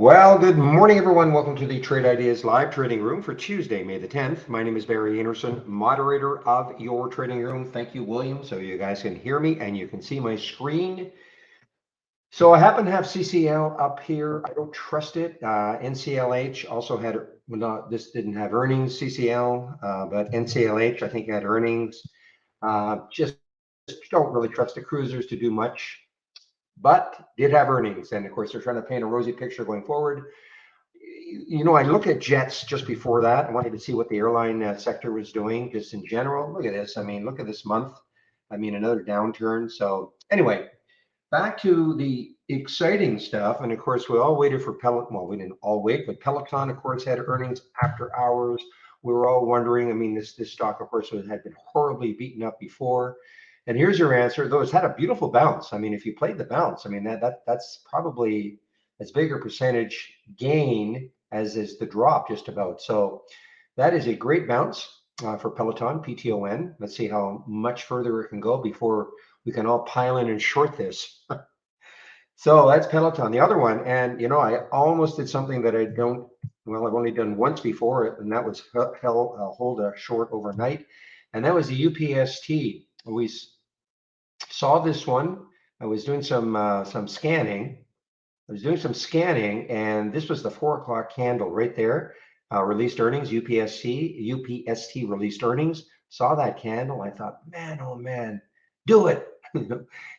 Well, good morning, everyone. Welcome to the Trade Ideas live trading room for Tuesday, May the 10th. My name is Barry Anderson, moderator of your trading room. Thank you, William, so you guys can hear me and you can see my screen. So I happen to have CCL up here. I don't trust it. NCLH also had, well, not, this didn't have earnings, CCL, but NCLH, I think, had earnings. Just don't really trust the cruisers to do much, but did have earnings. And of course, they're trying to paint a rosy picture going forward. I look at jets just before that. I wanted to see what the airline sector was doing just in general. Look at this. I mean, look at this month. I mean, another downturn. So anyway, back to the exciting stuff. And of course, we all waited for Peloton. Well, we didn't all wait, but Peloton, of course, had earnings after hours. We were all wondering. I mean, this stock, of course, had been horribly beaten up before. And here's your answer. Though it's had a beautiful bounce. I mean, if you played the bounce, I mean, that's probably as big a percentage gain as is the drop just about. So that is a great bounce for Peloton, PTON. Let's see how much further it can go before we can all pile in and short this. So that's Peloton. The other one, and I almost did something that I've only done once before, and that was hold a short overnight, and that was the UPST. We saw this one. I was doing some scanning. And this was the 4 o'clock candle right there. Released earnings, UPST released earnings. Saw that candle. I thought, man, oh man, do it.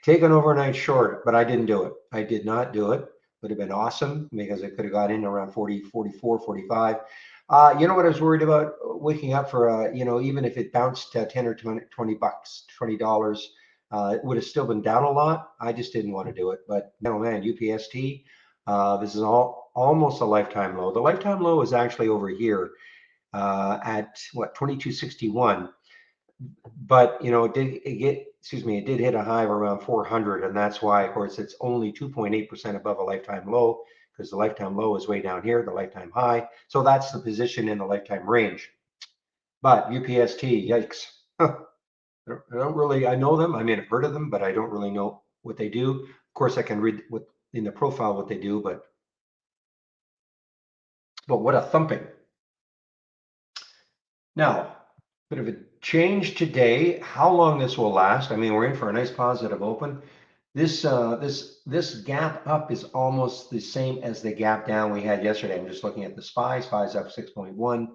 Take an overnight short, but I didn't do it. I did not do it. Would have been awesome because it could have got in around 40, 44, 45. You know what I was worried about? Waking up for, even if it bounced 10 or 20 bucks, $20, it would have still been down a lot. I just didn't want to do it. But no, man, UPST, this is almost a lifetime low. The lifetime low is actually over here at what, 2261. But it did hit a high of around 400, and that's why, of course, it's only 2.8% above a lifetime low, because the lifetime low is way down here, the lifetime high. So that's the position in the lifetime range. But UPST, yikes. I know them. I mean, I've heard of them, but I don't really know what they do. Of course, I can read in the profile what they do, but what a thumping. Now, bit of a change today. How long this will last? I mean, we're in for a nice positive open. This gap up is almost the same as the gap down we had yesterday. I'm just looking at the SPY. SPY's up 6.1.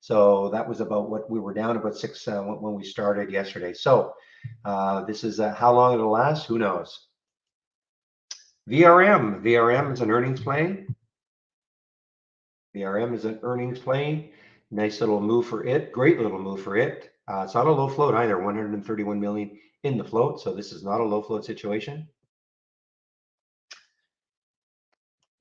So that was about what we were down about 6 when we started yesterday. So this is how long it'll last. Who knows? VRM. VRM is an earnings play. VRM is an earnings play. Nice little move for it. Great little move for it. It's not a low float either. 131 million in the float. So this is not a low float situation.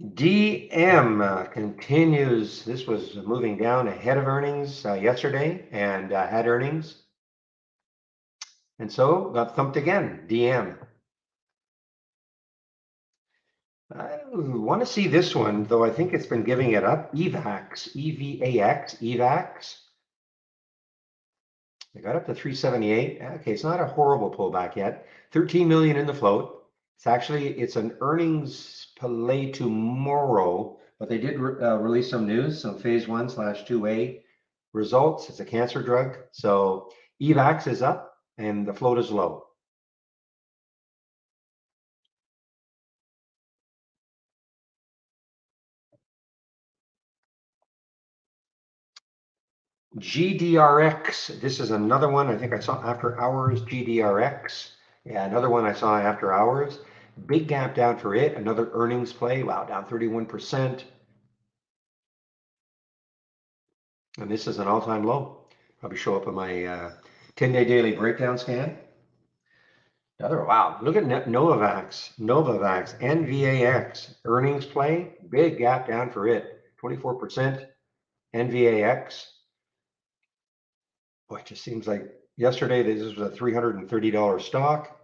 DM continues. This was moving down ahead of earnings yesterday and had earnings. And so got thumped again, DM. I want to see this one, though I think it's been giving it up. EVAX, EVAX, EVAX. They got up to 378. Okay, it's not a horrible pullback yet. 13 million in the float. It's an earnings play tomorrow, but they did release some news, some phase 1/2A results. It's a cancer drug. So EVAX is up and the float is low. GDRX. This is another one I think I saw after hours. GDRX. Yeah, another one I saw after hours. Big gap down for it. Another earnings play. Wow, down 31%. And this is an all-time low. Probably show up in my 10-day daily breakdown scan. Wow, look at Novavax, NVAX, earnings play, big gap down for it, 24%, NVAX. Boy, it just seems like yesterday this was a $330 stock.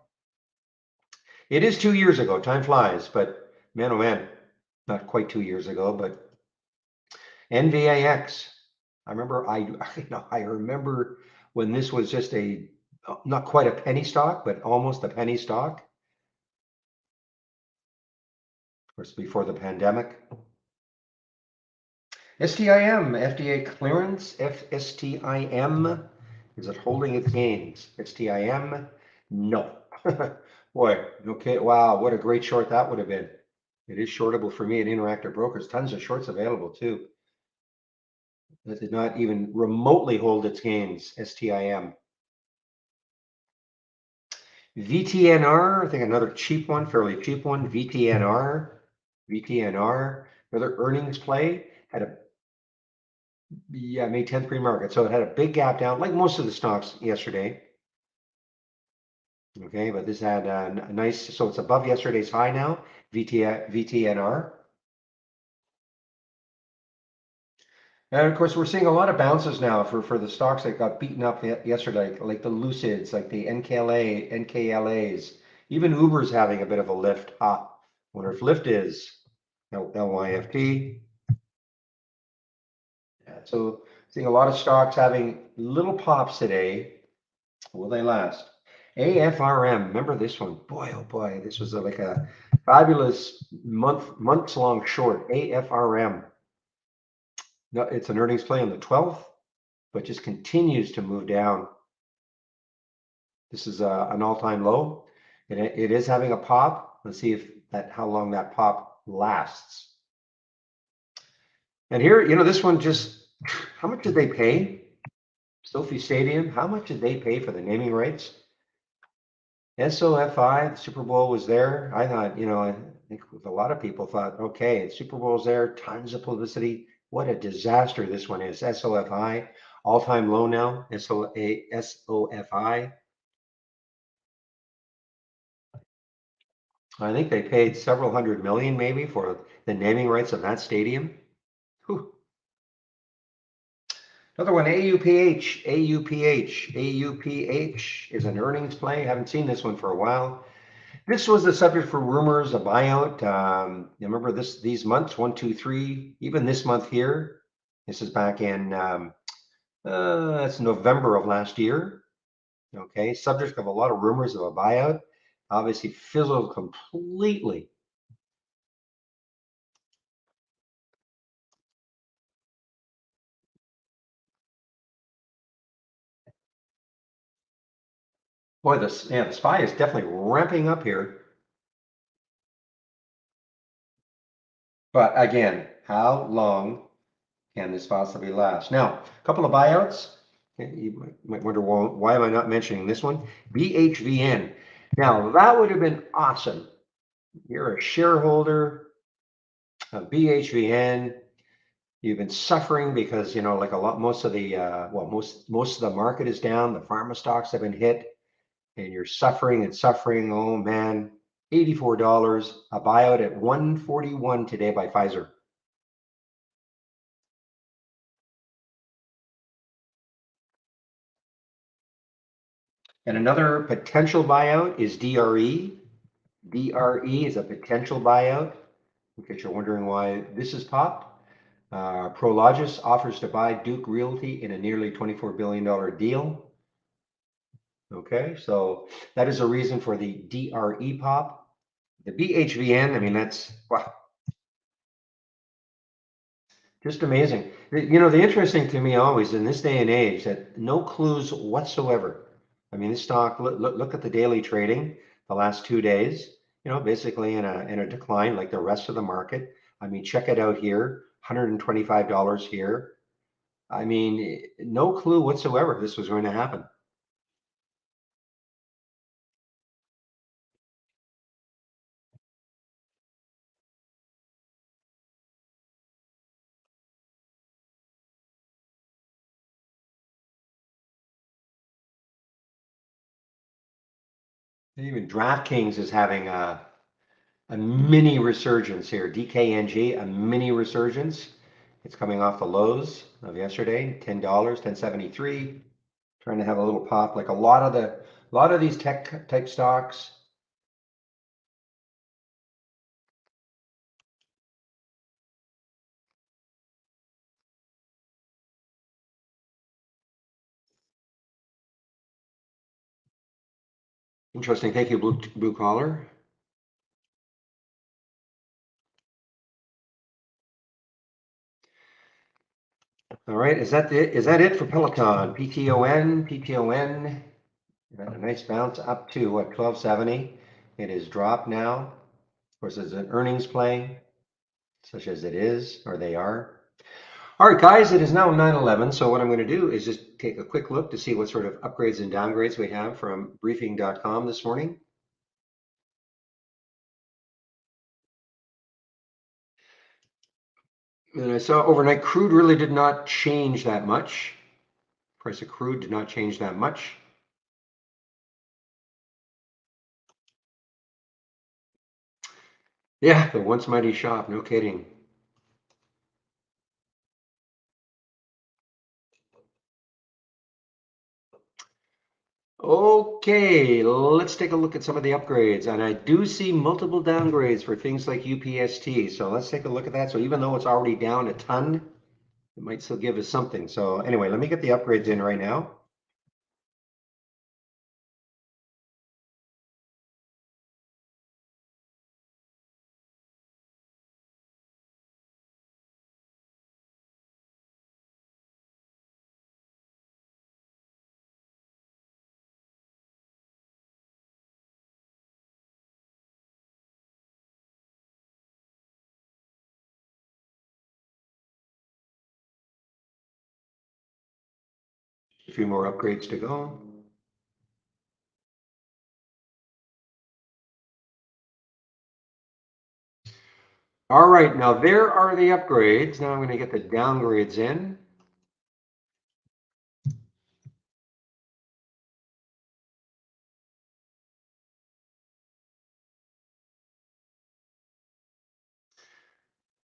It is 2 years ago, time flies, but man, oh man, not quite 2 years ago, but NVAX. I remember when this was just not quite a penny stock, but almost a penny stock. Of course, before the pandemic. STIM, FDA clearance, STIM. Is it holding its gains? STIM, no. Boy, okay, wow, what a great short that would have been. It is shortable for me at Interactive Brokers. Tons of shorts available too. That did not even remotely hold its gains, STIM. VTNR, I think another cheap one, fairly cheap one, VTNR, another earnings play, had a, yeah, May 10th pre-market. So it had a big gap down, like most of the stocks yesterday. Okay, but this had a nice, so it's above yesterday's high now, VTNR. And of course, we're seeing a lot of bounces now for the stocks that got beaten up yesterday, like the Lucids, like the NKLAs. Even Uber's having a bit of a lift. Wonder if Lyft is. LYFT. Yeah, so seeing a lot of stocks having little pops today. Will they last? AFRM, remember this one? Boy, oh boy, this was like a fabulous months long short. AFRM. No, it's an earnings play on the 12th, but just continues to move down. This is an all-time low, and it is having a pop. Let's see how long that pop lasts. And here, this one just, how much did they pay? Sophie Stadium, how much did they pay for the naming rights? SOFI, the Super Bowl was there. I thought, I think a lot of people thought, okay, the Super Bowl's there, tons of publicity. What a disaster this one is. SOFI, all-time low now, SOFI. I think they paid several hundred million maybe for the naming rights of that stadium. Whew. Another one, AUPH, AUPH, AUPH is an earnings play. Haven't seen this one for a while. This was the subject for rumors, a buyout. You remember these months, 1, 2, 3, even this month here. This is back in that's November of last year. Okay, subject of a lot of rumors of a buyout. Obviously fizzled completely. Boy, the SPY is definitely ramping up here. But again, how long can this possibly last? Now, a couple of buyouts. You might wonder, why am I not mentioning this one? BHVN. Now, that would have been awesome. You're a shareholder of BHVN. You've been suffering because, like most of the, most of the market is down. The pharma stocks have been hit and you're suffering and suffering. Oh man, $84, a buyout at 141 today by Pfizer. And another potential buyout is DRE. DRE is a potential buyout. In case you're wondering why this is popped. Prologis offers to buy Duke Realty in a nearly $24 billion deal. Okay, so that is a reason for the DRE pop. The BHVN, I mean, that's, wow, just amazing. The interesting to me always in this day and age that no clues whatsoever. I mean, this stock, look at the daily trading the last 2 days, basically in a decline like the rest of the market. I mean, check it out here, $125 here. I mean, no clue whatsoever this was going to happen. Even DraftKings is having a mini resurgence here. DKNG, a mini resurgence. It's coming off the lows of yesterday, $10, 10.73. Trying to have a little pop, like a lot of these tech type stocks. Interesting. Thank you, Blue Collar. All right, is that it for Peloton? PTON, a nice bounce up to what, 1270. It is dropped now. Of course, it's an earnings play, such as it is, or they are. All right, guys, it is now 9:11. So what I'm going to do is just take a quick look to see what sort of upgrades and downgrades we have from briefing.com this morning. And I saw overnight crude really did not change that much. Price of crude did not change that much. Yeah, the once mighty shop, no kidding. Okay, let's take a look at some of the upgrades. And I do see multiple downgrades for things like UPST. So let's take a look at that. So even though it's already down a ton, it might still give us something. So anyway, let me get the upgrades in right now. A few more upgrades to go. All right, now there are the upgrades. Now I'm going to get the downgrades in.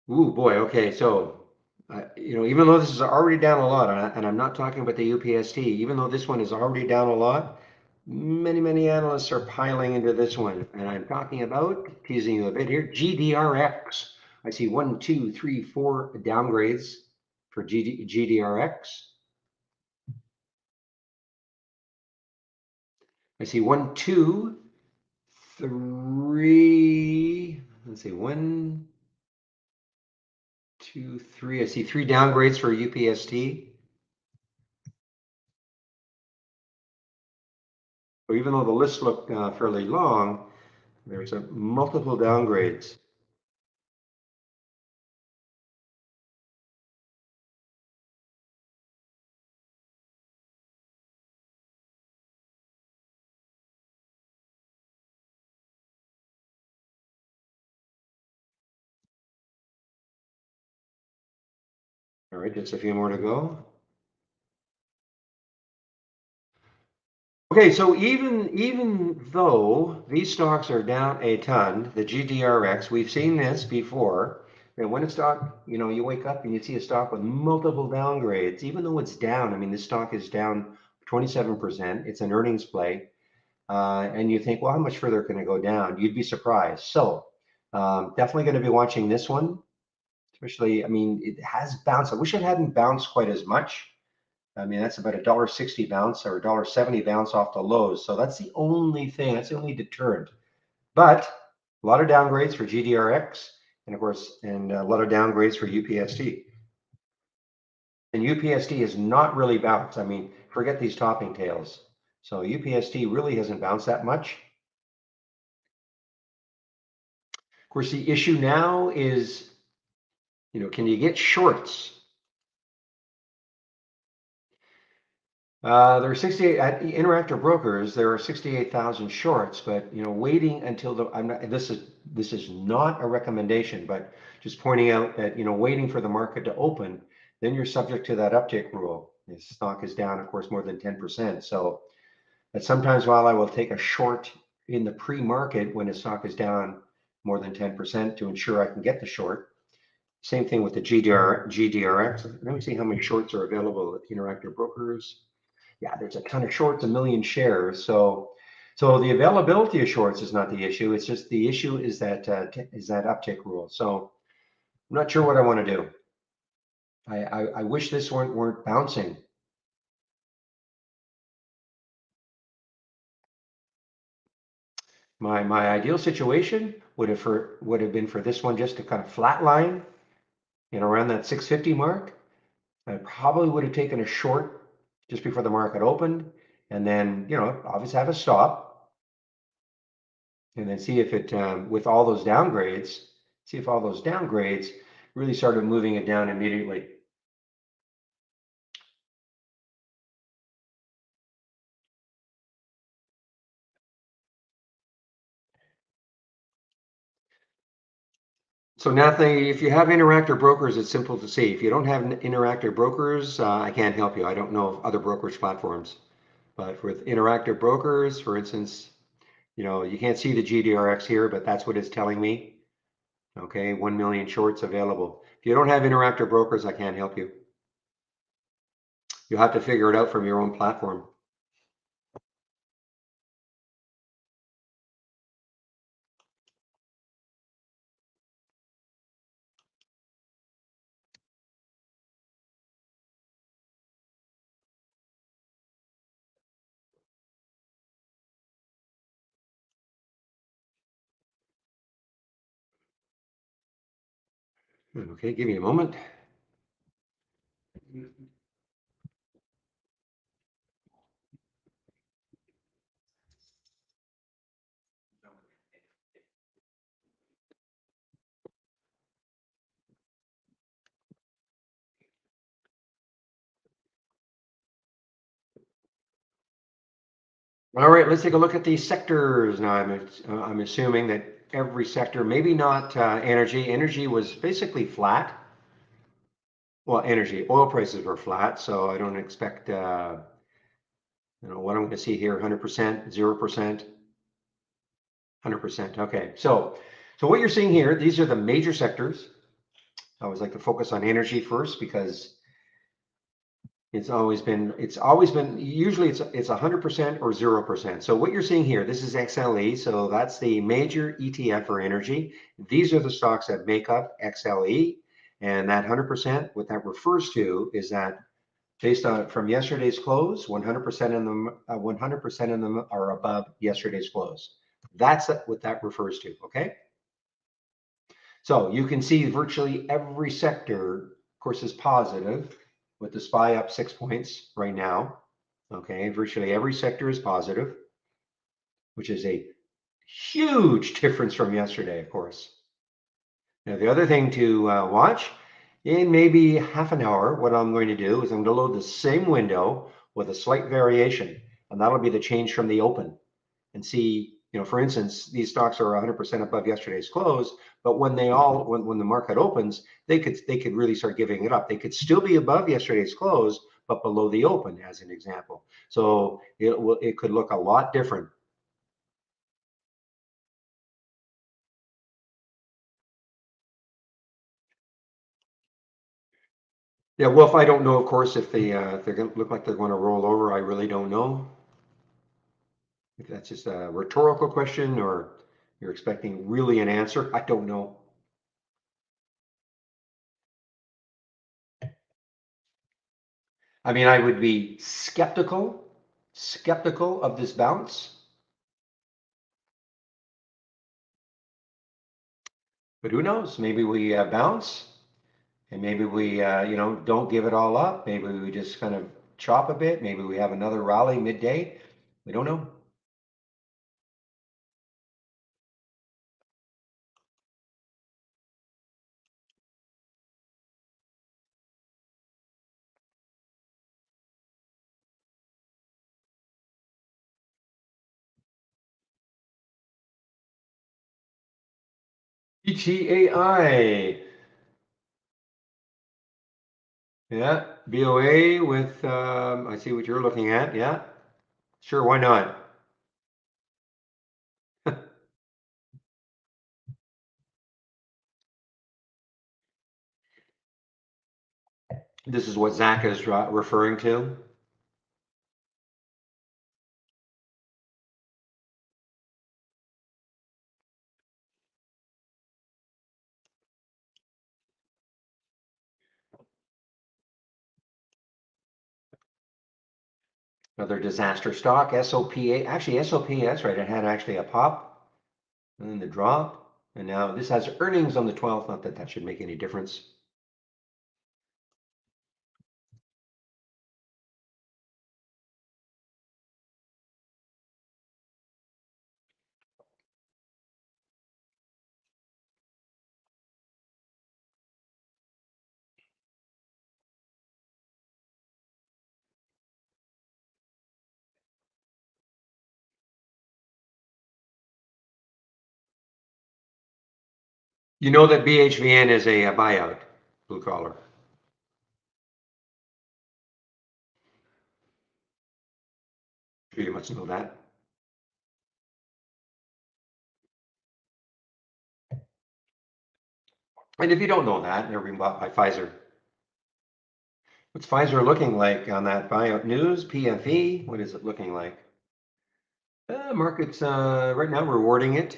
Ooh, boy. Okay, so even though this is already down a lot, and I'm not talking about the UPST, even though this one is already down a lot, many analysts are piling into this one, and I'm talking about, teasing you a bit here, GDRX. I see 1, 2, 3, 4 downgrades for GDRX. I see 1, 2, 3. Let's see, 1, 2, 3. I see 3 downgrades for UPST. So even though the list looked fairly long, there's a multiple downgrades. All right, just a few more to go. Okay, so even though these stocks are down a ton, the GDRX, we've seen this before. And when a stock, you wake up and you see a stock with multiple downgrades, even though it's down, I mean, this stock is down 27%. It's an earnings play. And you think, well, how much further can it go down? You'd be surprised. So definitely going to be watching this one, especially, I mean, it has bounced. I wish it hadn't bounced quite as much. I mean, that's about $1.60 bounce or $1.70 bounce off the lows. So that's the only thing, that's the only deterrent. But a lot of downgrades for GDRX, and of course, and a lot of downgrades for UPST. And UPST has not really bounced. I mean, forget these topping tails. So UPST really hasn't bounced that much. Of course, the issue now is, can you get shorts? There are 68 at Interactive Brokers. There are 68,000 shorts, but waiting until I'm not. This is not a recommendation, but just pointing out that waiting for the market to open, then you're subject to that uptick rule. The stock is down, of course, more than 10%. So, but sometimes while I will take a short in the pre-market when a stock is down more than 10% to ensure I can get the short. Same thing with the GDRX. Let me see how many shorts are available at Interactive Brokers. Yeah, there's a ton of shorts, a million shares. So the availability of shorts is not the issue. It's just the issue is that uptick rule. So I'm not sure what I want to do. I wish this weren't bouncing. My ideal situation would have been for this one just to kind of flatline, around that 650 mark. I probably would have taken a short just before the market opened, and then, obviously have a stop, and then see if it, with all those downgrades, see if all those downgrades really started moving it down immediately. So nothing, if you have interactive brokers, it's simple to see. If you don't have interactive brokers, I can't help you. I don't know of other brokerage platforms. But with interactive brokers, for instance, you can't see the GDRX here, but that's what it's telling me. Okay, 1 million shorts available. If you don't have interactive brokers, I can't help you. You'll have to figure it out from your own platform. Okay, give me a moment. All right, let's take a look at these sectors. Now, I'm assuming that every sector, maybe not energy. Energy was basically flat. Well, oil prices were flat, so I don't expect, what I'm going to see here, 100%, 0%, 100%. Okay, so what you're seeing here, these are the major sectors. I always like to focus on energy first because usually it's 100% or 0%. So what you're seeing here, this is XLE, so that's the major ETF for energy. These are the stocks that make up XLE, and that 100%, what that refers to is that based on from yesterday's close, 100% of them, 100% of them are above yesterday's close. That's what that refers to. Okay. So you can see virtually every sector, of course, is positive, with the SPY up 6 points right now. Okay, virtually every sector is positive, which is a huge difference from yesterday, of course. Now, the other thing to watch, in maybe half an hour, what I'm going to do is I'm going to load the same window with a slight variation, and that'll be the change from the open. And see, for instance, these stocks are 100% above yesterday's close, but when when the market opens, they could really start giving it up. They could still be above yesterday's close, but below the open, as an example. So it could look a lot different. Yeah, well, if I don't know, of course, if they're going to look like they're going to roll over, I really don't know. If that's just a rhetorical question or you're expecting really an answer, I don't know. I mean, I would be skeptical of this bounce, but who knows? Maybe we bounce, and maybe we, don't give it all up. Maybe we just kind of chop a bit. Maybe we have another rally midday. We don't know. ETAI. Yeah, BOA with, I see what you're looking at. Yeah, sure, why not? This is what Zach is referring to. Another disaster stock, SOPA. Actually, SOPA, that's right. It had actually a pop and then the drop. And now this has earnings on the 12th. Not that that should make any difference. You know that BHVN is a buyout, blue collar. You must know that. And if you don't know that, they're being bought by Pfizer. What's Pfizer looking like on that buyout news? PFE, what is it looking like? Market's right now rewarding it.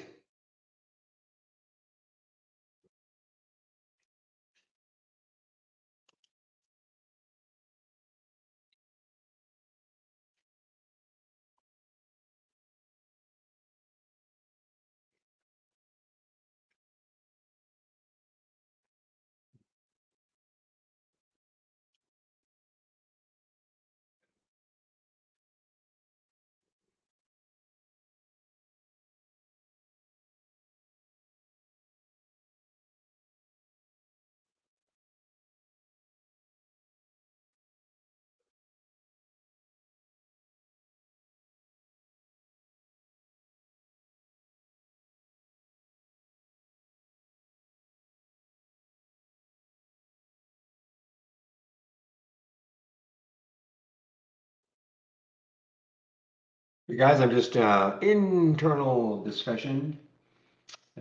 You guys, I'm just internal discussion,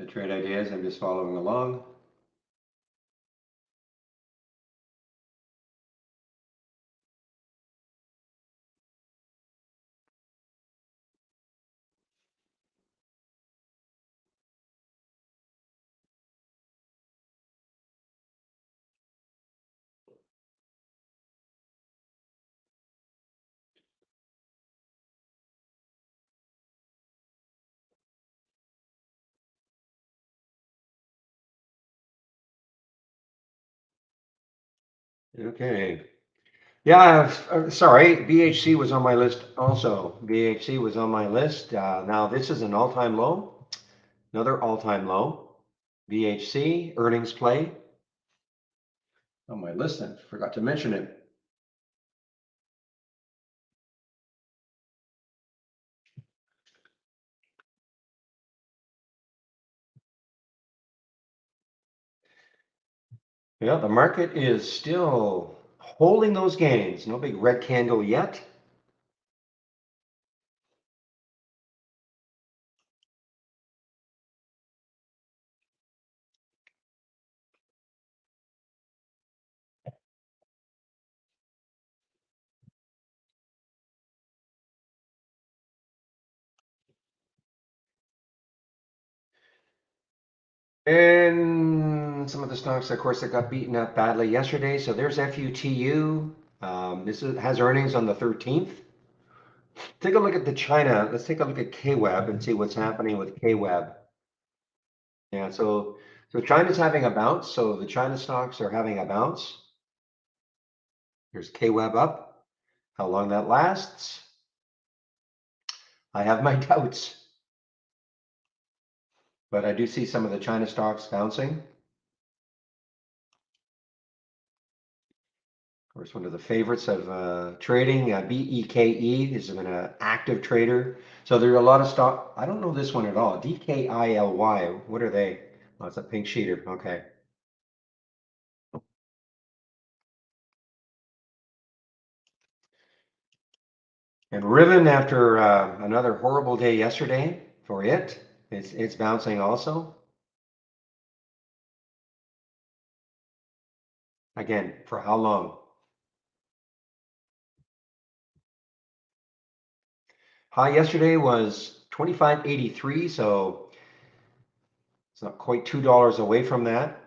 trade ideas. I'm just following along. Okay. Yeah, sorry, BHC was on my list also. BHC was on my list. Now this is an all-time low, another all-time low. BHC earnings play on my list. I forgot to mention it. Yeah, the market is still holding those gains. No big red candle yet. And some of the stocks, of course, that got beaten up badly yesterday. So there's FUTU. Has earnings on the 13th. Take a look at the China. Let's take a look at KWEB and see what's happening with KWEB. Yeah, so China's having a bounce. So the China stocks are having a bounce. Here's KWEB up. How long that lasts, I have my doubts. But I do see some of the China stocks bouncing. Of course, one of the favorites of trading, BEKE, has been an active trader. So there are a lot of stock. I don't know this one at all. DKILY. What are they? Oh, it's a pink sheeter. Okay. And Riven, after another horrible day yesterday for it, it's bouncing also. Again, for how long? High yesterday was 25.83, so it's not quite $2 away from that.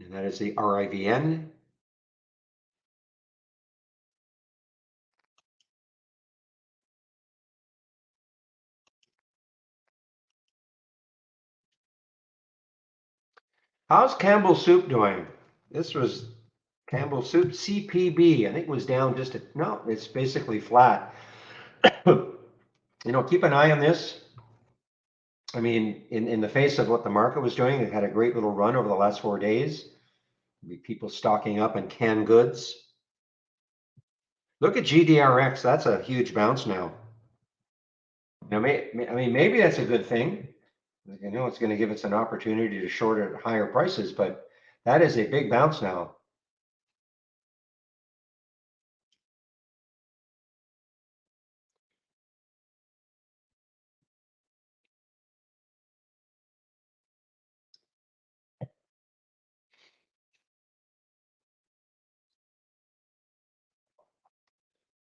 And that is the RIVN. How's Campbell Soup doing? This was Campbell Soup CPB. I think it was down just no, it's basically flat. Keep an eye on this. I mean, in the face of what the market was doing, it had a great little run over the last 4 days. People stocking up in canned goods. Look at GDRX. That's a huge bounce now. I mean, maybe that's a good thing. I know it's going to give us an opportunity to short at higher prices, but that is a big bounce now.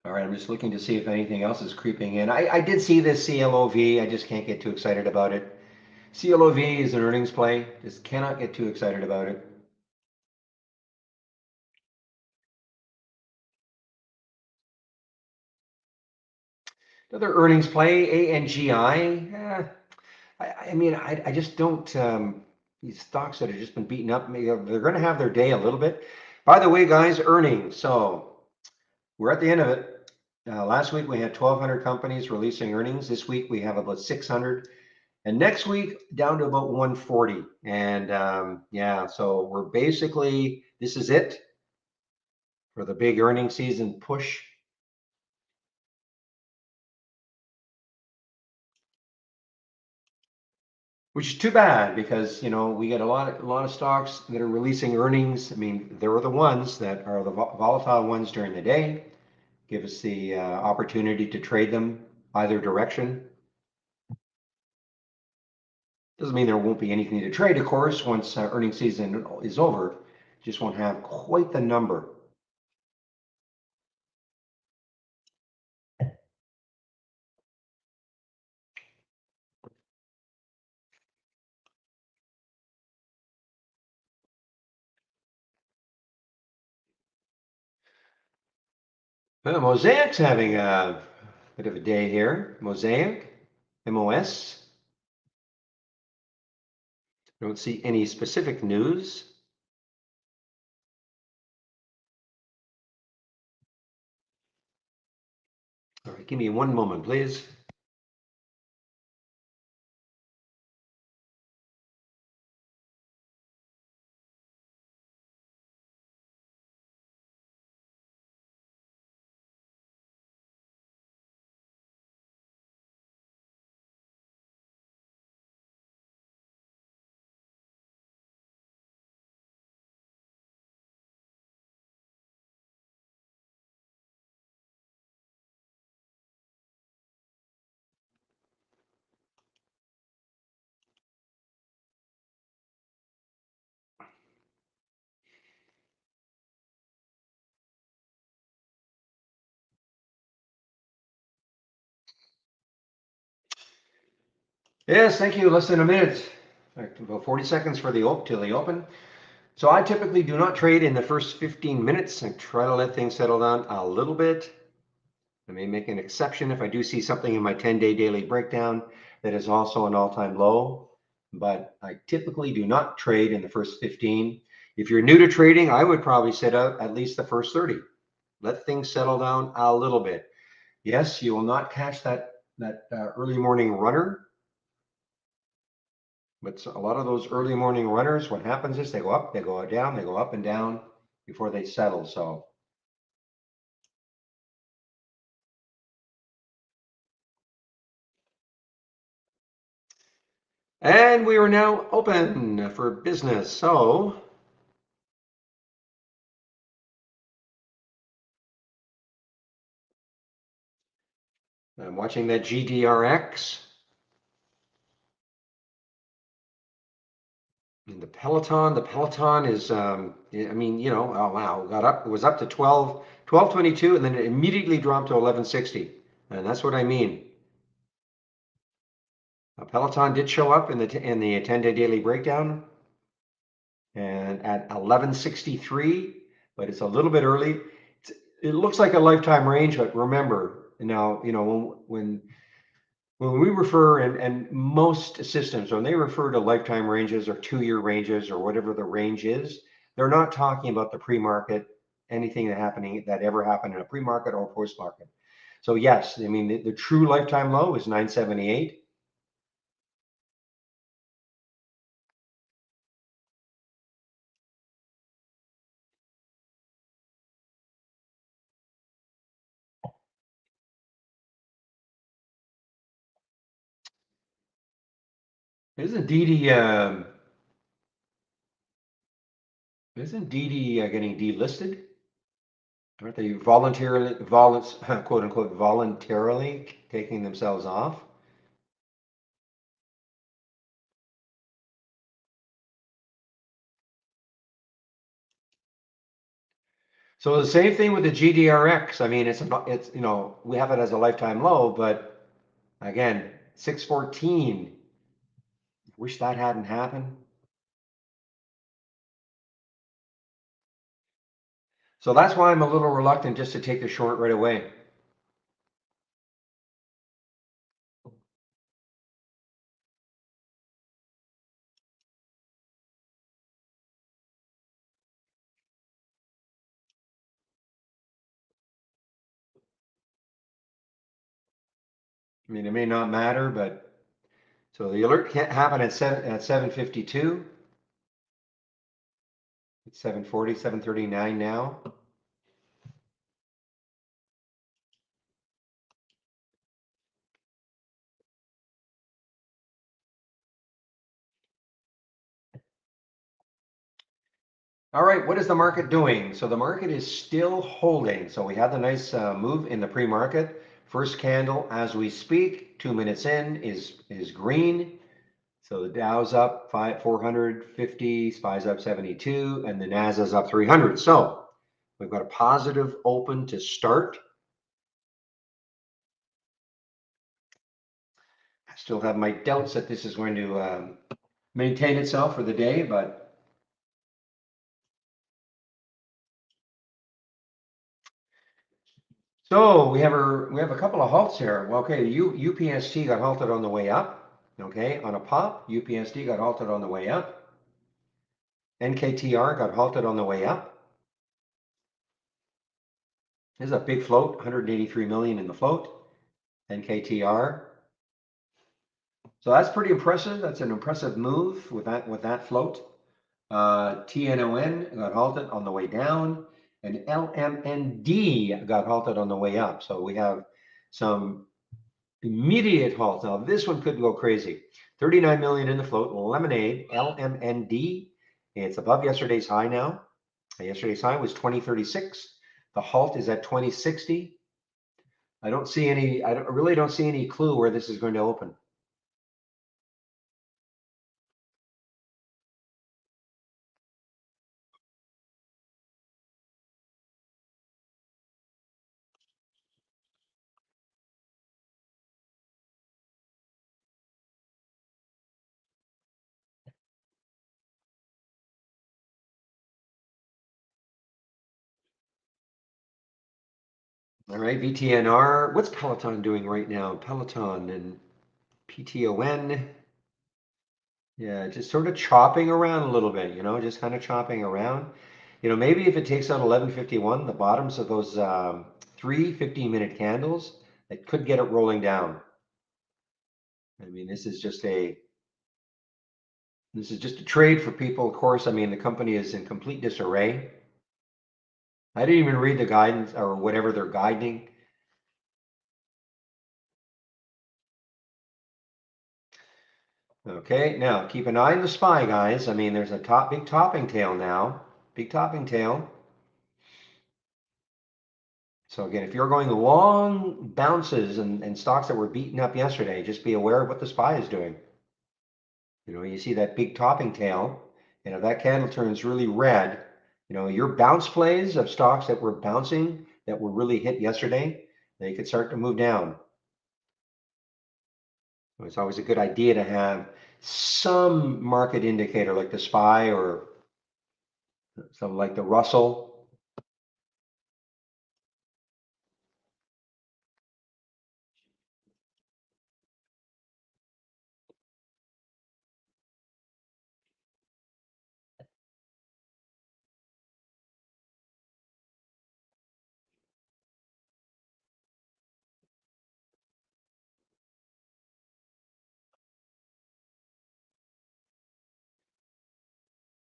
All right, I'm just looking to see if anything else is creeping in. I did see this CLOV. I just can't get too excited about it. CLOV is an earnings play. Just cannot get too excited about it. Another earnings play, ANGI. I mean, I just don't. These stocks that have just been beaten up, they're going to have their day a little bit. By the way, guys, earnings. So we're at the end of it. Last week we had 1,200 companies releasing earnings. This week we have about 600. And next week, down to about 140. And yeah, so we're basically, this is it for the big earnings season push. Which is too bad because we get a lot of stocks that are releasing earnings. I mean, there are the ones that are the volatile ones during the day. Give us the opportunity to trade them either direction. Doesn't mean there won't be anything to trade, of course, once earnings season is over. Just won't have quite the number. Well, Mosaic's having a bit of a day here. Mosaic, MOS. Don't see any specific news. All right, give me one moment, please. Yes, thank you. Less than a minute. About 40 seconds for the till the open. So I typically do not trade in the first 15 minutes. I try to let things settle down a little bit. I may make an exception if I do see something in my 10-day daily breakdown that is also an all-time low, but I typically do not trade in the first 15. If you're new to trading, I would probably sit out at least the first 30. Let things settle down a little bit. Yes, you will not catch that early morning runner, but a lot of those early morning runners, what happens is they go up, they go down, they go up and down before they settle. So and we are now open for business. So I'm watching that GDRX and the Peloton is, I mean, oh wow, it was up to 1222, and then it immediately dropped to 1160. And that's what I mean. Peloton did show up in the 10-day daily breakdown and at 1163, but it's a little bit early. It looks like a lifetime range, but remember now, when we refer and most systems, when they refer to lifetime ranges or 2-year ranges or whatever the range is, they're not talking about the pre-market, anything that ever happened in a pre-market or post-market. So yes, I mean the true lifetime low is 978. Isn't Didi getting delisted? Aren't they voluntarily, quote unquote, voluntarily taking themselves off? So the same thing with the GDRX. I mean, it's we have it as a lifetime low, but again, 614. Wish that hadn't happened. So that's why I'm a little reluctant just to take the short right away. I mean, it may not matter, but so the alert can't happen at 7:52. It's 7:40, 7:39 now. All right, what is the market doing? So the market is still holding. So we had the nice move in the pre-market. First candle as we speak, 2 minutes in is green. So the Dow's up 450, SPY's up 72, and the NASDAQ's up 300. So we've got a positive open to start. I still have my doubts that this is going to maintain itself for the day, but so we have a couple of halts here. Well, okay, UPST got halted on the way up. Okay, on a pop, UPST got halted on the way up. NKTR got halted on the way up. There's a big float, 183 million in the float. NKTR. So that's pretty impressive. That's an impressive move with that float. TNON got halted on the way down, and LMND got halted on the way up. So we have some immediate halts. Now this one could go crazy. 39 million in the float. Lemonade, LMND. It's above yesterday's high now. Yesterday's high was 2036. The halt is at 2060. I really don't see any clue where this is going to open. All right, VTNR. What's Peloton doing right now? Peloton and PTON. Yeah, just sort of chopping around a little bit, just kind of chopping around. Maybe if it takes out 1151, the bottoms of those three 15-minute candles, it could get it rolling down. I mean, this is just a trade for people, of course. I mean, the company is in complete disarray. I didn't even read the guidance or whatever they're guiding. Okay, now keep an eye on the SPY, guys. I mean, there's a big topping tail now. Big topping tail. So again, if you're going long bounces and stocks that were beaten up yesterday, just be aware of what the SPY is doing. You see that big topping tail, and if that candle turns really red, your bounce plays of stocks that were bouncing, that were really hit yesterday, they could start to move down. So it's always a good idea to have some market indicator like the SPY or something like the Russell.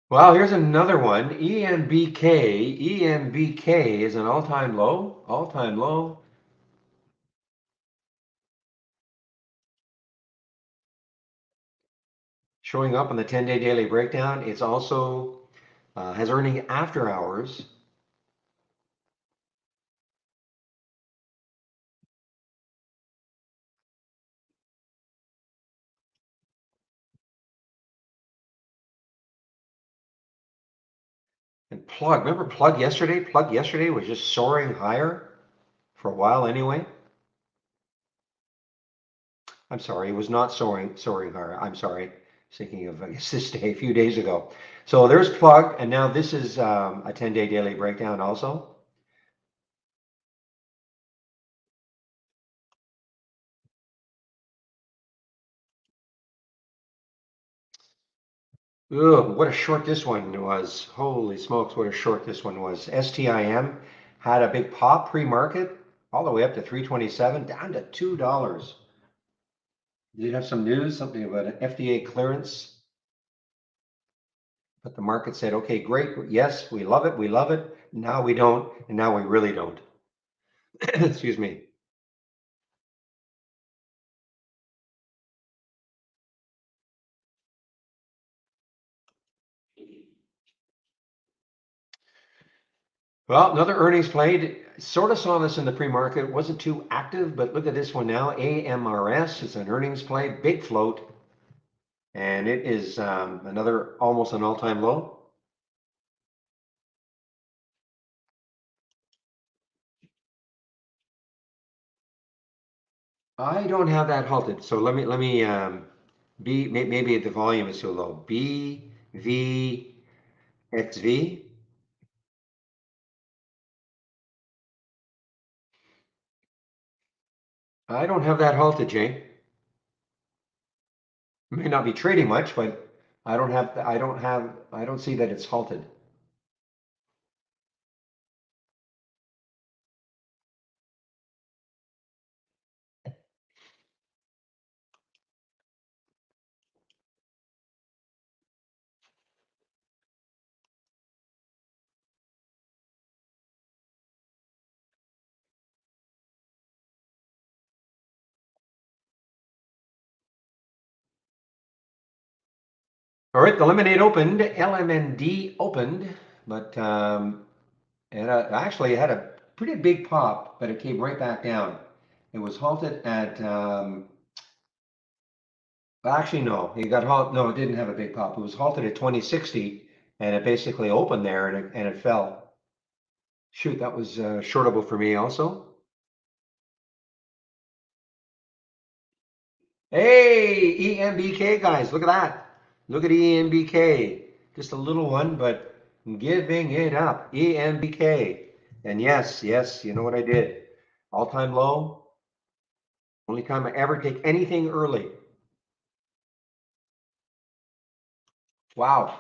Well, here's another one. EMBK. EMBK is an all-time low. All-time low. showing up on the 10-day daily breakdown. It's also has earning after hours. And Plug, remember Plug yesterday? Plug yesterday was just soaring higher for a while anyway. I'm sorry, it was not soaring higher. I'm sorry. Thinking of, I guess, this day, a few days ago. So there's Plug, and now this is a 10-day daily breakdown also. Ugh, what a short this one was. Holy smokes, what a short this one was. STIM had a big pop pre-market all the way up to 327, down to $2. Did it have some news, something about an FDA clearance? But the market said, okay, great, yes, we love it, we love it. Now we don't, and now we really don't. Excuse me. Well, another earnings played. Sort of saw this in the pre-market. Wasn't too active, but look at this one now. AMRS is an earnings play, big float, and it is another almost an all-time low. I don't have that halted, so let me maybe the volume is too low. BVXV. I don't have that halted, Jay. May not be trading much, but I don't see that it's halted. All right, the lemonade opened, LMND opened, but actually it had a pretty big pop, but it came right back down. It was halted at actually no, it got halt. No, it didn't have a big pop. It was halted at 2060, and it basically opened there and it fell. Shoot, that was shortable for me also. Hey, EMBK guys, look at that. Look at EMBK. Just a little one, but giving it up. EMBK. And yes, yes, you know what I did? All-time low. Only time I ever take anything early. Wow.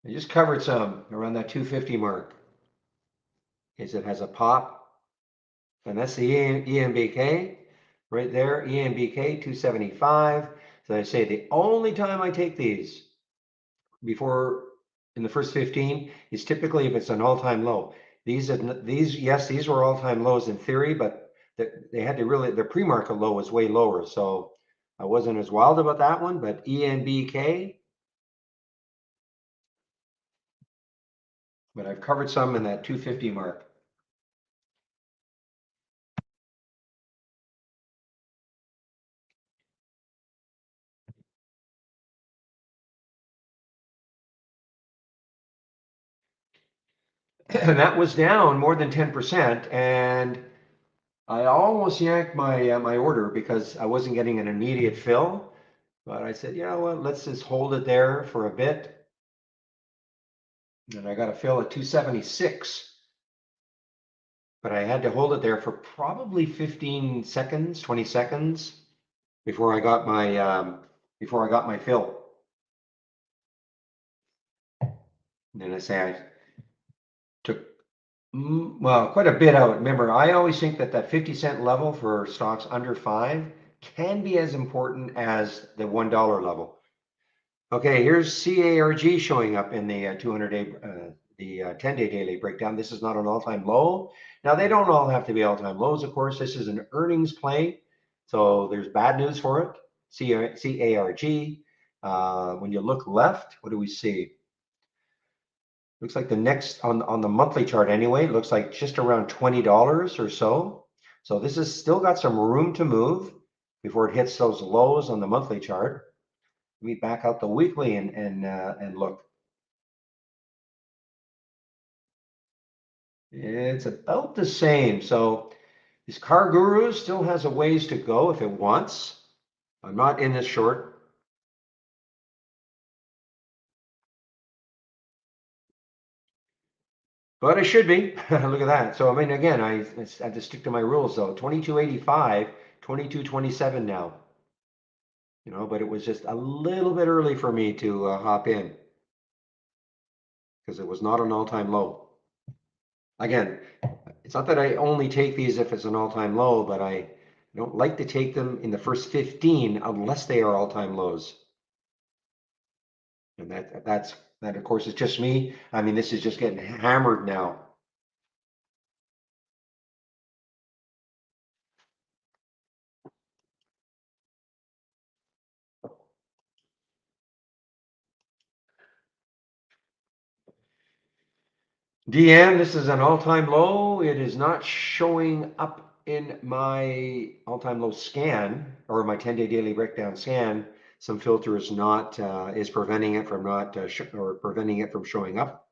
I just covered some around that 250 mark. Is it has a pop, and that's the EMBK right there. EMBK 275. So I say the only time I take these before in the first 15 is typically if it's an all-time low. These were all-time lows in theory, but they had to really, their pre-market low was way lower. So I wasn't as wild about that one, but ENBK, but I've covered some in that 250 mark. And that was down more than 10%. And I almost yanked my order because I wasn't getting an immediate fill. But I said, yeah, well, let's just hold it there for a bit. And I got a fill at 276. But I had to hold it there for probably 15 seconds, 20 seconds before I got my fill. And then I took well, quite a bit out. Remember, I always think that 50-cent level for stocks under 5 can be as important as the $1 level. Okay, here's CARG showing up in the 200-day, the 10-day daily breakdown. This is not an all-time low. Now, they don't all have to be all-time lows, of course. This is an earnings play. So there's bad news for it. CARG. When you look left, what do we see? Looks like the next on the monthly chart anyway, looks like just around $20 or so. So this has still got some room to move before it hits those lows on the monthly chart. Let me back out the weekly and look. It's about the same. So this car guru still has a ways to go if it wants. I'm not in this short. But I should be. Look at that. So, I mean, again, I have to stick to my rules, though. 22.85, 22.27 now. You know, but it was just a little bit early for me to hop in because it was not an all-time low. Again, it's not that I only take these if it's an all-time low, but I don't like to take them in the first 15 unless they are all-time lows. And that of course is just me. I mean, this is just getting hammered now. DM, this is an all-time low. It is not showing up in my all-time low scan or my 10-day daily breakdown scan. Some filter is not is preventing it from not or preventing it from showing up.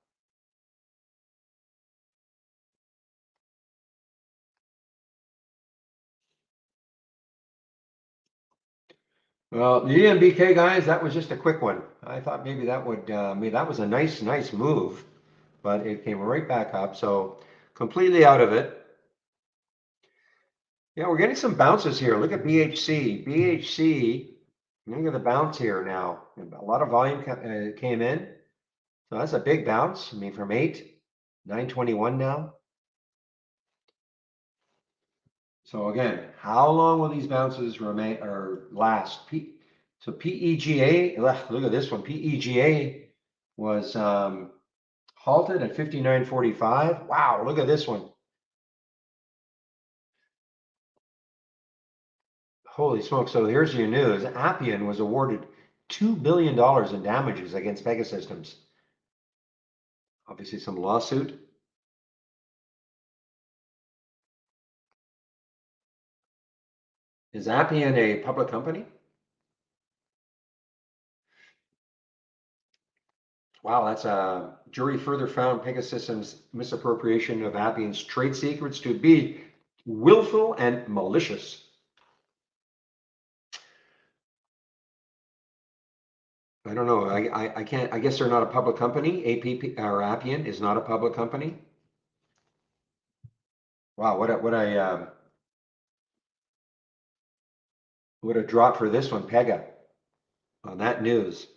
Well, the EMBK guys, that was just a quick one. I thought maybe that would maybe that was a nice move, but it came right back up. So completely out of it. Yeah, we're getting some bounces here. Look at BHC. BHC, look at the bounce here now. A lot of volume came in. So that's a big bounce. I mean, from 921 now. So again, how long will these bounces remain or last? So PEGA, look at this one. PEGA was halted at 59.45. Wow, look at this one. Holy smoke. So here's your news. Appian was awarded $2 billion in damages against Pegasystems. Obviously some lawsuit. Is Appian a public company? Wow, that's a jury further found Pegasystems' misappropriation of Appian's trade secrets to be willful and malicious. I don't know. I can't. I guess they're not a public company. APP or Appian is not a public company. Wow, what a drop for this one, Pega, on that news.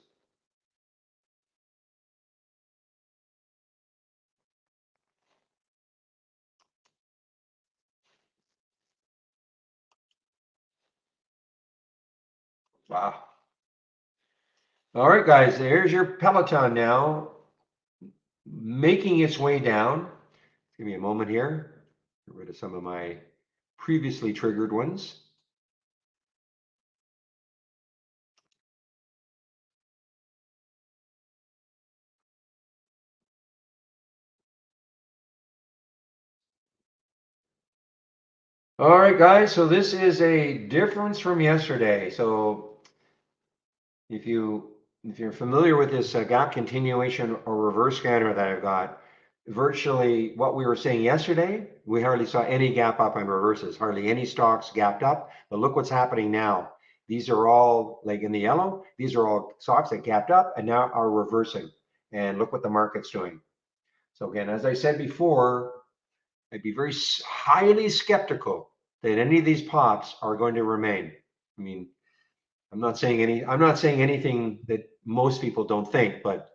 Wow. All right, guys. There's your Peloton now, making its way down. Give me a moment here. Get rid of some of my previously triggered ones. All right, guys, so this is a difference from yesterday. So if you're familiar with this gap continuation or reverse scanner that I've got, virtually what we were saying yesterday, we hardly saw any gap up and reverses, hardly any stocks gapped up. But look what's happening now. These are all like in the yellow. These are all stocks that gapped up and now are reversing. And look what the market's doing. So again, as I said before, I'd be very highly skeptical that any of these pops are going to remain. I mean, I'm not saying anything that most people don't think, but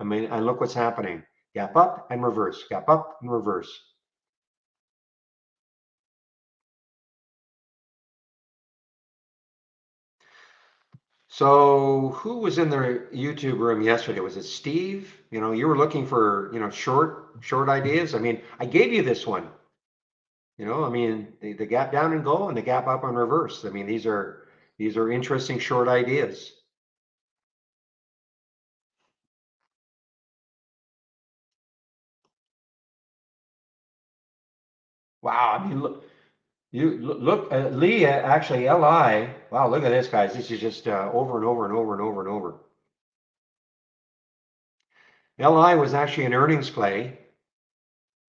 I mean, and look what's happening. Gap up and reverse, gap up and reverse. So who was in the YouTube room yesterday? Was it Steve? You know, you were looking for, short ideas. I mean, I gave you this one. I mean, the gap down and go and the gap up and reverse. I mean, these are interesting short ideas. Wow, I mean, look, Lee, actually, LI. Wow, look at this, guys. This is just over and over and over and over and over. LI was actually an earnings play,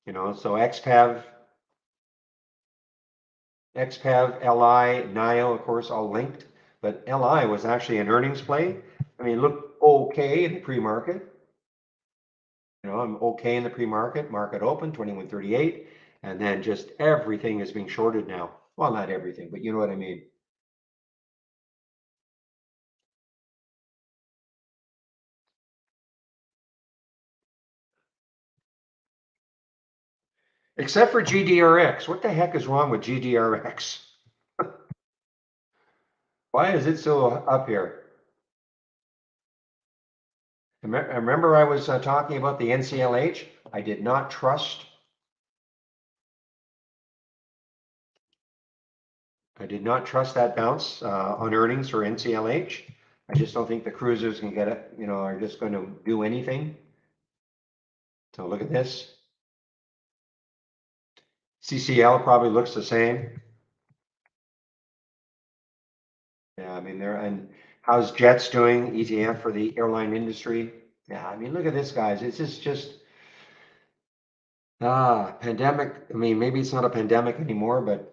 so XPEV, LI, NIO, of course, all linked, but LI was actually an earnings play. I mean, look okay in the pre-market. I'm okay in the pre-market, market open, 21.38, and then just everything is being shorted now. Well, not everything, but you know what I mean. Except for GDRX. What the heck is wrong with GDRX? Why is it so up here? Remember I was talking about the NCLH? I did not trust. I did not trust that bounce on earnings for NCLH. I just don't think the cruisers can get it, are just going to do anything. So look at this. CCL probably looks the same. Yeah, I mean, and how's Jets doing, ETF for the airline industry? Yeah, I mean, look at this, guys. It's just pandemic. I mean, maybe it's not a pandemic anymore, but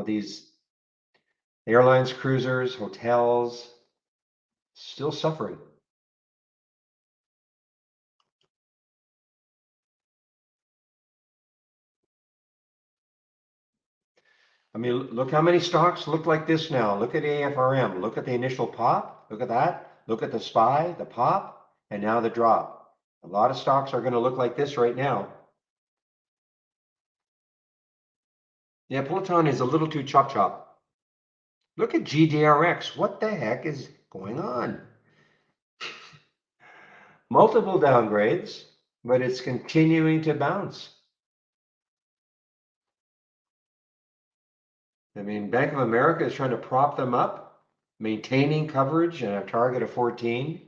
these airlines, cruisers, hotels, still suffering. I mean, look how many stocks look like this now. Look at AFRM. Look at the initial pop. Look at that. Look at the SPY, the pop, and now the drop. A lot of stocks are going to look like this right now. Yeah, Peloton is a little too chop chop. Look at GDRX. What the heck is going on? Multiple downgrades, but it's continuing to bounce. I mean, Bank of America is trying to prop them up, maintaining coverage and a target of 14.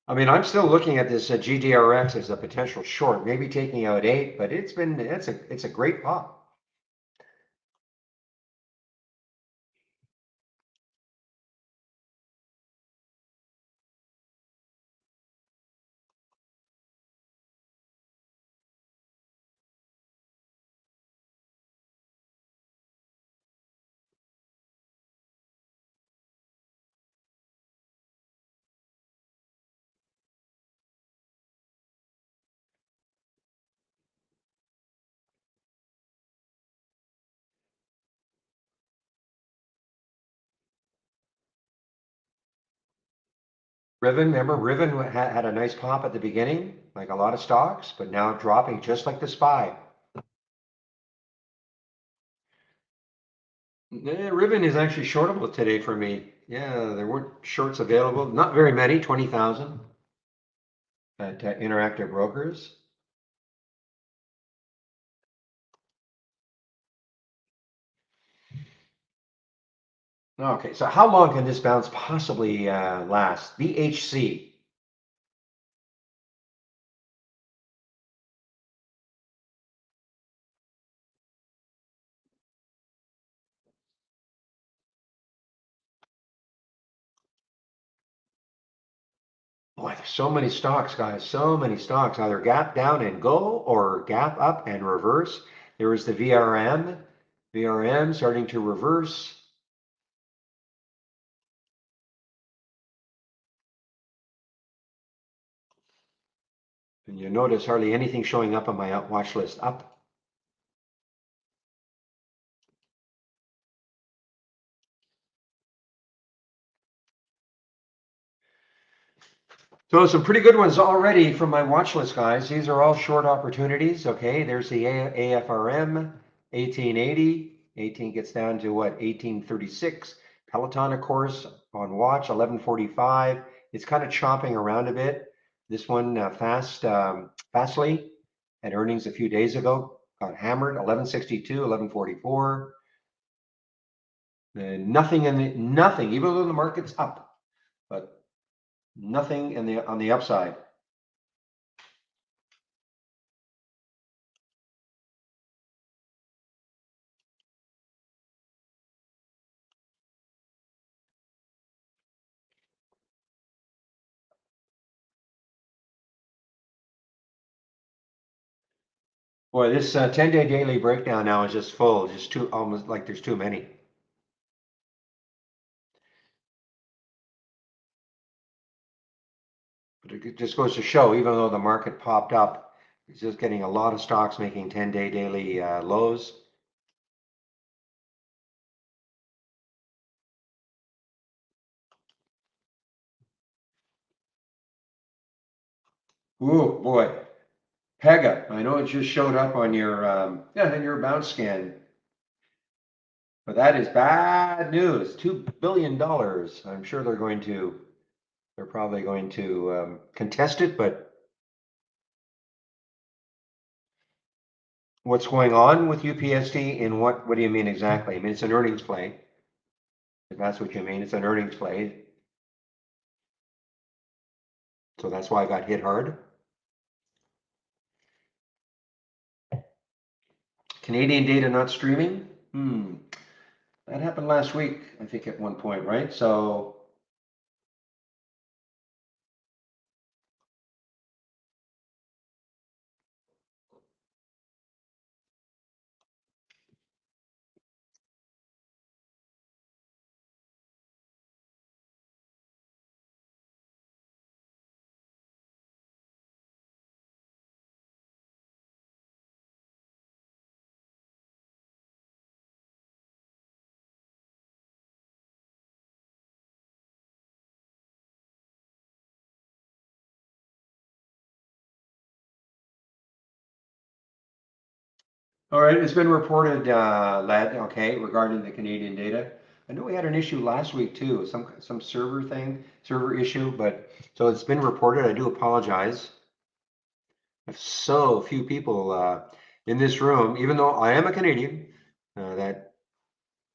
I mean, I'm still looking at this GDRX as a potential short, maybe taking out 8, but it's a great pop. Riven, remember Riven had a nice pop at the beginning, like a lot of stocks, but now dropping just like the SPY. Riven is actually shortable today for me. Yeah, there weren't shorts available, not very many, 20,000 at Interactive Brokers. Okay, so how long can this bounce possibly last? BHC. Boy, there's so many stocks, guys. So many stocks. Either gap down and go or gap up and reverse. There was the VRM. VRM starting to reverse. And you notice hardly anything showing up on my watch list up. So some pretty good ones already from my watch list, guys. These are all short opportunities. Okay, there's the AFRM, 1880. 18 gets down to what, 1836. Peloton, of course, on watch, 1145. It's kind of chopping around a bit. This one, Fastly, had earnings a few days ago, got hammered, 1162, 1144. And nothing, even though the market's up, but nothing on the upside. Boy, this 10-day daily breakdown now is just full, just too, almost like there's too many. But it just goes to show, even though the market popped up, it's just getting a lot of stocks making 10-day daily lows. Ooh, boy. Pega, I know it just showed up on your in your bounce scan, but that is bad news. $2 billion. I'm sure they're probably going to contest it, but what's going on with UPST and what do you mean exactly? I mean, it's an earnings play. If that's what you mean, it's an earnings play. So that's why I got hit hard. Canadian data not streaming. That happened last week, I think, at one point, right? So, all right, it's been reported, Led, okay, regarding the Canadian data. I know we had an issue last week too, some server issue, but so it's been reported. I do apologize. There's so few people in this room, even though I am a Canadian, that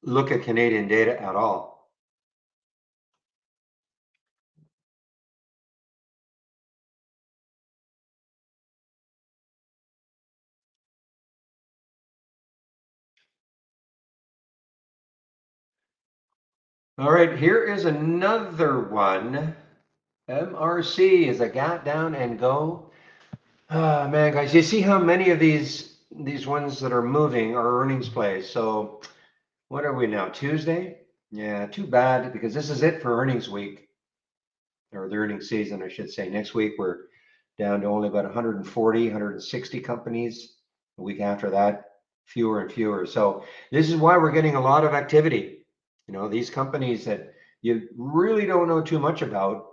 look at Canadian data at all. All right, here is another one. MRC is a gap down and go. Ah, man, guys, you see how many of these ones that are moving are earnings plays. So what are we now? Tuesday? Yeah, too bad because this is it for earnings week or the earnings season, I should say. Next week we're down to only about 140, 160 companies. The week after that, fewer and fewer. So this is why we're getting a lot of activity. You know, these companies that you really don't know too much about,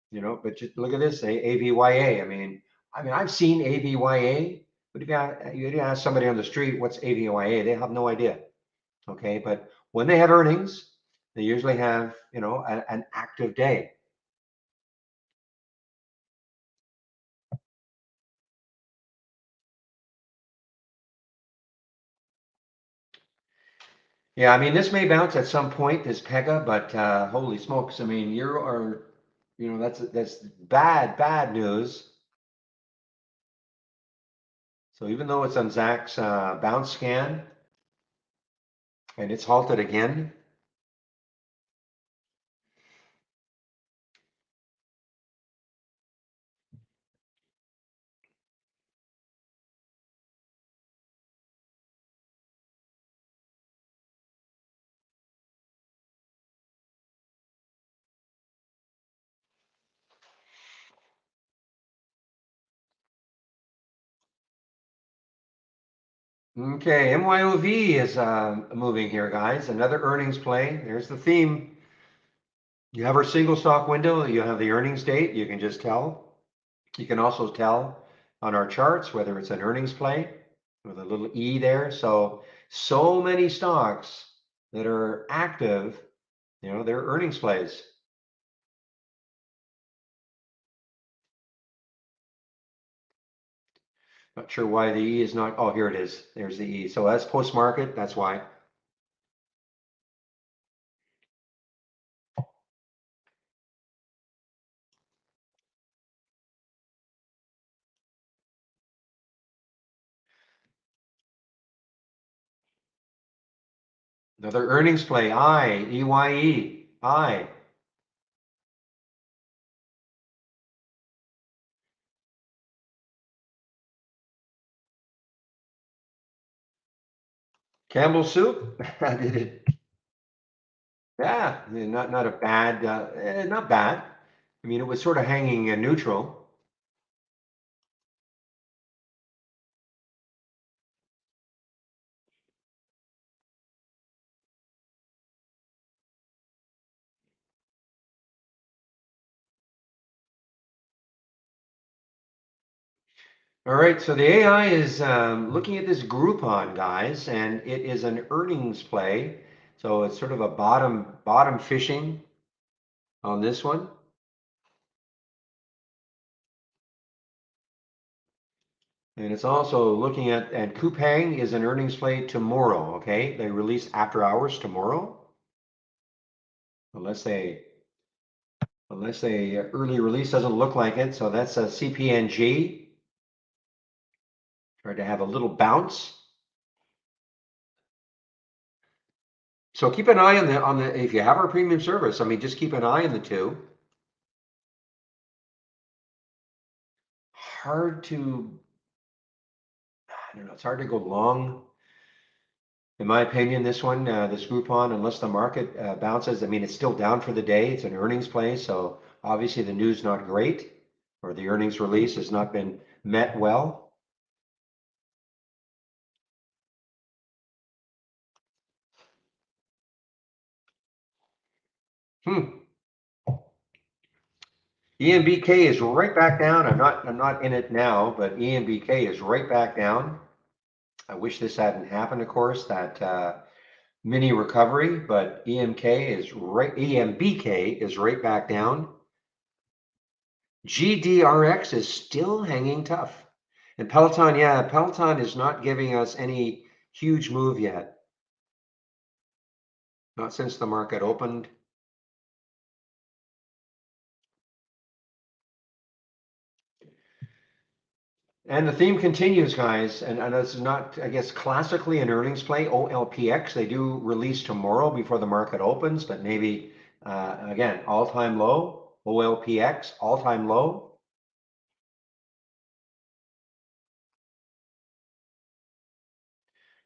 you know, but just look at this, AVYA. I mean, I've seen AVYA, but if you ask somebody on the street what's AVYA, they have no idea. Okay, but when they have earnings, they usually have, you know, an active day. Yeah, I mean, this may bounce at some point, this Pega, but holy smokes, I mean, you know, that's bad news. So even though it's on Zach's bounce scan and it's halted again, Okay, MYOV is moving here, guys. Another earnings play. There's the theme. You have our single stock window. You have the earnings date. You can just tell. You can also tell on our charts whether it's an earnings play with a little E there. So many stocks that are active, they're earnings plays. Not sure why the E is not. Oh, here it is. There's the E. So that's post market. That's why. Another earnings play. EYE. I. Campbell soup. I did it. Yeah, not a bad. Not bad. I mean, it was sort of hanging neutral. All right, so the AI is looking at this Groupon, guys, and it is an earnings play. So it's sort of a bottom fishing on this one. And it's also looking at, and Coupang is an earnings play tomorrow, okay? They release after hours tomorrow, unless they early release doesn't look like it. So that's a CPNG. Tried to have a little bounce. So keep an eye on the if you have our premium service, I mean, just keep an eye on the two. Hard to, I don't know, it's hard to go long. In my opinion, this one, this Groupon, unless the market bounces, I mean, it's still down for the day. It's an earnings play, so obviously the news not great, or the earnings release has not been met well. Hmm. EMBK is right back down. I'm not in it now, but EMBK is right back down. I wish this hadn't happened, of course, that mini recovery, but EMBK is right back down. GDRX is still hanging tough. And Peloton, yeah, Peloton is not giving us any huge move yet. Not since the market opened. And the theme continues, guys. And this is not, I guess, classically an earnings play. OLPX, they do release tomorrow before the market opens, but maybe, again, all-time low. OLPX, all-time low.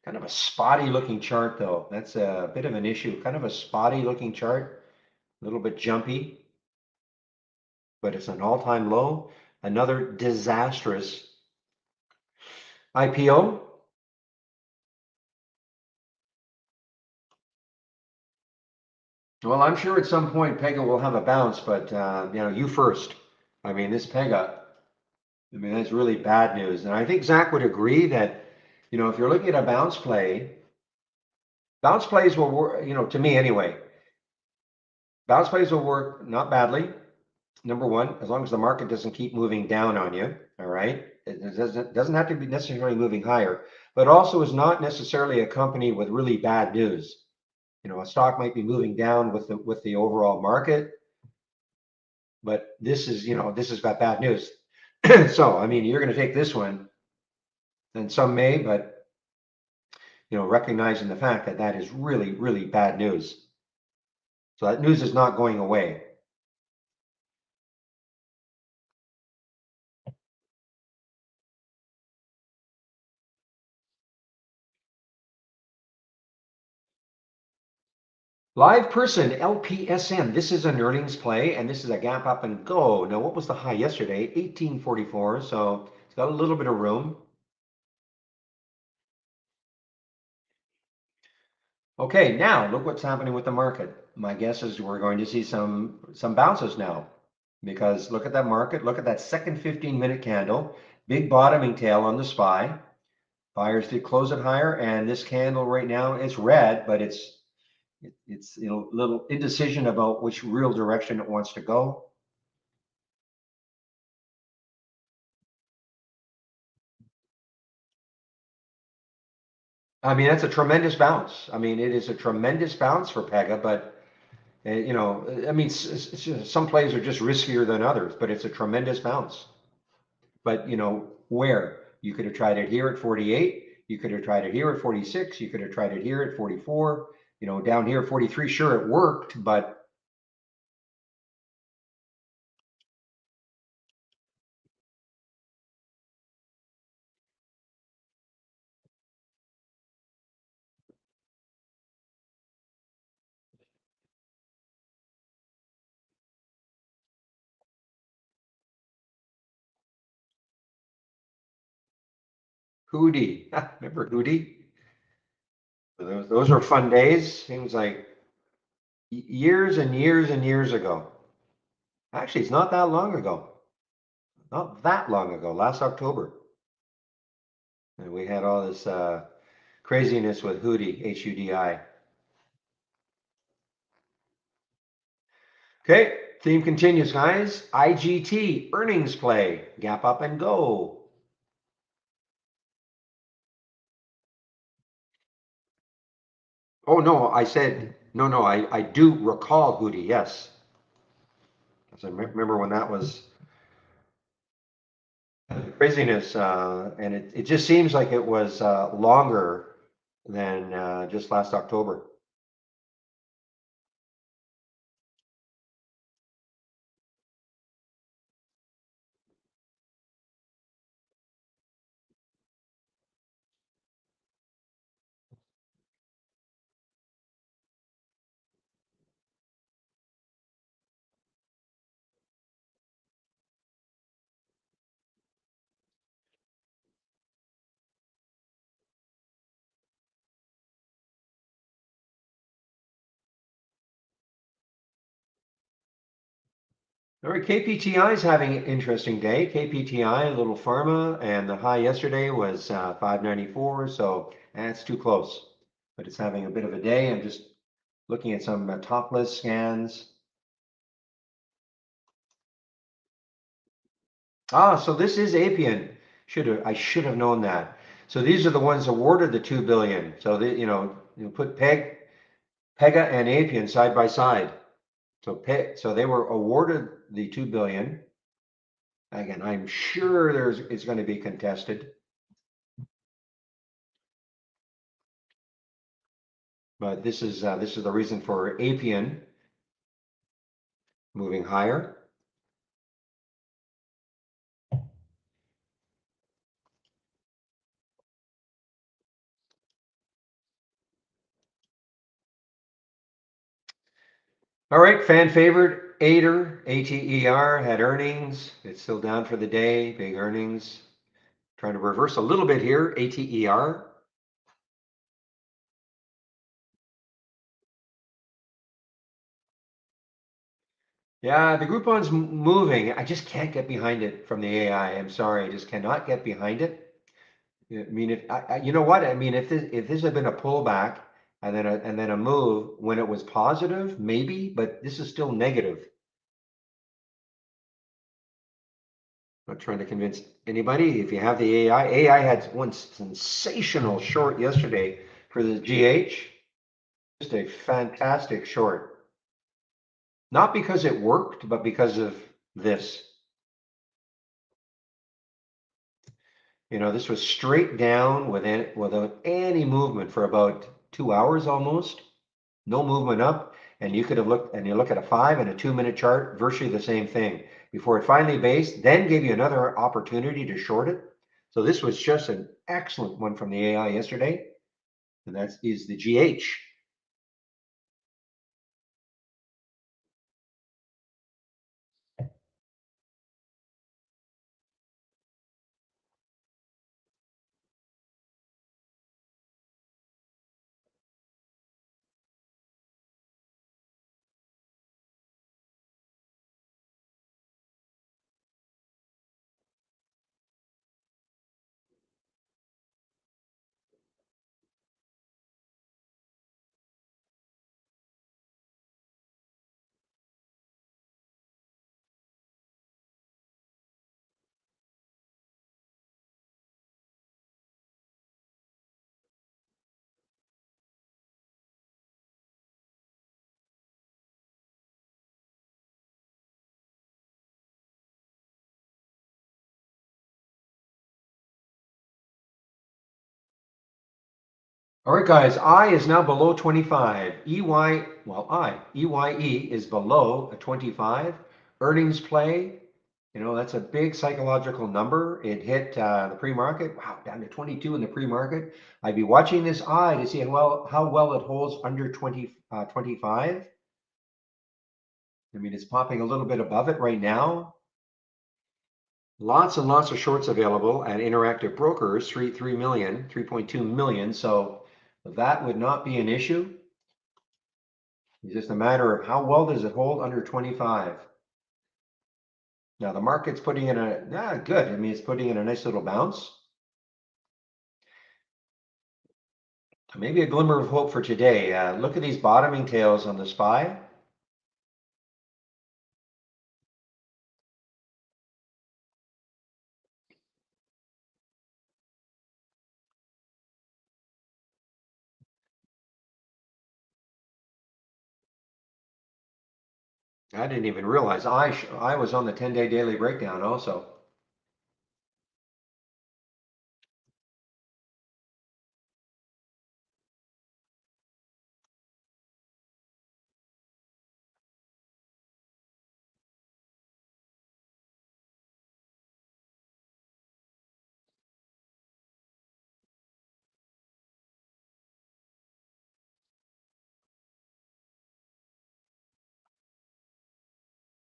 Kind of a spotty looking chart, though. That's a bit of an issue. Kind of a spotty looking chart, a little bit jumpy, but it's an all-time low. Another disastrous IPO. Well, I'm sure at some point Pega will have a bounce, but you first. I mean, this Pega, I mean, that's really bad news. And I think Zach would agree that, if you're looking at a bounce plays will work, to me anyway, bounce plays will work not badly. Number one, as long as the market doesn't keep moving down on you, all right? It doesn't have to be necessarily moving higher, but also is not necessarily accompanied with really bad news. A stock might be moving down with the overall market, but this has got bad news. So, I mean, you're going to take this one, and some may, but recognizing the fact that that is really, really bad news. So that news is not going away. Live person, LPSM. This is an earnings play, and this is a gap up and go. Now, what was the high yesterday? 1844. So it's got a little bit of room. Okay, now look what's happening with the market. My guess is we're going to see some bounces now because look at that market. Look at that second 15-minute candle, big bottoming tail on the SPY. Buyers did close it higher, and this candle right now is red, but it's a little indecision about which real direction it wants to go. I mean, that's a tremendous bounce. I mean, it is a tremendous bounce for Pega, but you know, I mean, some plays are just riskier than others, but it's a tremendous bounce. But you know, where you could have tried it here at 48, you could have tried it here at 46, you could have tried it here at 44. You know, down here at 43, sure it worked, but Hootie, remember Hootie? Those were fun days. Seems like years and years and years ago. Actually, it's not that long ago. Not that long ago, last October. And we had all this craziness with Hootie, Hudi. Okay, theme continues, guys. IGT, earnings play, gap up and go. Oh, no, I said, no, I do recall Hootie, yes. 'Cause I remember when that was craziness, and it just seems like it was longer than just last October. All right, KPTI is having an interesting day. KPTI, a little pharma, and the high yesterday was 594, so that's too close. But it's having a bit of a day. I'm just looking at some top list scans. Ah, so this is Appian. I should have known that. So these are the ones awarded the 2 billion. So they, you put Pega and Appian side by side. So they were awarded the 2 billion. Again, I'm sure it's going to be contested, but this is the reason for Appian moving higher. All right, fan favorite ATER had earnings. It's still down for the day, big earnings. Trying to reverse a little bit here, ATER. Yeah, the Groupon's moving. I just can't get behind it from the AI. I'm sorry, I just cannot get behind it. I mean, you know what? I mean, if this had been a pullback and then a move when it was positive, maybe, but this is still negative. Not trying to convince anybody. If you have the AI had one sensational short yesterday for the GH. Just a fantastic short. Not because it worked, but because of this. This was straight down without any movement for about 2 hours almost. No movement up. And you could have looked, and you look at a 5 and a 2-minute chart, virtually the same thing. Before it finally based, then gave you another opportunity to short it. So this was just an excellent one from the AI yesterday. And that is the GH. All right, guys, I is now below 25. EYE is below a 25. Earnings play, that's a big psychological number. It hit the pre-market, wow, down to 22 in the pre-market. I'd be watching this I to see how well it holds under 25. I mean, it's popping a little bit above it right now. Lots and lots of shorts available at Interactive Brokers, 3.2 million. So that would not be an issue. It's just a matter of how well does it hold under 25. Now the market's putting in good. I mean, it's putting in a nice little bounce. Maybe a glimmer of hope for today. Look at these bottoming tails on the SPY. I didn't even realize I was on the 10-day daily breakdown also.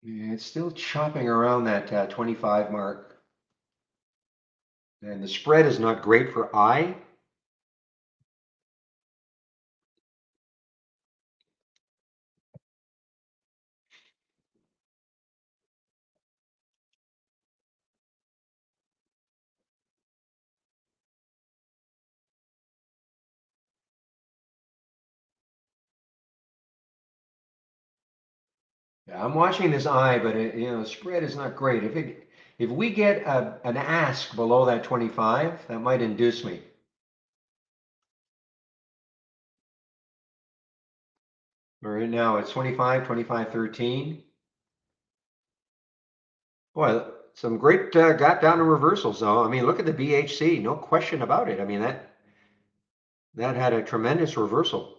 Yeah, it's still chopping around that 25 mark. And the spread is not great for I. Yeah, I'm watching this I, but spread is not great. If we get an ask below that 25, that might induce me. Right now it's 25, 25, 13. Boy, some great got down to reversals though. I mean, look at the BHC, no question about it. I mean, that had a tremendous reversal.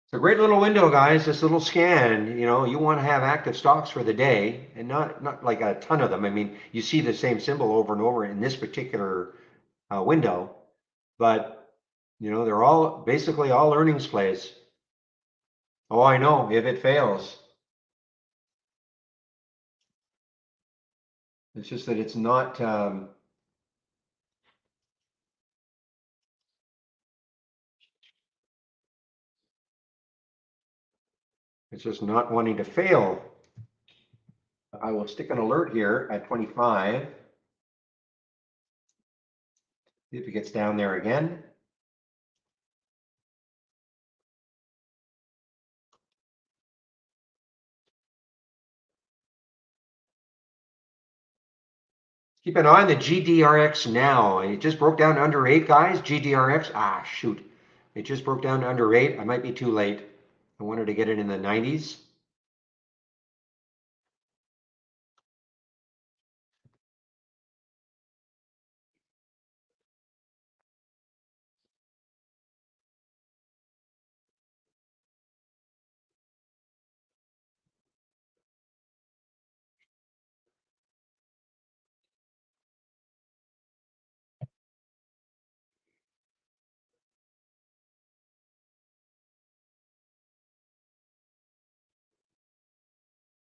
It's a great little window, guys. This little scan, you want to have active stocks for the day and not like a ton of them. I mean, you see the same symbol over and over in this particular window, but they're all basically all earnings plays. Oh, I know. If it fails, it's just that it's not. It's just not wanting to fail. I will stick an alert here at 25. See if it gets down there again. Keep an eye on the GDRX now. It just broke down to under 8, guys. GDRX. Ah, shoot. It just broke down to under 8. I might be too late. I wanted to get it in the 90s.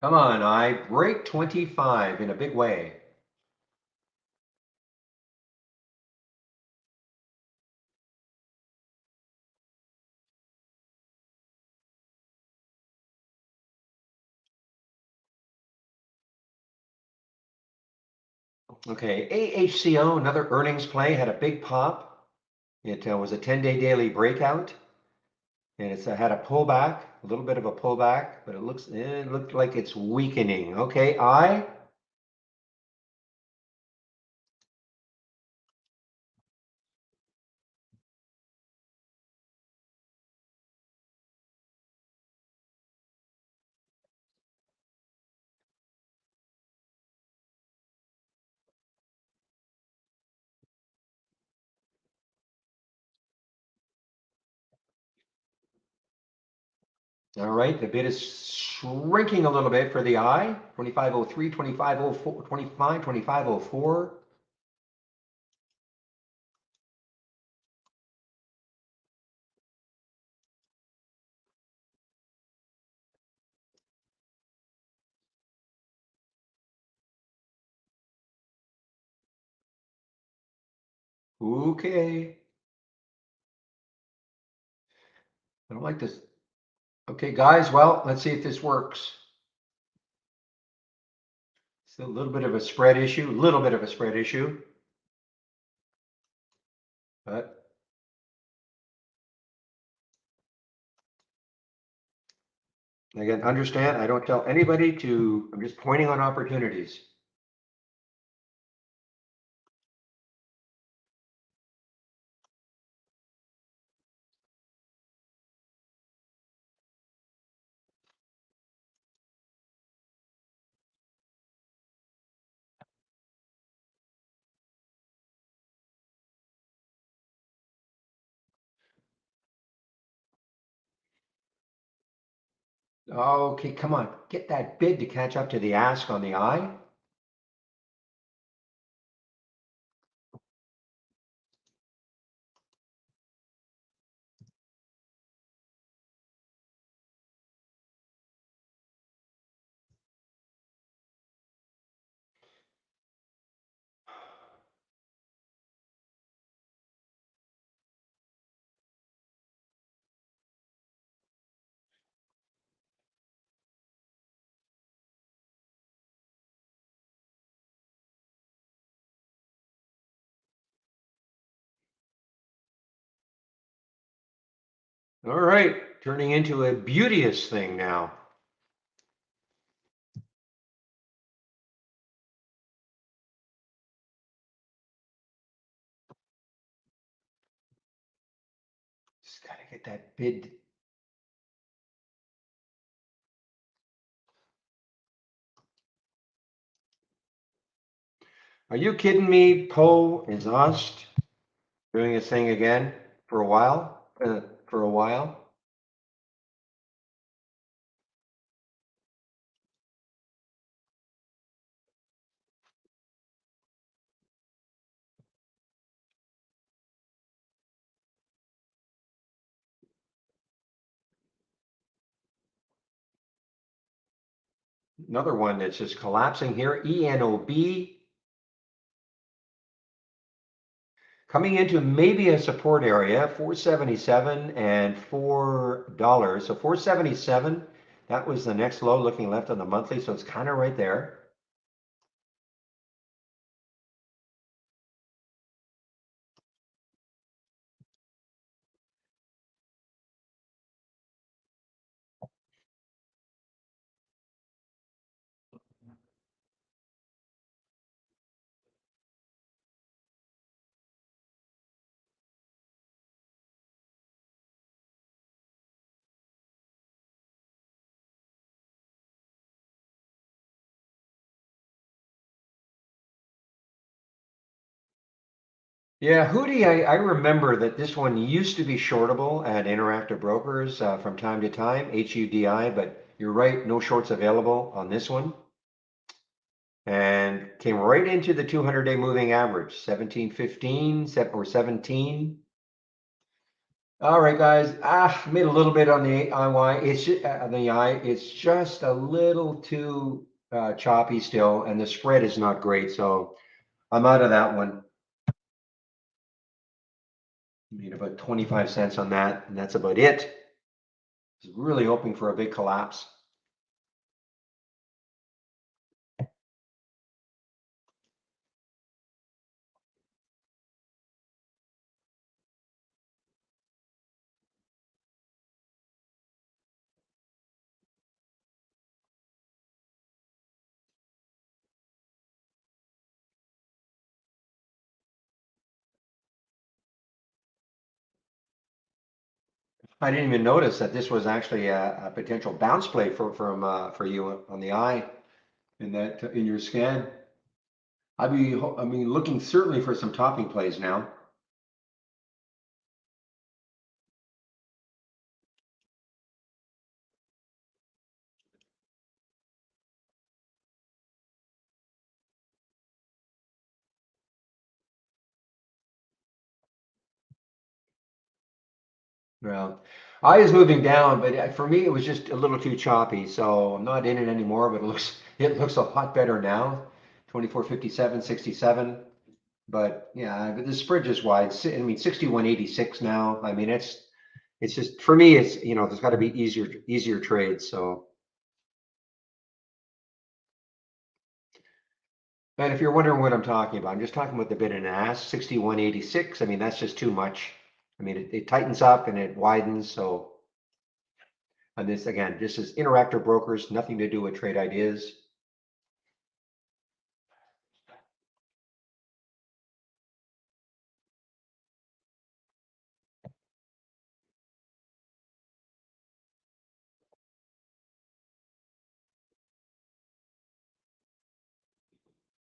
Come on, I break 25 in a big way. Okay, AHCO, another earnings play, had a big pop. It was a 10-day daily breakout, and it's had a pullback, a little bit of a pullback, but it looked like it's weakening. Okay, All right, the bid is shrinking a little bit for the eye. 2503, 2504, 25, 2504. Okay. I don't like this. Okay, guys, well, let's see if this works. It's a little bit of a spread issue, but again, understand, I don't tell anybody to, I'm just pointing on opportunities. Okay, come on, get that bid to catch up to the ask on the eye. All right, turning into a beauteous thing now. Just gotta get that bid. Are you kidding me? Poe is Ost doing his thing again for a while. For a while. Another one that's just collapsing here. ENOB coming into maybe a support area, 477 and $4. So 477, that was the next low looking left on the monthly. So it's kind of right there. Yeah, Hootie, I remember that this one used to be shortable at Interactive Brokers from time to time, HUDI, but you're right, no shorts available on this one. And came right into the 200-day moving average, 1715 or 17. All right, guys. Made a little bit on the IY. It's just, the eye. It's just a little too choppy still, and the spread is not great. So I'm out of that one. Made about 25 cents on that, and that's about it. I was really hoping for a big collapse. I didn't even notice that this was actually a potential bounce play for you on the eye in your scan. I mean, looking certainly for some topping plays now. Well, I is moving down, but for me it was just a little too choppy, so I'm not in it anymore. But it looks a lot better now. 24.57, 67. But yeah, but the spread is wide. I mean, 61.86 now. I mean, it's just for me. It's there's got to be easier trades. So, and if you're wondering what I'm talking about, I'm just talking about the bid and ask 61.86. I mean, that's just too much. I mean, it tightens up and it widens. So. And this again, this is interactive brokers, nothing to do with trade ideas.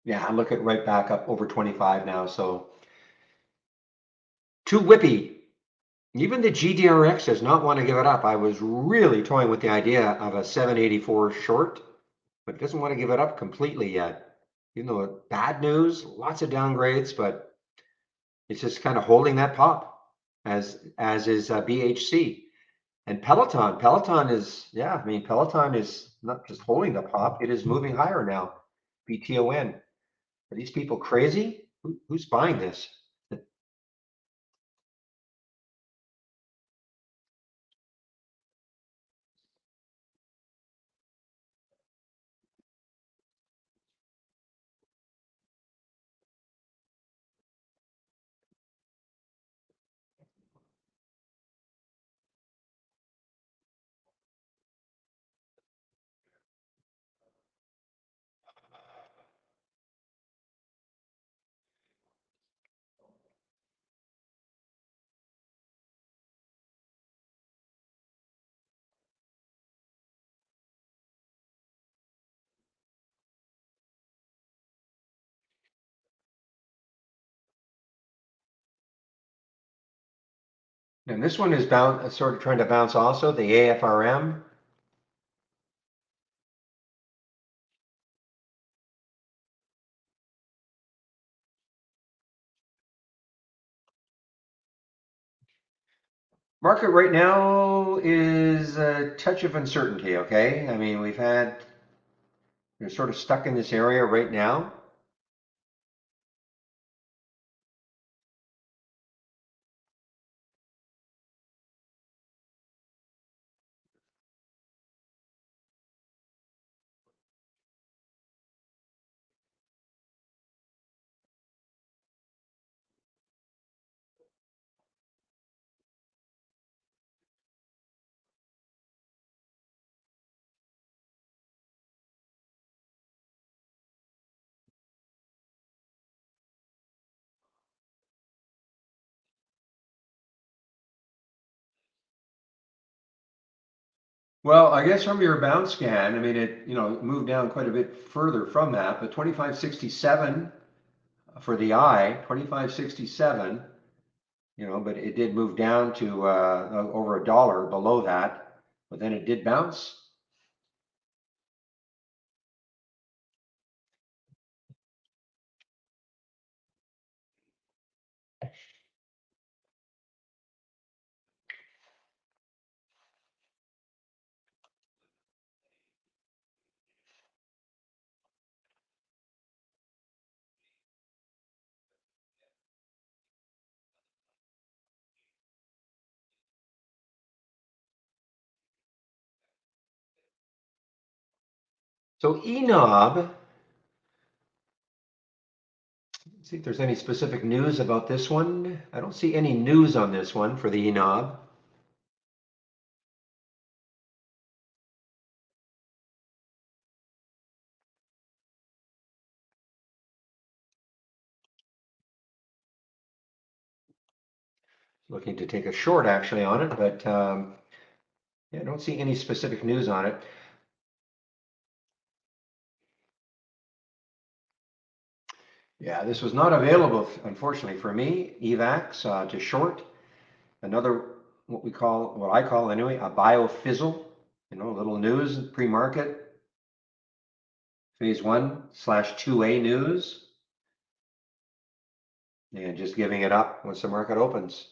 Yeah, I'm looking right back up over 25 now. So too whippy. Even the GDRX does not want to give it up. I was really toying with the idea of a 784 short, but it doesn't want to give it up completely yet. Even though bad news, lots of downgrades, but it's just kind of holding that pop as is BHC. And Peloton. Peloton is, yeah, I mean, Peloton is not just holding the pop, it is moving higher now. BTON. Are these people crazy? Who's buying this? And this one is sort of trying to bounce also, the AFRM. Market right now is a touch of uncertainty, okay? I mean, we're sort of stuck in this area right now. Well, I guess from your bounce scan, I mean, it moved down quite a bit further from that, but 25.67 for the eye, 25.67, but it did move down to over $1 below that, but then it did bounce. So ENOB, see if there's any specific news about this one. I don't see any news on this one for the ENOB. Looking to take a short actually on it, but yeah, I don't see any specific news on it. Yeah, this was not available, unfortunately for me. EVAX to short. Another, what I call anyway, a biofizzle. A little news, pre-market, phase 1/2A news. And just giving it up once the market opens.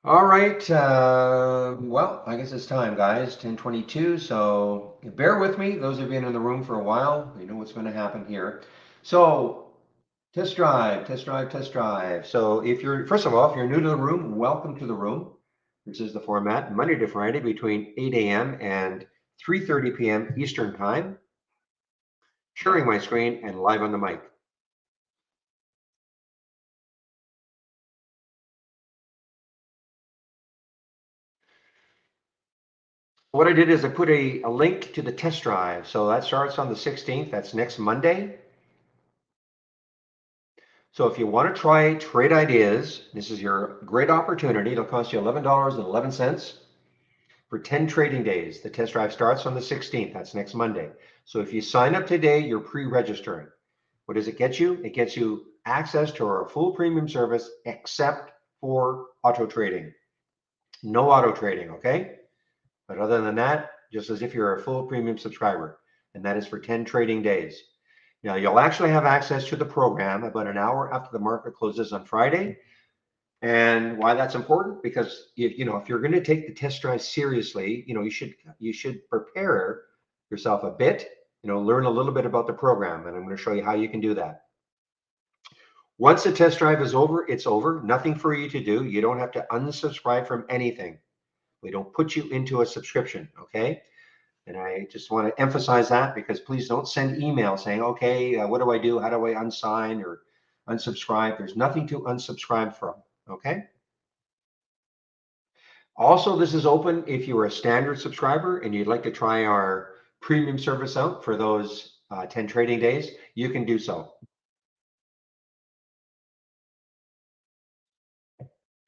All right. Well, I guess it's time, guys. 10:22. So bear with me. Those of you in the room for a while, you know what's going to happen here. So test drive, test drive, test drive. So if you're, first of all, if you're new to the room, welcome to the room. This is the format, Monday to Friday between 8 a.m. and 3:30 p.m. Eastern Time. Sharing my screen and live on the mic. What I did is I put a link to the test drive. So that starts on the 16th. That's next Monday. So if you want to try Trade Ideas, this is your great opportunity. It'll cost you $11.11 for 10 trading days. The test drive starts on the 16th. That's next Monday. So if you sign up today, you're pre-registering. What does it get you? It gets you access to our full premium service except for auto trading. No auto trading, okay? But other than that, just as if you're a full premium subscriber, and that is for 10 trading days. Now, you'll actually have access to the program about an hour after the market closes on Friday. And why that's important? Because if you're going to take the test drive seriously, you should prepare yourself a bit, learn a little bit about the program, and I'm going to show you how you can do that. Once the test drive is over, it's over. Nothing for you to do. You don't have to unsubscribe from anything. We don't put you into a subscription, okay? And I just want to emphasize that, because please don't send emails saying, okay, what do I do? How do I unsign or unsubscribe? There's nothing to unsubscribe from, okay? Also, this is open if you are a standard subscriber and you'd like to try our premium service out for those 10 trading days, you can do so.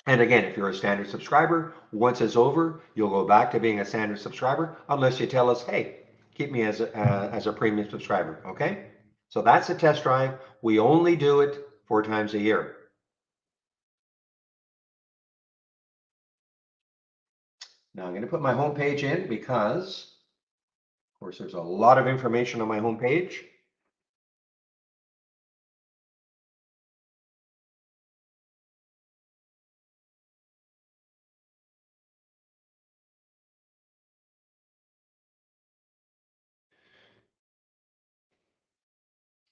And again, if you're a standard subscriber, once it's over, you'll go back to being a standard subscriber unless you tell us, hey, keep me as a premium subscriber, okay? So that's a test drive. We only do it 4 times a year. Now I'm going to put my homepage in because, of course, there's a lot of information on my homepage.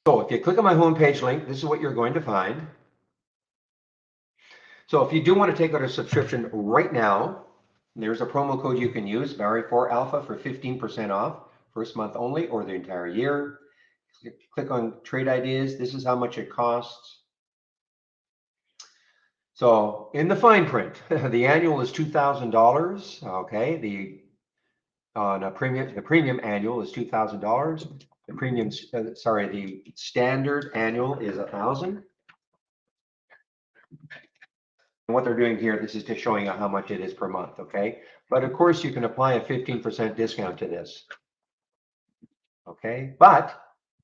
So if you click on my homepage link, this is what you're going to find. So if you do want to take out a subscription right now, there's a promo code you can use, Barry4Alpha, for 15% off, first month only or the entire year. Click on Trade Ideas. This is how much it costs. So in the fine print, the annual is $2,000. Okay, the premium annual is $2,000. The premium, the standard annual is $1,000. And what they're doing here, this is just showing you how much it is per month, okay? But of course, you can apply a 15% discount to this, okay?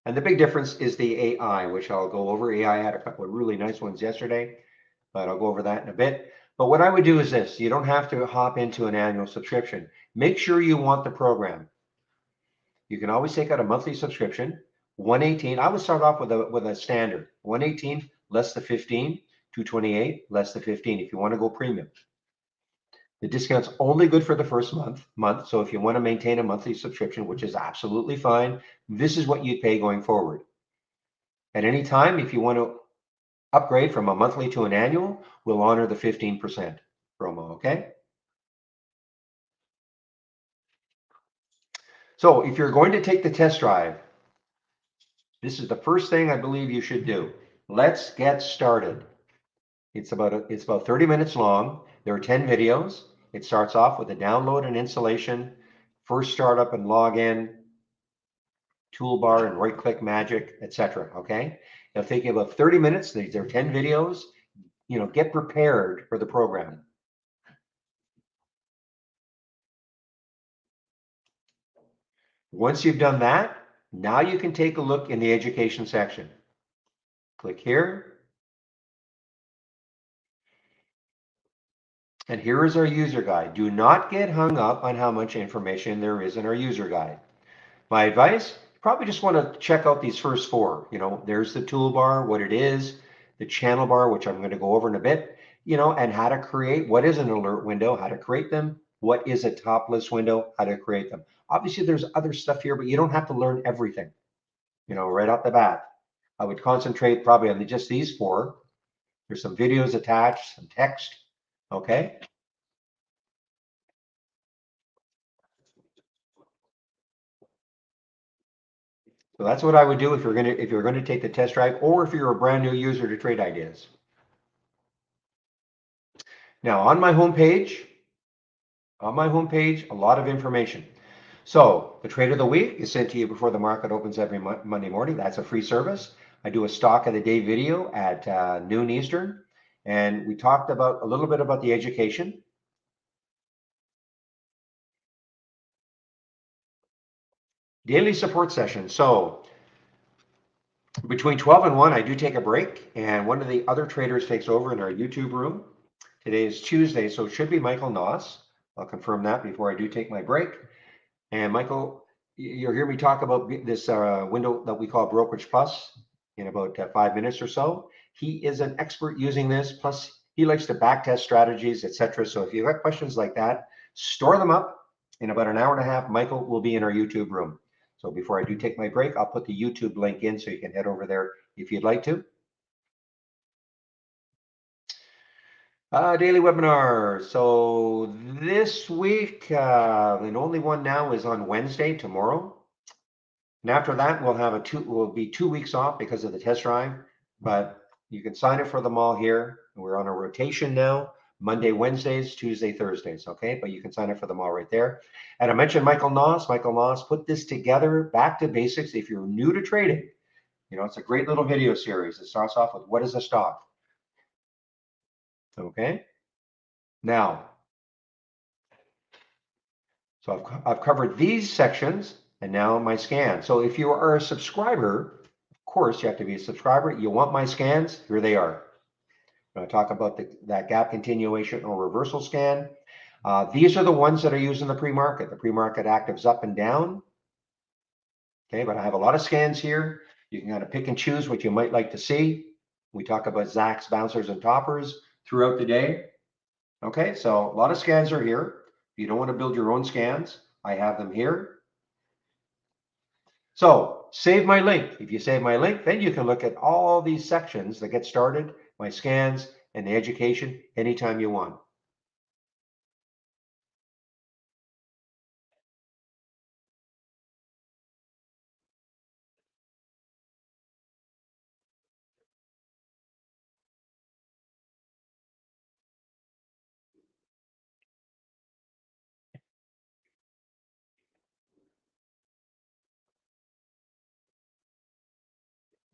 And the big difference is the AI, which I'll go over. AI had a couple of really nice ones yesterday, but I'll go over that in a bit. But what I would do is this: you don't have to hop into an annual subscription. Make sure you want the program. You can always take out a monthly subscription. 118. I would start off with a standard 118 less the 15, 228 less the 15 if you want to go premium. The discount's only good for the first month. So if you want to maintain a monthly subscription, which is absolutely fine, this is what you'd pay going forward. At any time, if you want to upgrade from a monthly to an annual, we'll honor the 15% promo, okay? So if you're going to take the test drive, this is the first thing I believe you should do. Let's get started. It's about 30 minutes long. There are 10 videos. It starts off with a download and installation, first startup and login, toolbar and right-click magic, etc. Okay, it'll take you about 30 minutes. These are 10 videos. Get prepared for the program. Once you've done that, now you can take a look in the education section. Click here. And here is our user guide. Do not get hung up on how much information there is in our user guide. My advice, you probably just want to check out these first 4. There's the toolbar, what it is, the channel bar, which I'm going to go over in a bit. and how to create, what is an alert window, how to create them, what is a top list window, how to create them. Obviously, there's other stuff here, but you don't have to learn everything, right off the bat. I would concentrate probably on just these four. There's some videos attached, some text, okay? So that's what I would do if you're gonna take the test drive, or if you're a brand new user to Trade Ideas. Now on my homepage, a lot of information. So the trade of the week is sent to you before the market opens every Monday morning. That's a free service. I do a stock of the day video at noon Eastern, and we talked about a little bit about the education. Daily support session. So between 12 and 1, I do take a break, and one of the other traders takes over in our YouTube room. Today is Tuesday, so it should be Michael Noss. I'll confirm that before I do take my break. And Michael, you'll hear me talk about this window that we call Brokerage Plus in about 5 minutes or so. He is an expert using this. Plus, he likes to backtest strategies, etc. So if you've got questions like that, store them up. In about an hour and a half, Michael will be in our YouTube room. So before I do take my break, I'll put the YouTube link in so you can head over there if you'd like to. Daily webinar. So this week, the only one now is on Wednesday, tomorrow. And after that, we'll be 2 weeks off because of the test drive, but you can sign up for them all here. We're on a rotation now, Monday, Wednesdays, Tuesday, Thursdays, okay? But you can sign up for them all right there. And I mentioned Michael Noss. Michael Noss put this together, back to basics. If you're new to trading, it's a great little video series. It starts off with what is a stock, okay? Now, so I've covered these sections, and now my scan. So if you are a subscriber, of course, you have to be a subscriber. You want my scans? Here they are. I'm going to talk about that gap continuation or reversal scan. These are the ones that are used in the pre-market. The pre-market actives up and down. Okay, but I have a lot of scans here. You can kind of pick and choose what you might like to see. We talk about Zacks, bouncers, and toppers throughout the day. Okay, so a lot of scans are here. If you don't want to build your own scans, I have them here. So save my link. If you save my link, then you can look at all these sections that get started, my scans, and the education anytime you want.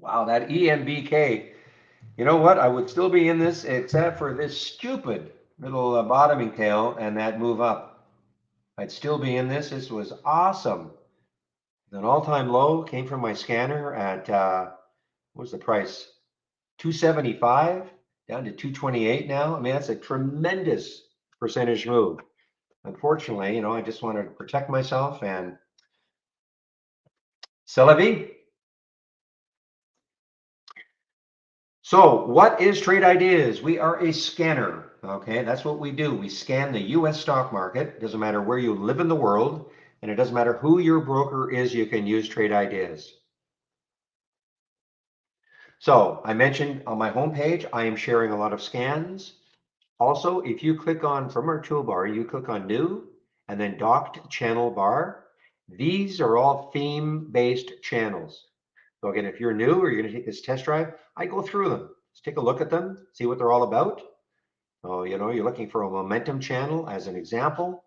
Wow, that EMBK. You know what? I would still be in this except for this stupid little bottoming tail and that move up. I'd still be in this. This was awesome. An all-time low came from my scanner at what was the price? 275 down to 228 now. I mean, that's a tremendous percentage move. Unfortunately, I just wanted to protect myself, and c'est la vie. So what is Trade Ideas? We are a scanner, okay? That's what we do. We scan the US stock market. Doesn't matter where you live in the world, and it doesn't matter who your broker is, you can use Trade Ideas. So I mentioned on my homepage, I am sharing a lot of scans. Also, if you click on, from our toolbar, you click on New, and then Docked Channel Bar. These are all theme-based channels. So again, if you're new or you're going to take this test drive, I go through them. Let's take a look at them, see what they're all about. So, you're looking for a momentum channel as an example.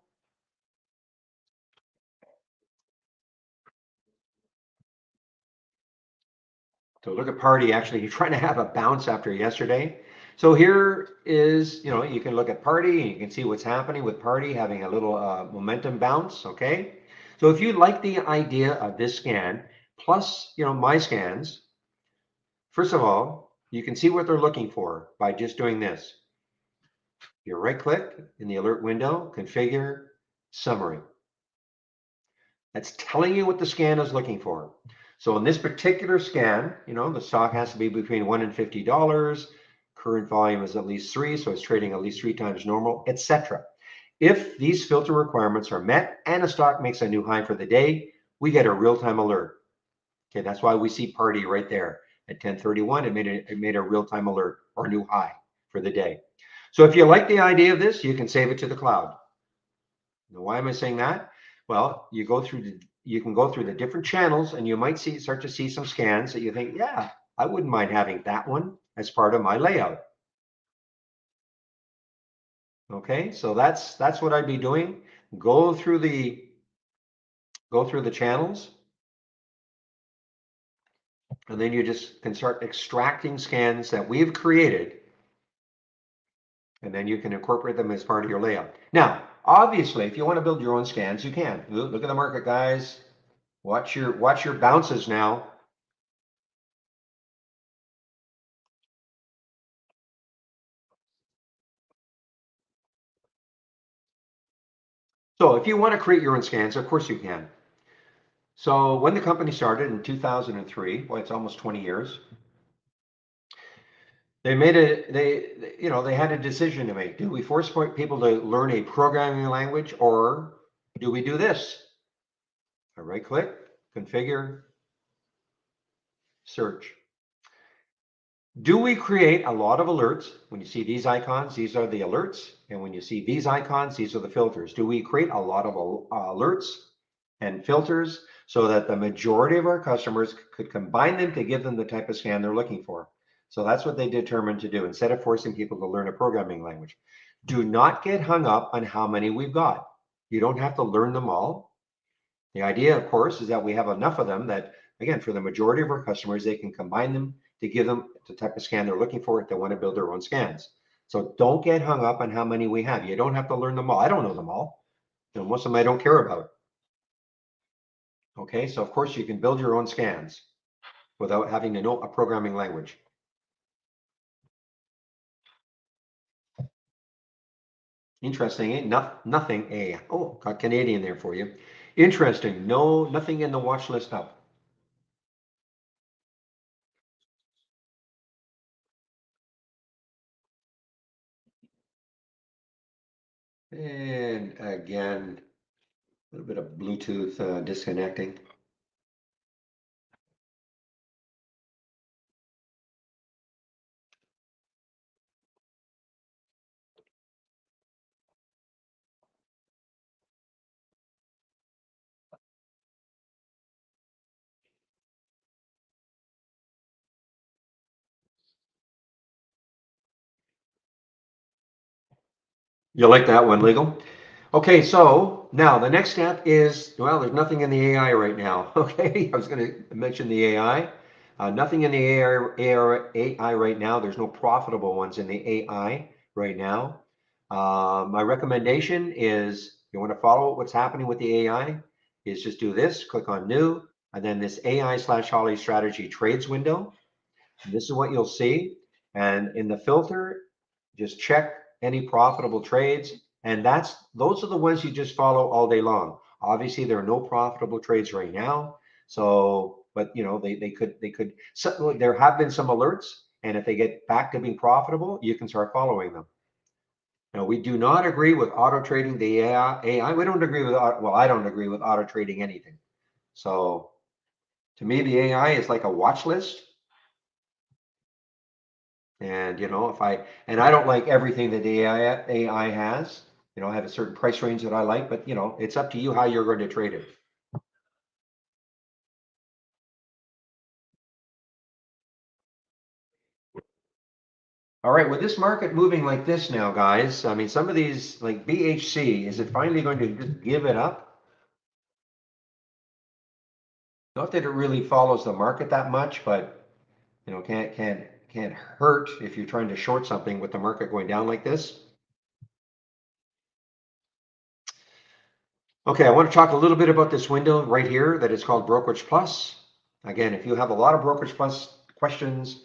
So look at Party. Actually, he's trying to have a bounce after yesterday. So here is, you can look at Party and you can see what's happening with Party having a little momentum bounce, okay? So if you like the idea of this scan, plus, my scans, first of all, you can see what they're looking for by just doing this. You right click in the alert window, configure summary. That's telling you what the scan is looking for. So in this particular scan, the stock has to be between $1 and $50. current volume is at least 3, so it's trading at least 3 times normal, etc. If these filter requirements are met and a stock makes a new high for the day, we get a real-time alert. Okay, that's why we see party right there at 10:31. It made a real-time alert or new high for the day. So if you like the idea of this, you can save it to the cloud. Now, why am I saying that? Well, you can go through the different channels, and you might start to see some scans that you think, yeah, I wouldn't mind having that one as part of my layout. Okay, so that's what I'd be doing. Go through the channels, and then you just can start extracting scans that we've created, and then you can incorporate them as part of your layout. Now, obviously, if you want to build your own scans, you can. Look at the market, guys. Watch your bounces now. So if you want to create your own scans, of course you can. So when the company started in 2003, boy, it's almost 20 years. They had a decision to make. Do we force people to learn a programming language, or do we do this? I right click, configure, search. Do we create a lot of alerts? When you see these icons, these are the alerts. And when you see these icons, these are the filters. Do we create a lot of alerts and filters so that the majority of our customers could combine them to give them the type of scan they're looking for? So that's what they determined to do, instead of forcing people to learn a programming language. Do not get hung up on how many we've got. You don't have to learn them all. The idea, of course, is that we have enough of them that, again, for the majority of our customers, they can combine them to give them the type of scan they're looking for if they want to build their own scans. So don't get hung up on how many we have. You don't have to learn them all. I don't know them all. Most of them I don't care about. Okay, so of course you can build your own scans without having to know a programming language. Interesting, eh? Nothing, oh, got Canadian there for you. Interesting, nothing in the watch list up. And again, a little bit of Bluetooth disconnecting. You like that one, legal? Okay, so now the next step is, well, there's nothing in the AI right now. Okay, I was going to mention the AI. Nothing in the AI right now. There's no profitable ones in the AI right now. My recommendation is, you want to follow what's happening with the AI, is just do this, click on new, and then this AI/Holly strategy trades window. And this is what you'll see. And in the filter, just check any profitable trades. And those are the ones you just follow all day long. Obviously, there are no profitable trades right now. So, but they could, so there have been some alerts. And if they get back to being profitable, you can start following them. Now, we do not agree with auto trading the AI. We don't agree with, well, I don't agree with auto trading anything. So to me, the AI is like a watch list. And I don't like everything that the AI has. I have a certain price range that I like, but it's up to you how you're going to trade it. All right, with this market moving like this now, guys, I mean, some of these, like BHC, is it finally going to just give it up? Not that it really follows the market that much, but can't hurt if you're trying to short something with the market going down like this. Okay, I want to talk a little bit about this window right here that is called Brokerage Plus. Again, if you have a lot of Brokerage Plus questions,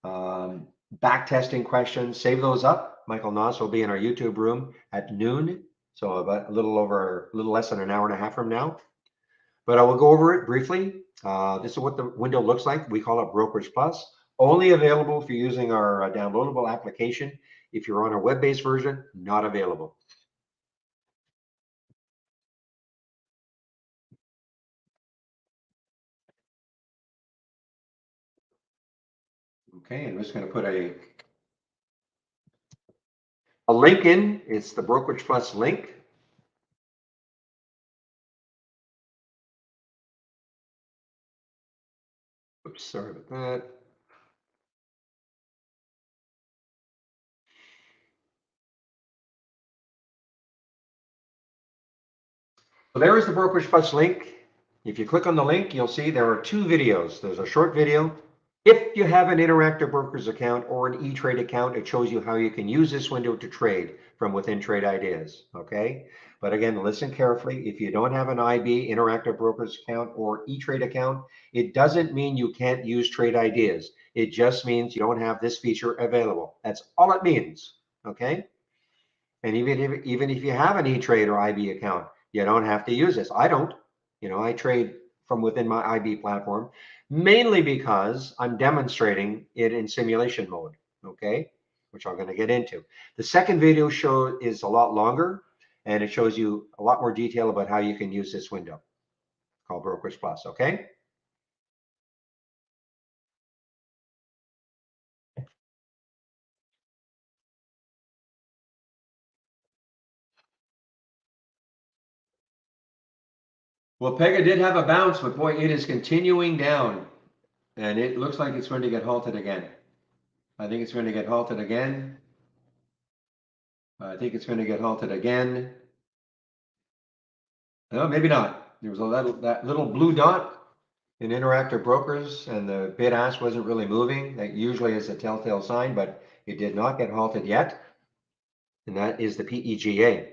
back testing questions, save those up. Michael Noss will be in our YouTube room at noon, so about a little less than an hour and a half from now. But I will go over it briefly. This is what the window looks like. We call it Brokerage Plus. Only available if you're using our downloadable application. If you're on a web-based version, not available. Okay, I'm just going to put a link in. It's the Brokerage Plus link. Oops, sorry about that. So there is the Brokerage Plus link. If you click on the link, you'll see there are two videos. There's a short video. If you have an Interactive Brokers account or an E-Trade account, it shows you how you can use this window to trade from within Trade Ideas, okay? But again, listen carefully. If you don't have an IB, Interactive Brokers account or E-Trade account, it doesn't mean you can't use Trade Ideas. It just means you don't have this feature available. That's all it means, okay? And even if you have an E-Trade or IB account, you don't have to use this. I don't. I trade from within my IB platform, mainly because I'm demonstrating it in simulation mode, okay? Which I'm going to get into. The second video show is a lot longer, and it shows you a lot more detail about how you can use this window called Brokerage Plus, okay? Well, Pega did have a bounce, but boy, it is continuing down, and it looks like it's going to get halted again. I think it's going to get halted again. I think it's going to get halted again. No, maybe not. There was that little blue dot in Interactive Brokers, and the bid ask wasn't really moving. That usually is a telltale sign, but it did not get halted yet. And that is the PEGA.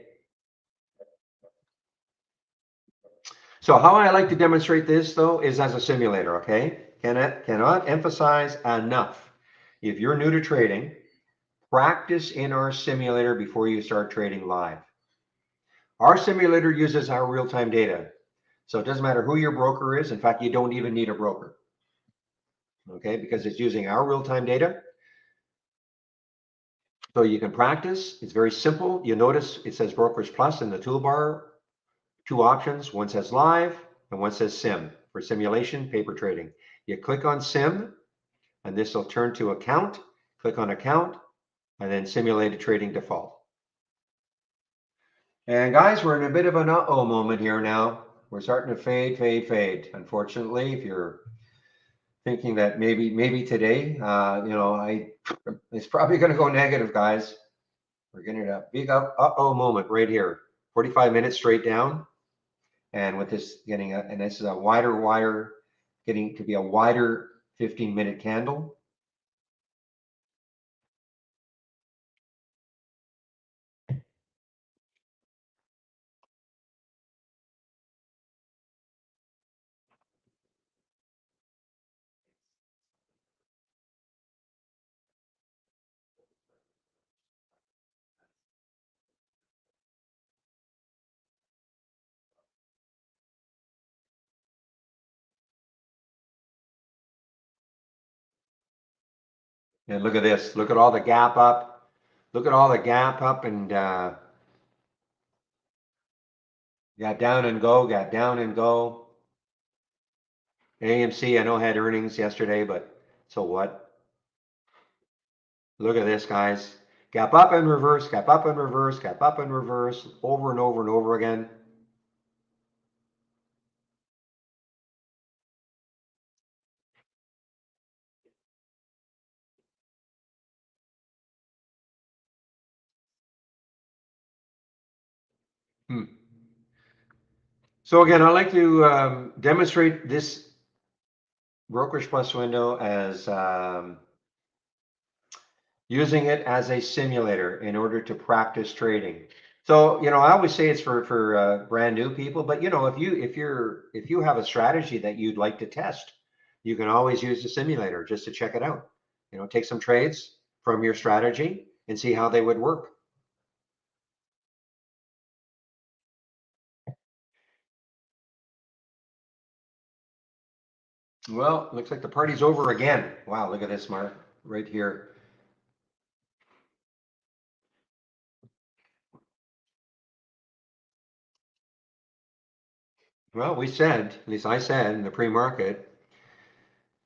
So how I like to demonstrate this though is as a simulator, okay? Cannot emphasize enough. If you're new to trading, practice in our simulator before you start trading live. Our simulator uses our real-time data. So it doesn't matter who your broker is. In fact, you don't even need a broker, okay? Because it's using our real-time data. So you can practice. It's very simple. You notice it says Brokerage Plus in the toolbar. Two options. One says live and one says sim for simulation, paper trading. You click on sim and this will turn to account. Click on account and then simulated trading default. And guys, we're in a bit of an uh-oh moment here now. We're starting to fade. Unfortunately, if you're thinking that maybe today, it's probably going to go negative, guys. We're getting a big uh-oh moment right here. 45 minutes straight down. And with this and this is a wider wire, getting to be a wider 15-minute candle. And look at this. Look at all the gap up. Look at all the gap up and got down and go, got down and go. AMC, I know had earnings yesterday, but so what? Look at this, guys. Gap up and reverse, gap up and reverse, gap up and reverse, over and over and over again. So again, I like to demonstrate this Brokerage Plus window as using it as a simulator in order to practice trading. So, I always say it's for brand new people, but if you have a strategy that you'd like to test, you can always use the simulator just to check it out. Take some trades from your strategy and see how they would work. Well, looks like the party's over again. Wow, look at this, Mark, right here. Well, we said, at least I said in the pre-market,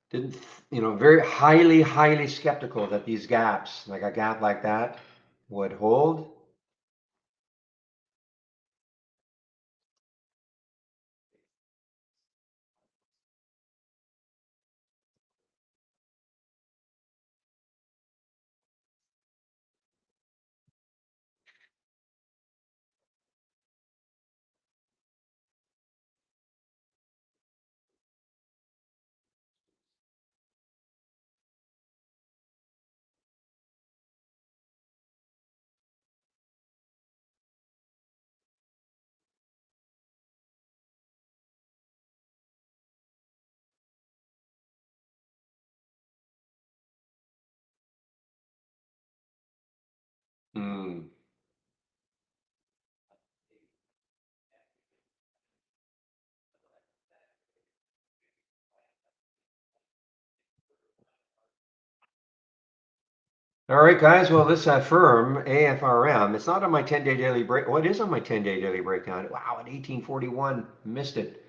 didn't, very highly, highly skeptical that these gaps, like a gap like that, would hold. Hmm. All right, guys. Well, this firm, AFRM, it's not on my 10-day daily break. Well, it is on my 10-day daily breakdown. Wow, at 1841, missed it.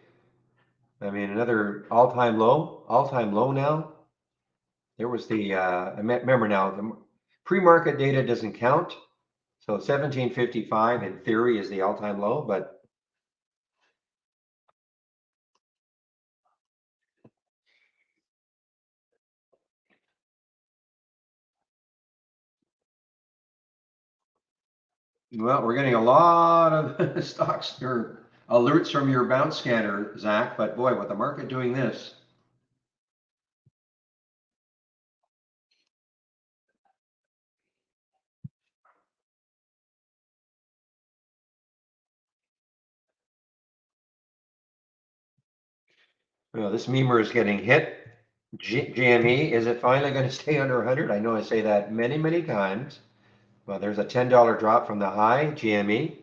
I mean, another all-time low now. There was remember now, the pre-market data doesn't count. So 1755 in theory is the all-time low, but well, we're getting a lot of stocks or alerts from your bounce scanner, Zach. But boy, with the market doing this, this memer is getting hit. GME, is it finally going to stay under 100? I know I say that many, many times. Well, there's a $10 drop from the high, GME.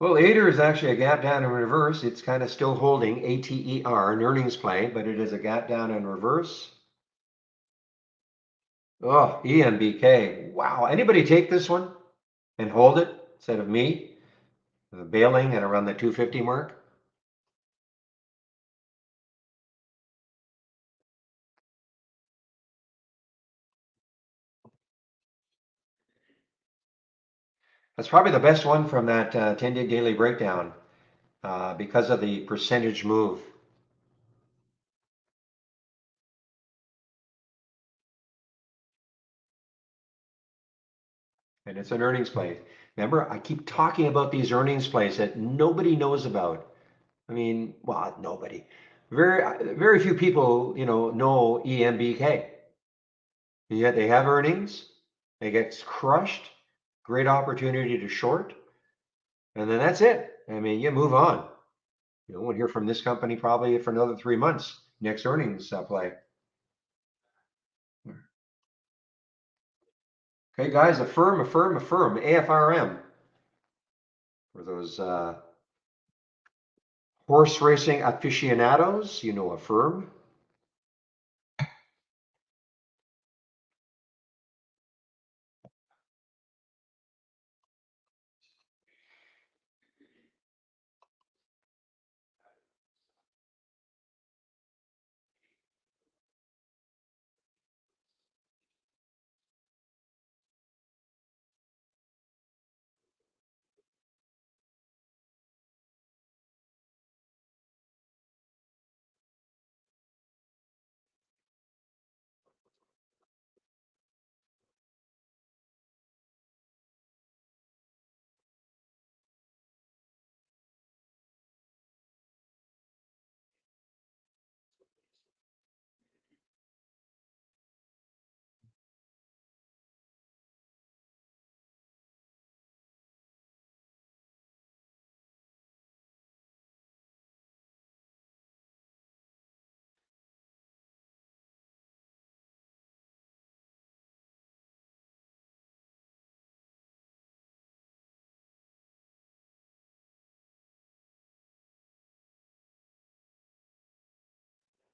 Well, ATER is actually a gap down in reverse. It's kind of still holding ATER, an earnings play, but it is a gap down in reverse. Oh, EMBK. Wow. Anybody take this one and hold it instead of me bailing at around the 250 mark? That's probably the best one from that 10-day daily breakdown because of the percentage move. And it's an earnings play. Remember, I keep talking about these earnings plays that nobody knows about. I mean, well, nobody. Very few people, know EMBK. Yet they have earnings. They get crushed. Great opportunity to short, and then that's it. I mean, you move on. You won't hear from this company probably for another 3 months. Next earnings play. Okay, guys, affirm. AFRM for those horse racing aficionados. Affirm.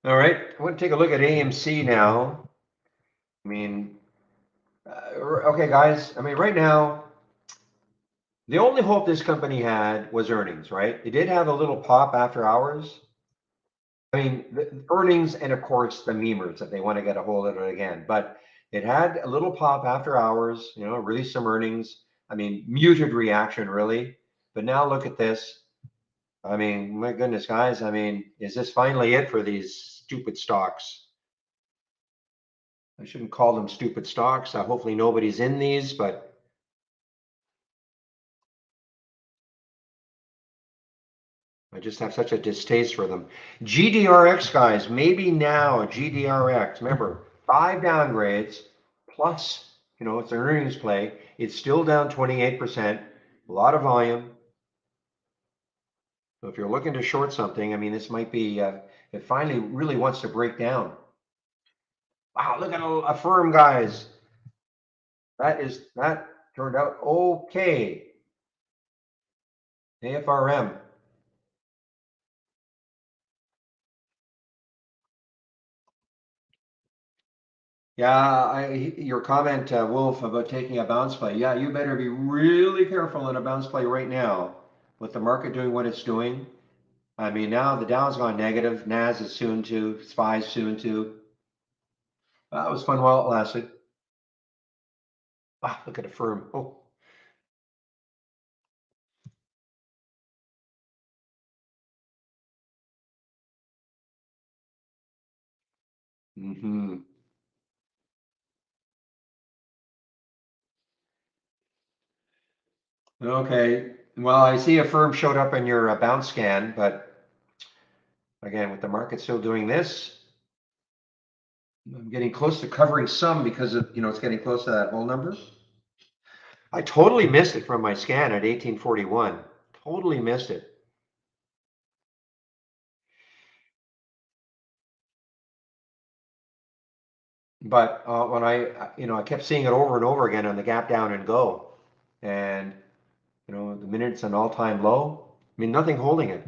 All right, I want to take a look at AMC now. I mean, okay, guys. I mean, right now, the only hope this company had was earnings, right? It did have a little pop after hours. I mean, the earnings and of course the memers that they want to get a hold of it again. But it had a little pop after hours, released some earnings. I mean, muted reaction really. But now look at this. I mean, my goodness, guys. I mean, is this finally it for these stupid stocks? I shouldn't call them stupid stocks. Hopefully nobody's in these, but I just have such a distaste for them. GDRX, guys, maybe now GDRX. Remember, 5 downgrades plus, it's an earnings play. It's still down 28%, a lot of volume. So if you're looking to short something, I mean, this might be, it finally really wants to break down. Wow, look at a firm, guys. That turned out okay. AFRM. Yeah, your comment, Wolf, about taking a bounce play. Yeah, you better be really careful in a bounce play right now with the market doing what it's doing. I mean, now the Dow's gone negative. NAS is soon to. SPY's soon to. That was fun while it lasted. Ah, look at the firm. Oh. Mm-hmm. Okay. Well, I see a firm showed up in your bounce scan, but again, with the market still doing this, I'm getting close to covering some because of, it's getting close to that whole number. I totally missed it from my scan at 1841. Totally missed it. But when I kept seeing it over and over again on the gap down and go, and the minute it's an all-time low. I mean, nothing holding it.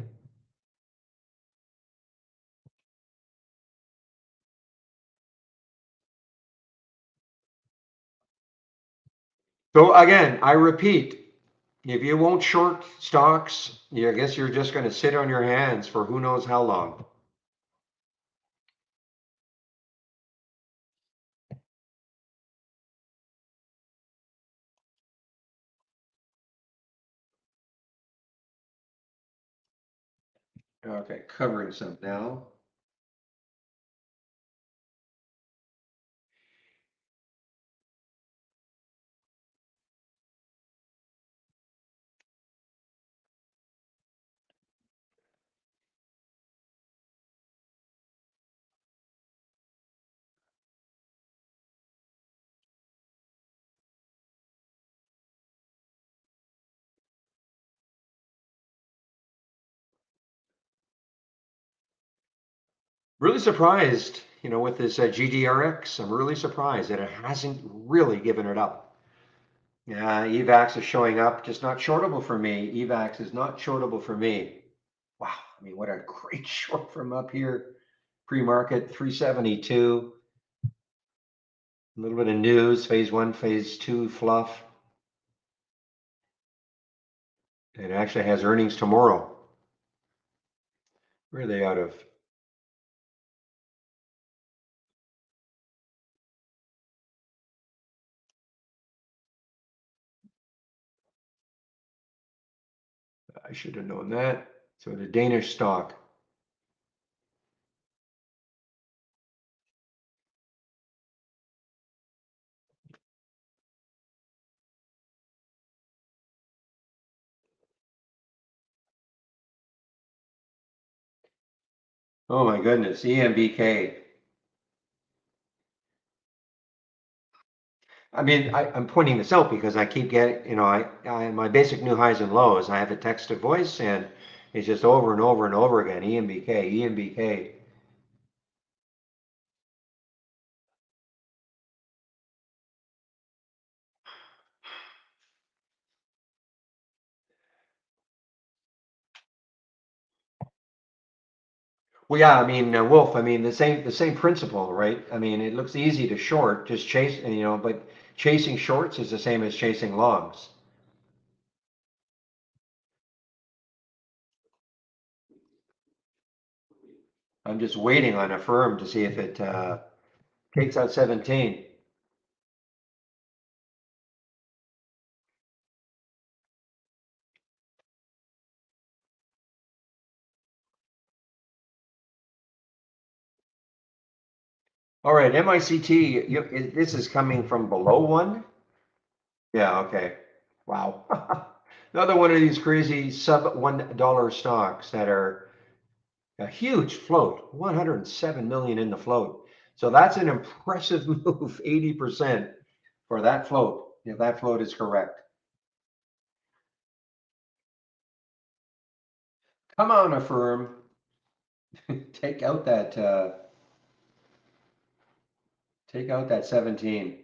So again, I repeat, if you won't short stocks, I guess you're just going to sit on your hands for who knows how long. Okay, covering some now. Really surprised, with this GDRX. I'm really surprised that it hasn't really given it up. Yeah, EVAX is showing up, just not shortable for me. EVAX is not shortable for me. Wow, I mean, what a great short from up here. Pre-market 372. A little bit of news, phase one, phase two fluff. It actually has earnings tomorrow. Where are they out of? I should have known that. So the Danish stock. Oh my goodness, EMBK. I mean, I'm pointing this out because I keep getting, my basic new highs and lows. I have a text to voice, and it's just over and over and over again. EMBK, EMBK. Well, yeah, I mean, Wolf, I mean, the same principle, right? I mean, it looks easy to short, just chase, but chasing shorts is the same as chasing longs. I'm just waiting on a firm to see if it takes out 17. All right, MICT, this is coming from below one? Yeah, okay. Wow. Another one of these crazy sub $1 stocks that are a huge float, 107 million in the float. So that's an impressive move, 80% for that float, if that float is correct. Come on, Affirm. Take out that take out that 17.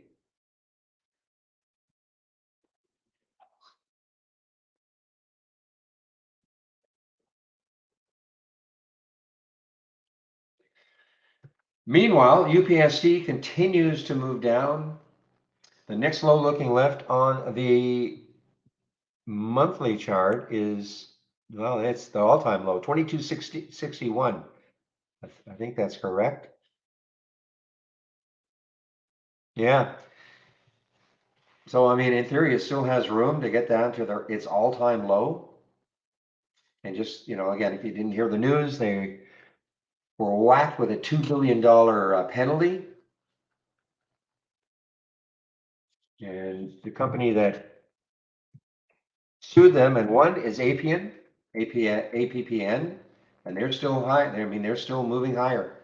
Meanwhile, UPSD continues to move down. The next low looking left on the monthly chart is, well, it's the all-time low, 2261. I think that's correct. Yeah. So, I mean, in theory, it still has room to get down to its all-time low. And just, again, if you didn't hear the news, they were whacked with a $2 billion penalty. And the company that sued them and won is APPN, and they're still high. I mean, they're still moving higher.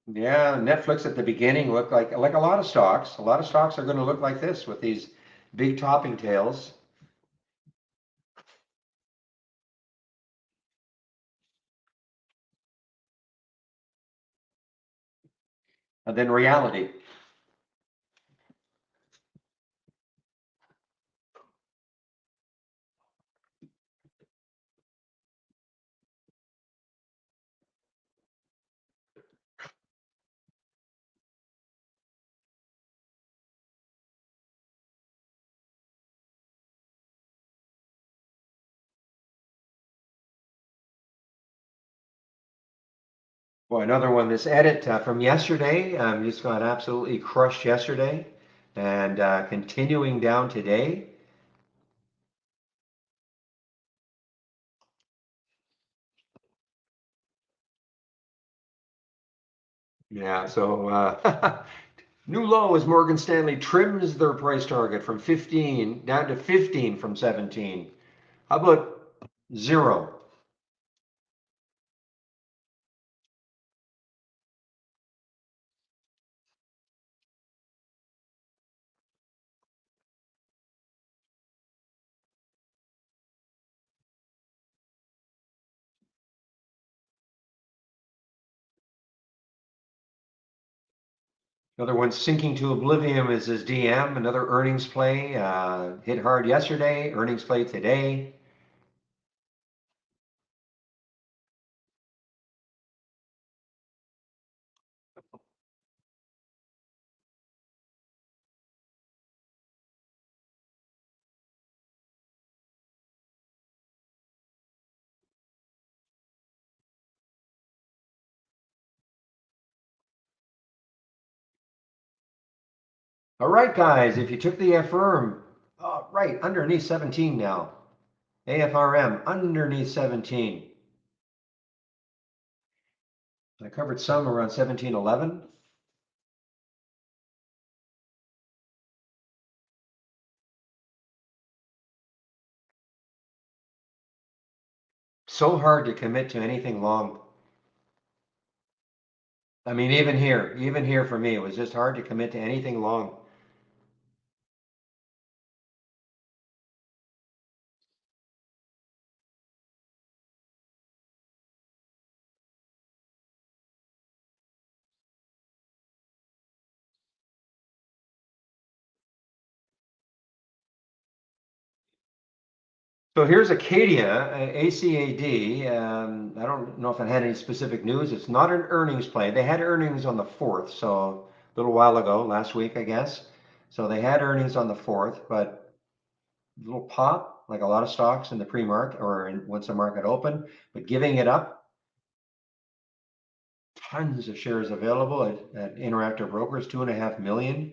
Yeah, Netflix at the beginning looked like a lot of stocks. A lot of stocks are going to look like this with these big topping tails. And then reality. Boy, another one. This edit from yesterday just got absolutely crushed yesterday, and continuing down today. Yeah, so new low as Morgan Stanley trims their price target from 15 down to 15 from 17. How about zero? Another one sinking to oblivion is this DM, another earnings play. Hit hard yesterday, earnings play today. All right, guys, if you took the affirm, right, underneath 17 now. AFRM underneath 17. I covered some around 1711. So hard to commit to anything long. I mean, even here for me, it was just hard to commit to anything long. So here's Acadia, ACAD. I don't know if it had any specific news. It's not an earnings play. They had earnings on the 4th, so a little while ago, last week, I guess. So they had earnings on the 4th, but a little pop, like a lot of stocks in the pre-market or once the market opened, but giving it up. Tons of shares available at Interactive Brokers, 2.5 million.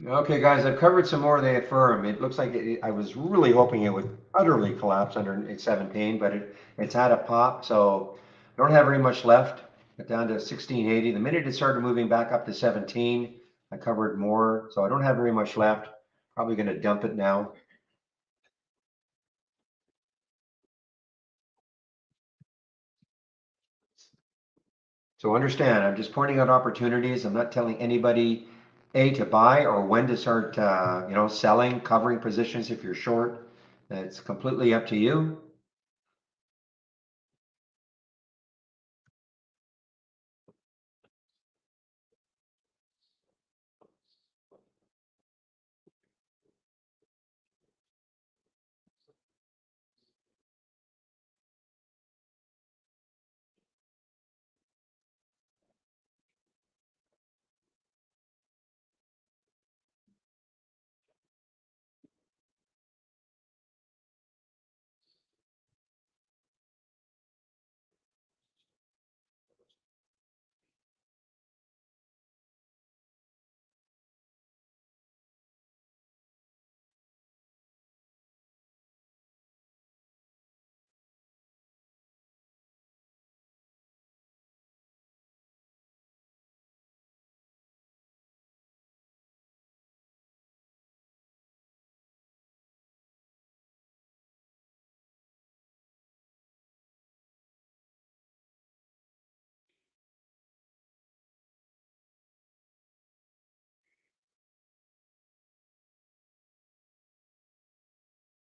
Okay, guys, I've covered some more of the firm. It looks like I was really hoping it would utterly collapse under 17, but it's had a pop, so I don't have very much left. Got down to 1680. The minute it started moving back up to 17, I covered more, so I don't have very much left. Probably going to dump it now. So understand, I'm just pointing out opportunities. I'm not telling anybody A to buy or when to start, selling, covering positions if you're short. It's completely up to you.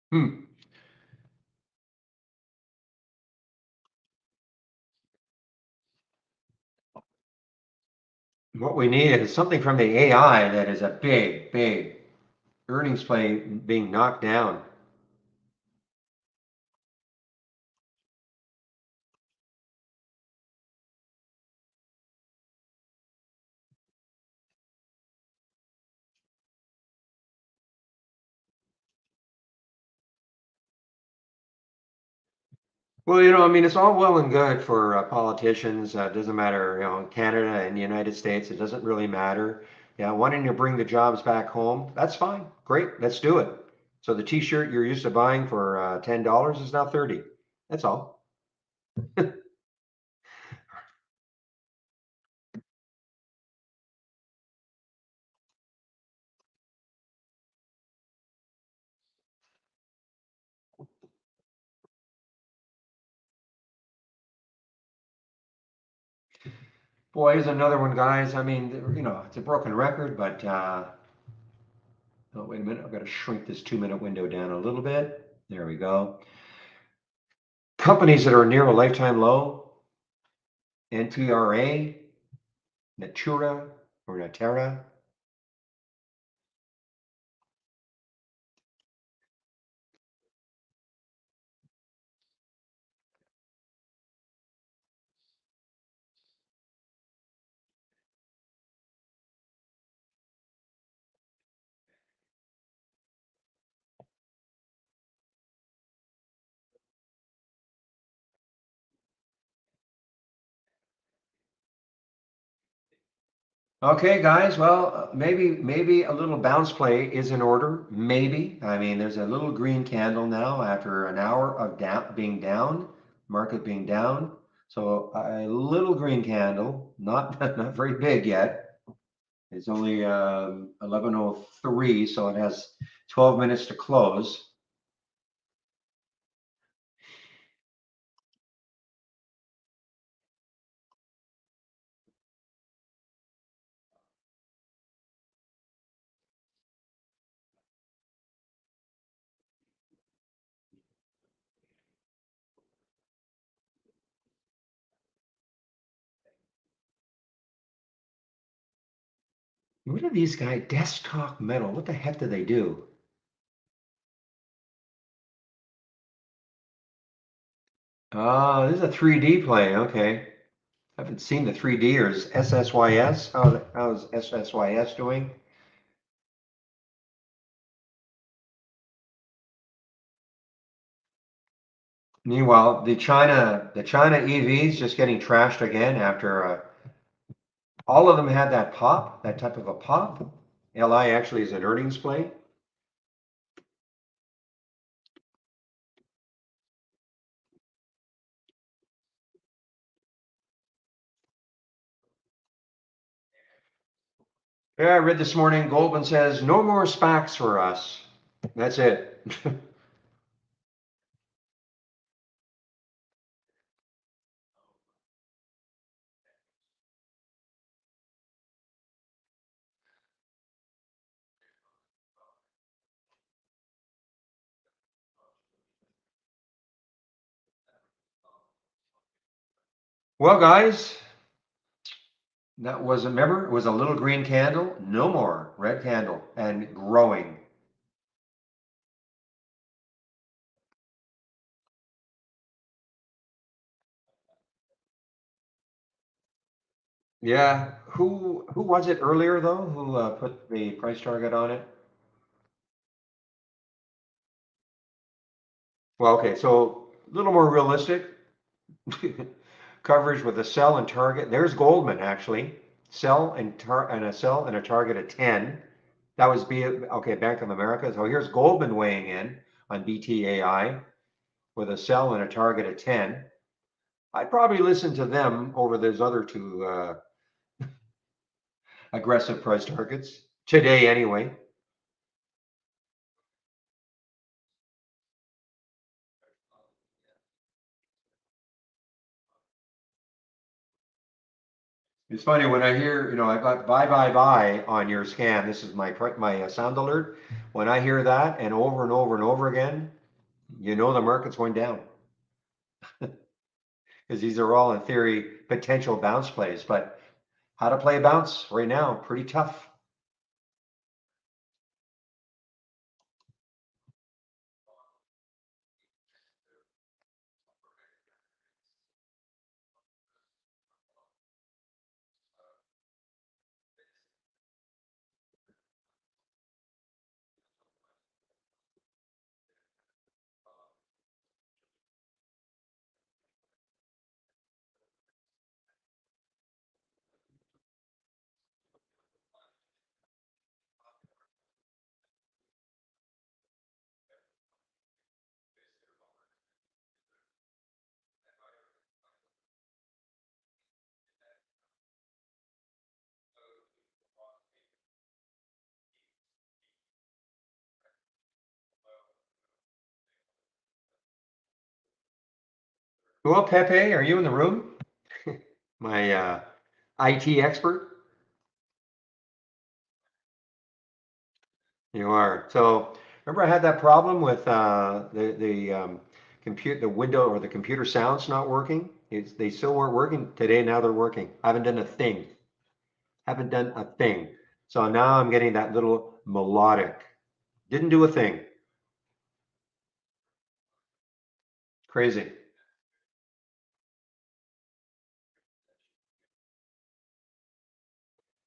Hmm. What we need is something from the AI that is a big, big earnings play being knocked down. Well, I mean, it's all well and good for politicians. It doesn't matter, in Canada and the United States, it doesn't really matter. Yeah, wanting to bring the jobs back home, that's fine. Great, let's do it. So the T-shirt you're used to buying for $10 is now 30. That's all. Boy, here's another one, guys. I mean, it's a broken record, but oh, wait a minute. I've got to shrink this 2-minute window down a little bit. There we go. Companies that are near a lifetime low, NTRA, Natura or Natera. Okay, guys. Well, maybe a little bounce play is in order. Maybe. I mean, there's a little green candle now after an hour of being down, market being down. So a little green candle, not not very big yet. It's only 11:03, so it has 12 minutes to close. What are these guys? Desktop Metal. What the heck do they do? Oh, this is a 3D play. Okay. I haven't seen the 3Ders. SSYS. How's SSYS doing? Meanwhile, the China EVs just getting trashed again after all of them had that pop, that type of a pop. LI actually is an earnings play. Yeah, I read this morning, Goldman says no more SPACs for us. That's it. Well, guys, that was, remember, it was a little green candle, no more red candle and growing. Yeah, who was it earlier though, who put the price target on it? Well, okay, so a little more realistic coverage with a sell and target. There's Goldman actually, sell and a sell and a target at 10. That was okay, Bank of America. So here's Goldman weighing in on BTAI with a sell and a target at 10. I'd probably listen to them over those other two aggressive price targets today anyway. It's funny when I hear, I got buy on your scan. This is my sound alert. When I hear that and over and over again, the market's going down because these are all in theory potential bounce plays. But how to play a bounce right now, pretty tough. Well, Pepe, are you in the room? My IT expert. You are. So remember I had that problem with the window or the computer sounds not working. They still weren't working today. Now they're working. I haven't done a thing. Haven't done a thing. So now I'm getting that little melodic. Didn't do a thing. Crazy.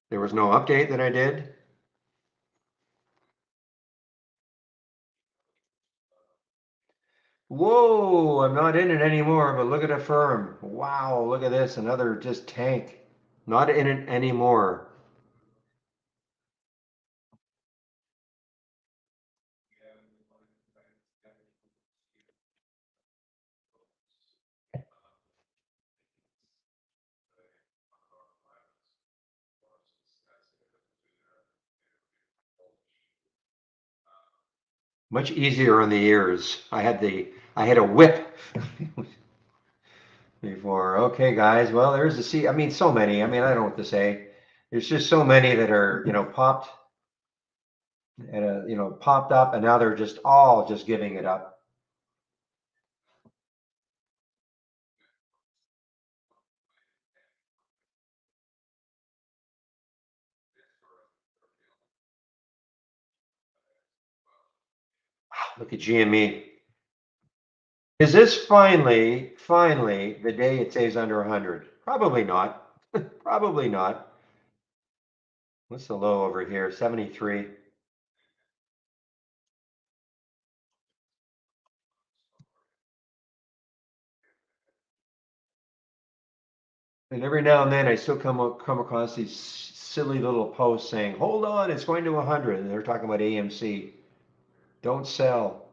There was no update that I did. Whoa, I'm not in it anymore, but look at the firm. Wow, look at this. Another just tank. Not in it anymore. Much easier on the ears. I had a whip before. Okay, guys. Well, there's the C. I mean, so many. I mean, I don't know what to say. There's just so many that are, popped and popped up, and now they're just all just giving it up. Look at GME. Is this finally the day it stays under 100? Probably not. Probably not. What's the low over here? 73. And every now and then I still come across these silly little posts saying, hold on, it's going to 100. And they're talking about AMC. Don't sell.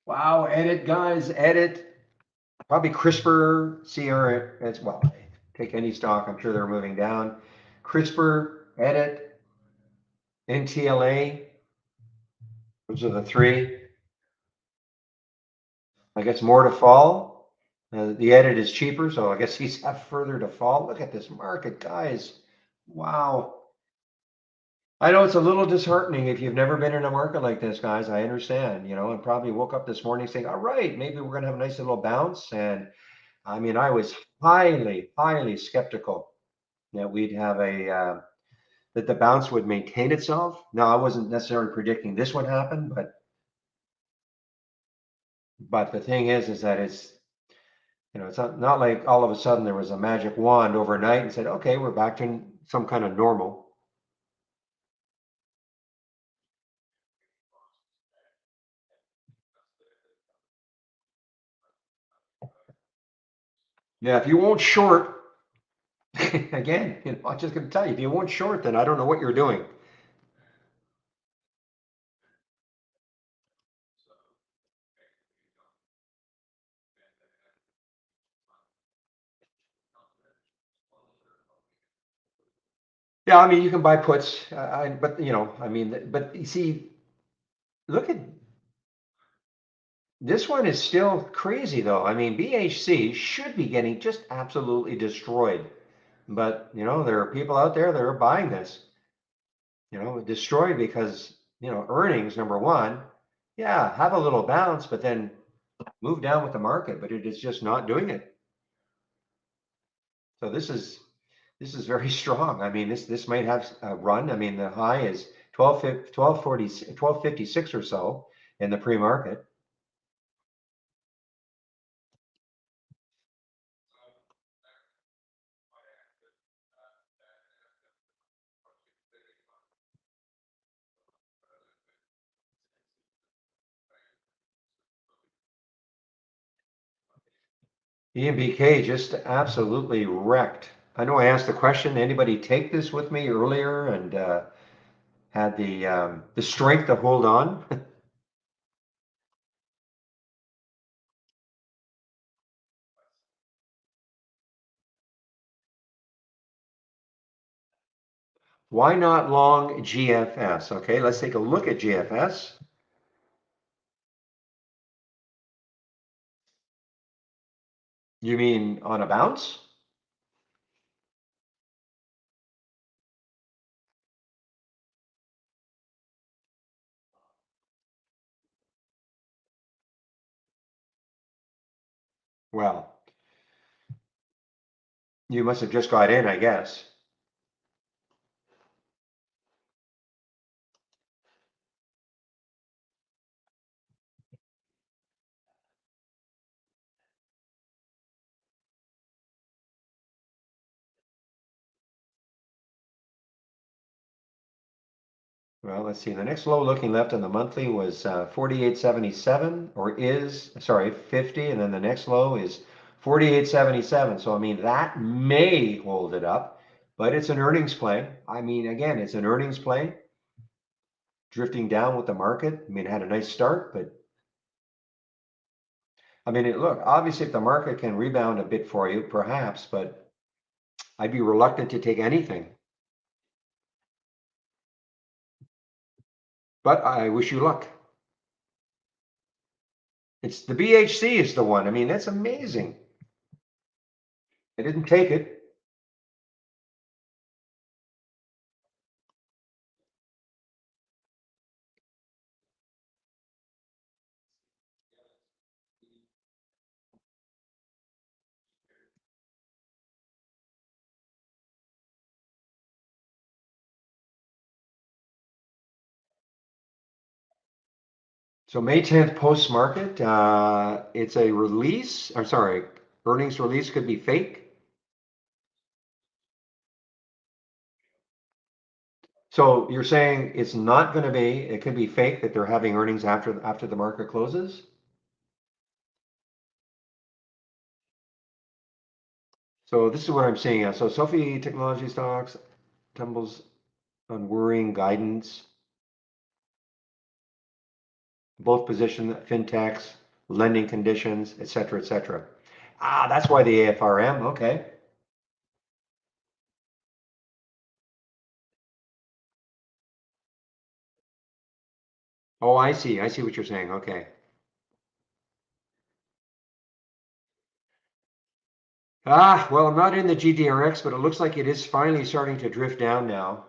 Wow, edit, guys, edit. Probably CRISPR, CR, as well. Take any stock, I'm sure they're moving down. CRISPR, edit, NTLA, those are the three. I guess more to fall. The edit is cheaper, so I guess he's have further to fall. Look at this market, guys. Wow. I know it's a little disheartening if you've never been in a market like this, guys. I understand, and probably woke up this morning saying, all right, maybe we're going to have a nice little bounce. And I mean, I was highly, highly skeptical that we'd have that the bounce would maintain itself. Now, I wasn't necessarily predicting this would happen, but the thing is that it's not like all of a sudden there was a magic wand overnight and said, okay, we're back to some kind of normal. Yeah, if you won't short, again, I'm just going to tell you, if you won't short, then I don't know what you're doing. Yeah, I mean, you can buy puts, but but you see, look at this one is still crazy though. I mean, BHC should be getting just absolutely destroyed, but there are people out there that are buying this, destroyed because earnings number one, yeah, have a little bounce, but then move down with the market, but it is just not doing it. So this is very strong. I mean, this might have a run. I mean, the high is 1256 or so in the pre-market. EMBK just absolutely wrecked. I know I asked the question, anybody take this with me earlier and had the strength to hold on? Why not long GFS? Okay, let's take a look at GFS. You mean on a bounce? Well, you must have just got in, I guess. Well, let's see. The next low looking left on the monthly was 48.77, or is, sorry, 50, and then the next low is 48.77. So I mean that may hold it up, but it's an earnings play. I mean, again, it's an earnings play. drifting down with the market. I mean, it had a nice start, but I mean, look, obviously if the market can rebound a bit for you, perhaps, but I'd be reluctant to take anything. But I wish you luck. It's the BHC is the one. I mean, that's amazing. I didn't take it. So May 10th post-market, it's a release. I'm sorry, earnings release could be fake. So you're saying it's not going to be, it could be fake that they're having earnings after the market closes? So this is what I'm seeing. So Sophie Technology stocks tumbles on worrying guidance. Both position fintechs, lending conditions, et cetera, et cetera. Ah, that's why the AFRM. Okay. Oh, I see. I see what you're saying. Okay. Ah, well, I'm not in the GDRX, but it looks like it is finally starting to drift down now.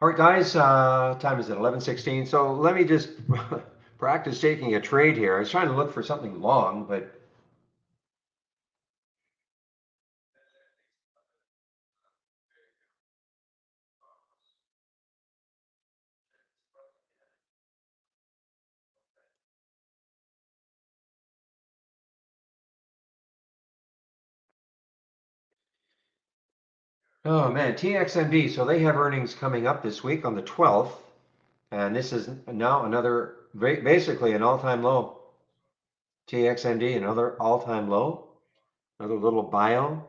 All right, guys, time is at 11:16. So let me just practice taking a trade here. I was trying to look for something long, but oh man, TXMB. So they have earnings coming up this week on the 12th, and this is now another basically an all-time low. TXMD, another all-time low, another little bio.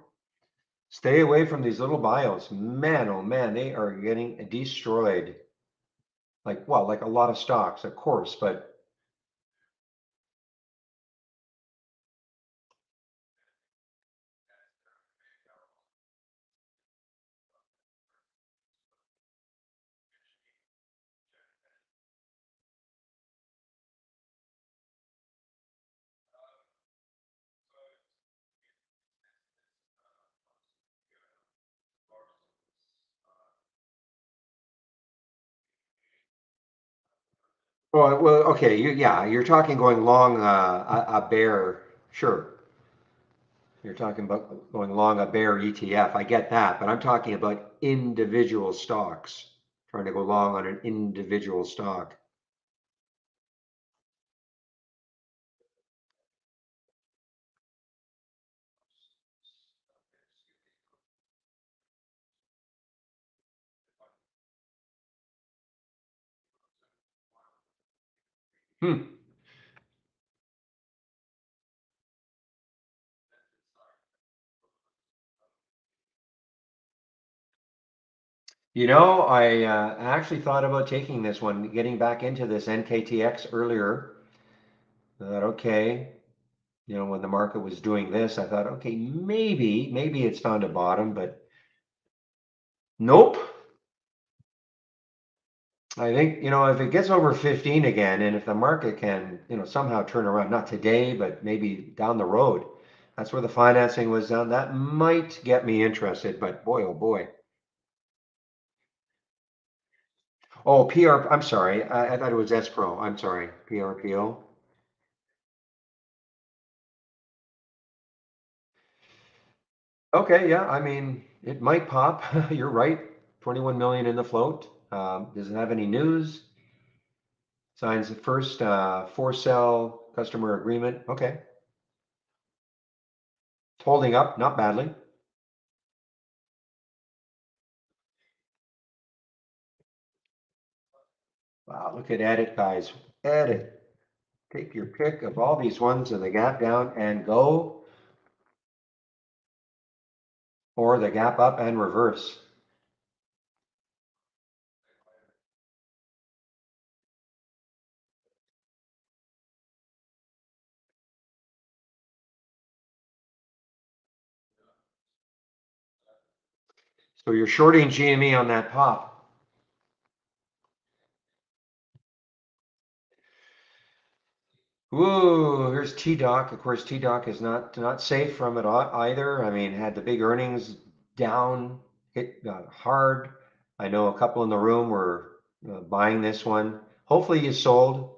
Stay away from these little bios. Man, oh man, they are getting destroyed. Like, well, like a lot of stocks, of course, but well, okay, yeah, you're talking going long a bear, sure. You're talking about going long a bear ETF. I get that, but I'm talking about individual stocks, trying to go long on an individual stock. Hmm. You know, I actually thought about taking this one, getting back into this NKTX earlier. I thought, okay, when the market was doing this, I thought, okay, maybe it's found a bottom, but nope. I think, if it gets over 15 again, and if the market can, somehow turn around, not today, but maybe down the road, that's where the financing was down. That might get me interested, but boy, oh boy. Oh, PR, I'm sorry. I thought it was S-Pro. I'm sorry. PRPO. Okay, yeah, I mean, it might pop. You're right. 21 million in the float. Does it have any news? Signs the first for sale customer agreement. Okay. It's holding up, not badly. Wow, look at edit, guys. Edit. Take your pick of all these ones in the gap down and go, or the gap up and reverse. So you're shorting GME on that pop. Ooh, here's T-Doc. Of course, T-Doc is not safe from it either. I mean, had the big earnings down, hit hard. I know a couple in the room were buying this one. Hopefully you sold.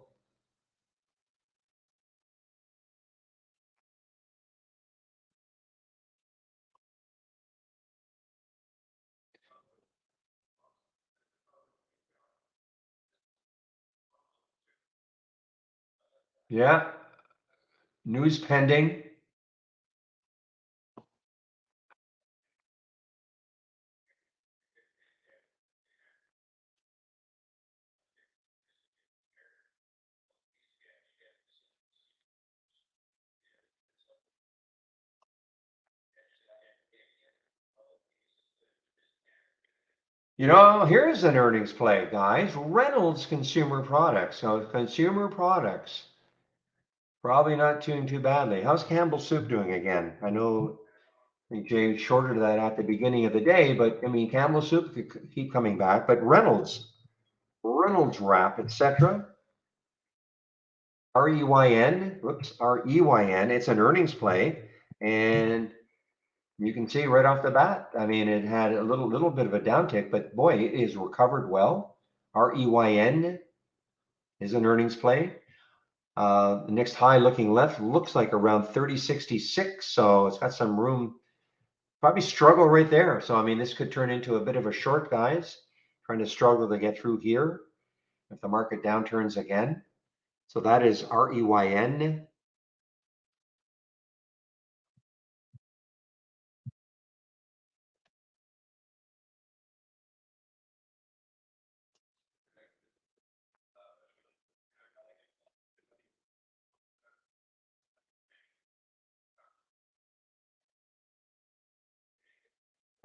Yeah, news pending. Here's an earnings play, guys. Reynolds Consumer Products. So consumer products, probably not doing too badly. How's Campbell Soup doing again? I think Jay shorted that at the beginning of the day, but I mean, Campbell Soup could keep coming back. But Reynolds Wrap, etc. REYN, whoops, REYN. It's an earnings play, and you can see right off the bat. I mean, it had a little bit of a downtick, but boy, it is recovered well. REYN is an earnings play. The next high looking left looks like around 30.66, so it's got some room. Probably struggle right there. So I mean, this could turn into a bit of a short, guys. Trying to struggle to get through here if the market downturns again. So that is REYN.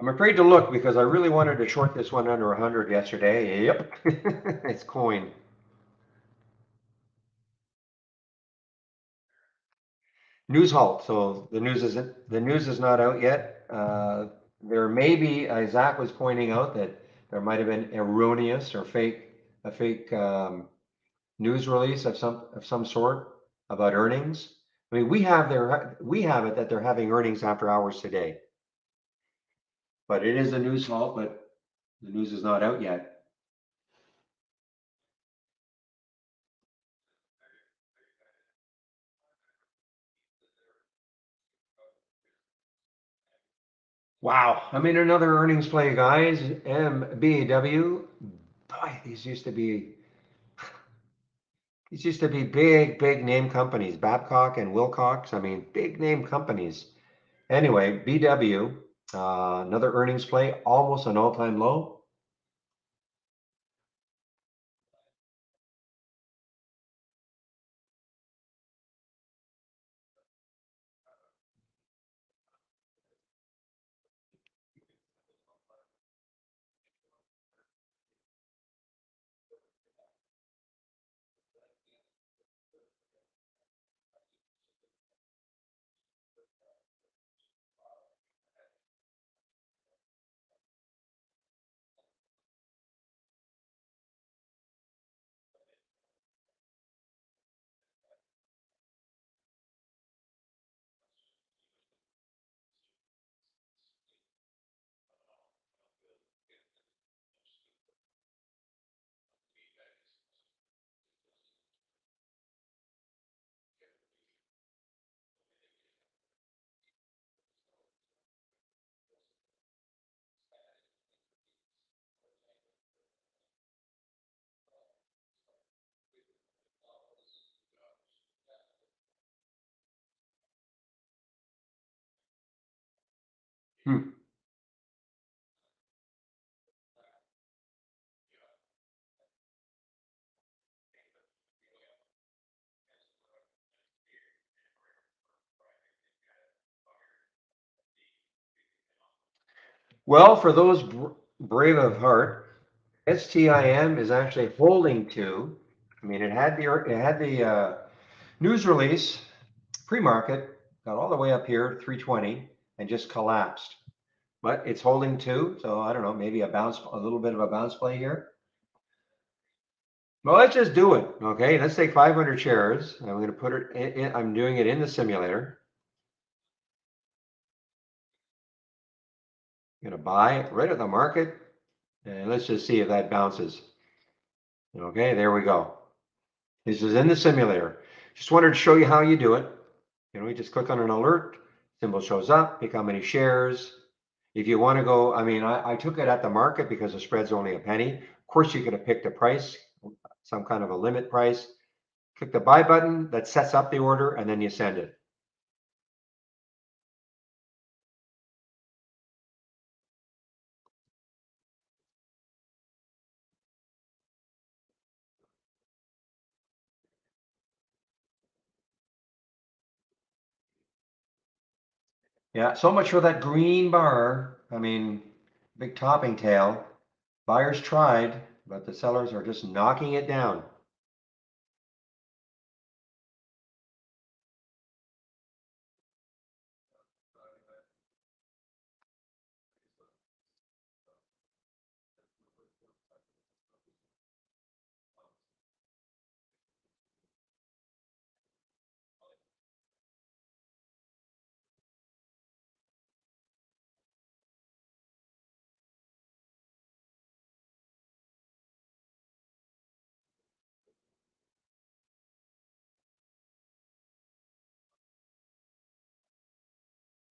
I'm afraid to look because I really wanted to short this one under 100 yesterday. Yep, it's coin. News halt. So the news is not out yet. There may be, Zach was pointing out that there might have been erroneous or fake news release of some sort about earnings. I mean, we have it that they're having earnings after hours today, but it is a news halt, but the news is not out yet. Wow. I mean, another earnings play, guys. MBW. Boy, these used to be big name companies. Babcock and Wilcox. I mean, big name companies. Anyway, BW, another earnings play, almost an all-time low. Hmm. Well, for those brave of heart, STIM is actually holding to. I mean, it had the news release pre-market, got all the way up here 320 and just collapsed. But it's holding to, so I don't know, maybe a little bit of a bounce play here. Well, let's just do it. Okay, let's take 500 shares. I'm going to put it I'm doing it in the simulator. I'm going to buy right at the market, and let's just see if that bounces. Okay, there we go. This is in the simulator. Just wanted to show you how you do it. You just click on an alert, symbol shows up, pick how many shares. If you want to go, I mean, I took it at the market because the spread's only a penny. Of course, you could have picked a price, some kind of a limit price. Click the buy button, that sets up the order, and then you send it. Yeah, so much for that green bar. I mean, big topping tail. Buyers tried, but the sellers are just knocking it down.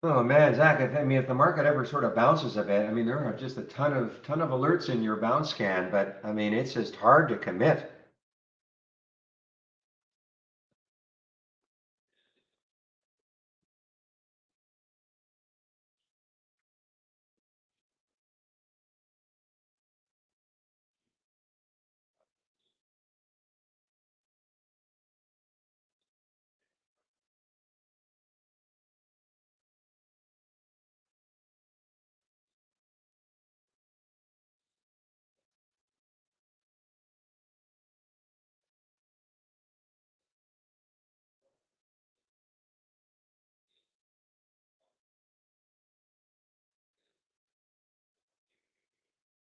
Oh man, Zach, if the market ever sort of bounces a bit, I mean, there are just a ton of alerts in your bounce scan, but I mean, it's just hard to commit.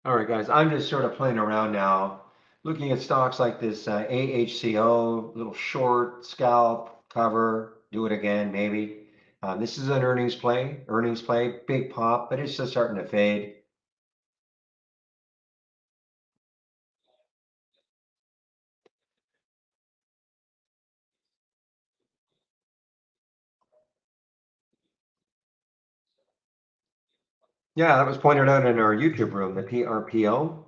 All right, guys, I'm just sort of playing around now, looking at stocks like this AHCO, little short, scalp, cover, do it again, maybe. This is an earnings play, big pop, but it's just starting to fade. Yeah, that was pointed out in our YouTube room, the PRPO,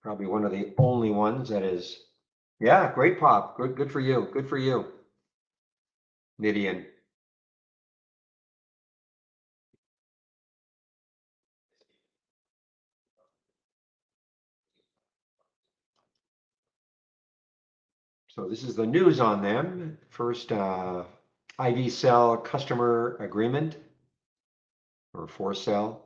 probably one of the only ones that is, yeah, great pop. Good for you. Good for you, Nidian. So this is the news on them. First, IV cell customer agreement or for sale.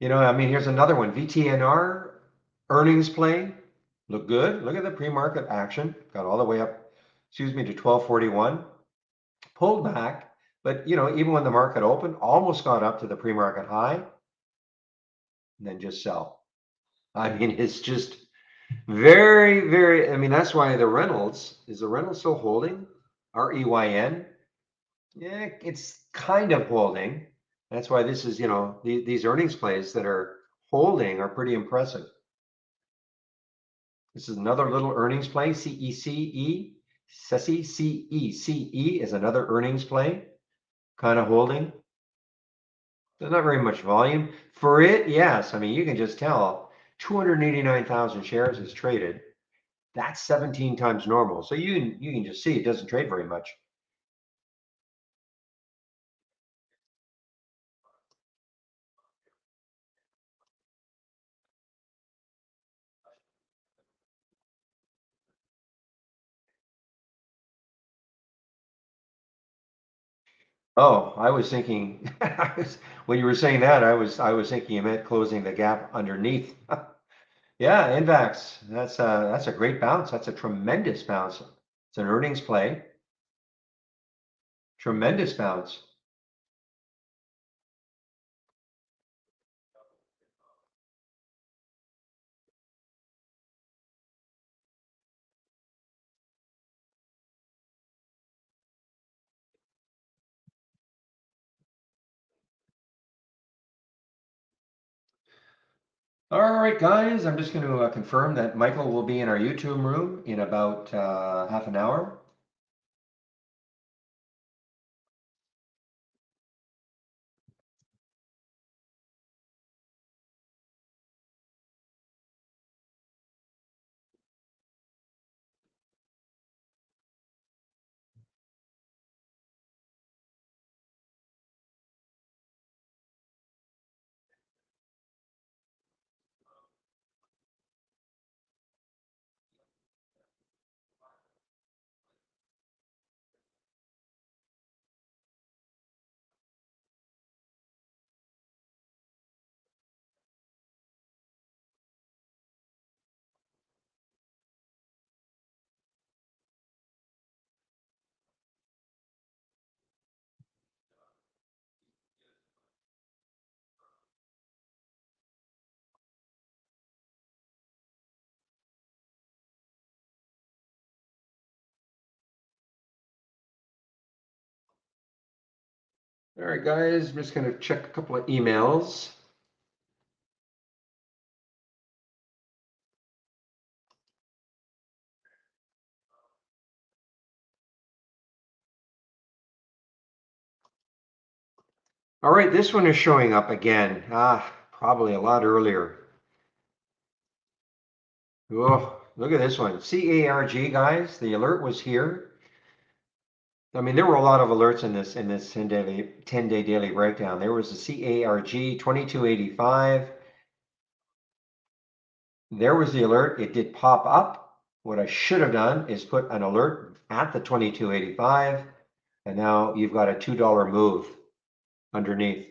I mean, here's another one. VTNR earnings play. Look good. Look at the pre-market action. Got all the way up, excuse me, to 1241. Pulled back, but even when the market opened, almost got up to the pre-market high, and then just sell. I mean, it's just Very, very, I mean, that's why the Reynolds, is the Reynolds still holding? REYN? Yeah, it's kind of holding. That's why this is, these earnings plays that are holding are pretty impressive. This is another little earnings play, CECE. CECE is another earnings play, kind of holding. There's not very much volume. For it, yes. I mean, you can just tell 289,000 shares is traded. That's 17 times normal. So you can just see it doesn't trade very much. Oh, I was thinking when you were saying that, I was thinking you meant closing the gap underneath. Yeah, Invax. That's a great bounce. That's a tremendous bounce. It's an earnings play. Tremendous bounce. All right, guys, I'm just going to confirm that Michael will be in our YouTube room in about half an hour. All right, guys, I'm just going to check a couple of emails. All right, this one is showing up again. Probably a lot earlier. Oh, look at this one. CARG, guys. The alert was here. I mean, there were a lot of alerts in this 10-day daily breakdown. There was the CARG 2285. There was the alert. It did pop up. What I should have done is put an alert at the 2285, and now you've got a $2 move underneath.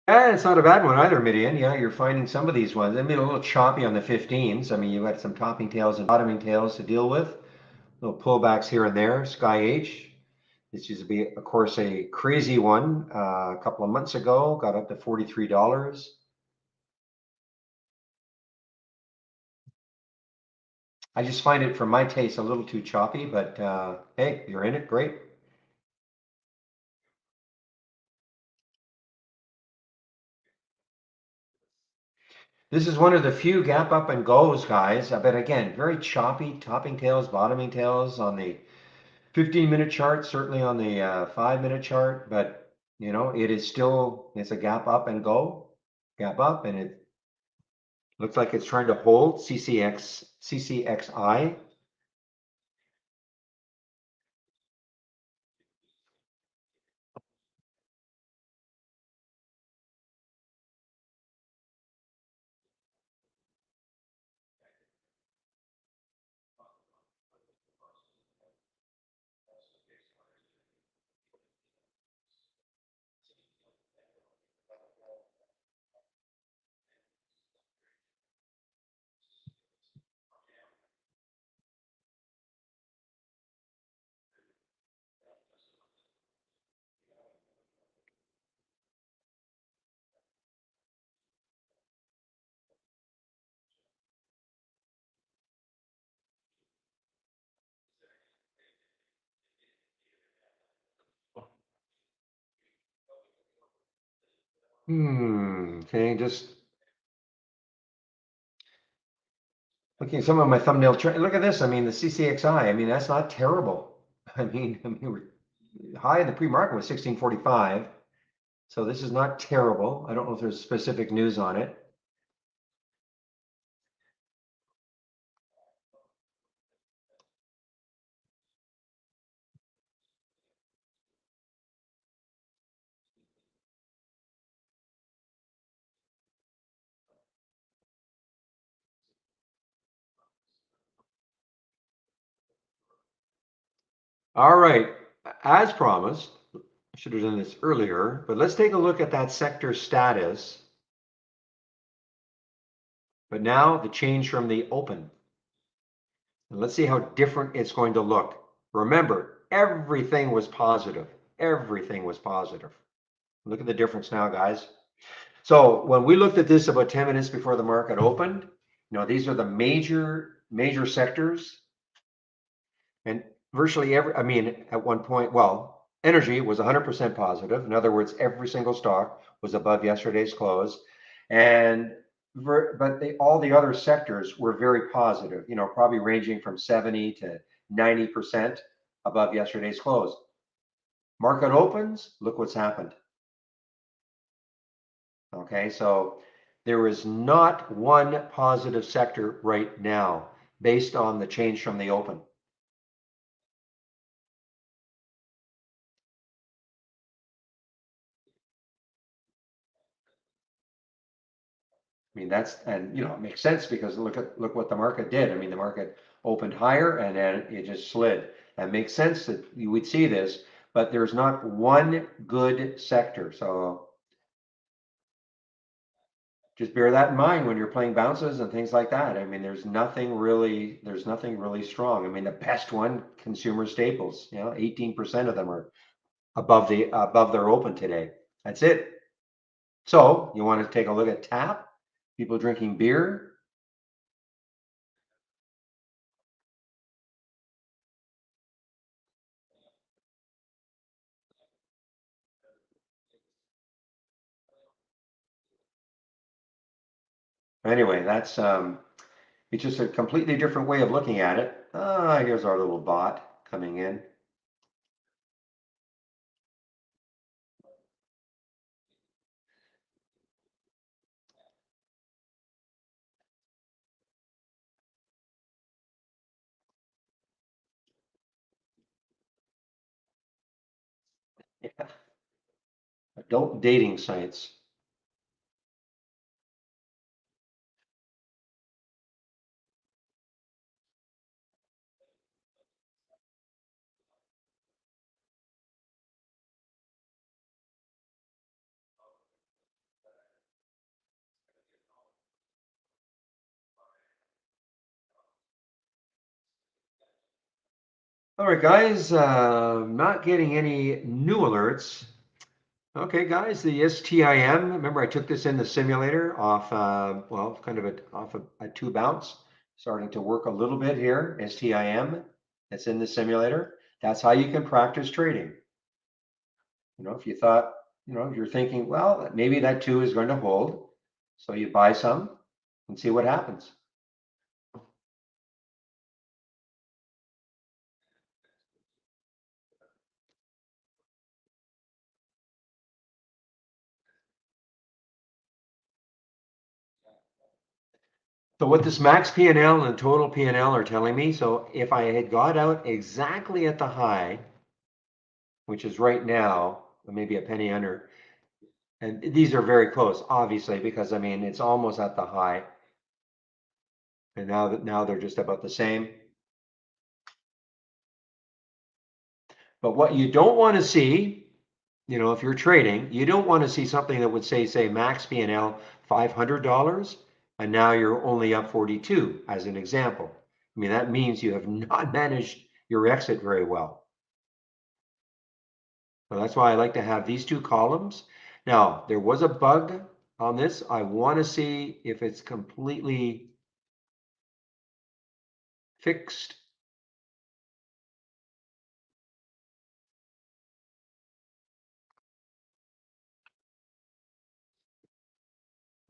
Yeah, it's not a bad one either, Midian. Yeah, you're finding some of these ones. They've been a little choppy on the 15s. I mean, you've got some topping tails and bottoming tails to deal with. Little pullbacks here and there. Sky H. This used to be, of course, a crazy one a couple of months ago. Got up to $43. I just find it, for my taste, a little too choppy. But hey, you're in it. Great. This is one of the few gap up and goes, guys. But again, very choppy, topping tails, bottoming tails on the 15-minute chart, certainly on the 5-minute chart. But it's a gap up and go, gap up, and it looks like it's trying to hold CCXI. Okay, just looking at some of my thumbnail. Look at this. I mean, the CCXI. I mean, that's not terrible. High in the pre-market was 1645. So this is not terrible. I don't know if there's specific news on it. All right, as promised, I should have done this earlier, but let's take a look at that sector status. But now the change from the open. And let's see how different it's going to look. Remember, everything was positive. Everything was positive. Look at the difference now, guys. So when we looked at this about 10 minutes before the market opened, these are the major sectors. And virtually I mean, at one point, well, energy was 100% positive. In other words, every single stock was above yesterday's close. And but all the other sectors were very positive, probably ranging from 70 to 90% above yesterday's close. Market opens, look what's happened. Okay, so there is not one positive sector right now based on the change from the open. I mean, it makes sense because look what the market did. I mean, the market opened higher and then it just slid. That makes sense that you would see this, but there's not one good sector. So just bear that in mind when you're playing bounces and things like that. I mean, there's nothing really strong. I mean, the best one, consumer staples, 18% of them are above their open today. That's it. So you want to take a look at TAP, people drinking beer. Anyway, it's just a completely different way of looking at it. Here's our little bot coming in. Yeah. Adult dating sites. All right, guys, not getting any new alerts. Okay, guys, the STIM, remember I took this in the simulator off, kind of off a two bounce, starting to work a little bit here, STIM, that's in the simulator. That's how you can practice trading. If you thought, if you're thinking, well, maybe that two is going to hold, so you buy some and see what happens. So what this max P&L and total P&L are telling me, so if I had got out exactly at the high, which is right now, maybe a penny under, and these are very close, obviously, because I mean, it's almost at the high. And now they're just about the same. But what you don't want to see, if you're trading, you don't want to see something that would say max P&L $500, and now you're only up 42 as an example. I mean, that means you have not managed your exit very well. So that's why I like to have these two columns. Now, there was a bug on this. I want to see if it's completely fixed.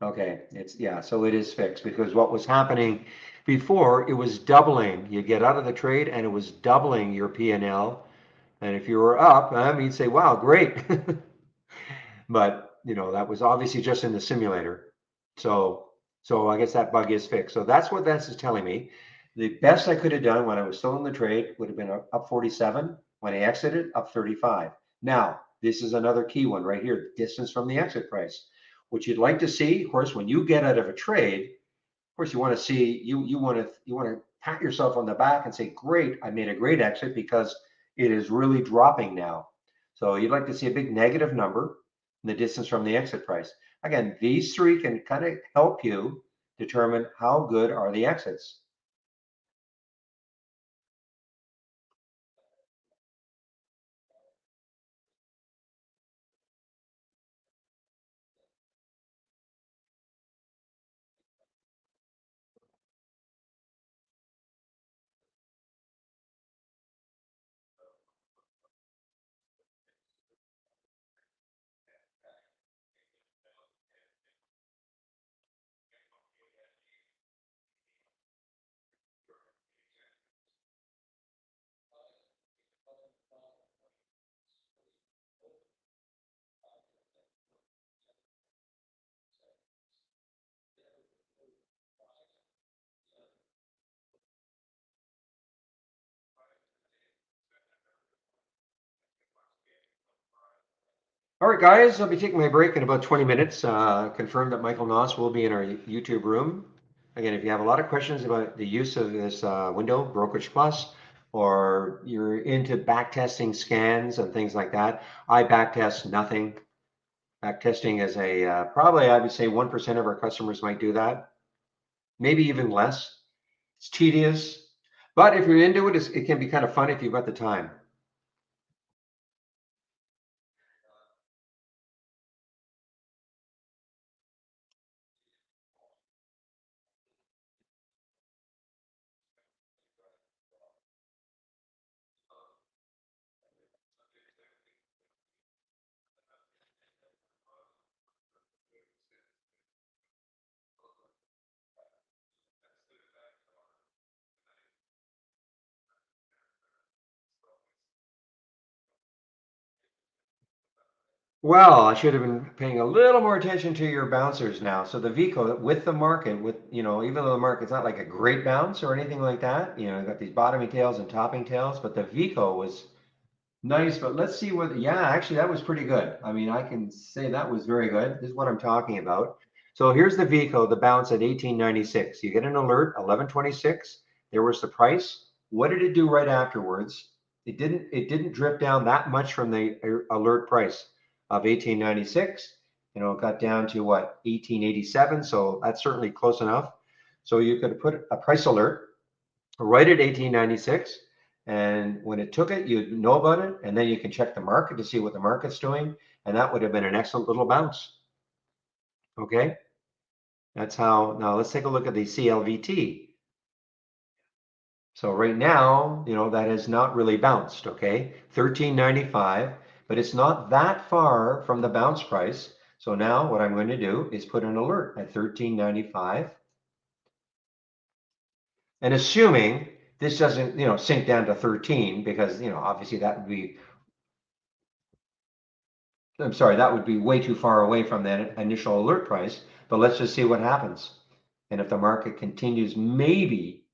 Okay, yeah, so it is fixed because what was happening before, it was doubling. You get out of the trade and it was doubling your P&L. And if you were up, you'd say, wow, great. But, that was obviously just in the simulator. So, so I guess that bug is fixed. So that's what this is telling me. The best I could have done when I was still in the trade would have been up 47. When I exited, up 35. Now, this is another key one right here, distance from the exit price. What you'd like to see, of course, when you get out of a trade, of course, you want to see, you want to pat yourself on the back and say, great, I made a great exit because it is really dropping now. So you'd like to see a big negative number in the distance from the exit price. Again, these three can kind of help you determine how good are the exits. All right, guys, I'll be taking my break in about 20 minutes. Confirm that Michael Noss will be in our YouTube room. Again, if you have a lot of questions about the use of this window, Brokerage Plus, or you're into backtesting scans and things like that, I backtest nothing. Backtesting is probably I would say 1% of our customers might do that, maybe even less. It's tedious, but if you're into it, it can be kind of fun if you've got the time. Well, I should have been paying a little more attention to your bouncers now. So the Vico with the market, even though the market's not like a great bounce or anything like that, you've got these bottoming tails and topping tails, but the Vico was nice. But let's see yeah, actually that was pretty good. I mean, I can say that was very good. This is what I'm talking about. So here's the Vico, the bounce at 1896. You get an alert, 1126. There was the price. What did it do right afterwards? It didn't drip down that much from the alert price of 1896. It got down to what, 1887. So that's certainly close enough. So you could put a price alert right at 1896. And when it took it, you know about it. And then you can check the market to see what the market's doing. And that would have been an excellent little bounce. Okay. That's how. Now let's take a look at the CLVT. So right now, that has not really bounced. Okay. 1395, but it's not that far from the bounce price. So now what I'm going to do is put an alert at 1395. And assuming this doesn't, sink down to 13, because, obviously that would be, I'm sorry, that would be way too far away from that initial alert price. But let's just see what happens. And if the market continues, maybe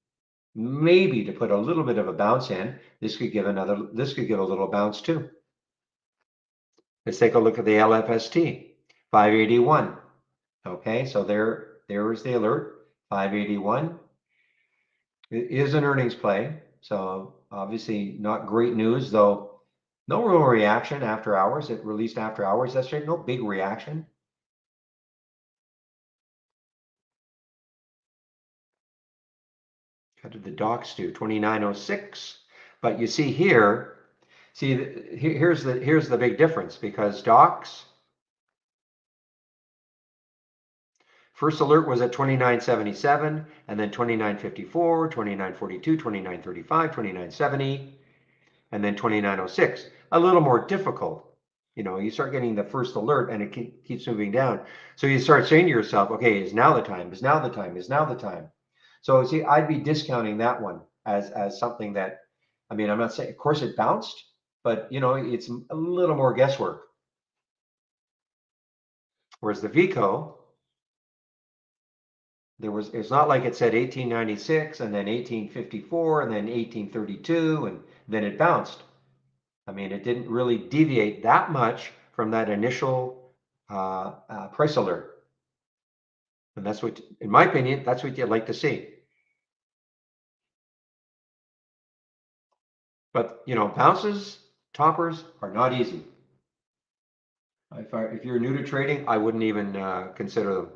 to put a little bit of a bounce in, this could give a little bounce too. Let's take a look at the LFST, 581. Okay, so there is the alert, 581. It is an earnings play, so obviously not great news, though no real reaction after hours. It released after hours yesterday, no big reaction. How did the docs do? 2906. But you see here, here's the big difference, because docs first alert was at 2977, and then 2954, 2942, 2935, 2970, and then 2906. A little more difficult, You know, you start getting the first alert and it keeps moving down. So you start saying to yourself, okay, is now the time, is now the time, is now the time. So see, I'd be discounting that one as something that, I mean, I'm not saying, of course it bounced, but you know, it's a little more guesswork. Whereas the Vico, it's not like it said 1896 and then 1854 and then 1832 and then it bounced. I mean, it didn't really deviate that much from that initial price alert. And that's what, in my opinion, that's what you'd like to see. But, you know, bounces, toppers are not easy. If you're new to trading, I wouldn't even consider them.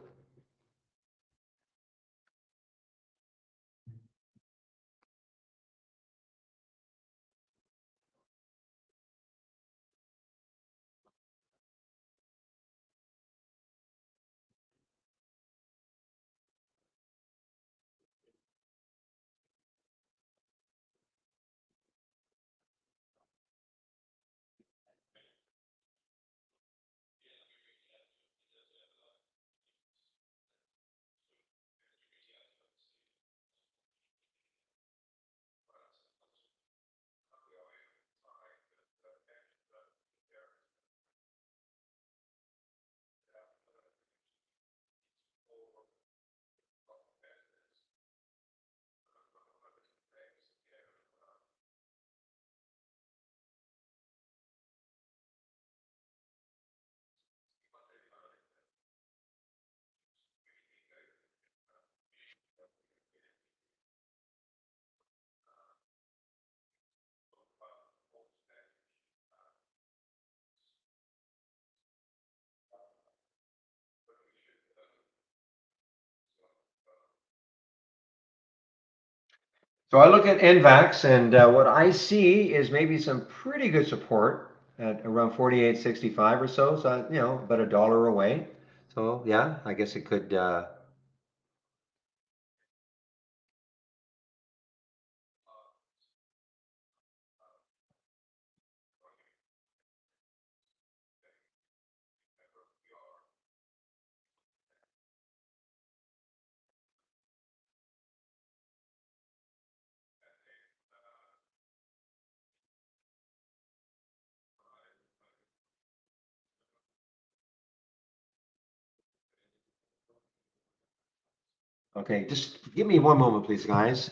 So I look at NVAX and what I see is maybe some pretty good support at around 48.65 or so. So, you know, about $1 away. So yeah, I guess it could, okay, just give me one moment, please, guys.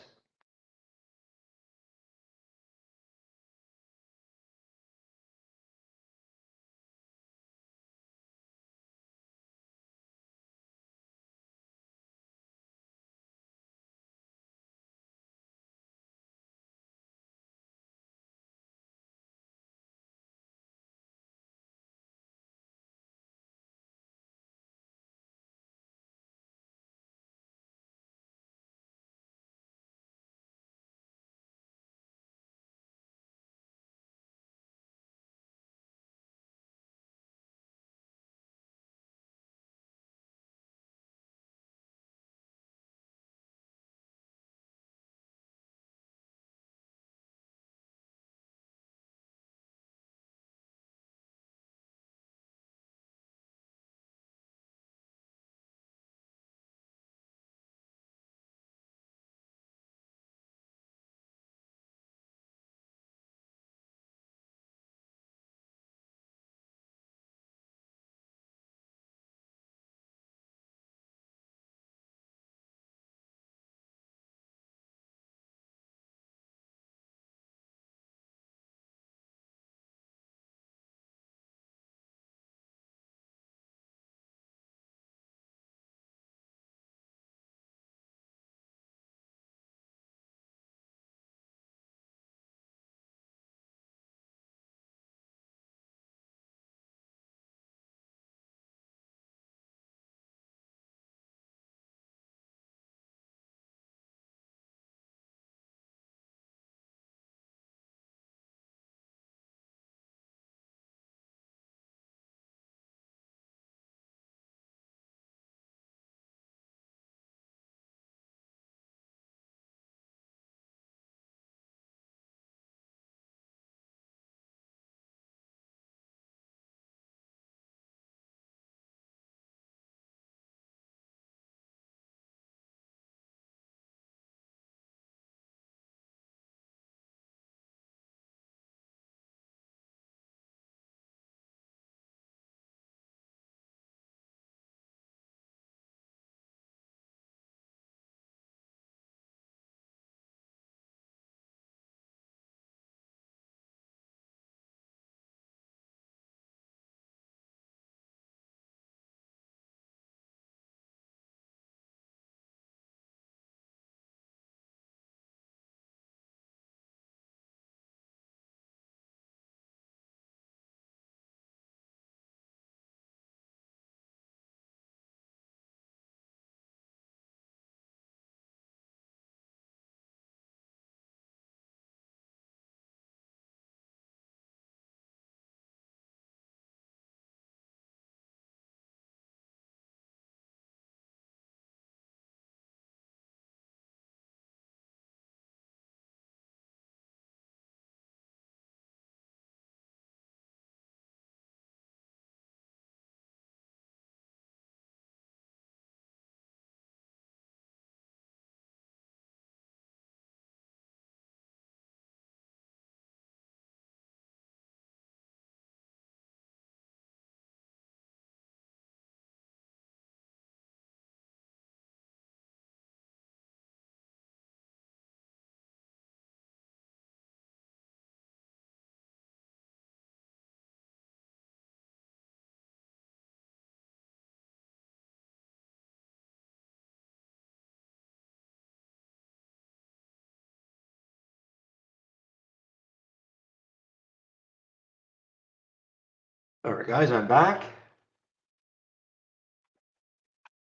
All right, guys, I'm back.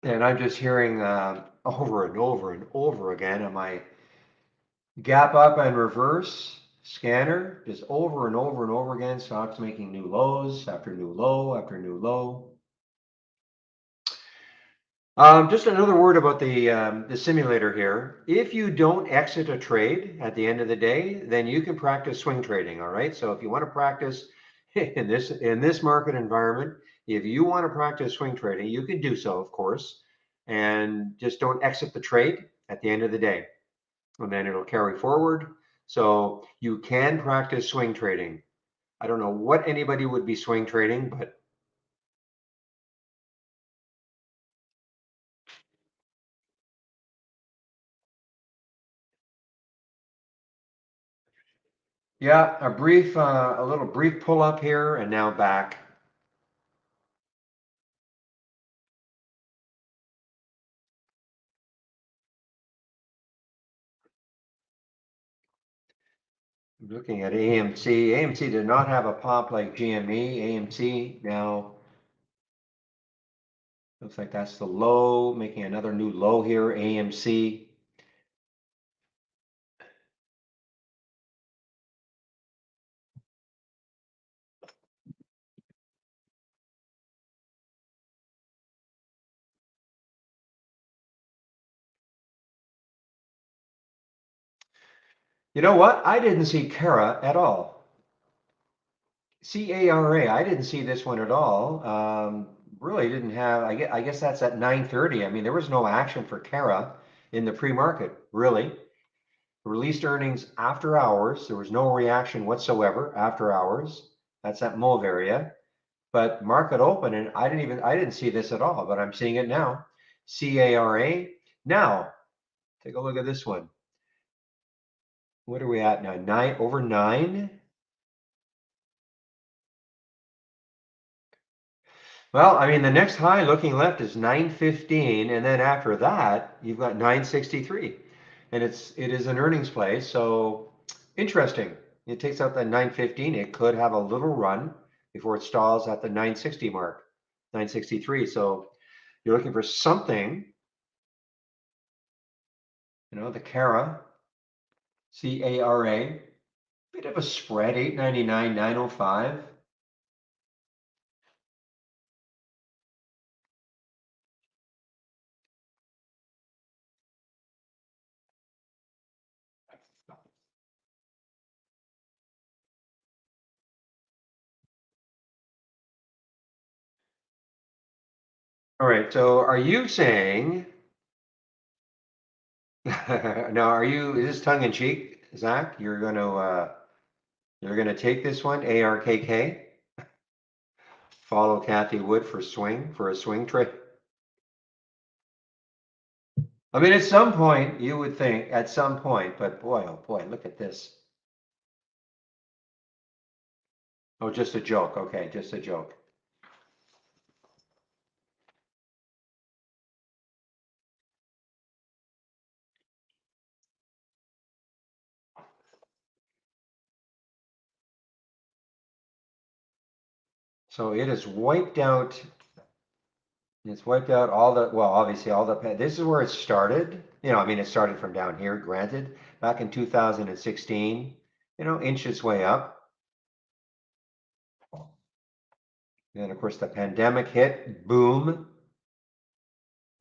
And I'm just hearing over and over and over again on my gap up and reverse scanner, just over and over and over again. Stocks making new lows after new low after new low. Just another word about the simulator here. If you don't exit a trade at the end of the day, then you can practice swing trading. All right. So if you want to practice in this market environment, if you want to practice swing trading, you can do so, of course, and just don't exit the trade at the end of the day, and then it'll carry forward. So you can practice swing trading. I don't know what anybody would be swing trading, but yeah, a little brief pull up here and now back. I'm looking at AMC. AMC did not have a pop like GME. AMC now looks like that's the low, making another new low here. AMC. You know what? I didn't see Cara at all. CARA. I didn't see this one at all. Really didn't have. I guess that's at 9:30. I mean, there was no action for Cara in the pre-market. Really, released earnings after hours. There was no reaction whatsoever after hours. That's that mauve area. But market open, and I didn't see this at all, but I'm seeing it now. CARA. Now, take a look at this one. What are we at now? Nine over nine. Well, I mean, the next high looking left is 915, and then after that, you've got 963. And it is an earnings play, so interesting. It takes out the 915. It could have a little run before it stalls at the 960 mark, 963. So you're looking for something, the Cara, CARA, bit of a spread, 899, 905. All right, so are you saying, now is this tongue in cheek, Zach? You're gonna take this one, ARKK, follow Kathy Wood for a swing trade? I mean, at some point, you would think, at some point, but boy, oh boy, look at this. Oh, just a joke. Okay, just a joke. So it has wiped out. It's wiped out all the, well, obviously all the, this is where it started. I mean, it started from down here, granted, back in 2016, inched its way up. Then, of course, the pandemic hit, boom.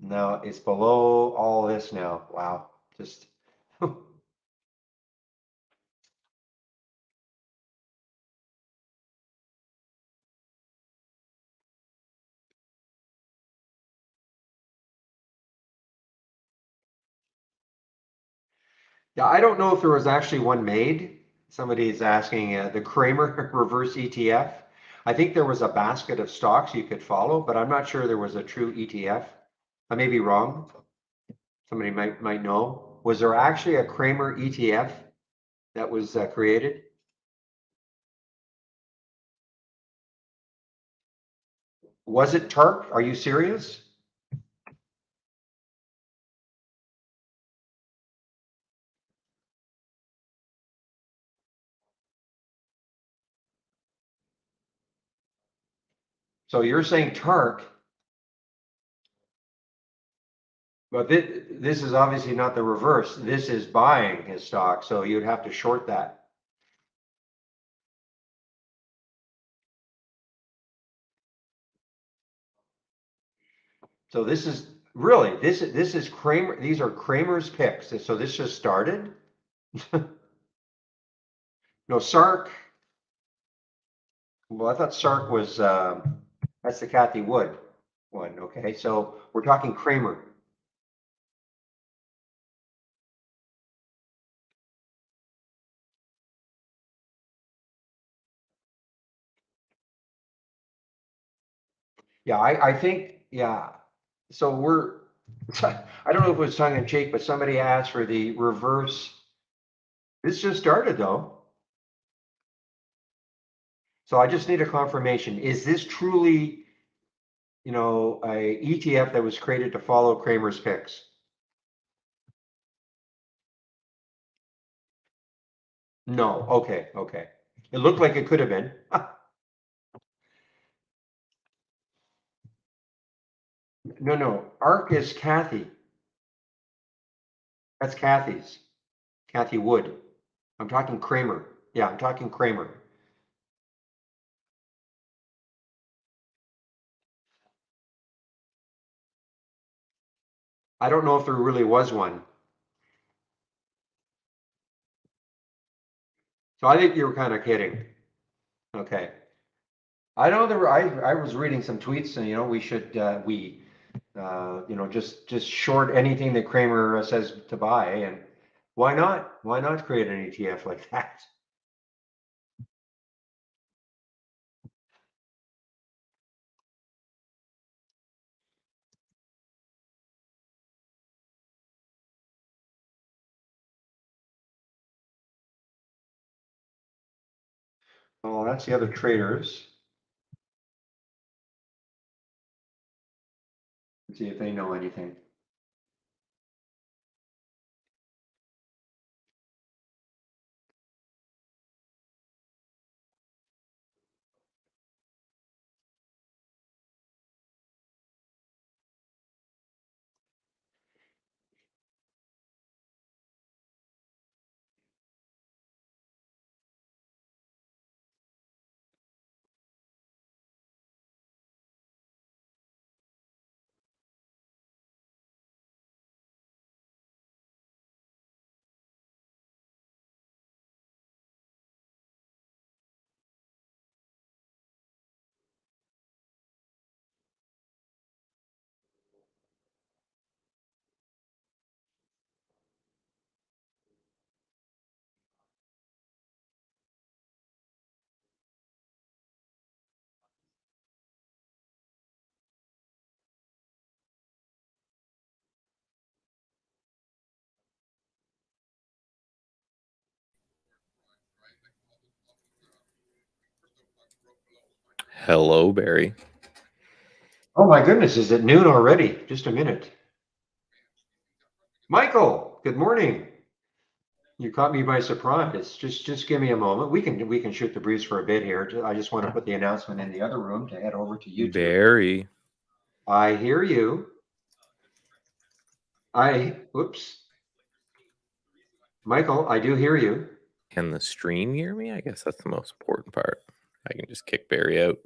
Now it's below all this now. Wow. Just, yeah, I don't know if there was actually one made. Somebody's asking the Kramer reverse ETF. I think there was a basket of stocks you could follow, but I'm not sure there was a true ETF. I may be wrong. Somebody might know. Was there actually a Kramer ETF that was created? Was it TARP? Are you serious? So you're saying TARC, but this is obviously not the reverse. This is buying his stock, so you'd have to short that. So this is really, this is Kramer. These are Kramer's picks. So this just started. No, Sark. Well, I thought Sark was that's the Kathy Wood one. Okay, so we're talking Kramer. Yeah, I think, yeah. So we're, I don't know if it was tongue in cheek, but somebody asked for the reverse. This just started though. So I just need a confirmation. Is this truly, a ETF that was created to follow Kramer's picks? No. Okay. Okay. It looked like it could have been. No, no. ARC is Kathy. That's Kathy's. Kathy Wood. I'm talking Kramer. Yeah, I'm talking Kramer. I don't know if there really was one. So I think you were kind of kidding. Okay. I know there were, I was reading some tweets and, we should, just short anything that Kramer says to buy. And why not? Why not create an ETF like that? Oh, that's the other traders. Let's see if they know anything. Hello, Barry. Oh my goodness, is it noon already? Just a minute. Michael, good morning. You caught me by surprise. Just give me a moment. We can shoot the breeze for a bit here. I just want to put the announcement in the other room to head over to YouTube. Barry. I hear you. Whoops. Michael, I do hear you. Can the stream hear me? I guess that's the most important part. I can just kick Barry out.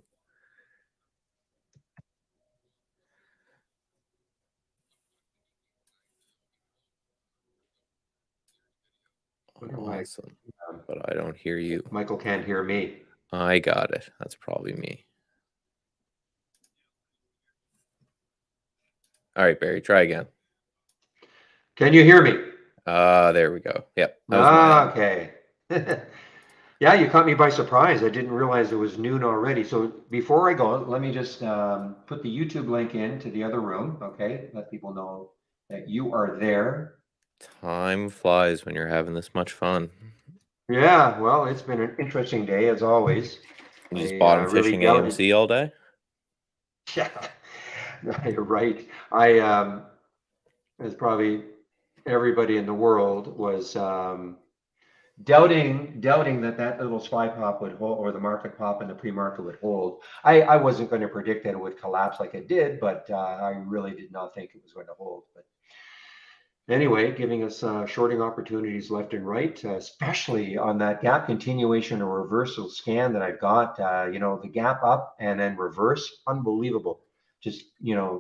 Awesome. But I don't hear you. Michael can't hear me. I got it. That's probably me. All right, Barry, try again. Can you hear me? There we go. Yep. Okay. Yeah, you caught me by surprise. I didn't realize it was noon already. So before I go, let me just put the YouTube link in to the other room. Okay, let people know that you are there. Time flies when you're having this much fun. Yeah, well, it's been an interesting day as always. You just bottom fishing AMC all day? Yeah, you're right. I as probably everybody in the world was doubting that little SPY pop would hold, or the market pop and the pre-market would hold. I wasn't going to predict that it would collapse like it did, but I really did not think it was going to hold. But anyway, giving us shorting opportunities left and right, especially on that gap continuation or reversal scan that I've got. The gap up and then reverse, unbelievable. Just,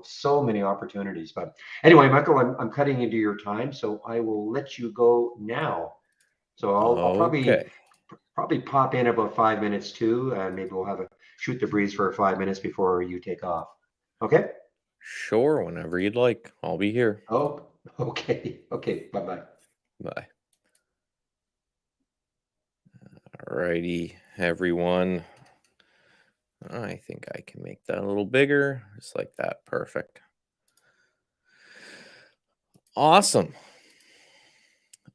so many opportunities. But anyway, Michael, I'm cutting into your time, so I will let you go now. So I'll Okay. probably pop in about 5 minutes too, and maybe we'll have a shoot the breeze for 5 minutes before you take off. Okay? Sure, whenever you'd like. I'll be here. Oh, okay. Okay. Bye bye. Bye. Alrighty, everyone. I think I can make that a little bigger, just like that. Perfect. Awesome.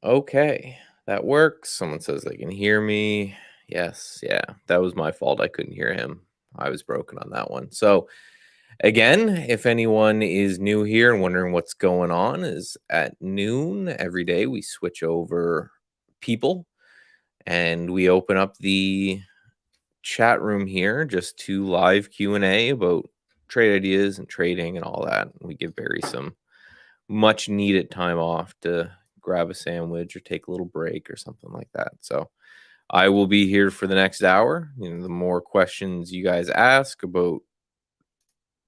Okay, that works. Someone says they can hear me. Yes, yeah, that was my fault. I couldn't hear him. I was broken on that one. So, again, if anyone is new here and wondering what's going on, is at noon every day we switch over people and we open up the chat room here just to live Q&A about trade ideas and trading and all that. We give Barry some much needed time off to grab a sandwich or take a little break or something like that. So I will be here for the next hour. The more questions you guys ask about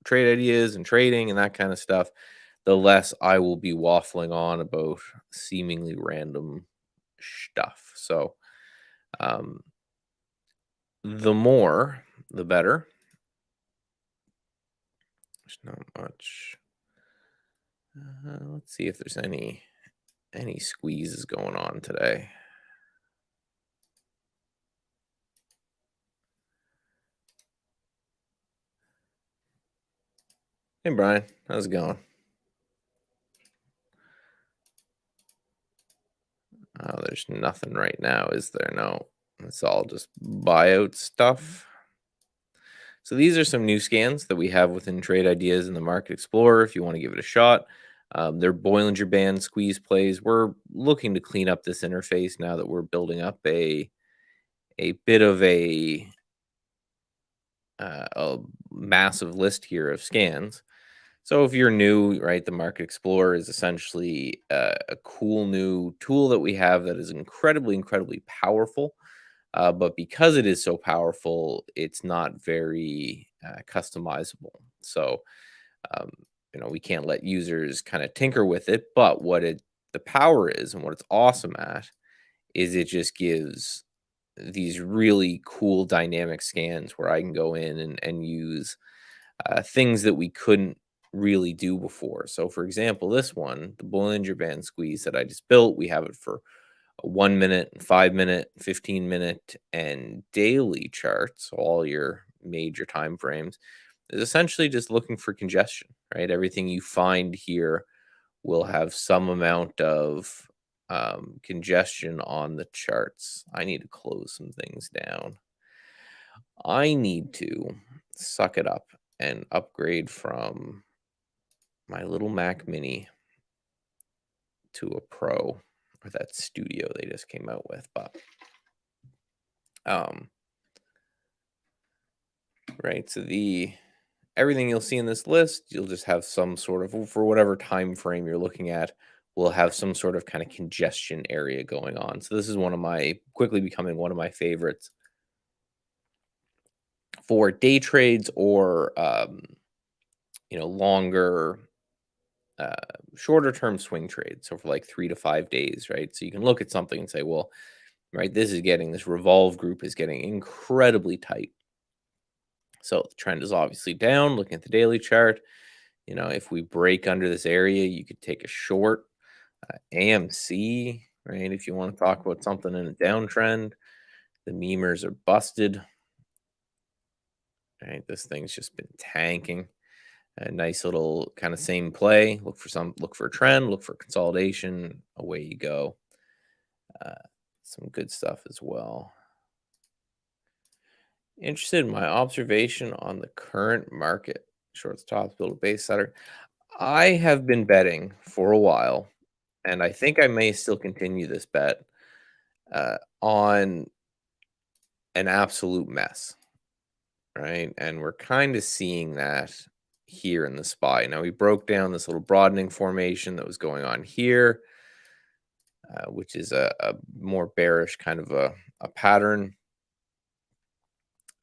trade ideas and trading and that kind of stuff, the less I will be waffling on about seemingly random stuff. So the more, the better. There's not much. Let's see if there's any squeezes going on today. Hey Brian, how's it going? Oh, there's nothing right now, is there? No, it's all just buyout stuff. So these are some new scans that we have within Trade Ideas in the Market Explorer. If you want to give it a shot, they're Bollinger Band squeeze plays. We're looking to clean up this interface now that we're building up a bit of a massive list here of scans. So if you're new, right, the Market Explorer is essentially a cool new tool that we have that is incredibly, incredibly powerful. But because it is so powerful, it's not very customizable. So, um, we can't let users kind of tinker with it. But the power is, and what it's awesome at, is it just gives these really cool dynamic scans where I can go in and use things that we couldn't really do before. So, for example, this one, the Bollinger Band squeeze that I just built, we have it for a 1 minute, 5 minute, 15-minute, and daily charts, all your major time frames, is essentially just looking for congestion, right? Everything you find here will have some amount of congestion on the charts. I need to close some things down. I need to suck it up and upgrade from my little Mac Mini to a Pro, or that Studio they just came out with. But right, so everything you'll see in this list, you'll just have some sort of, for whatever time frame you're looking at, will have some sort of kind of congestion area going on. So this is quickly becoming one of my favorites for day trades or longer, shorter term swing trades. So for like 3 to 5 days, right? So you can look at something and say, well, right, this revolve group is getting incredibly tight. So the trend is obviously down. Looking at the daily chart, if we break under this area, you could take a short. AMC, right? If you want to talk about something in a downtrend, the memers are busted. Right, this thing's just been tanking. A nice little kind of same play. Look for a trend, look for consolidation. Away you go. Some good stuff as well. Interested in my observation on the current market. Shorts, tops, build a base setter. I have been betting for a while, and I think I may still continue this bet, on an absolute mess, right? And we're kind of seeing that here in the SPY. Now we broke down this little broadening formation that was going on here, which is a more bearish kind of a pattern.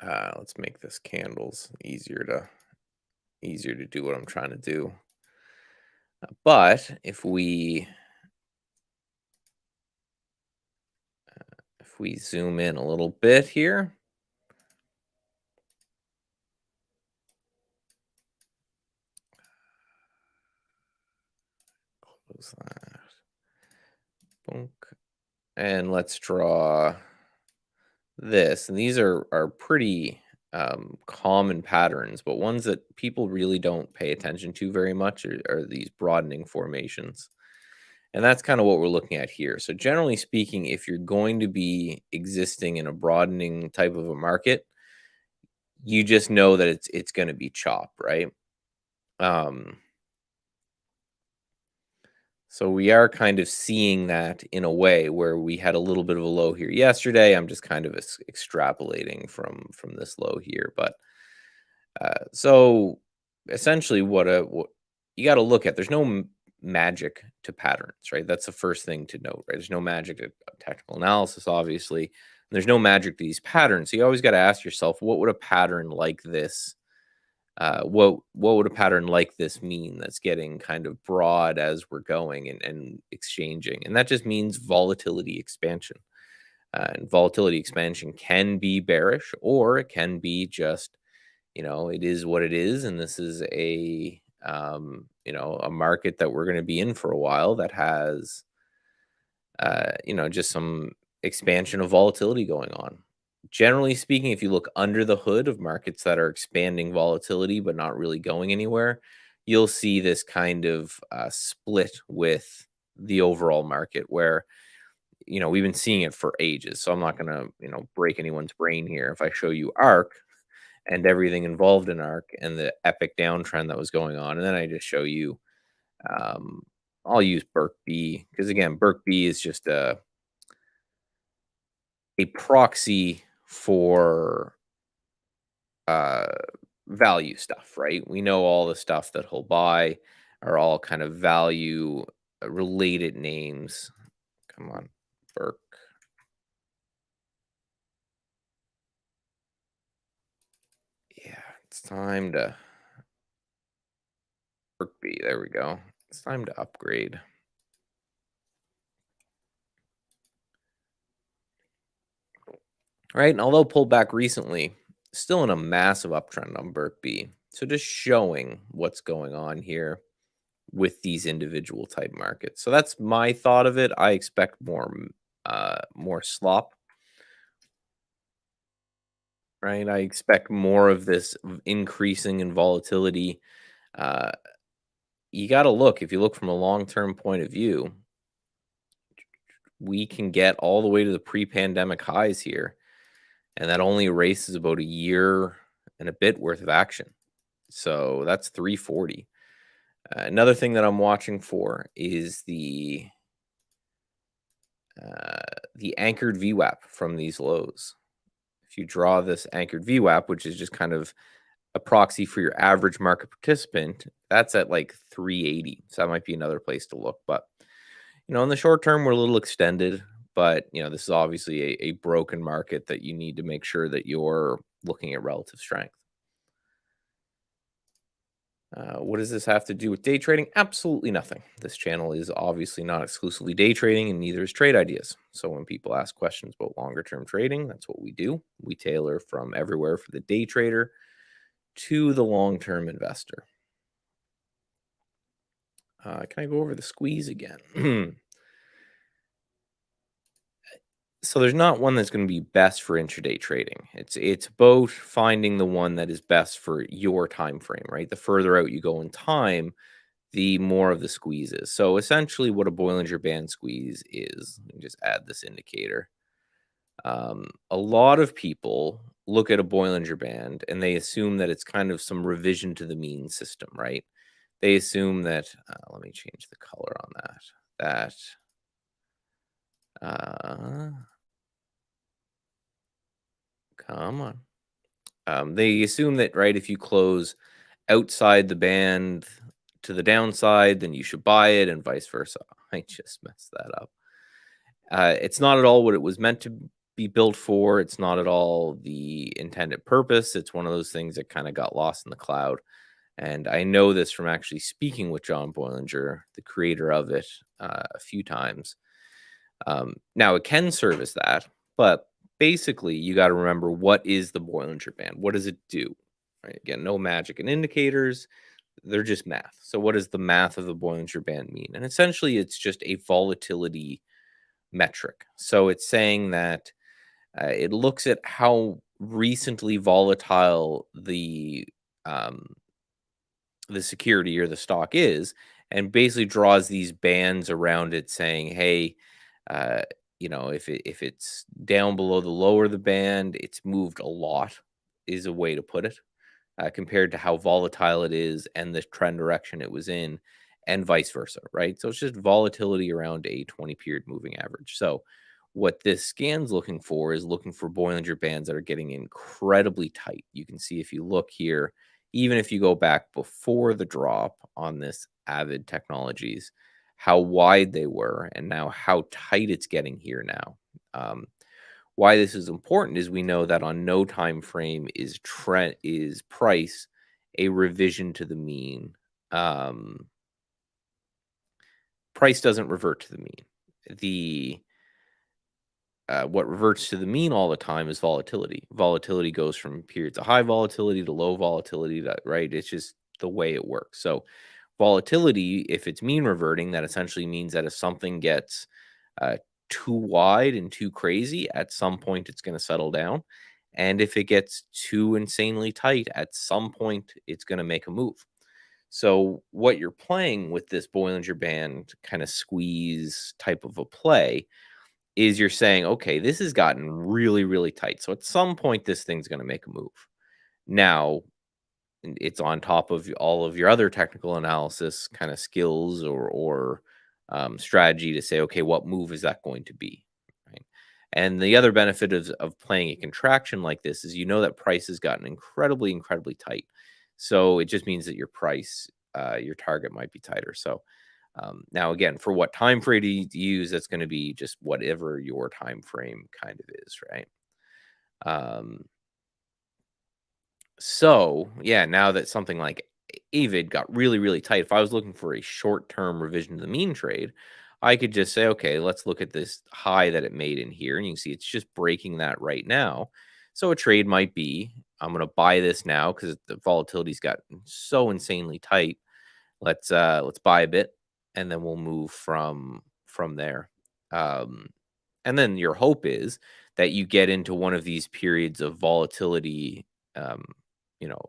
Let's make this candles easier to do what I'm trying to do. But if we zoom in a little bit here, close that. Boom. And let's draw this. And these are pretty common patterns, but ones that people really don't pay attention to very much are these broadening formations. And that's kind of what we're looking at here. So generally speaking, if you're going to be existing in a broadening type of a market, you just know that it's going to be chop, right? So we are kind of seeing that in a way where we had a little bit of a low here yesterday. I'm just kind of extrapolating from this low here, but so essentially, what you got to look at, there's no magic to patterns, right? That's the first thing to note, right? There's no magic to technical analysis, obviously. And there's no magic to these patterns. So you always got to ask yourself, what would a pattern like this? What would a pattern like this mean? That's getting kind of broad as we're going and exchanging, and that just means volatility expansion. And volatility expansion can be bearish, or it can be just, it is what it is, and this is a a market that we're going to be in for a while that has just some expansion of volatility going on. Generally speaking, if you look under the hood of markets that are expanding volatility but not really going anywhere, you'll see this kind of split with the overall market where we've been seeing it for ages. So I'm not going to break anyone's brain here if I show you ARC and everything involved in ARC and the epic downtrend that was going on, and then I just show you I'll use Burke B, because again, Burke B is just a proxy for uh value stuff, right? We know all the stuff that he'll buy are all kind of value related names. Come on, Burke. Yeah, it's time to Burke B. There we go. It's time to upgrade. Right? And although pulled back recently, still in a massive uptrend on Burke B. So just showing what's going on here with these individual type markets. So that's my thought of it. I expect more slop. Right? I expect more of this increasing in volatility. Uh, you got to look, if you look from a long-term point of view, we can get all the way to the pre-pandemic highs here, and that only erases about a year and a bit worth of action. So that's 340. Another thing that I'm watching for is the anchored VWAP from these lows. If you draw this anchored VWAP, which is just kind of a proxy for your average market participant, that's at like 380. So that might be another place to look. But in the short term, we're a little extended. But this is obviously a broken market that you need to make sure that you're looking at relative strength. What does this have to do with day trading? Absolutely nothing. This channel is obviously not exclusively day trading, and neither is Trade Ideas. So when people ask questions about longer term trading, that's what we do. We tailor from everywhere for the day trader to the long term investor. Can I go over the squeeze again? So there's not one that's going to be best for intraday trading. It's both finding the one that is best for your time frame, right? The further out you go in time, the more of the squeeze is. So essentially what a Bollinger Band squeeze is, let me just add this indicator. A lot of people look at a Bollinger Band and they assume that it's kind of some revision to the mean system, right? They assume that, let me change the color on that, Come on. They assume that, right, if you close outside the band to the downside, then you should buy it and vice versa. I just messed that up. It's not at all what it was meant to be built for. It's not at all the intended purpose. It's one of those things that kind of got lost in the cloud. And I know this from actually speaking with John Bollinger, the creator of it, a few times. Now, it can serve as that, but basically, you got to remember, what is the Bollinger Band? What does it do? Right? Again, no magic and indicators. They're just math. So, what does the math of the Bollinger Band mean? And essentially, it's just a volatility metric. So, it's saying that it looks at how recently volatile um, the security or the stock is, and basically draws these bands around it, saying, "Hey, uh, if it's down below the lower the band, it's moved a lot," is a way to put it, compared to how volatile it is and the trend direction it was in, and vice versa, right? So it's just volatility around a 20 period moving average. So what this scan's looking for is looking for Bollinger Bands that are getting incredibly tight. You can see, if you look here, even if you go back before the drop on this Avid Technologies, how wide they were, and now how tight it's getting here now. Um, why this is important is we know that on no time frame is trend is price a revision to the mean. Um, Price doesn't revert to the mean. The What reverts to the mean all the time is volatility. Volatility goes from periods of high volatility to low volatility. Right? It's just the way it works. So volatility, if it's mean reverting, that essentially means that if something gets uh, too wide and too crazy, at some point it's going to settle down. And if it gets too insanely tight, at some point it's going to make a move. So what you're playing with this Bollinger Band kind of squeeze type of a play is, you're saying, okay, this has gotten really, really tight. So at some point, this thing's going to make a move. Now, it's on top of all of your other technical analysis kind of skills, or strategy, to say, okay, what move is that going to be? Right. And the other benefit of playing a contraction like this is, that price has gotten incredibly, incredibly tight. So it just means that your price, your target might be tighter. So now, again, for what time frame to use, that's going to be just whatever your time frame kind of is, right? Um, so yeah, now that something like Avid got really, really tight, if I was looking for a short-term revision to the mean trade, I could just say, okay, let's look at this high that it made in here, and you can see it's just breaking that right now. So a trade might be, I'm going to buy this now because the volatility's got so insanely tight. Let's buy a bit, and then we'll move from there. Um, and then your hope is that you get into one of these periods of volatility, um,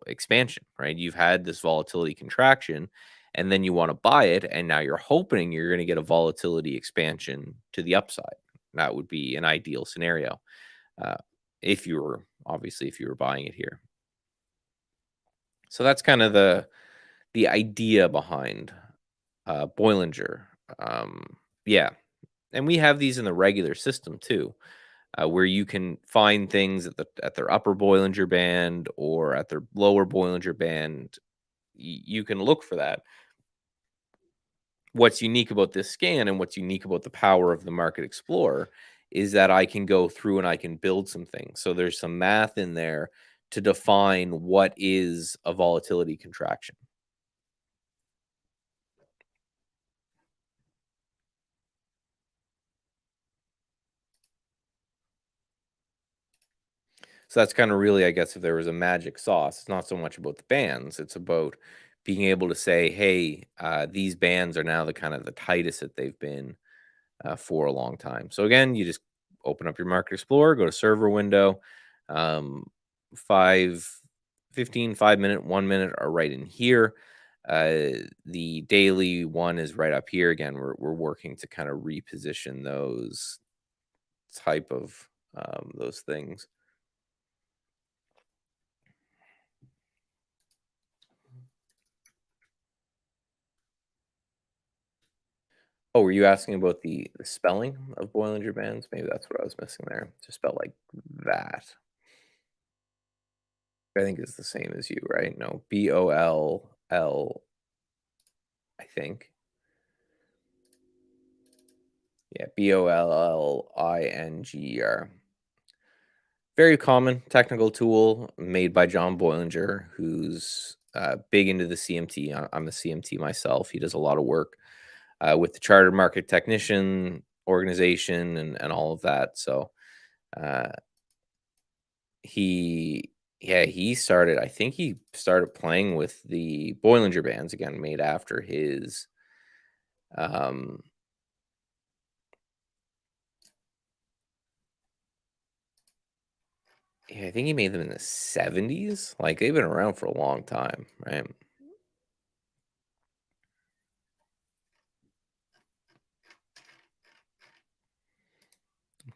expansion, right? You've had this volatility contraction, and then you want to buy it, and now you're hoping you're going to get a volatility expansion to the upside. That would be an ideal scenario, uh, if you were, obviously, if you were buying it here. So that's kind of the idea behind Bollinger. Yeah, and we have these in the regular system too, where you can find things at their upper Bollinger Band or at their lower Bollinger Band. You can look for that. What's unique about this scan, and what's unique about the power of the Market Explorer, is that I can go through and I can build some things. So there's some math in there to define what is a volatility contraction. So that's kind of really, I guess, if there was a magic sauce, it's not so much about the bands, it's about being able to say, hey, these bands are now the kind of the tightest that they've been for a long time. So again, you just open up your Market Explorer, go to server window, um, 5, 15, 5 minute, 1 minute are right in here. The daily one is right up here. Again, we're working to kind of reposition those type of those things. Oh, were you asking about the spelling of Bollinger Bands? Maybe that's what I was missing there. To spell like that. I think is the same as you, right? No, BOLL, I think. Yeah, BOLLINGER. Very common technical tool made by John Bollinger, who's big into the CMT. I'm a CMT myself. He does a lot of work with the Chartered Market Technician organization and all of that. So uh, he, yeah, he started. I think he started playing with the Bollinger Bands again, made after his. Um, yeah, I think he made them in the 70s. Like they've been around for a long time, right?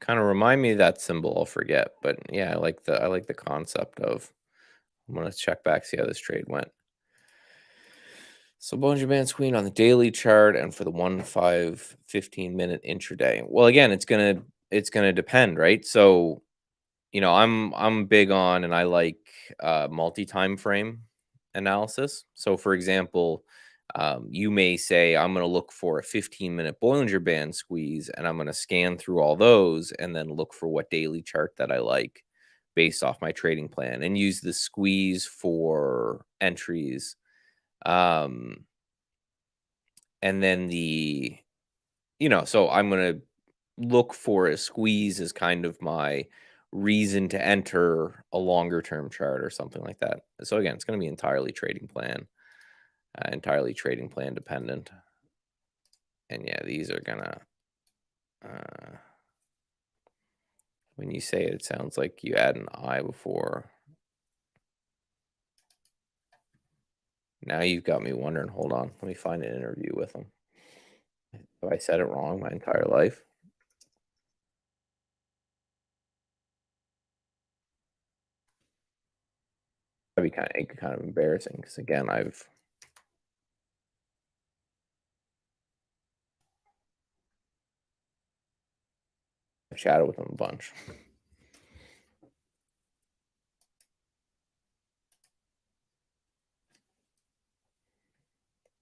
Kind of remind me of that symbol. I'll forget, but yeah, I like the concept of. I'm gonna check back, see how this trade went. So Bollinger Bands Queen on the daily chart and for the 1-5-15-minute intraday. Well, again, it's gonna depend, right? So I'm big on and I like multi-time frame analysis. So for example, you may say I'm going to look for a 15-minute Bollinger Band squeeze and I'm going to scan through all those and then look for what daily chart that I like based off my trading plan and use the squeeze for entries. Um, and then so I'm going to look for a squeeze as kind of my reason to enter a longer term chart or something like that. So again, it's going to be entirely trading plan dependent. And yeah, these are gonna. When you say it, it sounds like you add an I before. Now you've got me wondering. Hold on, let me find an interview with him. Have I said it wrong my entire life? That'd be kind of embarrassing because again, I've chatted with him a bunch.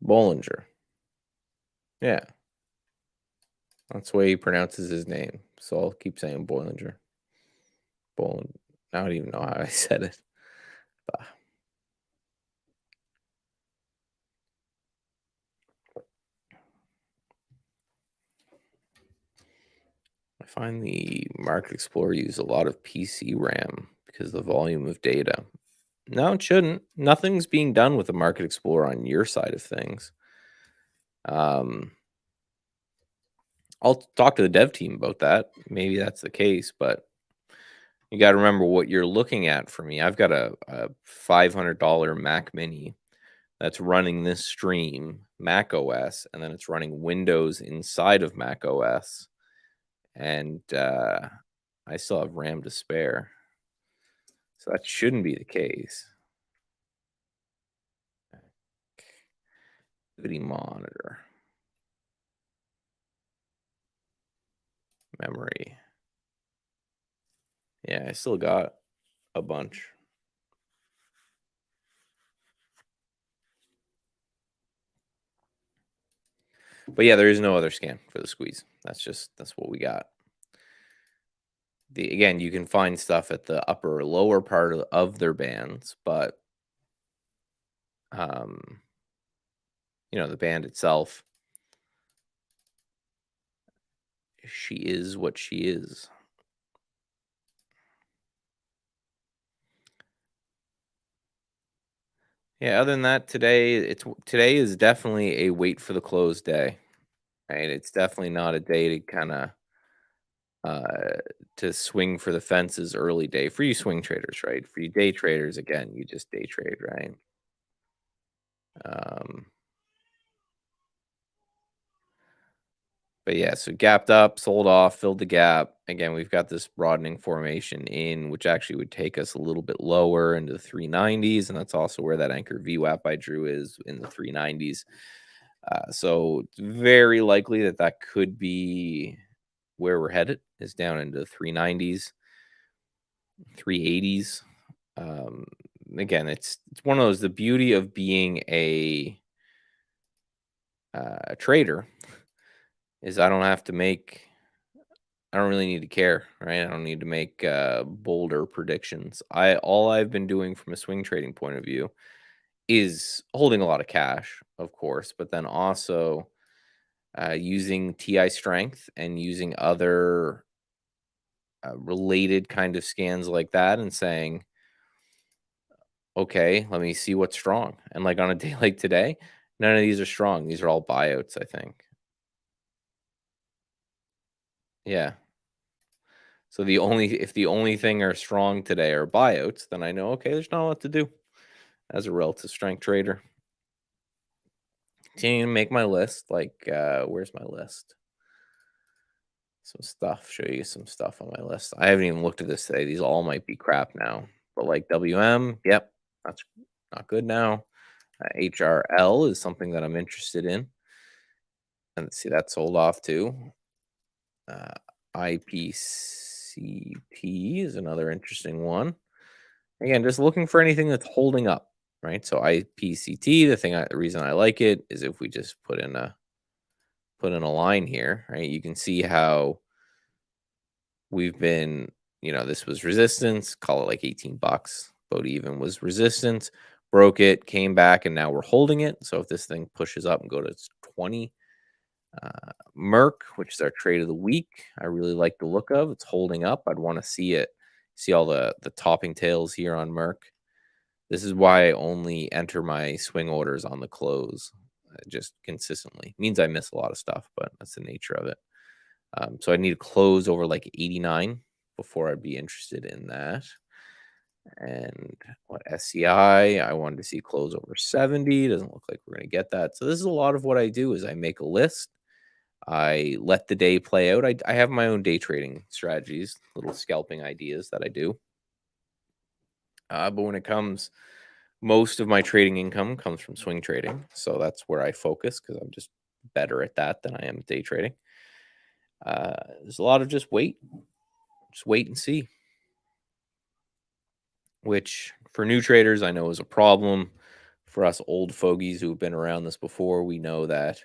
Bollinger. Yeah. That's the way he pronounces his name. So I'll keep saying Bollinger. Bollinger. I don't even know how I said it. But I find the Market Explorer uses a lot of PC RAM because of the volume of data. No, it shouldn't. Nothing's being done with the Market Explorer on your side of things. I'll talk to the dev team about that. Maybe that's the case, but you got to remember what you're looking at for me. I've got a $500 Mac Mini that's running this stream, Mac OS, and then it's running Windows inside of Mac OS. And I still have RAM to spare. So that shouldn't be the case. Activity monitor. Memory. Yeah, I still got a bunch. But yeah, there is no other scan for the squeeze. That's what we got. Again, you can find stuff at the upper or lower part of their bands, but the band itself, she is what she is. Yeah, other than that, today is definitely a wait for the close day. Right? It's definitely not a day to kind of to swing for the fences early day for you swing traders, right? For you day traders, again, you just day trade, right? But yeah, so gapped up, sold off, filled the gap. Again, we've got this broadening formation in, which actually would take us a little bit lower into the 390s. And that's also where that anchor VWAP I drew is in the 390s. So it's very likely that could be where we're headed, is down into the 390s, 380s. again, it's one of those, the beauty of being a trader is I don't have to make, I don't really need to care, right? I don't need to make bolder predictions. All I've been doing from a swing trading point of view is holding a lot of cash, of course, but then also using TI strength and using other related kind of scans like that and saying, okay, let me see what's strong. And like on a day like today, none of these are strong. These are all buyouts, I think. Yeah. So if the only thing are strong today are buyouts, then I know, okay, there's not a lot to do as a relative strength trader. Continue to make my list. Like, where's my list? Some stuff. Show you some stuff on my list. I haven't even looked at this today. These all might be crap now. But like WM, yep, that's not good now. HRL is something that I'm interested in. And see, that sold off too. IPCP is another interesting one. Again, just looking for anything that's holding up, right? So IPCT, the reason I like it is if we just put in a line here, right? You can see how we've been, this was resistance, call it like 18 bucks. About even was resistance, broke it, came back, and now we're holding it. So if this thing pushes up and go to 20, Merck, which is our trade of the week, I really like the look of. It's holding up. I'd want to see it. See all the topping tails here on Merck. This is why I only enter my swing orders on the close, just consistently. It means I miss a lot of stuff, but that's the nature of it. So I need to close over like 89 before I'd be interested in that. And what SCI, I wanted to see close over 70. Doesn't look like we're going to get that. So this is a lot of what I do is I make a list. I let the day play out. I have my own day trading strategies, little scalping ideas that I do. But when it comes, most of my trading income comes from swing trading. So that's where I focus because I'm just better at that than I am day trading. There's a lot of just wait and see, which for new traders, I know is a problem. For us old fogies who've been around this before, we know that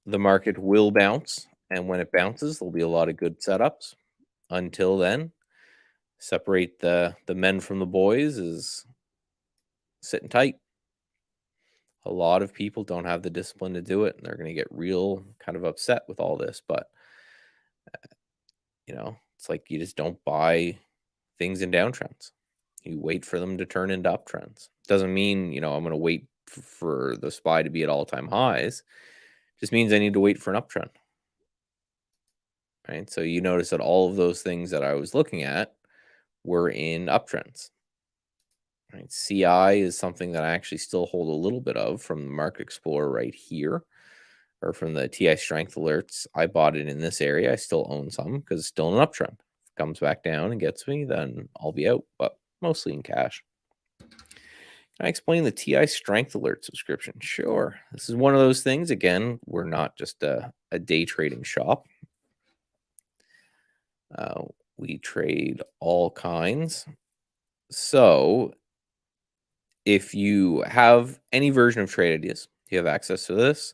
the market will bounce. And when it bounces, there'll be a lot of good setups. Until then, separate the men from the boys is sitting tight. A lot of people don't have the discipline to do it, and they're going to get real kind of upset with all this. But, it's like you just don't buy things in downtrends. You wait for them to turn into uptrends. Doesn't mean, I'm going to wait for the SPY to be at all-time highs. Just means I need to wait for an uptrend. Right? So you notice that all of those things that I was looking at were in uptrends. Right? CI is something that I actually still hold a little bit of from the Market Explorer right here, or from the TI Strength alerts. I bought it in this area. I still own some because it's still an uptrend. If it comes back down and gets me, then I'll be out, but mostly in cash. Can I explain the TI Strength Alert subscription? Sure. This is one of those things. Again, we're not just a day trading shop. We trade all kinds. So if you have any version of Trade Ideas, you have access to this.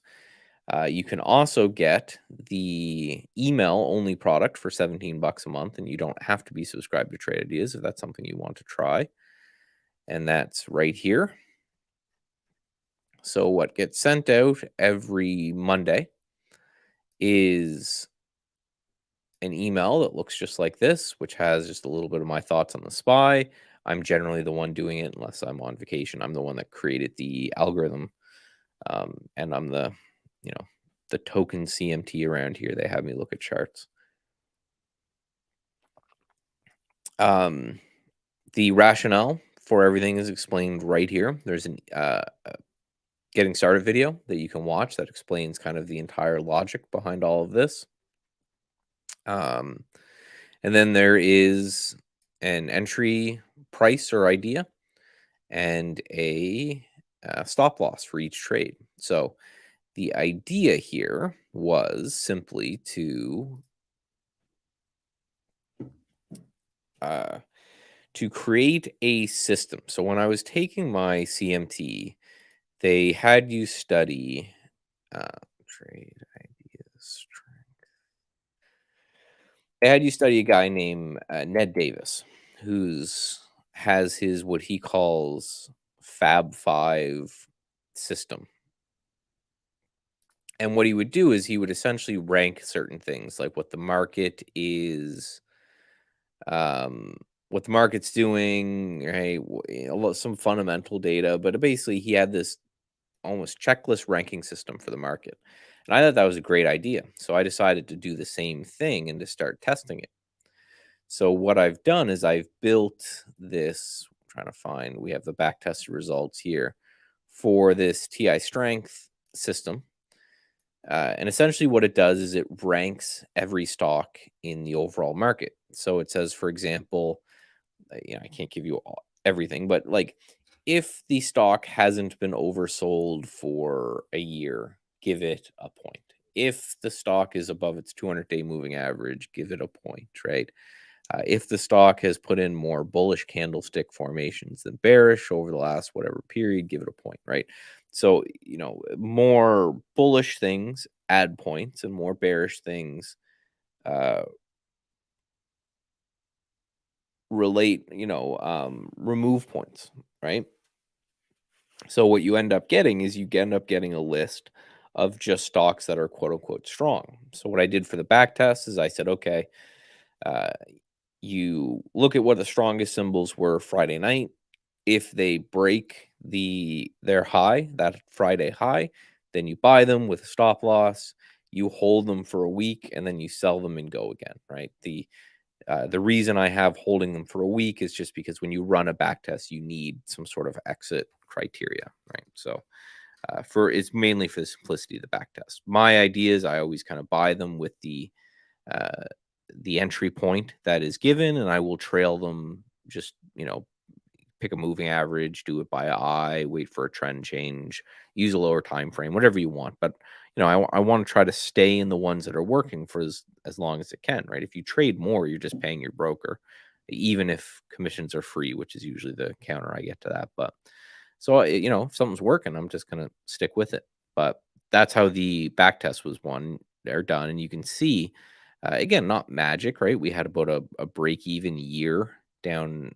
You can also get the email only product for 17 bucks a month, and you don't have to be subscribed to Trade Ideas if that's something you want to try. And that's right here. So what gets sent out every Monday is an email that looks just like this, which has just a little bit of my thoughts on the SPY. I'm generally the one doing it unless I'm on vacation. I'm the one that created the algorithm. And I'm the token CMT around here. They have me look at charts. The rationale for everything is explained right here. There's an getting started video that you can watch that explains kind of the entire logic behind all of this. And then there is an entry price or idea and a stop loss for each trade. So the idea here was simply to to create a system. So when I was taking my CMT, they had you study trade ideas. They had you study a guy named Ned Davis, who's has his what he calls Fab Five system. And what he would do is he would essentially rank certain things, like what the market is, um, what the market's doing, right? Some fundamental data, but basically he had this almost checklist ranking system for the market. And I thought that was a great idea. So I decided to do the same thing and to start testing it. So what I've done is I've built this, trying to find, we have the back tested results here for this TI strength system. And essentially what it does is it ranks every stock in the overall market. So it says, for example, I can't give you everything, but like if the stock hasn't been oversold for a year, give it a point. If the stock is above its 200-day moving average, give it a point, right? If the stock has put in more bullish candlestick formations than bearish over the last whatever period, give it a point, right? So, more bullish things add points and more bearish things remove points, right? So what you end up getting is you end up getting a list of just stocks that are quote unquote strong. So what I did for the back test is I said, okay, you look at what the strongest symbols were Friday night. If they break their high, that Friday high, then you buy them with a stop loss. You hold them for a week and then you sell them and go again, right? The reason I have holding them for a week is just because when you run a back test, you need some sort of exit criteria, right? So it's mainly for the simplicity of the back test. My idea is I always kind of buy them with the entry point that is given, and I will trail them. Just pick a moving average, do it by eye, wait for a trend change, use a lower time frame, whatever you want. But I want to try to stay in the ones that are working for as long as it can, right? If you trade more, you're just paying your broker, even if commissions are free, which is usually the counter I get to that. But so if something's working, I'm just gonna stick with it. But that's how the back test was won. They're done, and you can see again, not magic, right? We had about a break even year down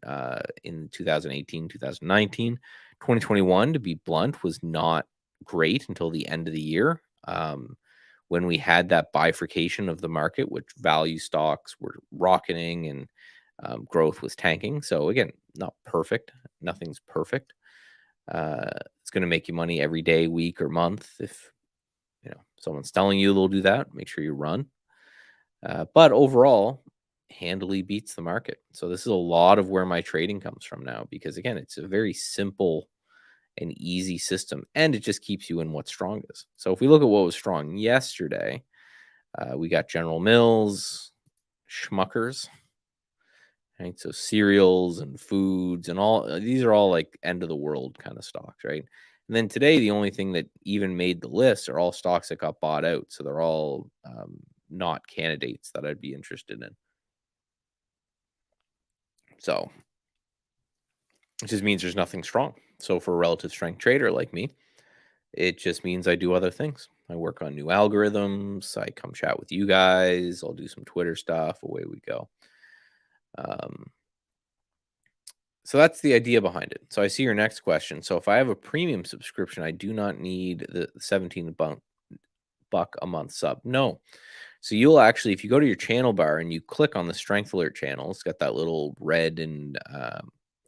in 2018, 2019. 2021, to be blunt, was not great until the end of the year. When we had that bifurcation of the market, which value stocks were rocketing and growth was tanking. So again, not perfect. Nothing's perfect. It's going to make you money every day, week, or month. If someone's telling you they'll do that, make sure you run. But overall, handily beats the market. So this is a lot of where my trading comes from now, because again, it's a very simple and easy system, and it just keeps you in what's strongest. So if we look at what was strong yesterday, we got General Mills, Schmuckers, right? So cereals and foods and all these are all like end of the world kind of stocks, right? And then today, the only thing that even made the list are all stocks that got bought out. So they're all not candidates that I'd be interested in. So it just means there's nothing strong. So for a relative strength trader like me, it just means I do other things. I work on new algorithms. I come chat with you guys. I'll do some Twitter stuff. Away we go. So that's the idea behind it. So I see your next question. So if I have a premium subscription, I do not need the 17 buck a month sub. No. So you'll actually, if you go to your channel bar and you click on the Strength Alert channel, it's got that little red and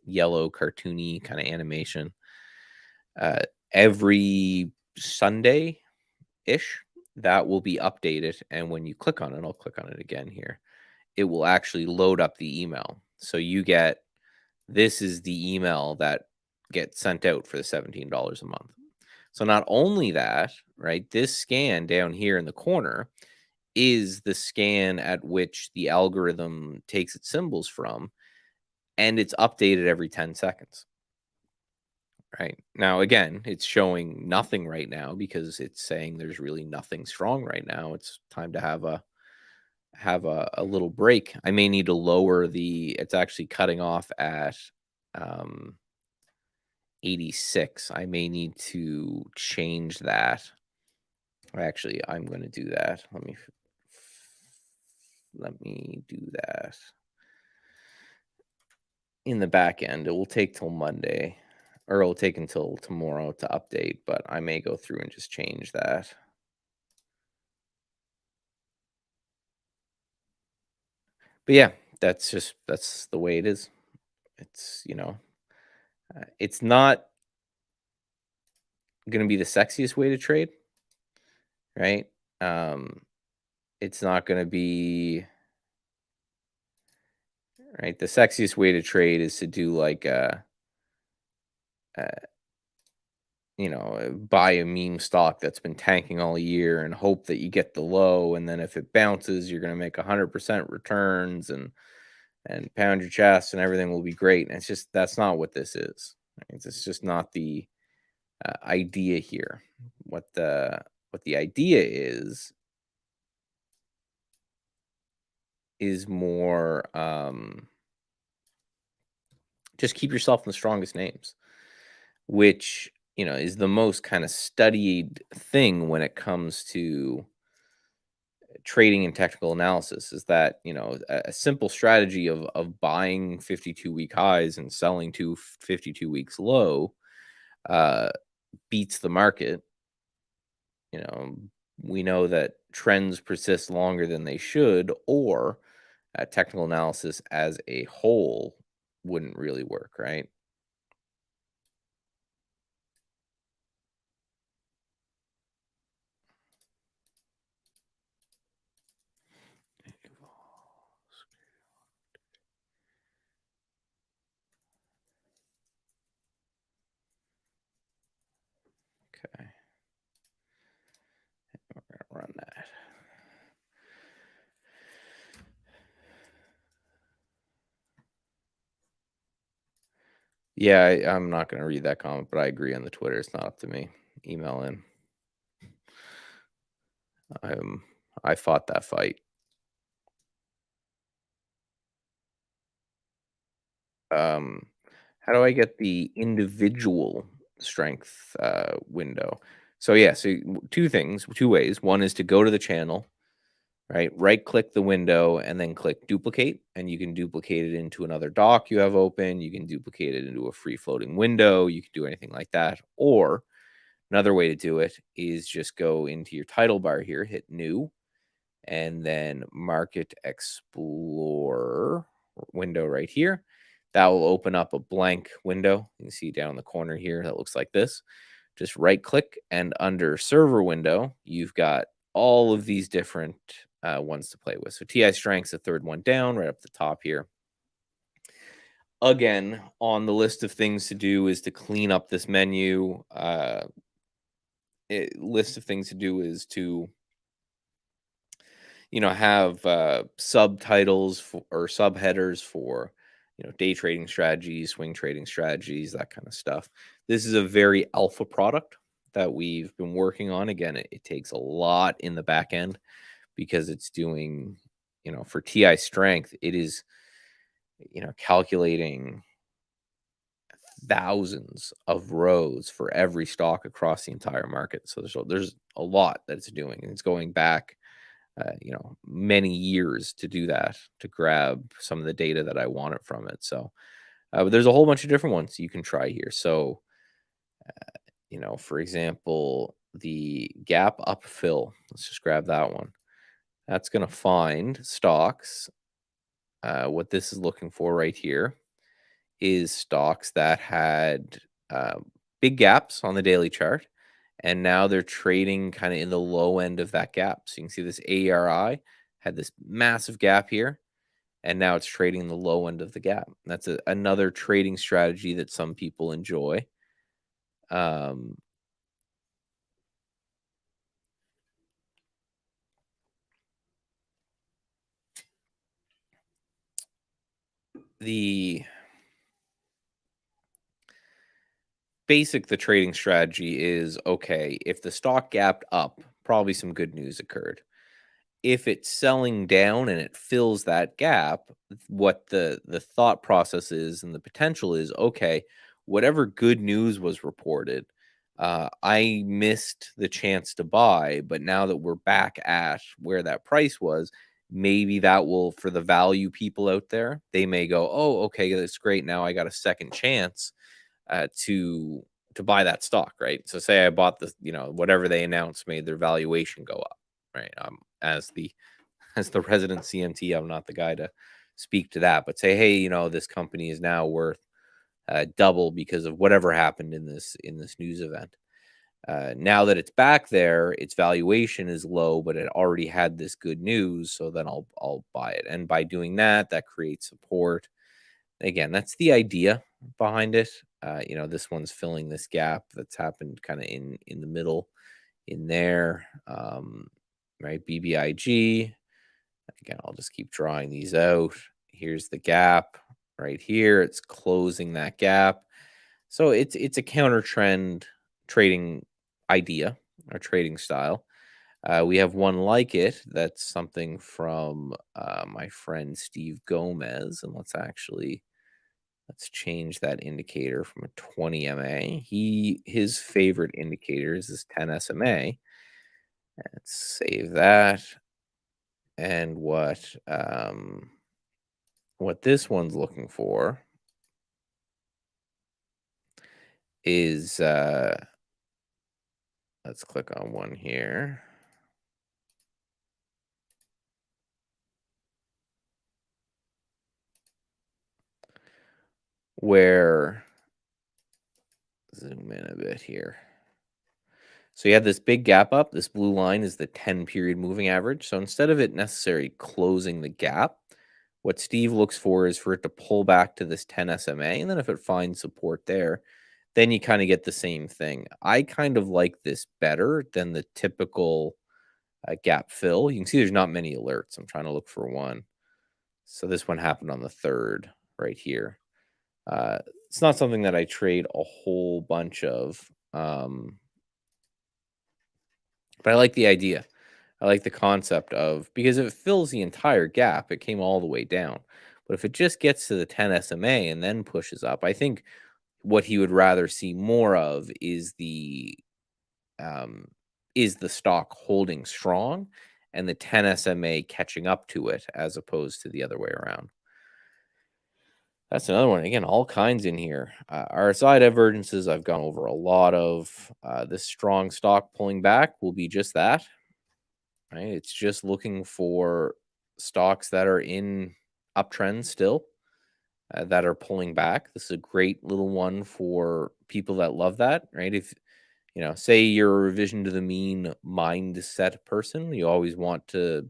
yellow cartoony kind of animation. Every Sunday-ish, that will be updated. And when you click on it, I'll click on it again here, it will actually load up the email. So this is the email that gets sent out for the $17 a month. So not only that, right, this scan down here in the corner is the scan at which the algorithm takes its symbols from, and it's updated every 10 seconds. Right now, again, it's showing nothing right now because it's saying there's really nothing strong right now. It's time to have a have a little break. I may need to lower it's actually cutting off at um, 86. I may need to change that. Actually, I'm going to do that. Let me do that in the back end. It will take till Monday, or it'll take until tomorrow to update, but I may go through and just change that. But yeah, that's the way it is. It's, it's not going to be the sexiest way to trade, right? Um, it's not going to be right. The sexiest way to trade is to do like a buy a meme stock that's been tanking all year and hope that you get the low, and then if it bounces, you're going to make 100% returns and pound your chest, and everything will be great. And it's just that's not what this is. Right? It's just not the idea here. What the idea is more just keep yourself in the strongest names, which is the most kind of studied thing when it comes to trading and technical analysis. Is that a simple strategy of buying 52-week highs and selling to 52 weeks low uh, beats the market. you know we know that trends persist longer than they should, or technical analysis as a whole wouldn't really work, right? Okay, we're gonna run that. Yeah, I'm not going to read that comment, but I agree on the Twitter. It's not up to me. Email in. I fought that fight. Um, how do I get the individual strength window? So yeah, so two ways. One is to go to the channel, right? Right click the window and then click duplicate, and you can duplicate it into another doc you have open. You can duplicate it into a free floating window. You can do anything like that. Or another way to do it is just go into your title bar here, hit new, and then Market Explorer window right here. That will open up a blank window. You can see down in the corner here that looks like this. Just right click, and under server window, you've got all of these different ones to play with. So TI Strength's the third one down, right up the top here. Again, on the list of things to do is to clean up this menu. List of things to do is to have subtitles or subheaders for day trading strategies, swing trading strategies, that kind of stuff. This is a very alpha product that we've been working on. Again, it takes a lot in the back end because it's doing for TI Strength, it is calculating thousands of rows for every stock across the entire market. So there's a lot that it's doing, and it's going back many years to do that, to grab some of the data that I wanted from it. So, but there's a whole bunch of different ones you can try here. So, for example, the gap up fill, let's just grab that one. That's going to find stocks. What this is looking for right here is stocks that had big gaps on the daily chart, and now they're trading kind of in the low end of that gap. So you can see this ARI had this massive gap here, and now it's trading in the low end of the gap. That's another trading strategy that some people enjoy. Um, the the trading strategy is, okay, if the stock gapped up, probably some good news occurred. if it's selling down and it fills that gap, what the thought process is and the potential is, okay, whatever good news was reported, I missed the chance to buy, but now that we're back at where that price was, maybe that will, for the value people out there, they may go, oh, okay, that's great. Now I got a second chance to buy that stock, right? So say I bought the, whatever they announced made their valuation go up, right? As the as the resident CMT, I'm not the guy to speak to that, but say, hey, this company is now worth double because of whatever happened in this news event. Now that it's back there, its valuation is low, but it already had this good news, so then I'll buy it. And by doing that, that creates support. Again, that's the idea behind it. This one's filling this gap that's happened kind of in the middle in there. Right, BBIG. Again, I'll just keep drawing these out. Here's the gap right here. It's closing that gap. So it's a counter trend trading idea or trading style. We have one like it. That's something from my friend Steve Gomez, and let's change that indicator from a 20 MA. His favorite indicators is 10 SMA. Let's save that. And what this one's looking for is let's click on one here. Where zoom in a bit here. So you have this big gap up. This blue line is the 10 period moving average. So instead of it necessarily closing the gap, what Steve looks for is for it to pull back to this 10 SMA. And then if it finds support there, then you kind of get the same thing. I kind of like this better than the typical gap fill. You can see there's not many alerts. I'm trying to look for one. So this one happened on the 3rd right here. It's not something that I trade a whole bunch of. But I like the idea. I like the concept of, because if it fills the entire gap, it came all the way down. But if it just gets to the 10 SMA and then pushes up, I think what he would rather see more of um, is the stock holding strong and the 10 SMA catching up to it as opposed to the other way around. That's another one. Again, all kinds in here. RSI divergences, I've gone over a lot of. This strong stock pulling back will be just that. Right? It's just looking for stocks that are in uptrends still, that are pulling back. This is a great little one for people that love that, right? If say you're a revision to the mean mindset person, you always want to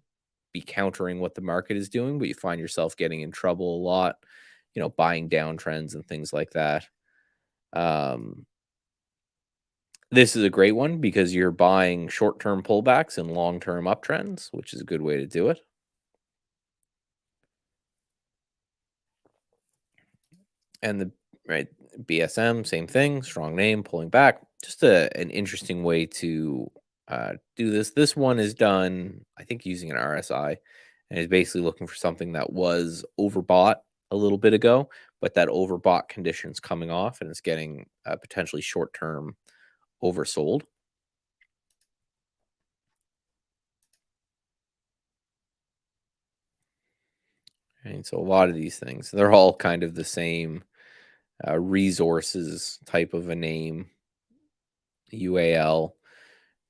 be countering what the market is doing, but you find yourself getting in trouble a lot, buying downtrends and things like that. This is a great one because you're buying short-term pullbacks and long-term uptrends, which is a good way to do it. And the right BSM, same thing, strong name, pulling back. Just an interesting way to do this. This one is done, I think, using an RSI, and is basically looking for something that was overbought a little bit ago, but that overbought condition's coming off, and it's getting potentially short-term oversold. And so a lot of these things, they're all kind of the same resources type of a name, UAL.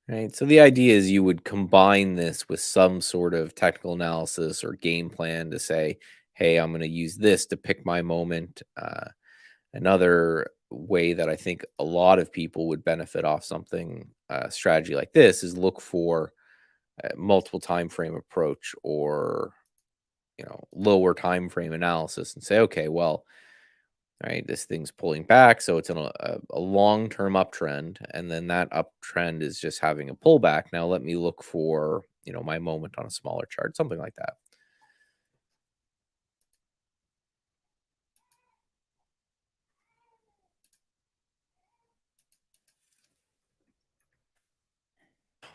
Right. So the idea is you would combine this with some sort of technical analysis or game plan to say, hey, I'm going to use this to pick my moment. Another way that I think a lot of people would benefit off something strategy like this is look for multiple time frame approach, or lower time frame analysis, and say, okay, well, right, this thing's pulling back, so it's in a long-term uptrend, and then that uptrend is just having a pullback. Now let me look for my moment on a smaller chart, something like that.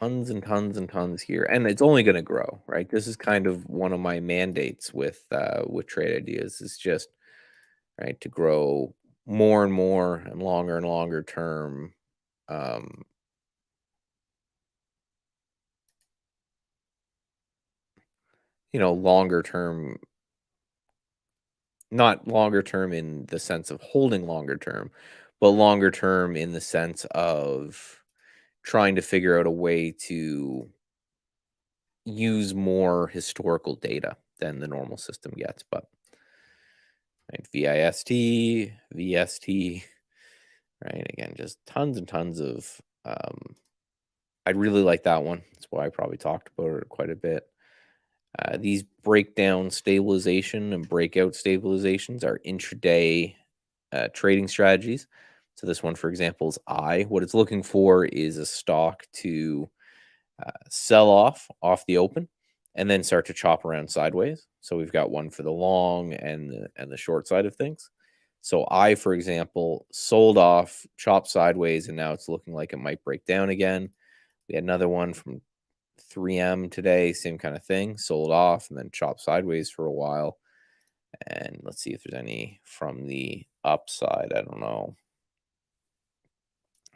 tons and tons and tons here, and it's only going to grow, right? This is kind of one of my mandates with trade ideas is just right to grow more and more and longer term. Um, longer term, not longer term in the sense of holding longer term, but longer term in the sense of trying to figure out a way to use more historical data than the normal system gets. But right, VIST, VST, right? Again, just tons and tons of. I really like that one. That's why I probably talked about it quite a bit. These breakdown stabilization and breakout stabilizations are intraday trading strategies. So this one, for example, is I. What it's looking for is a stock to sell off the open, and then start to chop around sideways. So we've got one for the long and the short side of things. So I, for example, sold off, chopped sideways, and now it's looking like it might break down again. We had another one from 3M today, same kind of thing, sold off and then chopped sideways for a while. And let's see if there's any from the upside. I don't know.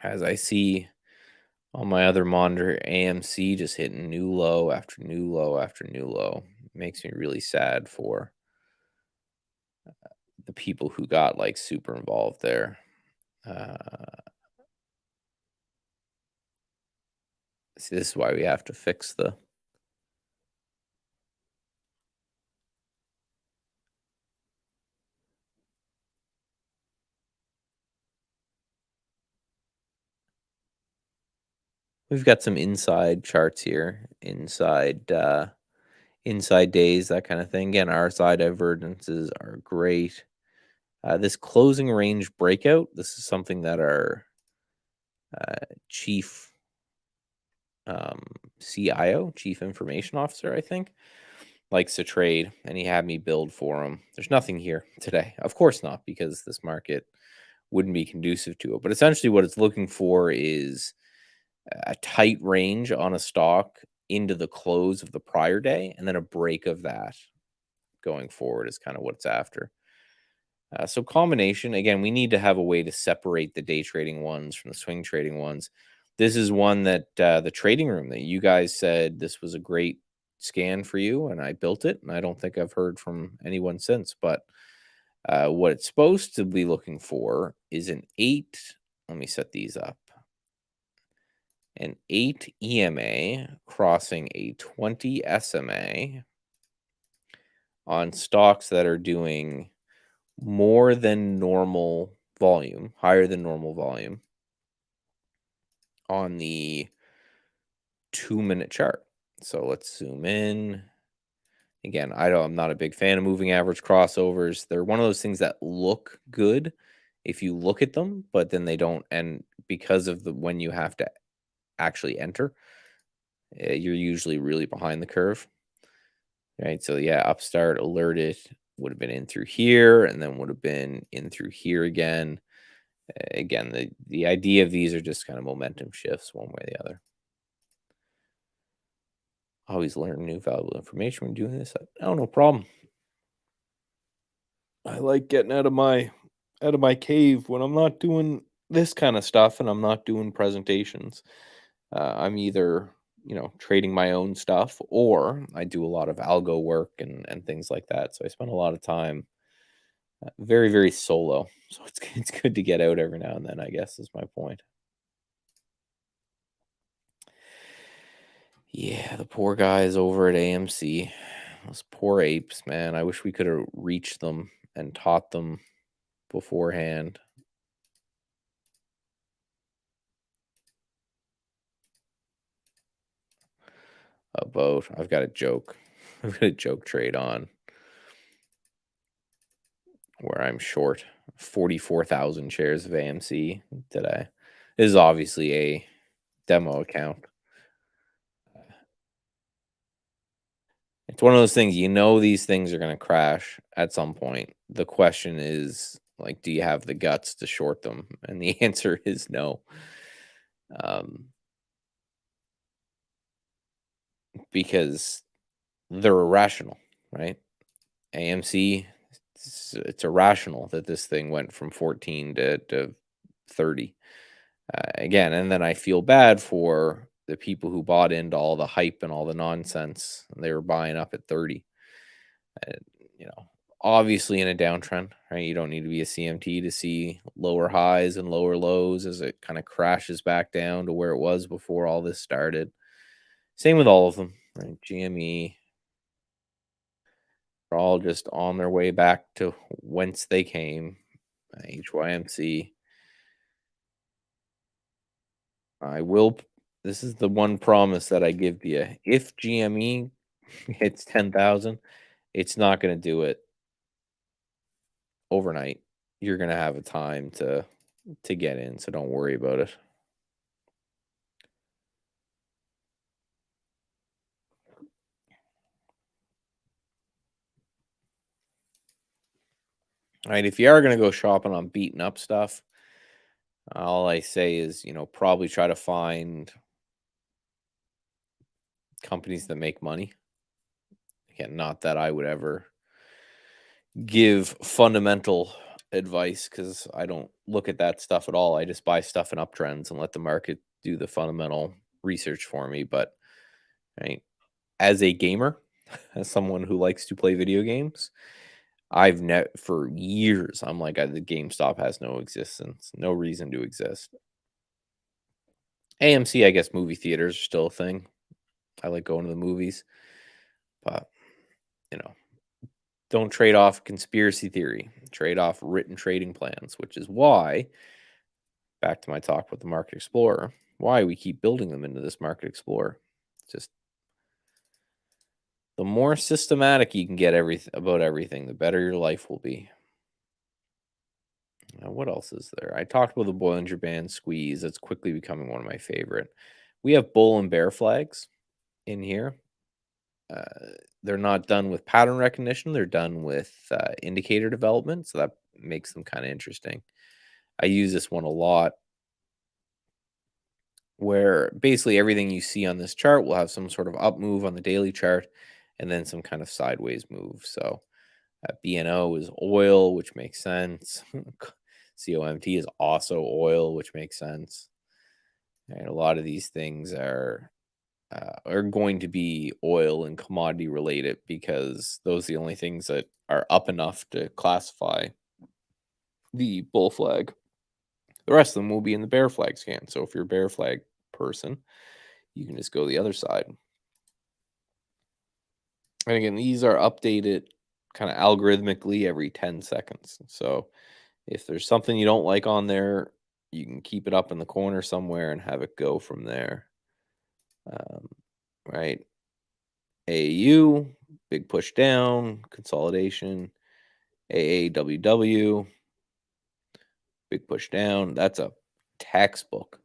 As I see on my other monitor, AMC just hitting new low after new low after new low. Makes me really sad for the people who got like super involved there. See, this is why we have to fix the. We've got some inside charts here, inside days, that kind of thing. Again, RSI divergences are great. This closing range breakout, this is something that our chief CIO, chief information officer, I think, likes to trade, and he had me build for him. There's nothing here today. Of course not, because this market wouldn't be conducive to it. But essentially what it's looking for is a tight range on a stock into the close of the prior day, and then a break of that going forward is kind of what it's after. So combination, again, we need to have a way to separate the day trading ones from the swing trading ones. This is one that the trading room that you guys said this was a great scan for you, and I built it, and I don't think I've heard from anyone since. But what it's supposed to be looking for is an 8. Let me set these up. An 8 EMA crossing a 20 SMA on stocks that are doing more than normal volume, higher than normal volume on the 2-minute chart. So let's zoom in. Again, I'm not a big fan of moving average crossovers. They're one of those things that look good if you look at them, but then they don't. And because of the when you have to actually enter, you're usually really behind the curve. Right. So yeah, upstart alerted would have been in through here and then would have been in through here again. Again, the idea of these are just kind of momentum shifts one way or the other. Always learn new valuable information when doing this. Oh, no problem. I like getting out of my cave when I'm not doing this kind of stuff and I'm not doing presentations. I'm either trading my own stuff, or I do a lot of algo work and things like that. So I spend a lot of time very, very solo. So it's good to get out every now and then, I guess, is my point. Yeah, the poor guys over at AMC. Those poor apes, man. I wish we could have reached them and taught them beforehand. About, I've got a joke. I've got a joke trade on where I'm short 44,000 shares of AMC today. This is obviously a demo account. It's one of those things, these things are going to crash at some point. The question is, like, do you have the guts to short them? And the answer is no. because they're irrational, right? AMC, it's irrational that this thing went from 14 to 30. Again, and then I feel bad for the people who bought into all the hype and all the nonsense. And they were buying up at 30. Uh, you know, obviously in a downtrend, right? You don't need to be a CMT to see lower highs and lower lows as it kind of crashes back down to where it was before all this started. Same with all of them, right? GME, are all just on their way back to whence they came. HYMC. I will. This is the one promise that I give you. If GME hits 10,000, it's not going to do it overnight. You're going to have a time to get in, so don't worry about it. All right, if you are going to go shopping on beaten up stuff, all I say is, probably try to find companies that make money. Again, not that I would ever give fundamental advice because I don't look at that stuff at all. I just buy stuff in uptrends and let the market do the fundamental research for me. But right, as a gamer, as someone who likes to play video games, for years I'm like, the GameStop has no existence, no reason to exist. AMC, I guess movie theaters are still a thing. I like going to the movies, but you know, don't trade off conspiracy theory, trade off written trading plans, which is why, back to my talk with the Market Explorer, why we keep building them into this Market Explorer. Just the more systematic you can get about everything, the better your life will be. Now, what else is there? I talked about the Bollinger Band squeeze. That's quickly becoming one of my favorite. We have bull and bear flags in here. They're not done with pattern recognition. They're done with indicator development. So that makes them kind of interesting. I use this one a lot where basically everything you see on this chart will have some sort of up move on the daily chart and then some kind of sideways move. So BNO is oil, which makes sense. COMT is also oil, which makes sense. And a lot of these things are going to be oil and commodity related because those are the only things that are up enough to classify the bull flag. The rest of them will be in the bear flag scan. So if you're a bear flag person, you can just go the other side. And again, these are updated kind of algorithmically every 10 seconds. So if there's something you don't like on there, you can keep it up in the corner somewhere and have it go from there. Right. AAU, big push down, consolidation. AAWW, big push down. That's a textbook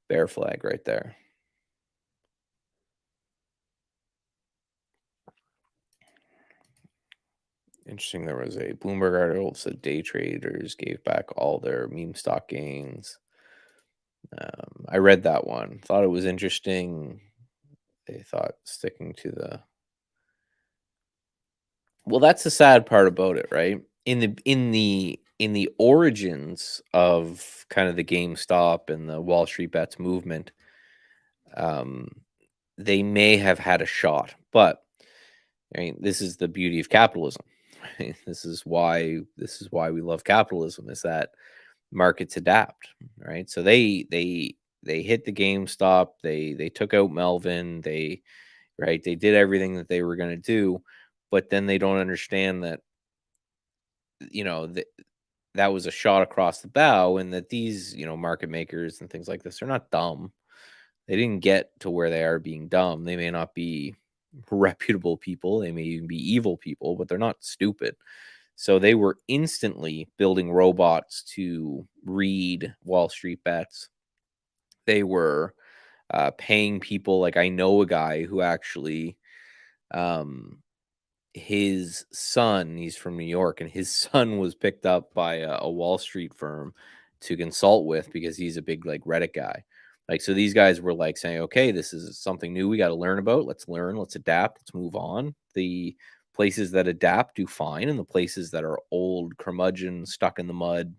bear flag right there. Interesting. There was a Bloomberg article that said day traders gave back all their meme stock gains. I read that one. Thought it was interesting. They thought sticking to the. Well, that's the sad part about it, right? In the origins of kind of the GameStop and the Wall Street Bets movement, they may have had a shot, but I mean, this is the beauty of capitalism. Right? This is why we love capitalism, is that markets adapt, right? So they hit the GameStop, they took out Melvin, they did everything that they were going to do, but then they don't understand that that was a shot across the bow, and that these market makers and things like this are not dumb. They didn't get to where they are being dumb. They may not be reputable people, they may even be evil people, but they're not stupid. So they were instantly building robots to read Wall Street Bets. They were paying people. Like, I know a guy who actually, his son, he's from New York, and his son was picked up by a Wall Street firm to consult with because he's a big like Reddit guy. Like, so these guys were like saying, okay, this is something new we got to learn about. Let's learn, let's adapt, let's move on. The places that adapt do fine, and the places that are old, curmudgeon, stuck in the mud,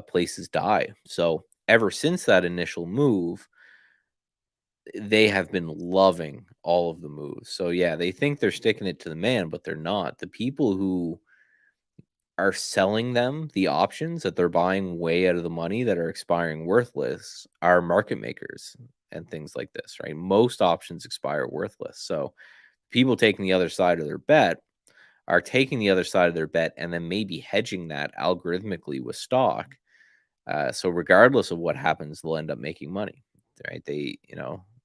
places die. So ever since that initial move, they have been loving all of the moves. So yeah, they think they're sticking it to the man, but they're not. The people who are selling them the options that they're buying way out of the money that are expiring worthless are market makers and things like this, right? Most options expire worthless. So people taking the other side of their bet are taking the other side of their bet and then maybe hedging that algorithmically with stock. So regardless of what happens, they'll end up making money, right?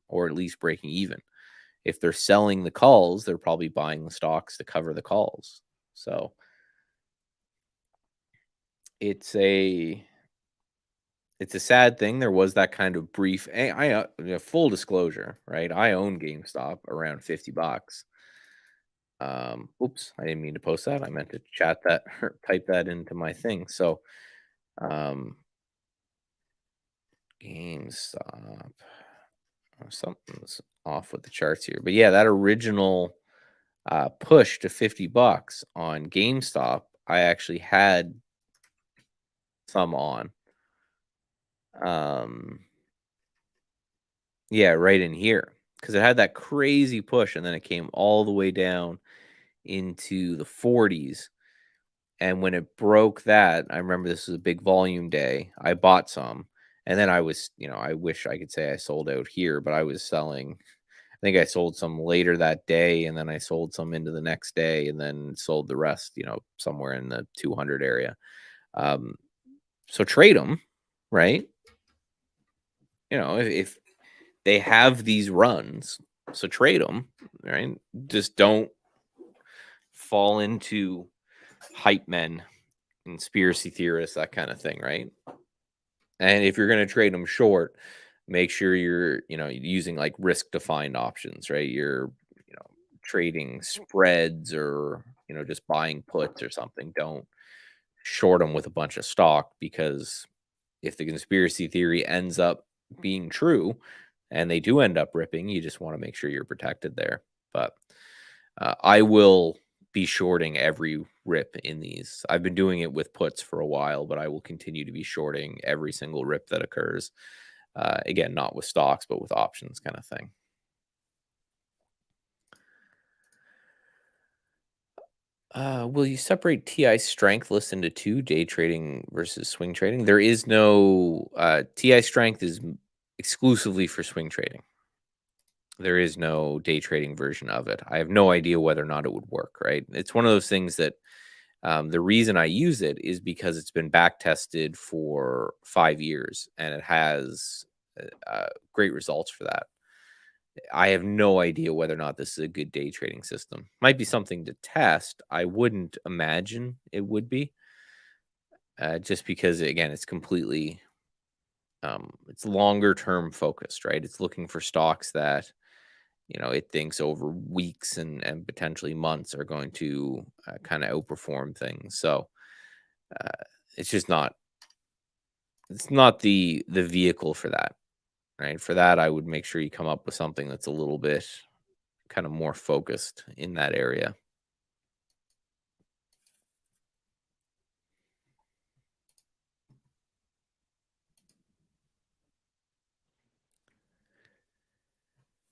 Or at least breaking even. If they're selling the calls, they're probably buying the stocks to cover the calls. So it's a sad thing. There was that kind of brief. Full disclosure, right? I own GameStop around $50. Oops, I didn't mean to post that. I meant to chat that or type that into my thing. So, um, GameStop. Something's off with the charts here, but yeah, that original push to $50 on GameStop, I actually had some on. Um, yeah, right in here because it had that crazy push, and then it came all the way down into the 40s. And when it broke that, I remember this was a big volume day. I bought some, and then I wish I could say I sold out here, but I was selling. I think I sold some later that day, and then I sold some into the next day, and then sold the rest, somewhere in the 200 area. Um, so trade them, right? If they have these runs, so trade them, right? Just don't fall into hype men, conspiracy theorists, that kind of thing, right? And if you're going to trade them short, make sure you're, using like risk defined options, right? You're, trading spreads or, just buying puts or something. Don't short them with a bunch of stock because if the conspiracy theory ends up being true and they do end up ripping, you just want to make sure you're protected there. But I will be shorting every rip in these. I've been doing it with puts for a while, but I will continue to be shorting every single rip that occurs. Again, not with stocks, but with options kind of thing. Will you separate TI strength list into two, day trading versus swing trading? There is no TI strength is exclusively for swing trading. There is no day trading version of it. I have no idea whether or not it would work, right? It's one of those things that the reason I use it is because it's been back tested for 5 years and it has great results for that. I have no idea whether or not this is a good day trading system. Might be something to test. I wouldn't imagine it would be, just because again, it's completely it's longer term focused, right? It's looking for stocks that it thinks over weeks and potentially months are going to kind of outperform things. So uh, it's just not the vehicle for that, right? For that, I would make sure you come up with something that's a little bit kind of more focused in that area.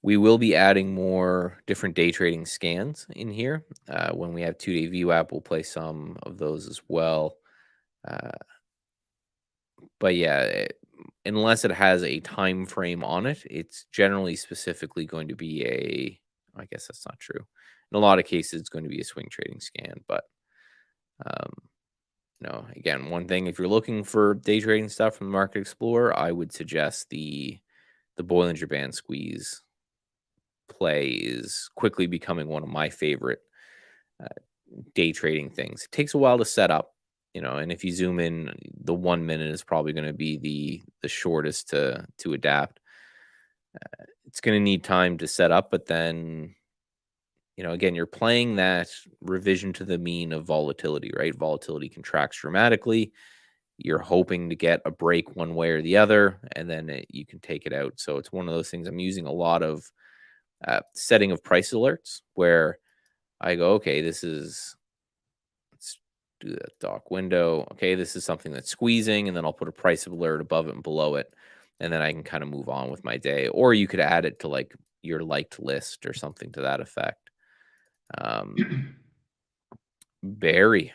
We will be adding more different day trading scans in here. When we have 2-day VWAP, we'll play some of those as well. Uh, but yeah, unless it has a time frame on it, it's generally specifically going to be I guess that's not true. In a lot of cases, it's going to be a swing trading scan. But um, again, one thing, if you're looking for day trading stuff from the Market Explorer, I would suggest the Bollinger Band squeeze play is quickly becoming one of my favorite uh, day trading things. It takes a while to set up, and if you zoom in, the 1 minute is probably going to be the shortest to adapt. It's going to need time to set up, but then again, you're playing that revision to the mean of volatility, right? Volatility contracts dramatically. you're hoping to get a break one way or the other, and then you can take it out. So it's one of those things. I'm using a lot of setting of price alerts where I go, okay, this is, let's do that dock window. Okay, this is something that's squeezing, and then I'll put a price alert above it and below it, and then I can kind of move on with my day. Or you could add it to like your liked list or something to that effect. Barry,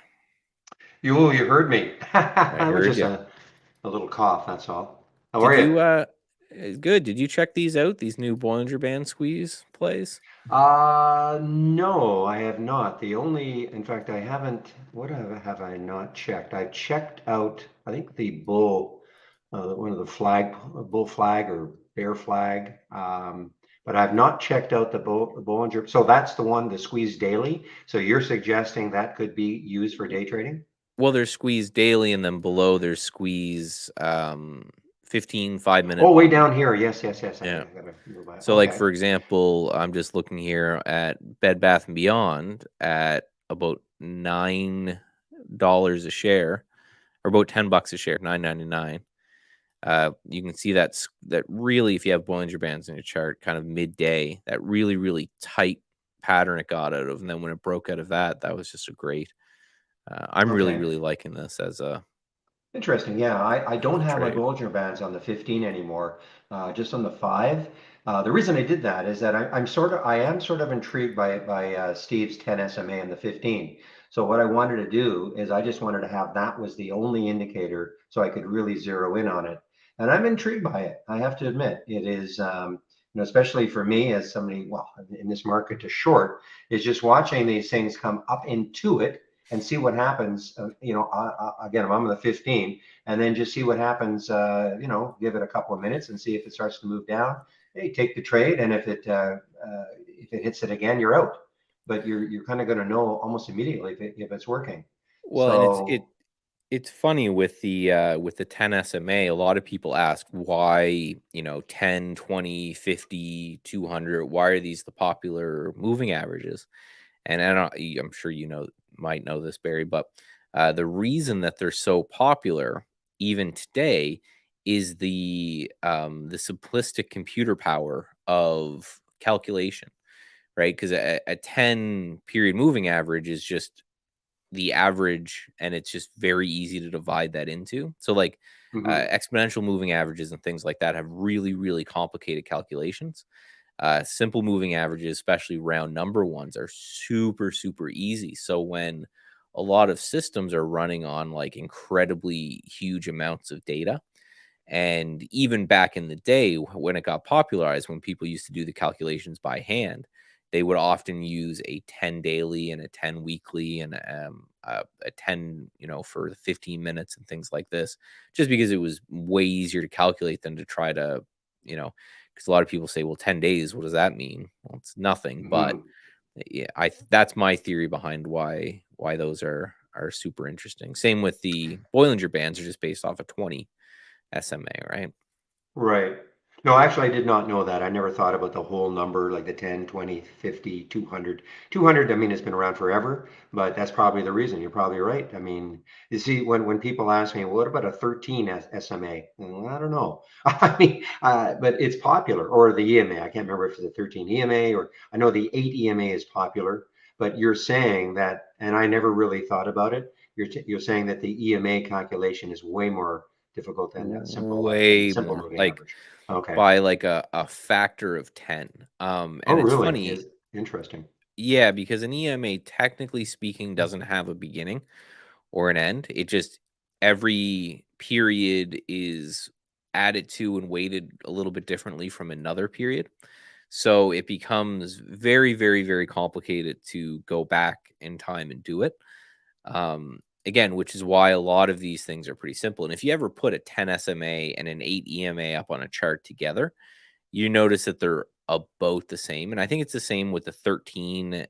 You heard me. I That was heard just you. a little cough, that's all. How are Did you? you good? Did you check these out? These new Bollinger Band squeeze plays? No, I have not. In fact, I haven't, what have I not checked? I checked out, I think the one of the bull flag or bear flag. But I've not checked out the Bollinger. So that's the one, the squeeze daily. So you're suggesting that could be used for day trading? Well, there's squeeze daily, and then below there's squeeze 15 5-minute Oh, way moving. down here. Yes, yes, yes. I Yeah. gotta move my, So like okay. for example, I'm just looking here at Bed Bath and Beyond at about $9 a share, or about $10 a share, 9.99. You can see that really, if you have Bollinger Bands in your chart, kind of midday, that really, really tight pattern it got out of. And then when it broke out of that, that was just a great. I'm really, Okay. really liking this as Interesting. Yeah, I as don't a have my trade. Bollinger Bands on the 15 anymore, just on the 5. The reason I did that is that I am sort of intrigued by Steve's 10 SMA and the 15. So what I wanted to do is I just wanted to have that was the only indicator so I could really zero in on it. And I'm intrigued by it. I have to admit, it is, especially for me as somebody, well, in this market to short, is just watching these things come up into it and see what happens. Again, if I'm on the 15, and then just see what happens. Give it a couple of minutes and see if it starts to move down. Hey, take the trade, and if it hits it again, you're out. But you're kind of going to know almost immediately if it's working. Well, and So, it's funny with the 10 SMA. A lot of people ask why, 10, 20, 50, 200. Why are these the popular moving averages? And I'm sure might know this, Barry, but the reason that they're so popular even today is the simplistic computer power of calculation, right? Because a 10 period moving average is just the average, and it's just very easy to divide that into. So like mhm, exponential moving averages and things like that have really, really complicated calculations. Simple moving averages, especially round number ones, are super, super easy. So when a lot of systems are running on like incredibly huge amounts of data, and even back in the day when it got popularized, when people used to do the calculations by hand, they would often use a 10 daily and a 10 weekly and a 10, for the 15 minutes and things like this, just because it was way easier to calculate than to try to, because a lot of people say, well, 10 days, what does that mean? Well, it's nothing. But mhm. yeah, that's my theory behind why those are super interesting. Same with the Bollinger Bands, are just based off of 20 SMA, right? Right. No, actually, I did not know that. I never thought about the whole number, like the 10, 20, 50, 200. 200, I mean, it's been around forever, but that's probably the reason. You're probably right. I mean, you see, when people ask me, what about a 13 SMA? Well, I don't know. I mean, but it's popular, or the EMA. I can't remember if it's a 13 EMA, or I know the 8 EMA is popular, but you're saying that, and I never really thought about it. You're saying that the EMA calculation is way more difficult than Way simple more, moving like average. Okay. by like a factor of 10. Oh, And it's really? funny, Is interesting. yeah, because an EMA, technically speaking, doesn't have a beginning or an end. It just, every period is added to and weighted a little bit differently from another period. So it becomes very, very, very complicated to go back in time and do it. Again, which is why a lot of these things are pretty simple. And if you ever put a 10 SMA and an 8 EMA up on a chart together, you notice that they're about the same. And I think it's the same with the 13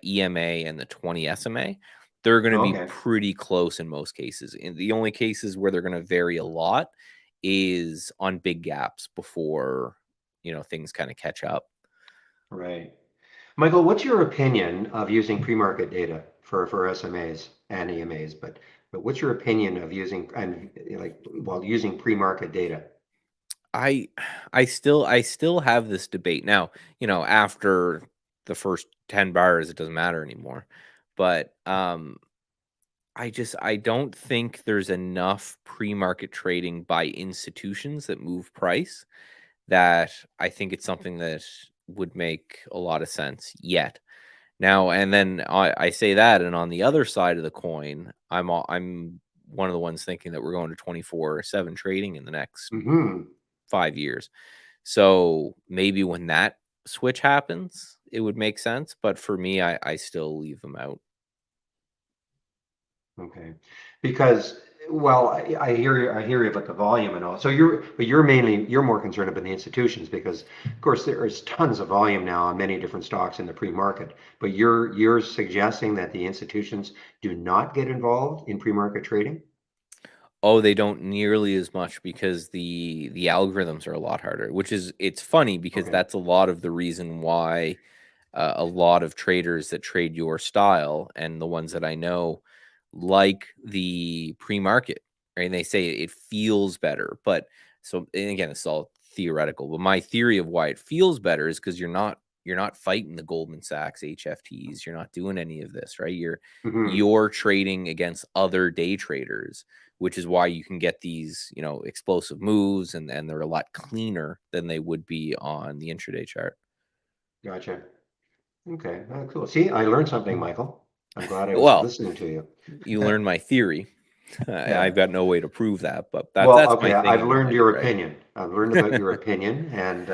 EMA and the 20 SMA. They're going to be Okay. pretty close in most cases. And the only cases where they're going to vary a lot is on big gaps before, things kind of catch up. Right. Michael, what's your opinion of using pre-market data for SMAs and EMAs, but but what's your opinion of using using pre-market data? I I still have this debate. Now, after the first 10 bars, it doesn't matter anymore. But I don't think there's enough pre-market trading by institutions that move price that I think it's something that would make a lot of sense yet. Now, and then I say that, and on the other side of the coin, I'm one of the ones thinking that we're going to 24/7 trading in the next Hmm. 5 years. So maybe when that switch happens, it would make sense. But for me, I still leave them out. Okay, because I hear you. I hear you about the volume and all. So you're more concerned about the institutions because, of course, there is tons of volume now on many different stocks in the pre-market. But you're suggesting that the institutions do not get involved in pre-market trading? Oh, they don't nearly as much because the algorithms are a lot harder, which is it's funny because Okay. that's a lot of the reason why a lot of traders that trade your style and the ones that I know like the pre-market, right? And they say it feels better. But so and again, it's all theoretical. But my theory of why it feels better is because you're not fighting the Goldman Sachs HFTs. You're not doing any of this, right? Hmm. You're trading against other day traders, which is why you can get these, explosive moves and they're a lot cleaner than they would be on the intraday chart. Gotcha. Okay. Cool. See, I learned something, Michael. I'm glad I was Well, listening to you. you learn my theory. Yeah. I've got no way to prove that, but that's Well, that's my okay. I've thinking learned behind it, your right? opinion. I've learned about your opinion, and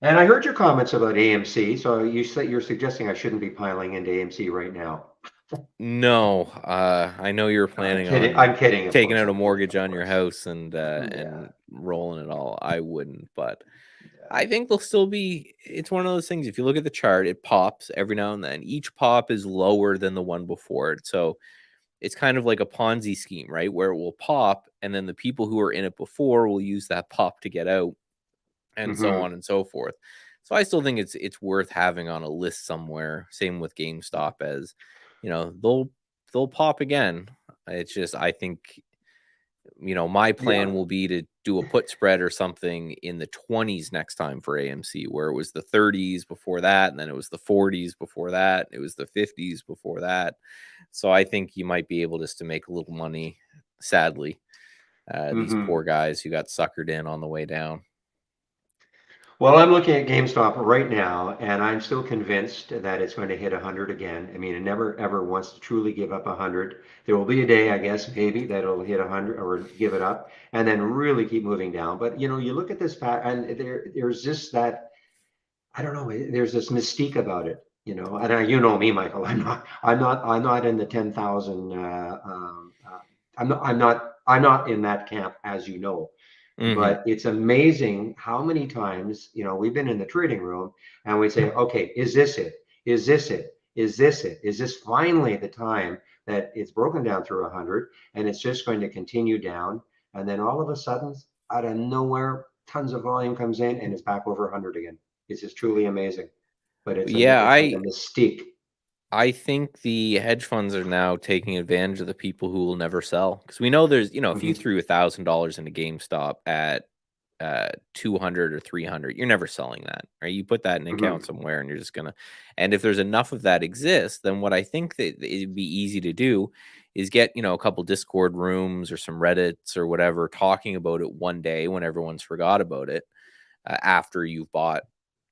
I heard your comments about AMC. So you said you're suggesting I shouldn't be piling into AMC right now. No, I know you're I'm planning kidding. on I'm kidding. Of taking course, out a I'm kidding. mortgage Of on your course. house and Yeah. rolling it all. I wouldn't, but Yeah. I think they'll still be. It's one of those things. If you look at the chart, it pops every now and then. Each pop is lower than the one before it, so it's kind of like a Ponzi scheme, right? Where it will pop, and then the people who are in it before will use that pop to get out, and so Hmm. on and so forth. So I still think it's worth having on a list somewhere. Same with GameStop, as they'll pop again. It's just I think my plan Yeah. will be to do a put spread or something in the 20s next time for AMC, where it was the 30s before that, and then it was the 40s before that, it was the 50s before that. So I think you might be able just to make a little money. Sadly, these Hmm. poor guys who got suckered in on the way down. Well, I'm looking at GameStop right now, and I'm still convinced that it's going to hit 100 again. I mean, it never ever wants to truly give up 100. There will be a day, I guess, maybe that it'll hit 100 or give it up, and then really keep moving down. But you look at this pattern, and there's just that. I don't know. There's this mystique about it, And you know me, Michael. I'm not in the 10,000. I'm not in that camp, as you know. Hmm. But it's amazing how many times, we've been in the trading room and we say, okay, is this it? Is this it? Is this it? Is this finally the time that it's broken down through 100 and it's just going to continue down? And then all of a sudden, out of nowhere, tons of volume comes in and it's back over 100 again. It's just truly amazing. But Yeah, it's like a mystique. I think the hedge funds are now taking advantage of the people who will never sell because we know there's if you Hmm. threw $1,000 into GameStop at 200 or 300, you're never selling that, right? You put that in an account Hmm. somewhere and you're just gonna, and if there's enough of that exists, then what I think that it'd be easy to do is get, a couple Discord rooms or some Reddits or whatever talking about it one day when everyone's forgot about it, after you've bought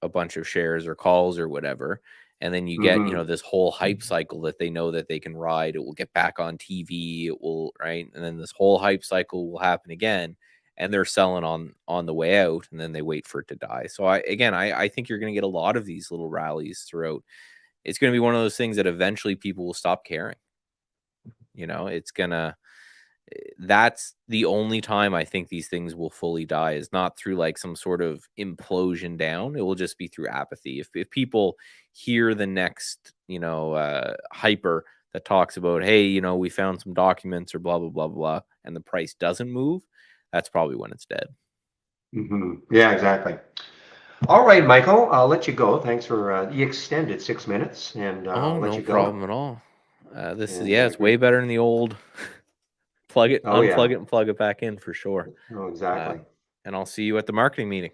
a bunch of shares or calls or whatever. And then you get, Hmm. this whole hype cycle that they know that they can ride. It will get back on TV. It will, right. And then this whole hype cycle will happen again. And they're selling on the way out, and then they wait for it to die. So I think you're going to get a lot of these little rallies throughout. It's going to be one of those things that eventually people will stop caring. It's gonna that's the only time I think these things will fully die is not through like some sort of implosion down. It will just be through apathy. If people hear the next, hyper that talks about, hey, we found some documents or blah blah blah blah, and the price doesn't move, that's probably when it's dead. Hmm. Yeah, exactly. All right, Michael, I'll let you go. Thanks for the extended 6 minutes, and I'll Oh, let no you go. problem at all. This is, And yeah, it's way better than the old plug it, oh yeah, unplug it, and plug it back in for sure. oh exactly. And I'll see you at the marketing meeting.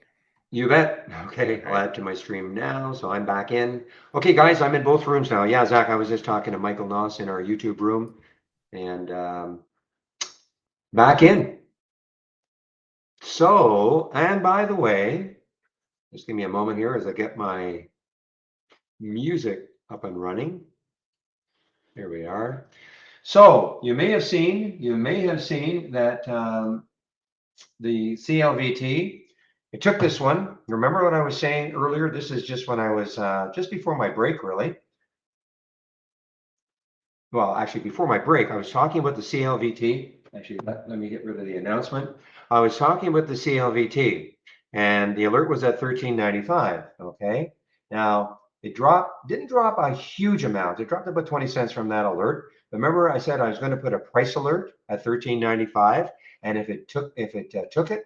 You bet. Okay, All I'll right. add to my stream now, so I'm back in. Okay, guys, I'm in both rooms now. Yeah, Zach, I was just talking to Michael Noss in our YouTube room, and back in. So, and by the way, just give me a moment here as I get my music up and running. Here we are. So you may have seen that the CLVT, I took this one. Remember what I was saying earlier? This is just when I was just before my break, really. Well, actually, before my break, I was talking about the CLVT. Actually, let me get rid of the announcement. I was talking about the CLVT, and the alert was at 13.95. Okay. Now it didn't drop a huge amount. It dropped about 20 cents from that alert. Remember, I said I was going to put a price alert at 13.95, and if it took it,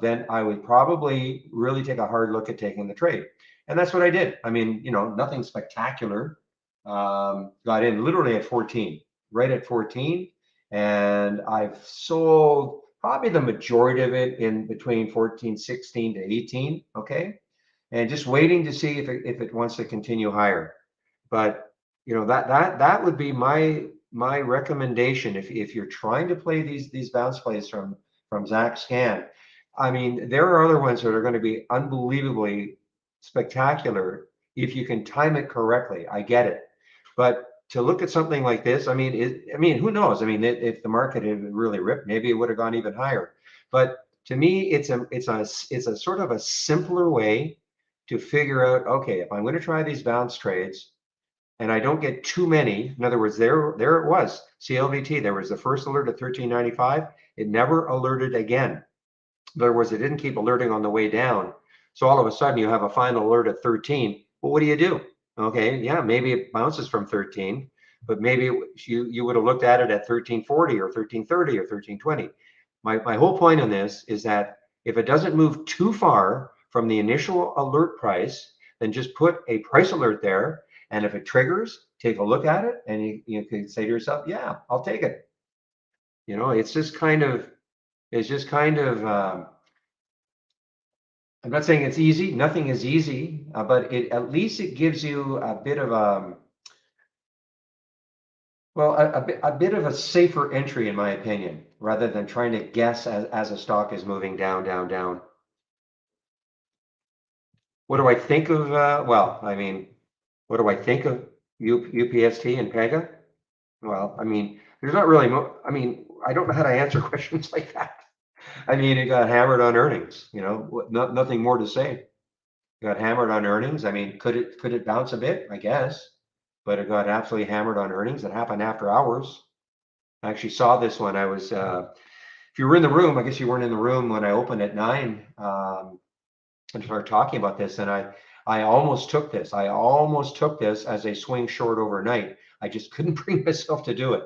then I would probably really take a hard look at taking the trade. And that's what I did. I mean, nothing spectacular. Got in literally at 14, right at 14. And I've sold probably the majority of it in between 14, 16 to 18. Okay. And just waiting to see if it wants to continue higher. But that would be my recommendation if you're trying to play these bounce plays from Zach Scan. I mean, there are other ones that are going to be unbelievably spectacular if you can time it correctly. I get it, but to look at something like this, I mean, who knows? I mean, if the market had really ripped, maybe it would have gone even higher. But to me, it's a sort of a simpler way to figure out. Okay, if I'm going to try these bounce trades, and I don't get too many. In other words, there it was, CLVT. There was the first alert at 13.95. It never alerted again. In other words, it didn't keep alerting on the way down. So all of a sudden you have a final alert at 13. Well, what do you do? Okay, yeah, maybe it bounces from 13, but maybe you would have looked at it at 13.40 or 13.30 or 13.20. My whole point on this is that if it doesn't move too far from the initial alert price, then just put a price alert there. And if it triggers, take a look at it and you can say to yourself, yeah, I'll take it. It's just kind of, I'm not saying it's easy. Nothing is easy, but at least it gives you a bit of a bit of a safer entry, in my opinion, rather than trying to guess as a stock is moving down, down, down. What do I think of? Well, I mean, what do I think of UPST and Pega? Well, I mean, there's not really. I mean, I don't know how to answer questions like that. I mean, it got hammered on earnings. Nothing more to say. Got hammered on earnings. I mean, could it bounce a bit? I guess, but it got absolutely hammered on earnings. It happened after hours. I actually saw this one. I was, if you were in the room, I guess you weren't in the room when I opened at 9 and started talking about this, and I almost took this. I almost took this as a swing short overnight. I just couldn't bring myself to do it.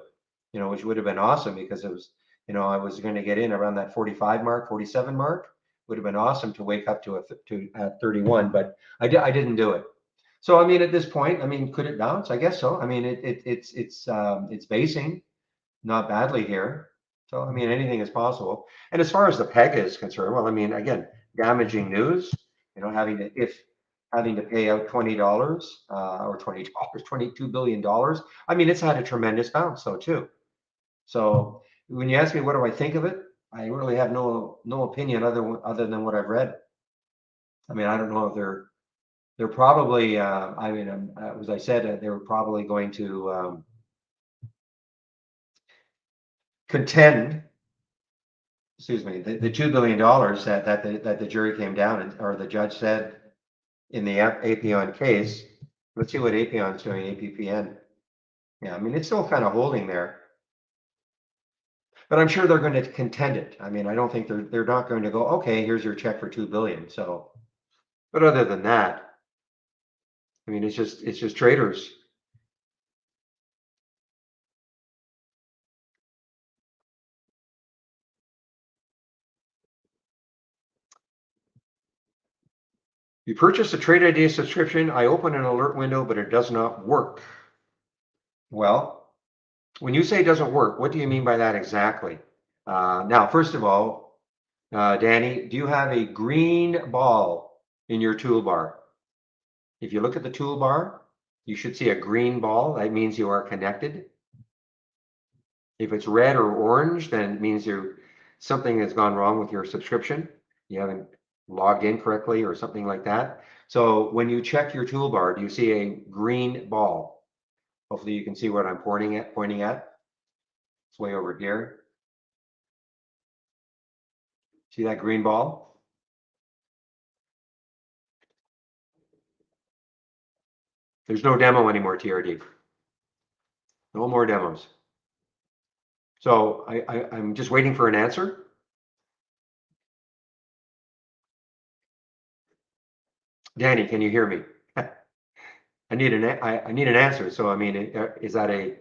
Which would have been awesome because it was, I was going to get in around that 45 mark, 47 mark. Would have been awesome to wake up to 31, but I didn't do it. So I mean, at this point, I mean, could it bounce? I guess so. I mean, it's basing not badly here. So I mean, anything is possible. And as far as the PEG is concerned, well, I mean, again, damaging news. Having to pay out $20 or $20, $22 billion. I mean, it's had a tremendous bounce though too. So when you ask me what do I think of it, I really have no opinion other than what I've read. I mean, I don't know if they're probably. I mean, as I said, they were probably going to contend. Excuse me, the $2 billion that the jury came down or the judge said in the Apion case. Let's see what Apion's doing. APPN. Yeah, I mean, it's still kind of holding there. But I'm sure they're going to contend it. I mean, I don't think they're not going to go, okay, here's your check for $2 billion. So, but other than that, I mean, it's just traders. You purchase a Trade Idea subscription. I open an alert window, but it does not work. Well, when you say it doesn't work, what do you mean by that exactly? Now, first of all, Danny, do you have a green ball in your toolbar? If you look at the toolbar, you should see a green ball. That means you are connected. If it's red or orange, then it means something has gone wrong with your subscription. You haven't logged in correctly or something like that. So when you check your toolbar, do you see a green ball? Hopefully you can see what I'm pointing at. It's way over here. See that green ball? There's no demo anymore, TRD. No more demos. So I'm just waiting for an answer. Danny, can you hear me? I need an answer. So I mean, is that a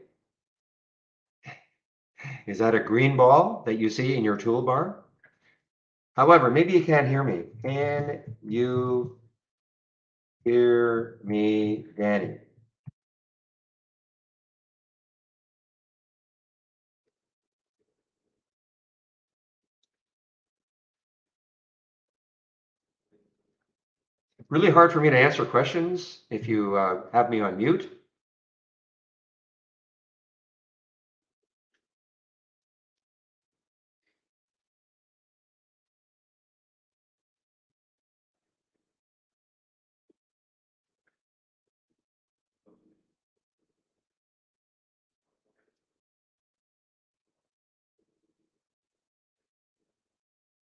green ball that you see in your toolbar? However, maybe you can't hear me. Can you hear me, Danny? Really hard for me to answer questions if you have me on mute.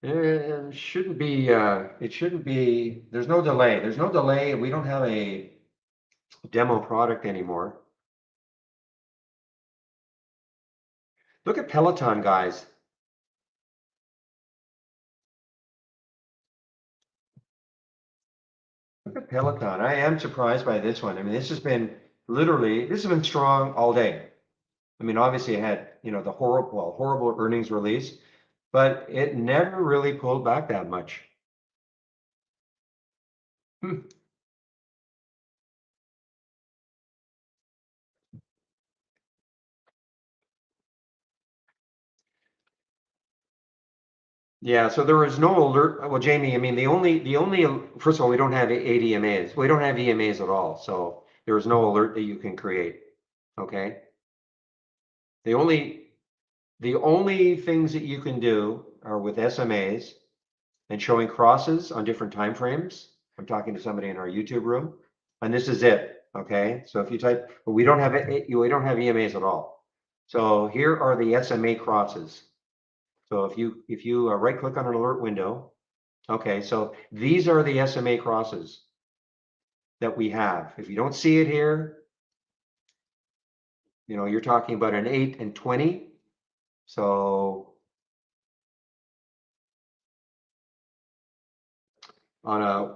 It shouldn't be, there's no delay. There's no delay. We don't have a demo product anymore. Look at Peloton, guys. Look at Peloton. I am surprised by this one. I mean, this has been strong all day. I mean, obviously it had, the horrible earnings release, but it never really pulled back that much. Yeah, so there is no alert. Well, Jamie, I mean, first of all, we don't have ADMAs. We don't have EMAs at all. So there is no alert that you can create. Okay. The only things that you can do are with SMAs and showing crosses on different time frames. I'm talking to somebody in our YouTube room, and this is it. Okay. So if you type, but we don't have EMAs at all. So here are the SMA crosses. So if you right click on an alert window, okay, so these are the SMA crosses that we have. If you don't see it here, you're talking about an 8 and 20. So on a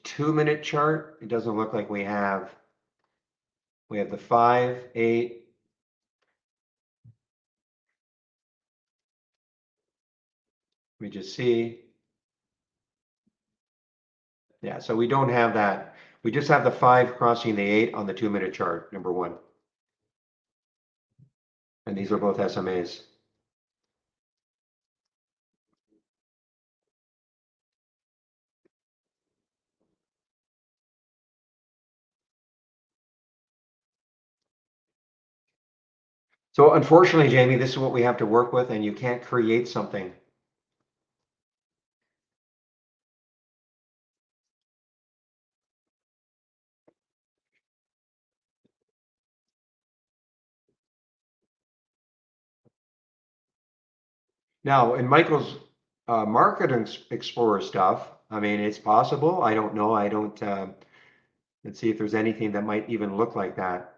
2-minute chart, it doesn't look like we have the 5, 8. Let me just see. Yeah, so we don't have that. We just have the 5 crossing the 8 on the 2-minute chart, number 1. And these are both SMAs. So unfortunately, Jamie, this is what we have to work with, and you can't create something. Now, in Michael's Market Explorer stuff, I mean, it's possible. I don't know. Let's see if there's anything that might even look like that.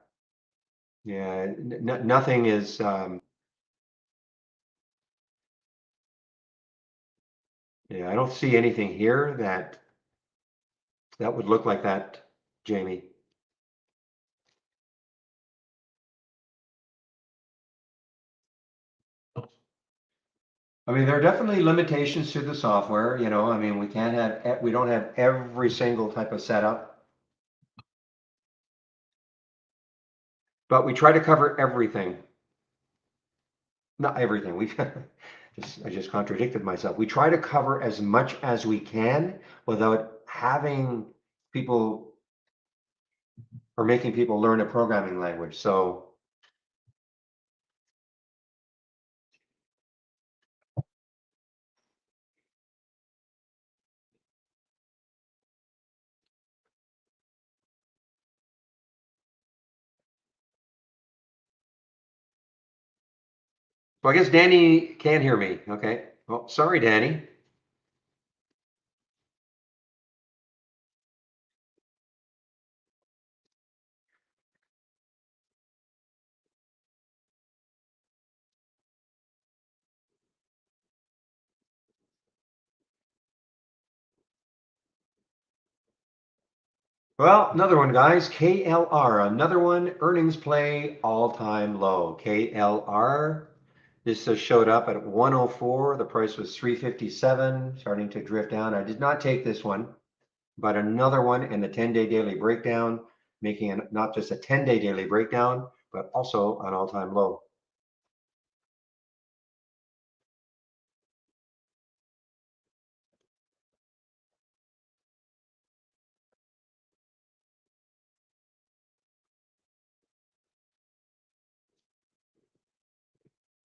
Yeah, nothing is. Yeah, I don't see anything here that would look like that, Jamie. I mean, there are definitely limitations to the software. I mean, we don't have every single type of setup. but we try to cover everything. Not everything. I just contradicted myself. We try to cover as much as we can without having people or making people learn a programming language. So I guess Danny can hear me. Okay. Well, sorry, Danny. Well, another one, guys. KLR, another one. Earnings play all-time low. KLR. This showed up at 104. The price was 357, starting to drift down. I did not take this one, but another one in the 10-day daily breakdown, making it not just a 10-day daily breakdown, but also an all-time low.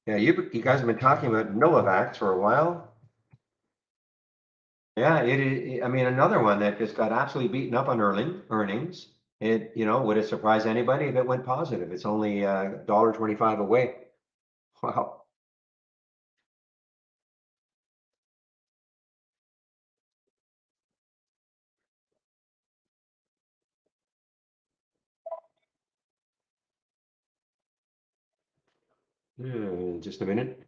Yeah, you guys have been talking about Novavax for a while. Yeah, I mean, another one that just got absolutely beaten up on earnings. Would it surprise anybody if it went positive? It's only $1.25 away. Wow. Just a minute.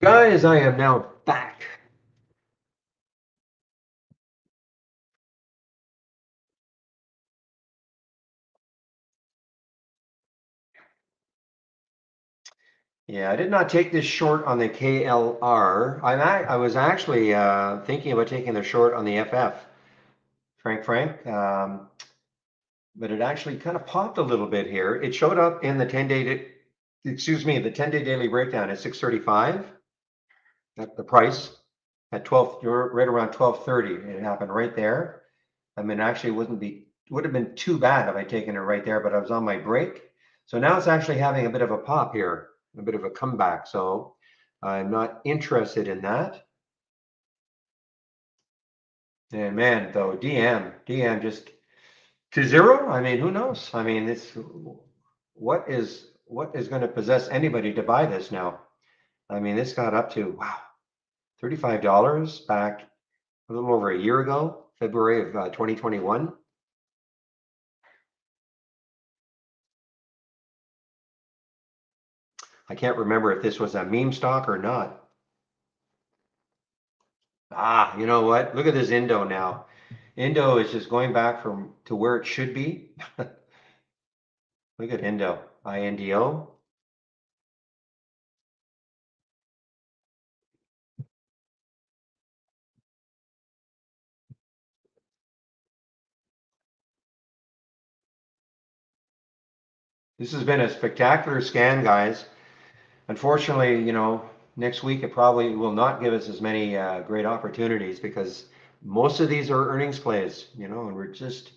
Guys, I am now back. Yeah, I did not take this short on the KLR. I was actually thinking about taking the short on the FF, Frank. But it actually kind of popped a little bit here. It showed up in the 10-day, excuse me, the 10-day daily breakdown at 635. At the price at 12, right around 12:30. It happened right there. I mean, actually, would have been too bad if I taken it right there, but I was on my break. So now it's actually having a bit of a pop here, a bit of a comeback. So I'm not interested in that. And man, though, DM just to zero. I mean, who knows? I mean, what is going to possess anybody to buy this now? I mean, this got up to wow, $35 back a little over a year ago, February of 2021. I can't remember if this was a meme stock or not. Ah, you know what? Look at this Indo now. Indo is just going back from to where it should be. Look at Indo, INDO. This has been a spectacular scan, guys. Unfortunately, next week it probably will not give us as many great opportunities because most of these are earnings plays, and we're just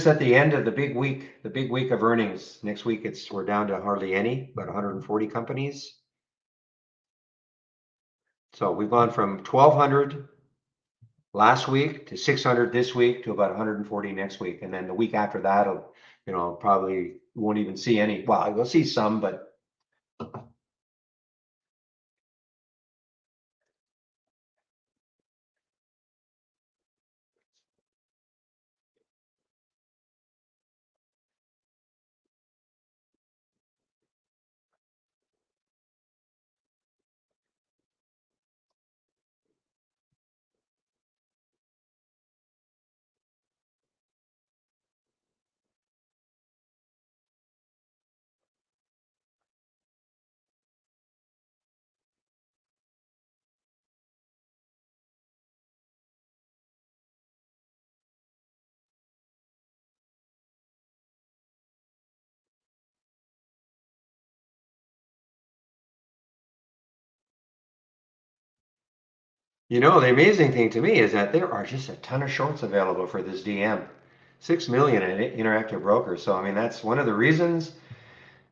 at the end of the big week of earnings. Next week we're down to hardly any, about 140 companies. So we've gone from 1,200 last week to 600 this week to about 140 next week, and then the week after that, probably won't even see any. Well, we'll see some, but the amazing thing to me is that there are just a ton of shorts available for this DM. 6 million in Interactive Brokers. So I mean that's one of the reasons,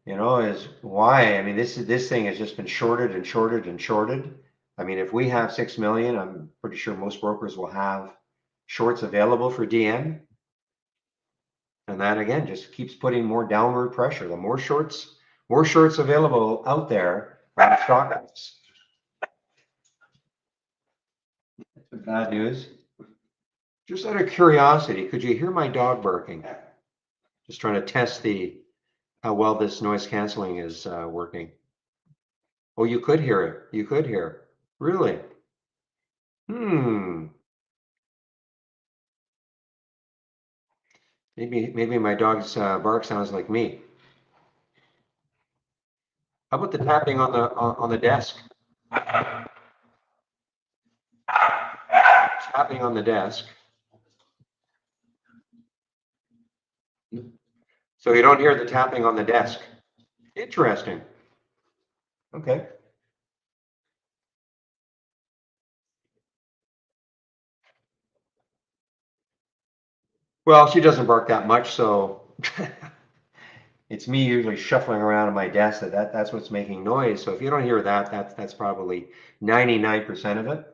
is why. I mean this thing has just been shorted and shorted and shorted. I mean if we have 6 million, I'm pretty sure most brokers will have shorts available for DM. And that again just keeps putting more downward pressure. The more shorts available out there on the stock price. Bad news. Just out of curiosity, could you hear my dog barking? Just trying to test how well this noise canceling is working. Oh, you could hear it. You could hear it. Really? Hmm. Maybe my dog's bark sounds like me. How about the tapping on the desk? Tapping on the desk. So you don't hear the tapping on the desk. Interesting. Okay. Well, she doesn't bark that much, so it's me usually shuffling around on my desk that's what's making noise. So if you don't hear that, that's probably 99% of it.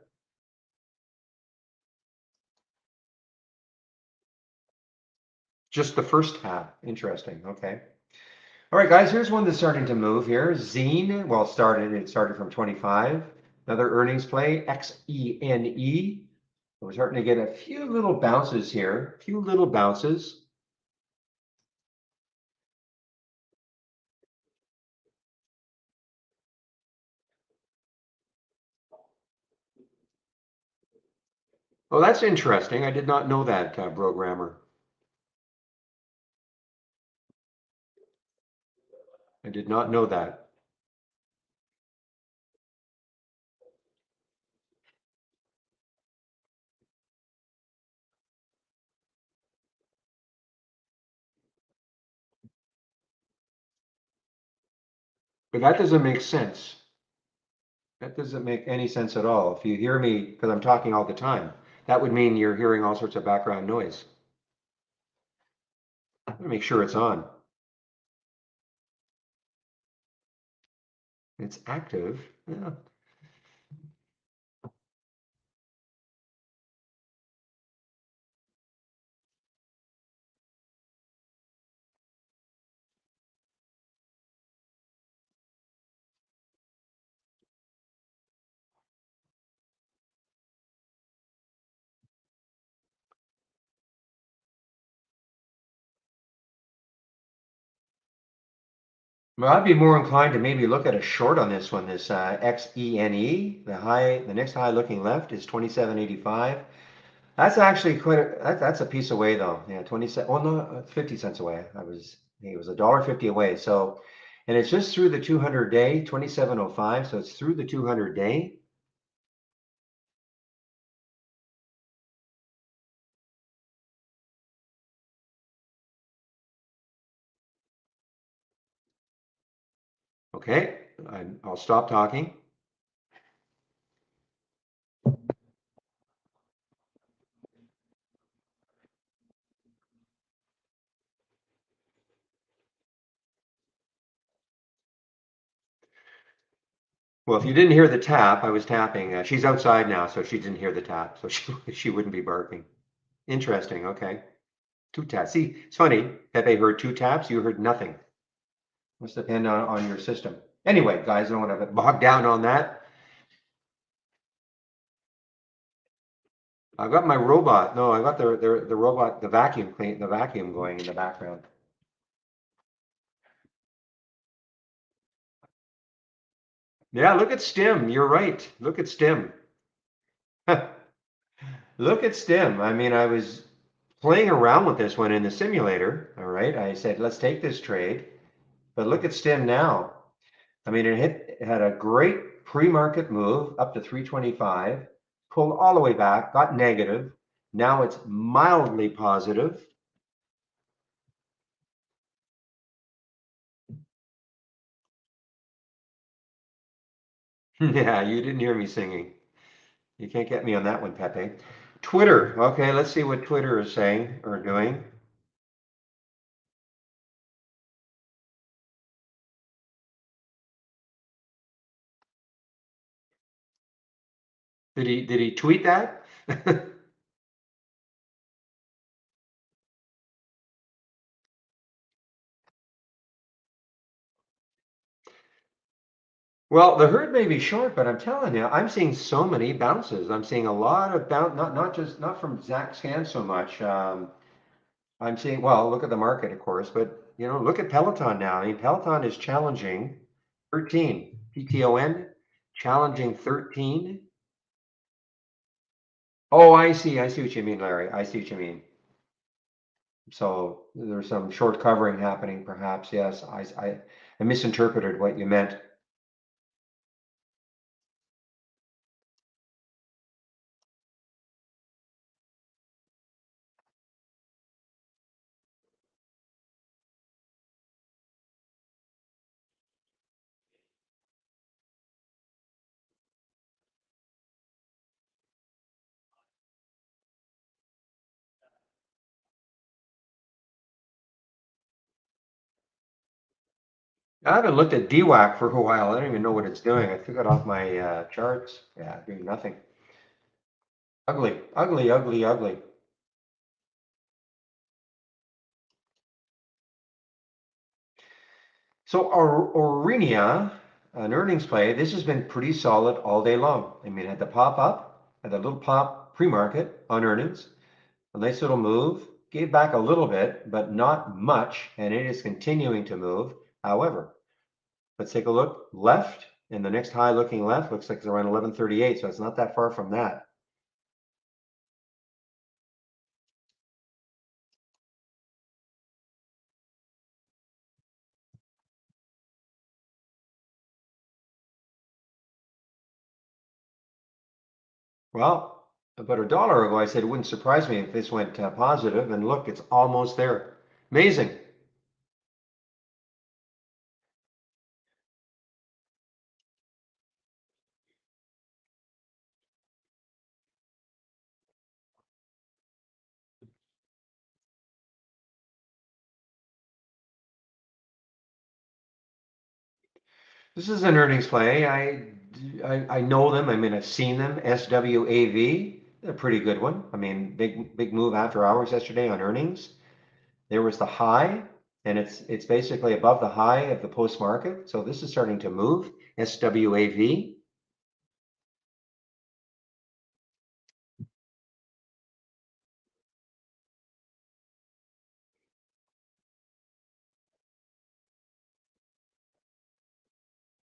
Just the first tap. Interesting. Okay. All right, guys, here's one that's starting to move here. Xene, well, it started from 25. Another earnings play, XENE. We're starting to get a few little bounces here, a few little bounces. Oh, that's interesting. I did not know that, programmer. I did not know that. But that doesn't make sense. That doesn't make any sense at all. If you hear me, because I'm talking all the time, that would mean you're hearing all sorts of background noise. I'm gonna make sure it's on. It's active. Yeah. Well, I'd be more inclined to maybe look at a short on this one, this XENE. The next high looking left is 27.85. That's actually quite that's a piece away though. Yeah, 27. Well, no, 50 cents away. It was $1.50 away. So, and it's just through the 200 day, 27.05. So it's through the 200 day. Okay, I'll stop talking. Well, if you didn't hear the tap, I was tapping. She's outside now, so she didn't hear the tap, so she wouldn't be barking. Interesting. Okay, two taps. See, it's funny. Pepe heard two taps. You heard nothing. Must depend on your system. Anyway, guys, I don't want to bog down on that. I've got my robot. No, I got the robot, the vacuum going in the background. Yeah, look at STEM. You're right. Look at STEM. Look at STEM. I mean, I was playing around with this one in the simulator. All right. I said, let's take this trade. But look at STEM now. I mean, it had a great pre-market move up to 325, pulled all the way back, got negative. Now it's mildly positive. Yeah, you didn't hear me singing. You can't get me on that one, Pepe. Twitter. Okay, let's see what Twitter is saying or doing. Did he tweet that? Well, the herd may be short, but I'm telling you, I'm seeing so many bounces. I'm seeing a lot of bounce, not from Zach Scan so much. I'm seeing, well, look at the market, of course, but look at Peloton now. I mean, Peloton is challenging 13, PTON, challenging 13. Oh, I see what you mean, Larry. I see what you mean. So there's some short covering happening, perhaps. Yes, I misinterpreted what you meant. I haven't looked at DWAC for a while. I don't even know what it's doing. I took it off my charts. Yeah, doing nothing. Ugly, ugly, ugly, ugly. So Aurinia, an earnings play, this has been pretty solid all day long. I mean, had the pop up, had a little pop pre-market on earnings, a nice little move, gave back a little bit, but not much, and it is continuing to move. However, let's take a look left, and the next high looking left looks like it's around 1138, so it's not that far from that. Well, about a dollar ago, I said it wouldn't surprise me if this went positive, and look, it's almost there. Amazing. This is an earnings play. I know them. I mean, I've seen them. SWAV, a pretty good one. I mean, big move after hours yesterday on earnings. There was the high, and it's basically above the high of the post market. So this is starting to move. SWAV.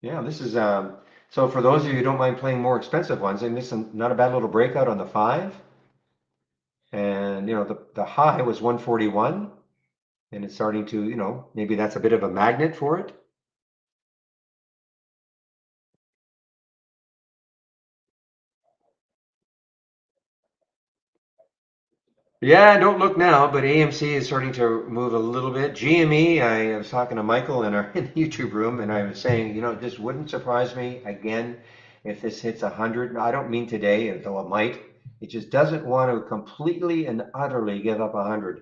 Yeah, this is so for those of you who don't mind playing more expensive ones, and this is not a bad little breakout on the 5. And the high was 141, and it's starting to, maybe that's a bit of a magnet for it. Yeah, don't look now, but AMC is starting to move a little bit. GME, I was talking to Michael in our in the YouTube room, and I was saying, this wouldn't surprise me again if this hits 100. I don't mean today, though it might. It just doesn't want to completely and utterly give up 100.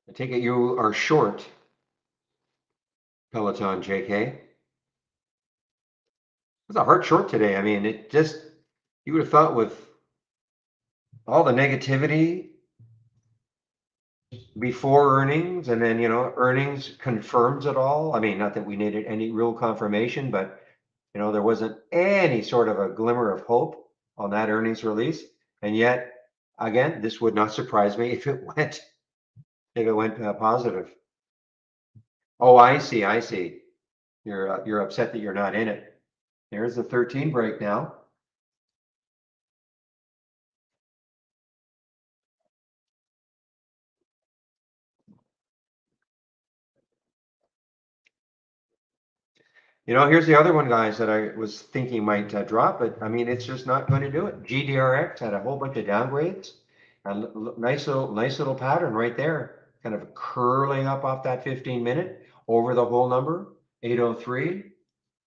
I take it you are short Peloton, JK. It's a hard short today. I mean, you would have thought with all the negativity before earnings, and then earnings confirms it all. I mean, not that we needed any real confirmation, but there wasn't any sort of a glimmer of hope on that earnings release. And yet, again, this would not surprise me if it went positive. Oh, I see. You're upset that you're not in it. There's the 13 break now. Here's the other one, guys, that I was thinking might drop, but I mean, it's just not going to do it. GDRX had a whole bunch of downgrades. Nice little pattern right there, kind of curling up off that 15-minute over the whole number, 803,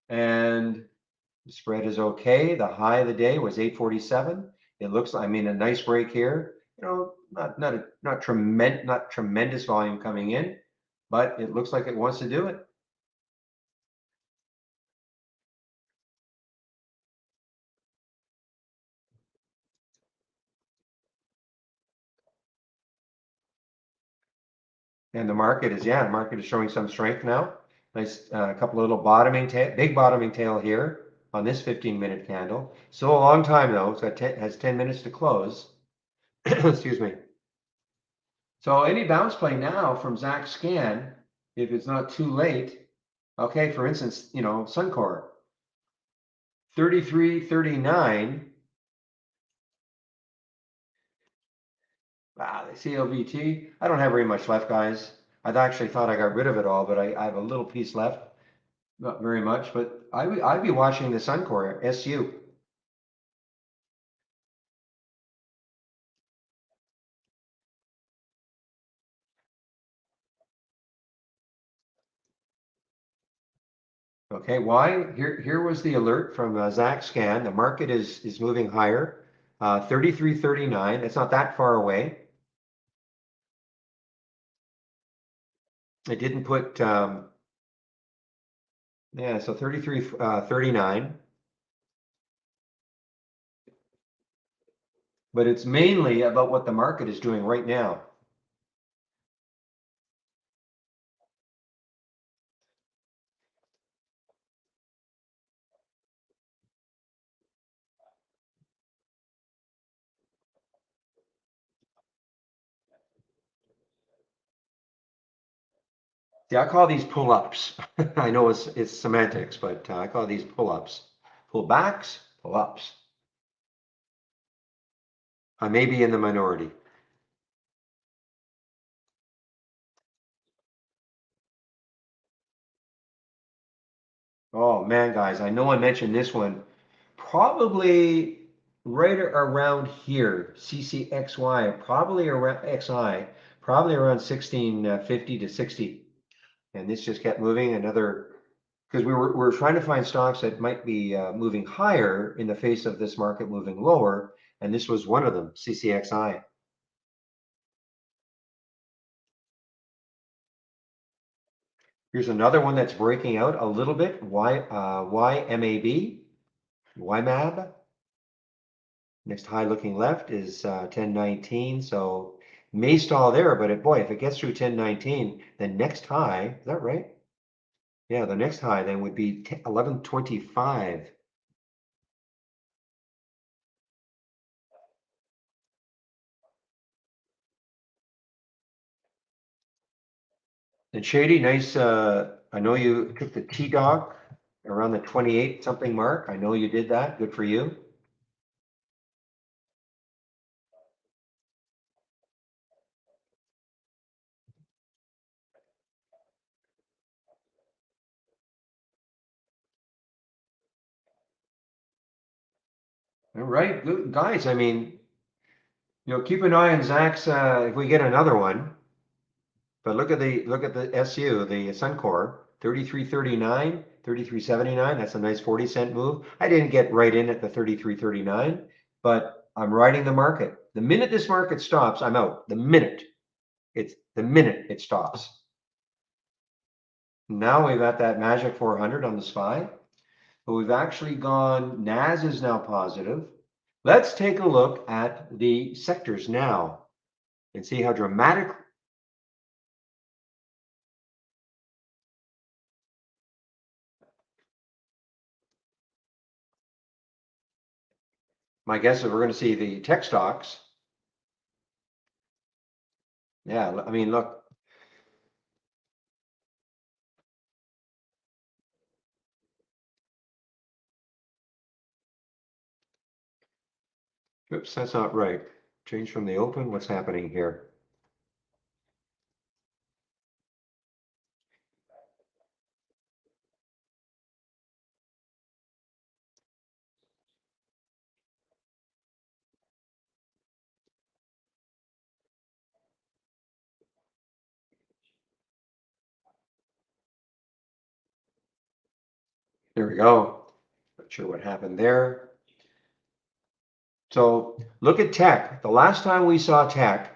and the spread is okay. The high of the day was 847. It looks, I mean, a nice break here. Not tremendous volume coming in, but it looks like it wants to do it. And the market is showing some strength now. Nice, couple of little big bottoming tail here on this 15-minute candle. Still a long time though. Has 10 minutes to close. Excuse me. So any bounce play now from Zach Scan, if it's not too late. Okay, for instance, Suncor 33.39. Wow, the CLVT. I don't have very much left, guys. I actually thought I got rid of it all, but I have a little piece left. Not very much, but I'd be watching the Suncor SU. Okay, why? Here was the alert from Zach Scan. The market is moving higher. 33.39. It's not that far away. It didn't put yeah, so 33.39. But it's mainly about what the market is doing right now. Yeah, I call these pull-ups. I know it's semantics, but I call these pull-ups. Pull-backs, Whoops. I may be in the minority. Oh man, guys, I know I mentioned this one. Probably right around here, CCXY, probably around XI, probably around 1650 to 60. And this just kept moving another, because we were trying to find stocks that might be moving higher in the face of this market moving lower. And this was one of them, CCXI. Here's another one that's breaking out a little bit, YMAB, YMAB. Next high looking left is 1019, so may stall there, but boy, if it gets through 1019, the next high, is that right? Yeah, the next high then would be 1125. And Shady, nice, I know you took the T-Dog around the 28 something mark. I know you did that. Good for you. All right, good guys. I mean, keep an eye on Zach's if we get another one. But look at the SU, the Suncor, 33.39, 33.79. That's a nice 40-cent move. I didn't get right in at the 33.39, but I'm riding the market. The minute this market stops, I'm out. The minute it stops. Now we've got that magic 400 on the SPY, but we've actually gone, NAS is now positive. Let's take a look at the sectors now and see how dramatic. My guess is we're going to see the tech stocks. Yeah, I mean, look. Oops, that's not right. Change from the open. What's happening here? There we go. Not sure what happened there. So look at tech. The last time we saw tech,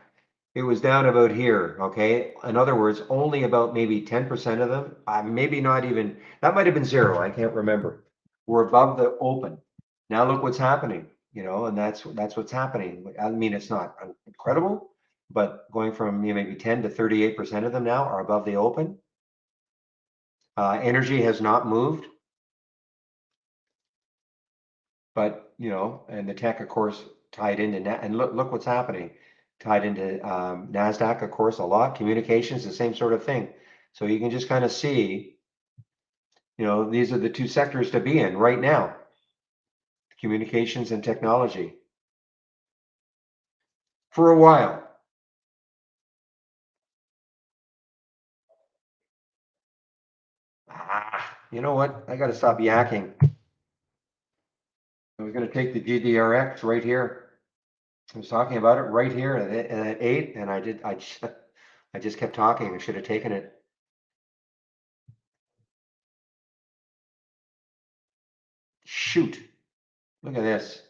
it was down about here. Okay. In other words, only about maybe 10% of them, maybe not even, that might have been zero. I can't remember. We're above the open. Now look what's happening, and that's what's happening. I mean, it's not incredible, but going from maybe 10 to 38% of them now are above the open. Energy has not moved, but and the tech, of course, tied into and look what's happening, tied into Nasdaq, of course, a lot. Communications, the same sort of thing. So you can just kind of see, these are the two sectors to be in right now: communications and technology. For a while. You know what? I got to stop yakking. I was going to take the GDRX right here. I was talking about it right here at 8, and I just kept talking. I should have taken it. Shoot. Look at this.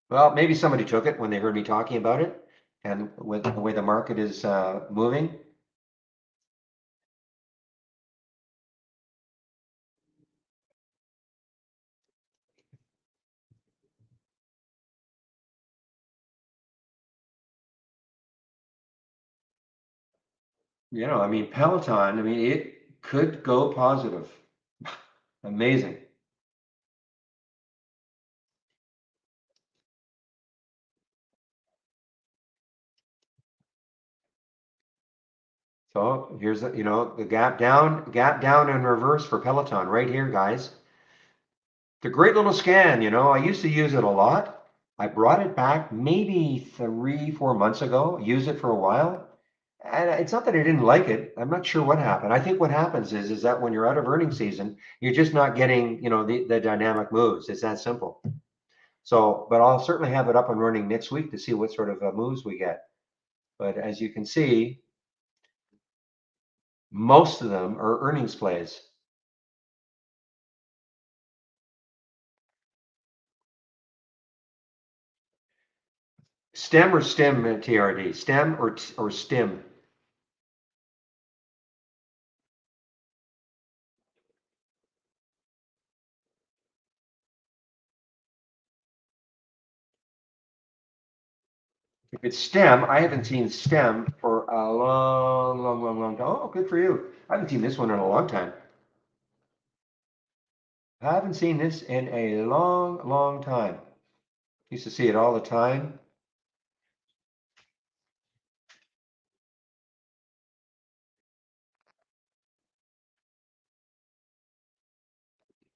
Well, maybe somebody took it when they heard me talking about it, and with the way the market is moving. I mean, Peloton, I mean, it could go positive. Amazing. So here's the gap down and reverse for Peloton right here, guys. It's a great little scan, I used to use it a lot. I brought it back maybe 3, 4 months ago, used it for a while. And it's not that I didn't like it. I'm not sure what happened. I think what happens is that when you're out of earning season, you're just not getting, the dynamic moves. It's that simple. So, but I'll certainly have it up and running next week to see what sort of moves we get. But as you can see, most of them are earnings plays. Stem or stim, TRD? Stem or stim? If it's stem, I haven't seen stem for a long, long, long, long time. Oh, good for you. I haven't seen this one in a long time. I haven't seen this in a long, long time. Used to see it all the time.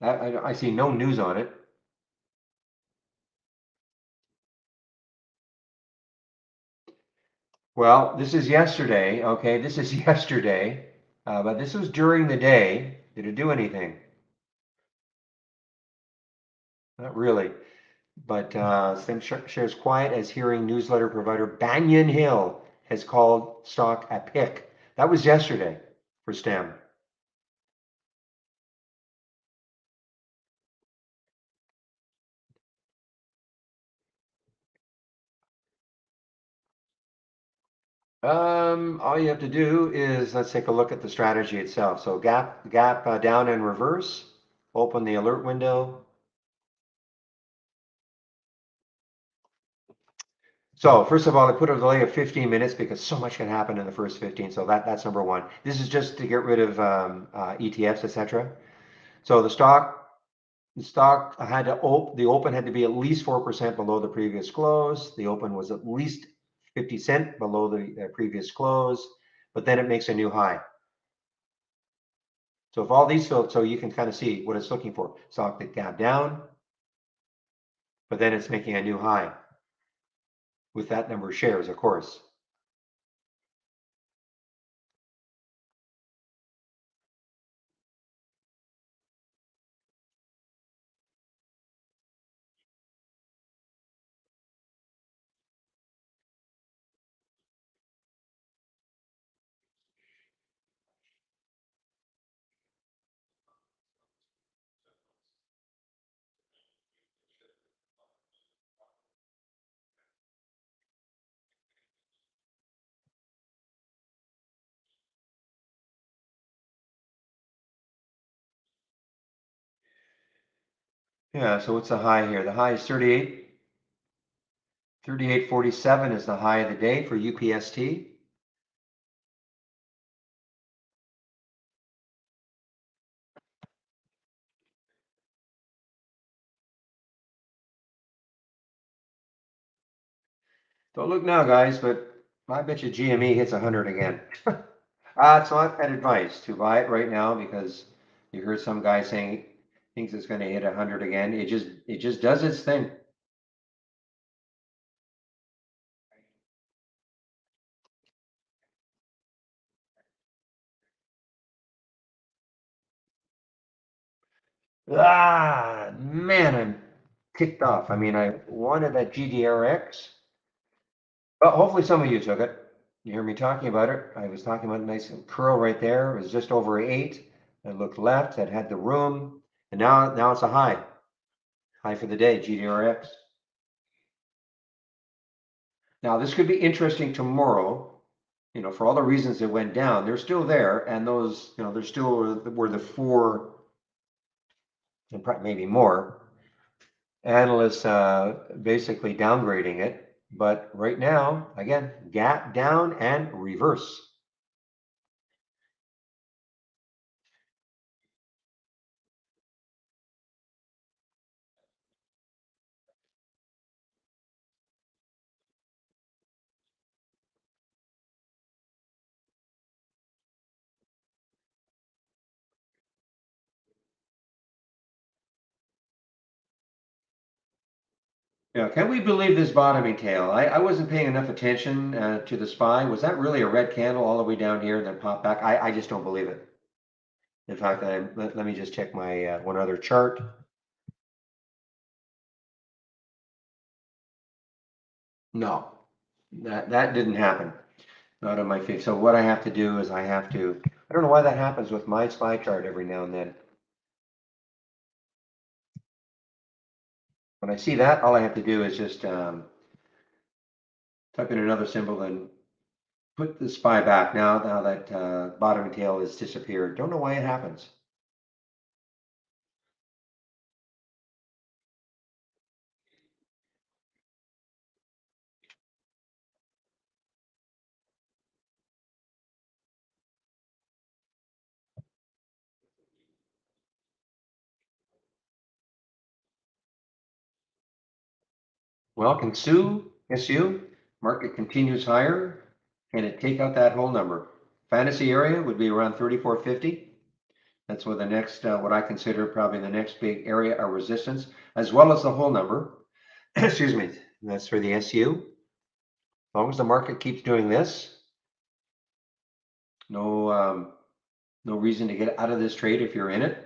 I see no news on it. Well, this is yesterday. Okay, this is yesterday, but this was during the day. Did it do anything? Not really. But Stem shares quiet as hearing newsletter provider Banyan Hill has called stock a pick. That was yesterday for Stem. All you have to do is let's take a look at the strategy itself. So gap down and reverse. Open the alert window. So first of all, I put a delay of 15 minutes because so much can happen in the first 15. So that's number one. This is just to get rid of ETFs, etc. So the stock had to the open had to be at least 4% below the previous close. The open was at least 50 cents below the previous close, but then it makes a new high. So if all these so you can kind of see what it's looking for. Stock that gap down, but then it's making a new high with that number of shares, of course. Yeah, so what's the high here? The high is 38. 38.47 is the high of the day for UPST. Don't look now, guys, but I bet you GME hits 100 again. It's not an advice to buy it right now because you heard some guy saying thinks it's going to hit 100 again. It just does its thing. Man, I'm ticked off. I mean, I wanted that GDRX, but hopefully some of you took it. You hear me talking about it. I was talking about a nice curl right there. It was just over 8. I looked left. It had the room, and now it's a high for the day. GDRX. Now this could be interesting tomorrow. For all the reasons it went down, they're still there, and those, they're still were the four, and maybe more analysts basically downgrading it. But right now, again, gap down and reverse. Yeah, can we believe this bottoming tail? I wasn't paying enough attention to the SPY. Was that really a red candle all the way down here and then pop back? I just don't believe it. In fact, let me just check my one other chart. No, that didn't happen. Not on my face. So what I have to do is I don't know why that happens with my SPY chart every now and then. When I see that, all I have to do is just type in another symbol and put the SPY back. Now that bottom tail has disappeared. Don't know why it happens. Well, can SU, market continues higher. Can it take out that whole number? Fantasy area would be around 3450. That's where the next, what I consider probably the next big area of resistance, as well as the whole number. Excuse me. That's for the SU. As long as the market keeps doing this, no, no reason to get out of this trade if you're in it.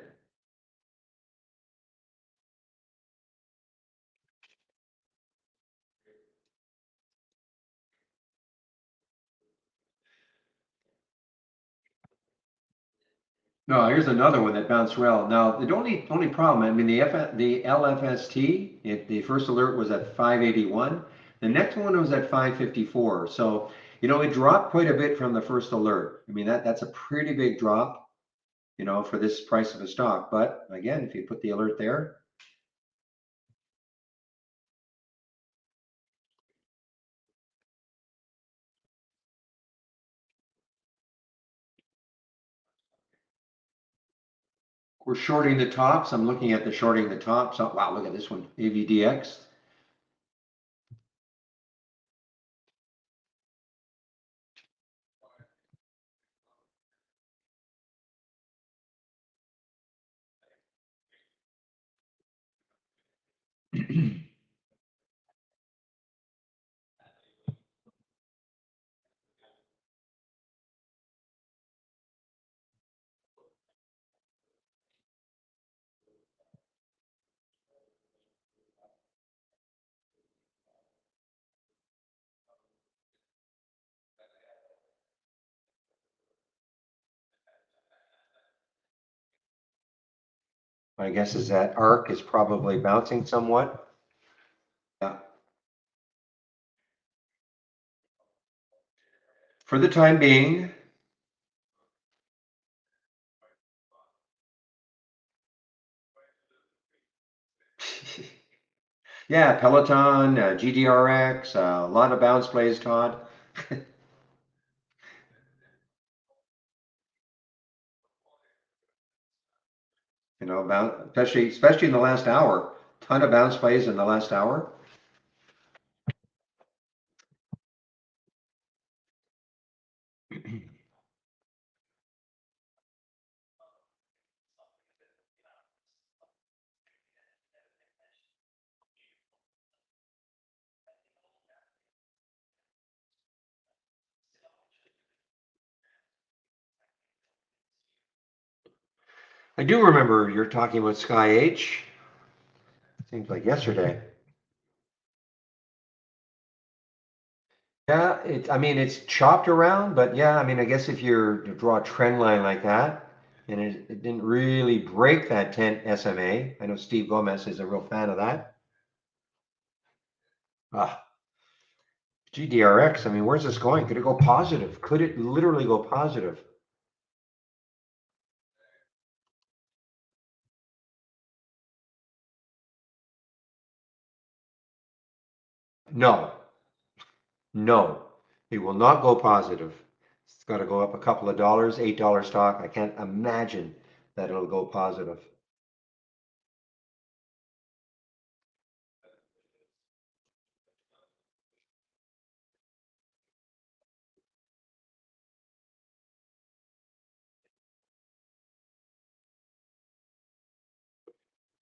No, here's another one that bounced well. Now, the only problem, I mean, the LFST, the first alert was at 581. The next one was at 554. So, it dropped quite a bit from the first alert. I mean, that's a pretty big drop, for this price of a stock. But again, if you put the alert there, we're shorting the tops. I'm looking at the shorting the tops. Oh, wow, look at this one, AVDX. My guess is that ARC is probably bouncing somewhat. Yeah. For the time being, yeah, Peloton, GDRX, a lot of bounce plays, Todd. Especially in the last hour. Ton of bounce plays in the last hour. I do remember you're talking about Sky H. Seems like yesterday. Yeah, I mean, it's chopped around, but yeah, I mean, I guess if you draw a trend line like that, and it didn't really break that 10 SMA. I know Steve Gomez is a real fan of that. Ah, GDRX, I mean, where's this going? Could it go positive? Could it literally go positive? No, no, it will not go positive. It's got to go up a couple of dollars, $8 stock. I can't imagine that it'll go positive.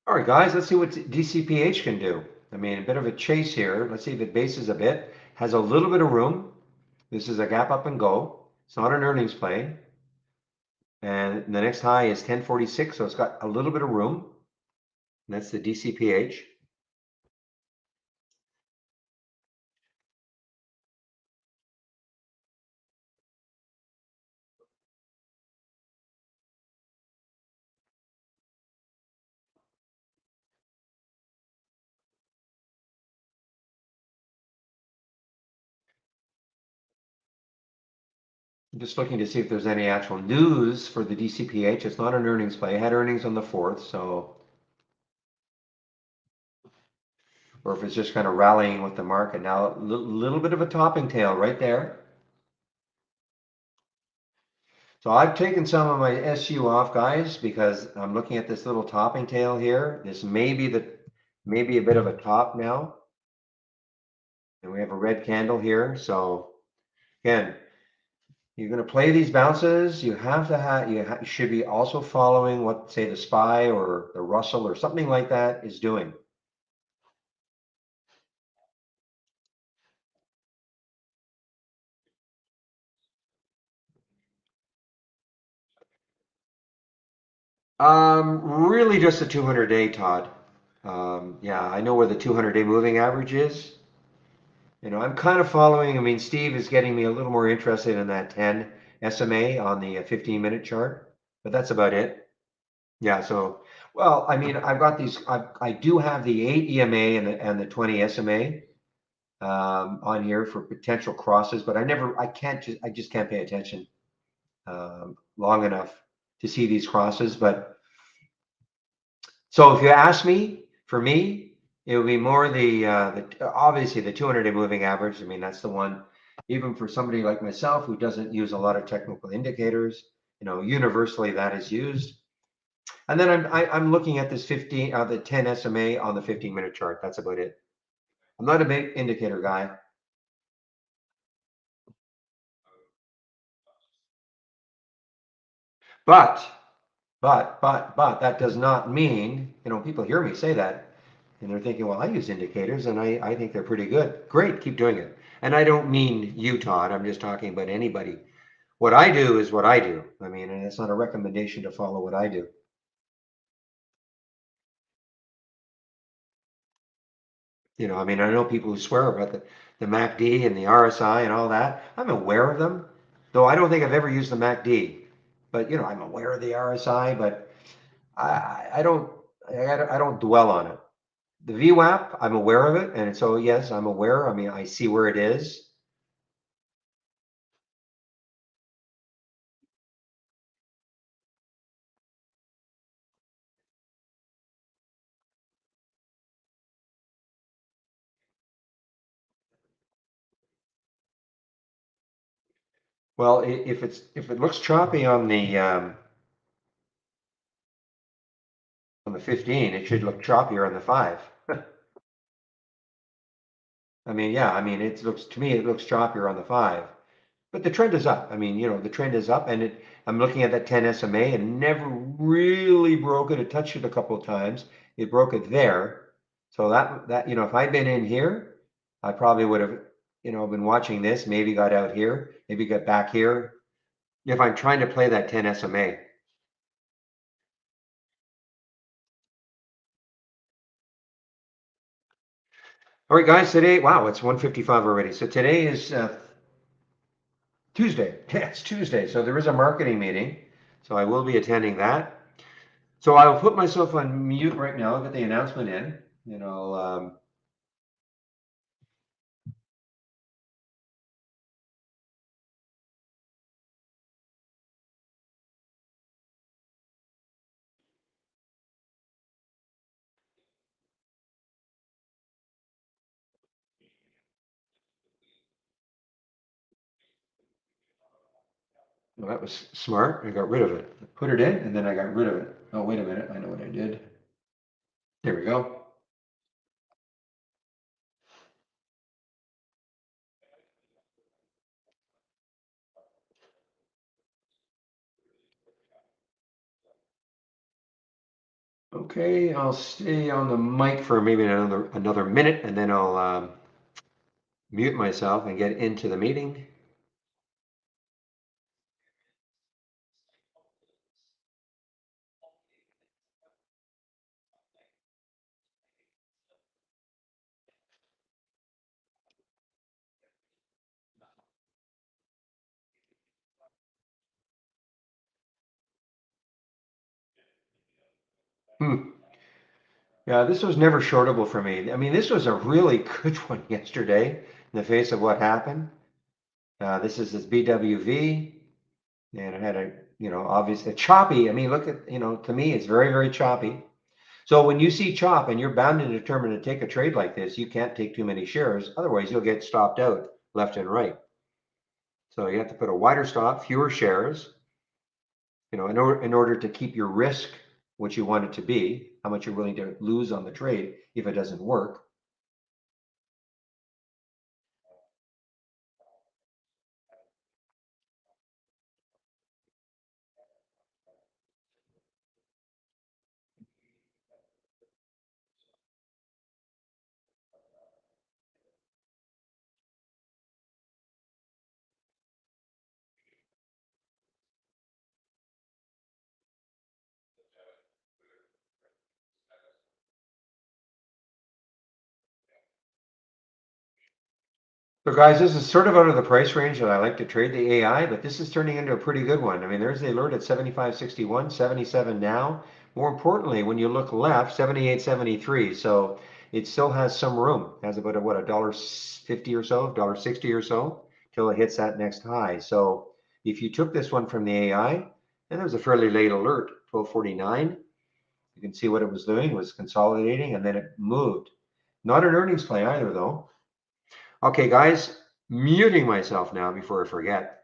All right, guys, let's see what DCPH can do. I mean, a bit of a chase here. Let's see if it bases a bit. Has a little bit of room. This is a gap up and go. It's not an earnings play. And the next high is 1046, so it's got a little bit of room. And that's the DCPH. I'm just looking to see if there's any actual news for the DCPH. It's not an earnings play. It had earnings on the 4th, so, or if it's just kind of rallying with the market. Now, a little bit of a topping tail right there. So I've taken some of my SU off, guys, because I'm looking at this little topping tail here. This may be maybe a bit of a top now. And we have a red candle here. So again, you're going to play these bounces. You have to have, you should be also following what, say, the SPY or the Russell or something like that is doing. Really just the 200-day, Todd. Yeah, I know where the 200-day moving average is. You know, I'm kind of following. I mean, Steve is getting me a little more interested in that 10 SMA on the 15-minute chart, but that's about it. Yeah, so, well, I mean, I've got these, I do have the 8 EMA and the 20 SMA on here for potential crosses, but I just can't pay attention long enough to see these crosses. But so if you ask me, for me, it would be more obviously the 200-day moving average. I mean, that's the one, even for somebody like myself who doesn't use a lot of technical indicators, you know, universally that is used. And then I'm looking at this the 10 SMA on the 15-minute chart. That's about it. I'm not a big indicator guy. But that does not mean, you know, people hear me say that and they're thinking, well, I use indicators and I think they're pretty good. Great, keep doing it. And I don't mean you, Todd. I'm just talking about anybody. What I do is what I do. I mean, and it's not a recommendation to follow what I do. You know, I mean, I know people who swear about the MACD and the RSI and all that. I'm aware of them, though I don't think I've ever used the MACD. But you know, I'm aware of the RSI, but I don't I don't dwell on it. The VWAP, I'm aware of it, and so yes, I'm aware. I mean, I see where it is. Well, if it looks choppy on the 15, it should look choppier on the 5. I mean, yeah, I mean, it looks to me it looks choppier on the 5. But the trend is up. I mean, you know, the trend is up, and I'm looking at that 10 SMA and never really broke it. It touched it a couple of times. It broke it there. So that you know, if I'd been in here, I probably would have, you know, been watching this, maybe got out here, maybe got back here. If I'm trying to play that 10 SMA. All right, guys, today, wow, it's 1:55 already. So today is Tuesday. Yeah, it's Tuesday. So there is a marketing meeting. So I will be attending that. So I will put myself on mute right now. I'll get the announcement in. You know, well, that was smart. I got rid of it. I put it in and then I got rid of it. Oh, wait a minute. I know what I did. There we go. Okay, I'll stay on the mic for maybe another minute, and then I'll mute myself and get into the meeting. Hmm. Yeah, this was never shortable for me. I mean, this was a really good one yesterday in the face of what happened. This is this BWV, and it had a, obviously choppy. I mean, look at, to me, it's very, very choppy. So when you see chop and you're bound and determined to take a trade like this, you can't take too many shares. Otherwise, you'll get stopped out left and right. So you have to put a wider stop, fewer shares, in order to keep your risk what you want it to be, how much you're willing to lose on the trade if it doesn't work. So guys, this is sort of out of the price range that I like to trade the AI, but this is turning into a pretty good one. I mean, there's the alert at 75.61, 77 now. More importantly, when you look left, 78.73. So it still has some room. It has about a dollar 50 or so, $1.60 or so, till it hits that next high. So if you took this one from the AI, and there was a fairly late alert, 12:49. You can see what it was doing, it was consolidating, and then it moved. Not an earnings play either, though. Okay, guys, muting myself now before I forget.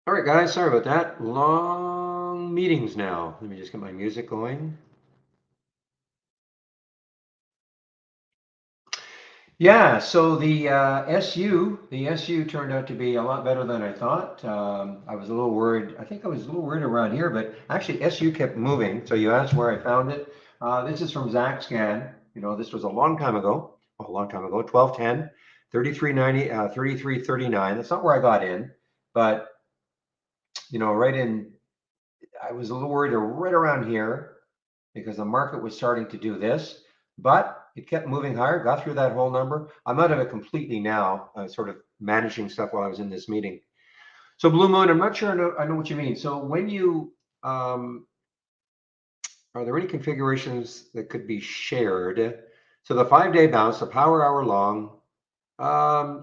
All right, guys, sorry about that. Long meetings now. Let me just get my music going. Yeah, so the SU turned out to be a lot better than I thought. I was a little worried. I think I was a little worried around here, but actually SU kept moving. So you asked where I found it. This is from ZachScan. This was a long time ago. Oh, a long time ago, 1210, 3390, 3339. That's not where I got in, but right in, I was a little worried right around here because the market was starting to do this, but it kept moving higher, got through that whole number. I'm out of it completely now, sort of managing stuff while I was in this meeting. So Blue Moon, I'm not sure I know what you mean. So when you, are there any configurations that could be shared? So the 5-day bounce, the power hour long.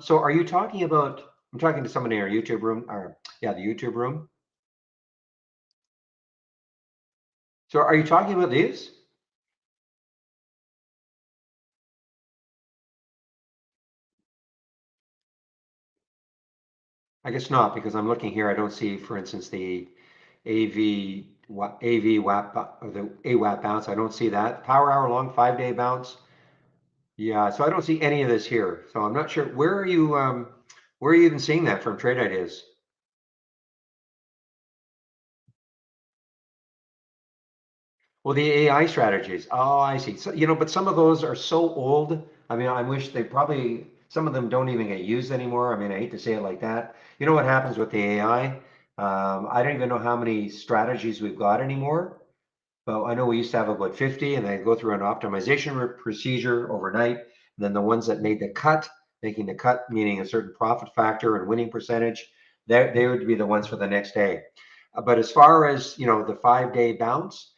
So are you talking about, I'm talking to somebody in our YouTube room, or yeah, the YouTube room. So are you talking about these? I guess not, because I'm looking here, I don't see, for instance, the AV WAP or the AWAP bounce. I don't see that. Power hour long 5-day bounce. Yeah, so I don't see any of this here. So I'm not sure. Where are you even seeing that from Trade Ideas? Well, the AI strategies. Oh, I see. So, but some of those are so old. I mean, I wish some of them don't even get used anymore. I mean, I hate to say it like that. You know what happens with the AI? I don't even know how many strategies we've got anymore. Well, I know we used to have about 50 and they go through an optimization procedure overnight. And then the ones that made the cut, making the cut, meaning a certain profit factor and winning percentage, they would be the ones for the next day. But as far as, the 5-day bounce,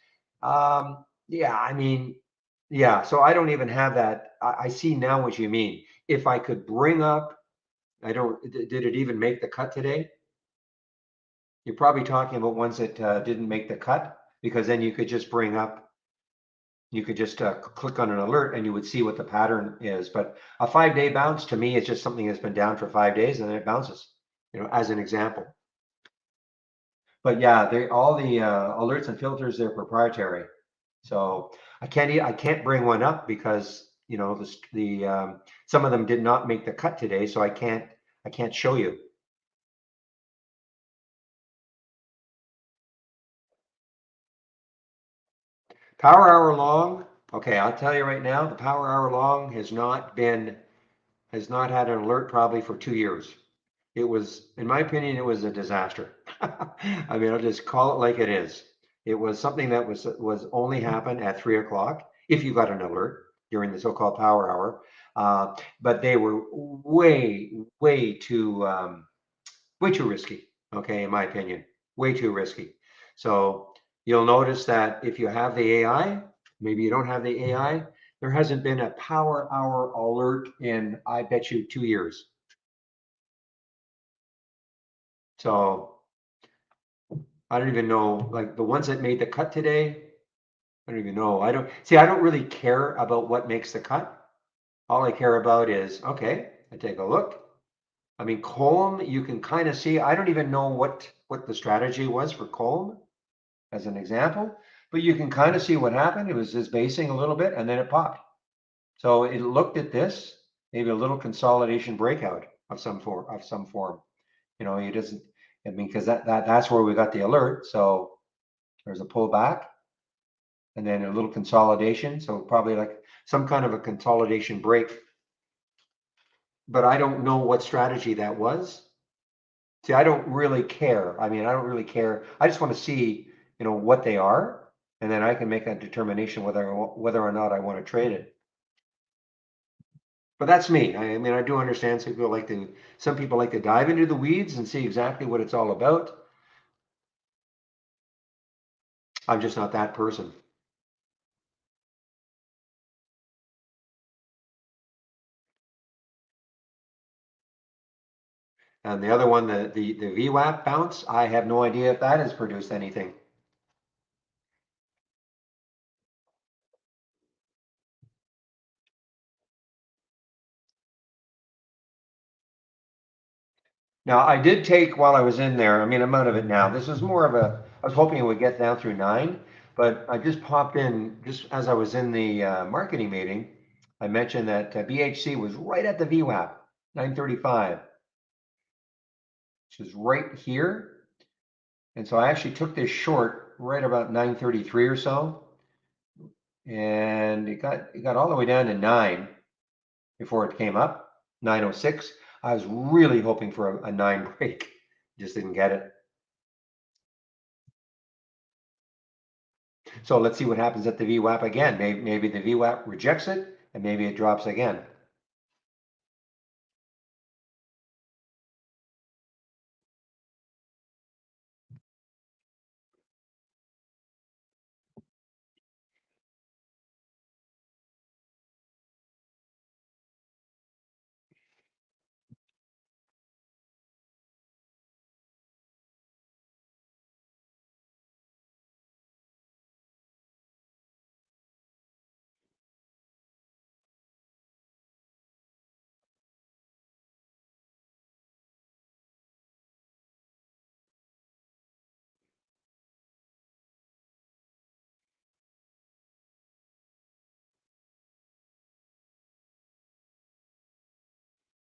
yeah, I mean, yeah, so I don't even have that. I see now what you mean. If I could bring up, I don't, did it even make the cut today? You're probably talking about ones that didn't make the cut because then you could just click on an alert and you would see what the pattern is. But a 5-day bounce to me is just something that's been down for 5 days and then it bounces, as an example. But yeah, all the alerts and filters, they're proprietary. So I can't bring one up because some of them did not make the cut today, so I can't show you. Power hour long. Okay, I'll tell you right now, the power hour long has not had an alert probably for 2 years. It was, in my opinion, it was a disaster. I mean, I'll just call it like it is. It was something that was only happen at 3 o'clock if you got an alert during the so-called power hour. But they were way too risky. Okay, in my opinion, way too risky. So you'll notice that if you have the AI, maybe you don't have the AI, there hasn't been a power hour alert in, I bet you, 2 years. So I don't even know, like the ones that made the cut today, I don't even know. I don't really care about what makes the cut. All I care about is, okay, I take a look. I mean, Colm, you can kind of see, I don't even know what the strategy was for Colm as an example, but you can kind of see what happened. It was just basing a little bit and then it popped. So it looked at this, maybe a little consolidation breakout of some form. It doesn't, I mean, because that's where we got the alert. So there's a pullback and then a little consolidation. So probably like some kind of a consolidation break. But I don't know what strategy that was. See, I don't really care. I mean, I don't really care. I just want to see, what they are, and then I can make a determination whether or not I want to trade it. But that's me. I mean, I do understand some people like to dive into the weeds and see exactly what it's all about. I'm just not that person. And the other one, the VWAP bounce, I have no idea if that has produced anything. Now, I did take while I was in there, I mean, I'm out of it now. This was more of a, I was hoping it would get down through 9, but I just popped in, just as I was in the marketing meeting, I mentioned that BHC was right at the VWAP, 935, which is right here. And so I actually took this short right about 933 or so. And it got all the way down to 9 before it came up, 906. I was really hoping for a 9 break, just didn't get it. So let's see what happens at the VWAP again. Maybe the VWAP rejects it and maybe it drops again.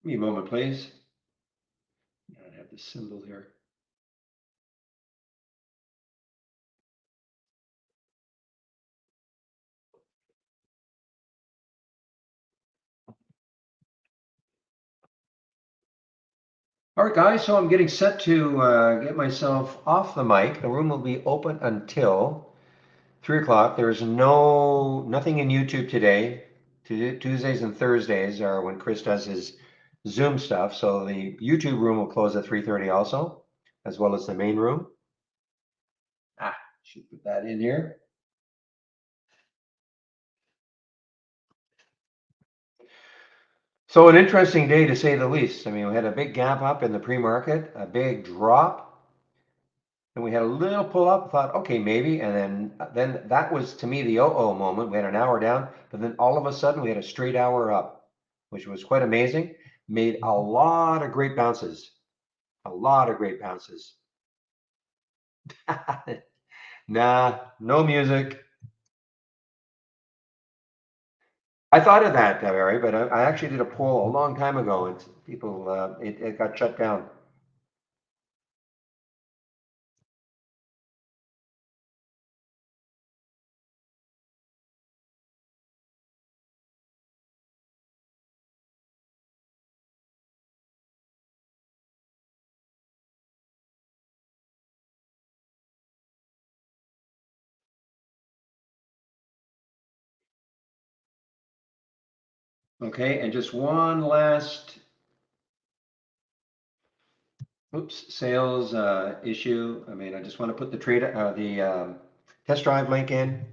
Give me a moment, please. I have the symbol here. All right, guys, so I'm getting set to get myself off the mic. The room will be open until 3 o'clock. There's nothing in YouTube today. Tuesdays and Thursdays are when Chris does his Zoom stuff. So the YouTube room will close at 3:30 also, as well as the main room. Should put that in here. So an interesting day to say the least. I mean, we had a big gap up in the pre-market, a big drop, and we had a little pull up. Thought, okay, maybe, and then that was to me the moment. We had an hour down, but then all of a sudden we had a straight hour up, which was quite amazing. Made a lot of great bounces, a lot of great bounces. Nah, no music. I thought of that, Barry, but I actually did a poll a long time ago, and people, it got shut down. Okay, and just one last, sales issue. I mean, I just want to put the test drive link in.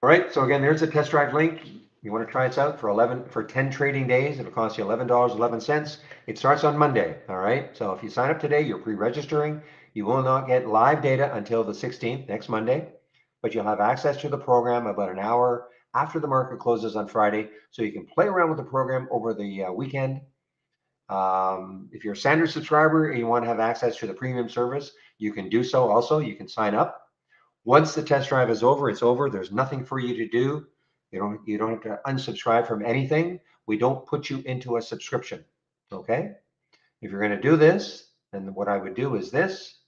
All right, so again, there's a test drive link. You want to try it out for 10 trading days. It'll cost you $11.11. It starts on Monday. All right, so if you sign up today, you're pre-registering. You will not get live data until the 16th, next Monday, but you'll have access to the program about an hour after the market closes on Friday, so you can play around with the program over the weekend. If you're a standard subscriber and you want to have access to the premium service, you can do so also. You can sign up. Once the test drive is over, it's over. There's nothing for you to do. You don't have to unsubscribe from anything. We don't put you into a subscription. Okay? If you're going to do this, then what I would do is this.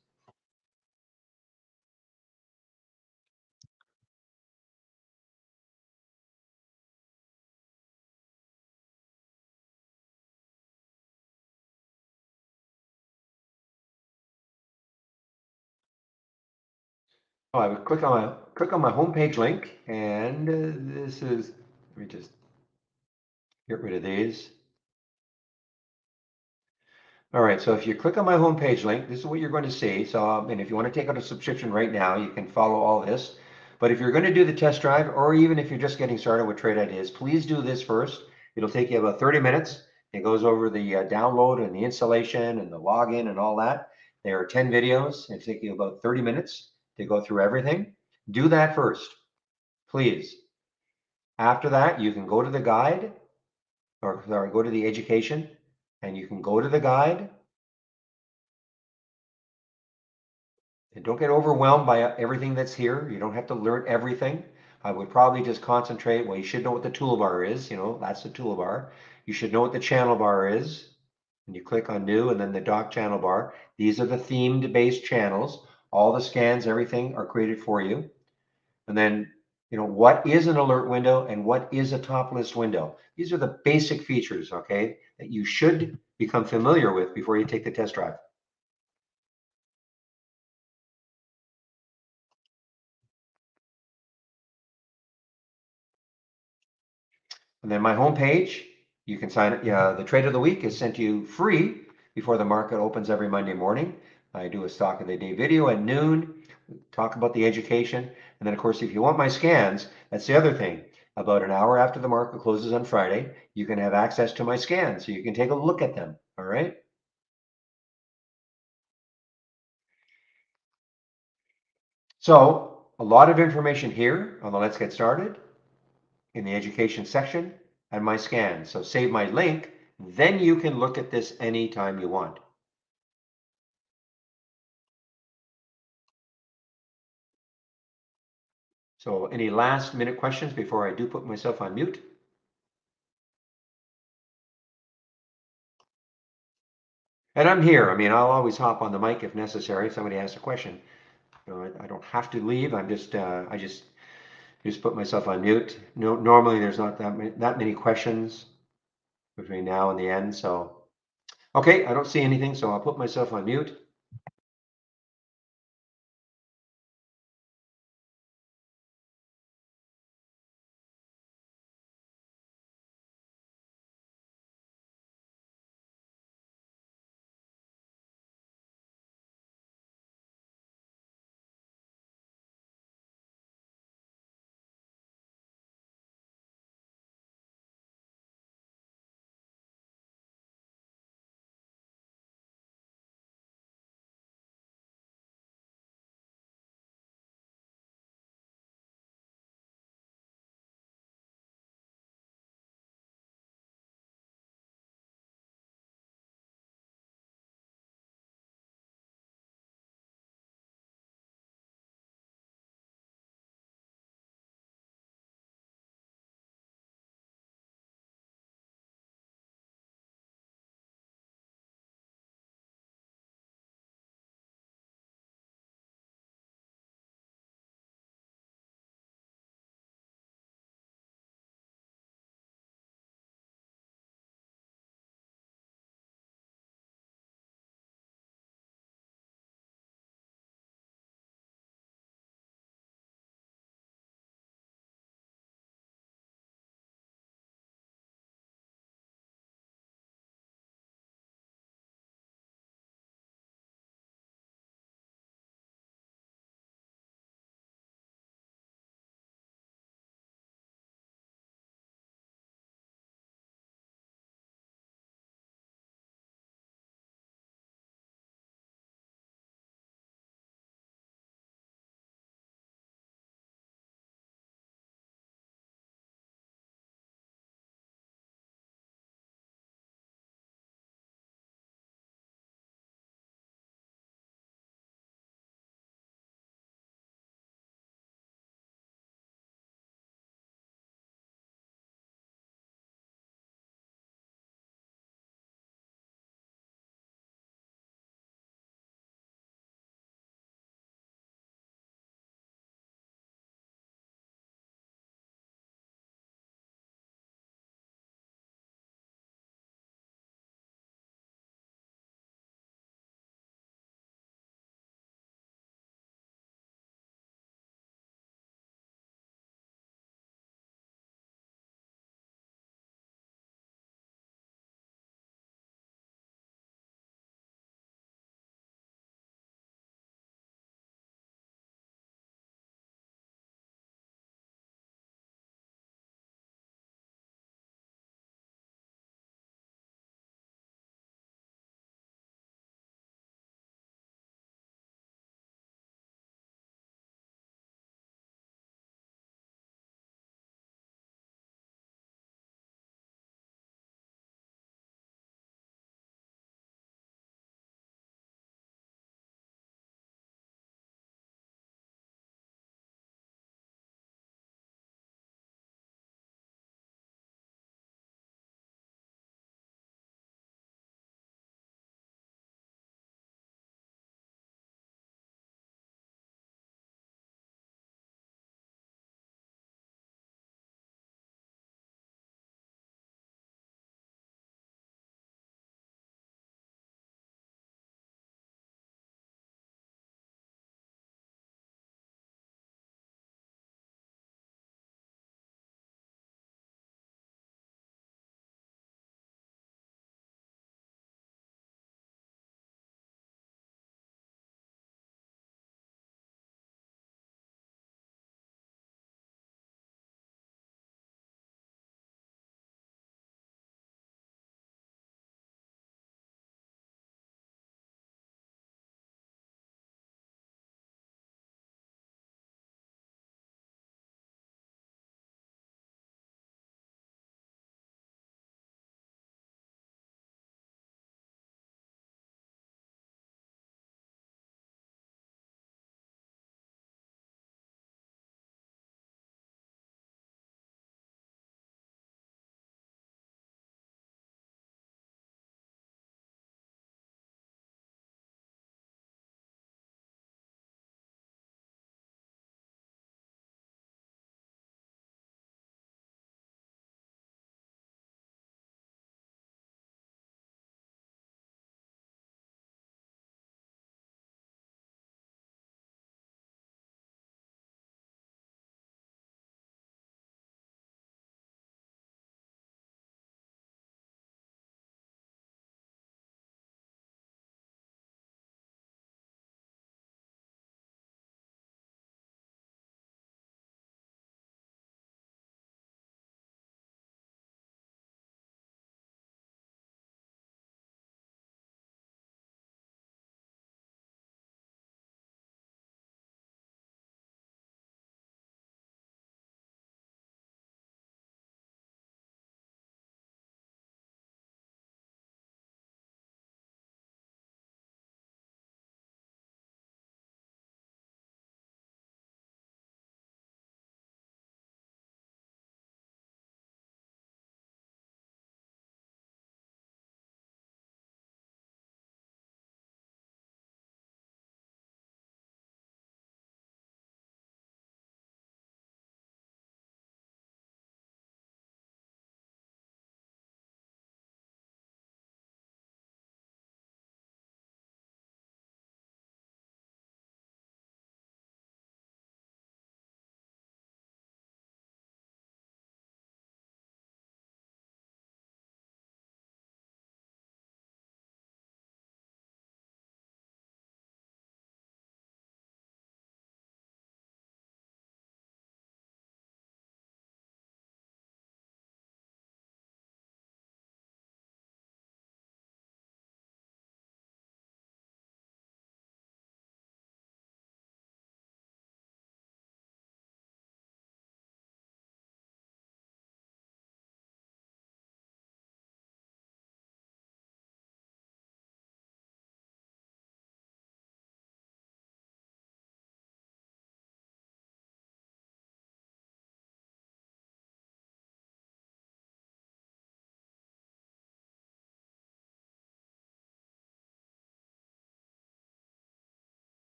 Oh, I would click on my homepage link, and this is. Let me just get rid of these. All right, so if you click on my homepage link, this is what you're going to see. So, and if you want to take out a subscription right now, you can follow all this. But if you're going to do the test drive, or even if you're just getting started with trade ideas, please do this first. It'll take you about 30 minutes. It goes over the download and the installation and the login and all that. There are 10 videos. It'll take you about 30 minutes to go through everything. Do that first, please. After that, you can go to the guide, or sorry, go to the education, and you can go to the guide. And don't get overwhelmed by everything that's here. You don't have to learn everything. I would probably just concentrate. Well, you should know what the toolbar is. That's the toolbar. You should know what the channel bar is. And you click on new and then the dock channel bar. These are the themed based channels. All the scans, everything are created for you. And then, what is an alert window and what is a top list window? These are the basic features, okay, that you should become familiar with before you take the test drive. And then my homepage, you can sign up. Yeah, the trade of the week is sent to you free before the market opens every Monday morning. I do a stock of the day video at noon, talk about the education. And then, of course, if you want my scans, that's the other thing. About an hour after the market closes on Friday, you can have access to my scans so you can take a look at them. All right. So, a lot of information here on the Let's Get Started in the education section and my scans. So, save my link, then you can look at this anytime you want. So any last minute questions before I do put myself on mute? And I'm here. I mean, I'll always hop on the mic if necessary. If somebody asks a question, I don't have to leave. I just put myself on mute. No, normally there's not that many questions between now and the end. So, okay, I don't see anything, so I'll put myself on mute.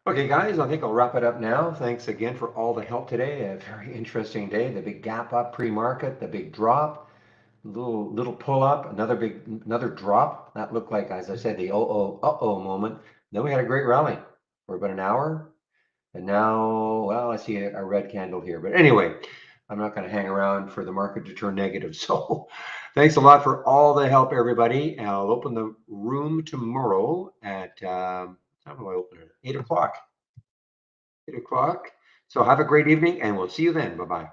Okay, guys, I think I'll wrap it up now. Thanks again for all the help today. A very interesting day. The big gap up pre-market, the big drop, little pull up, another drop. That looked like, as I said, the uh-oh moment. Then we had a great rally for about an hour. And now, well, I see a red candle here. But anyway, I'm not going to hang around for the market to turn negative. So thanks a lot for all the help, everybody. I'll open the room tomorrow at, how do I open it? 8 o'clock. 8 o'clock. So have a great evening and we'll see you then. Bye-bye.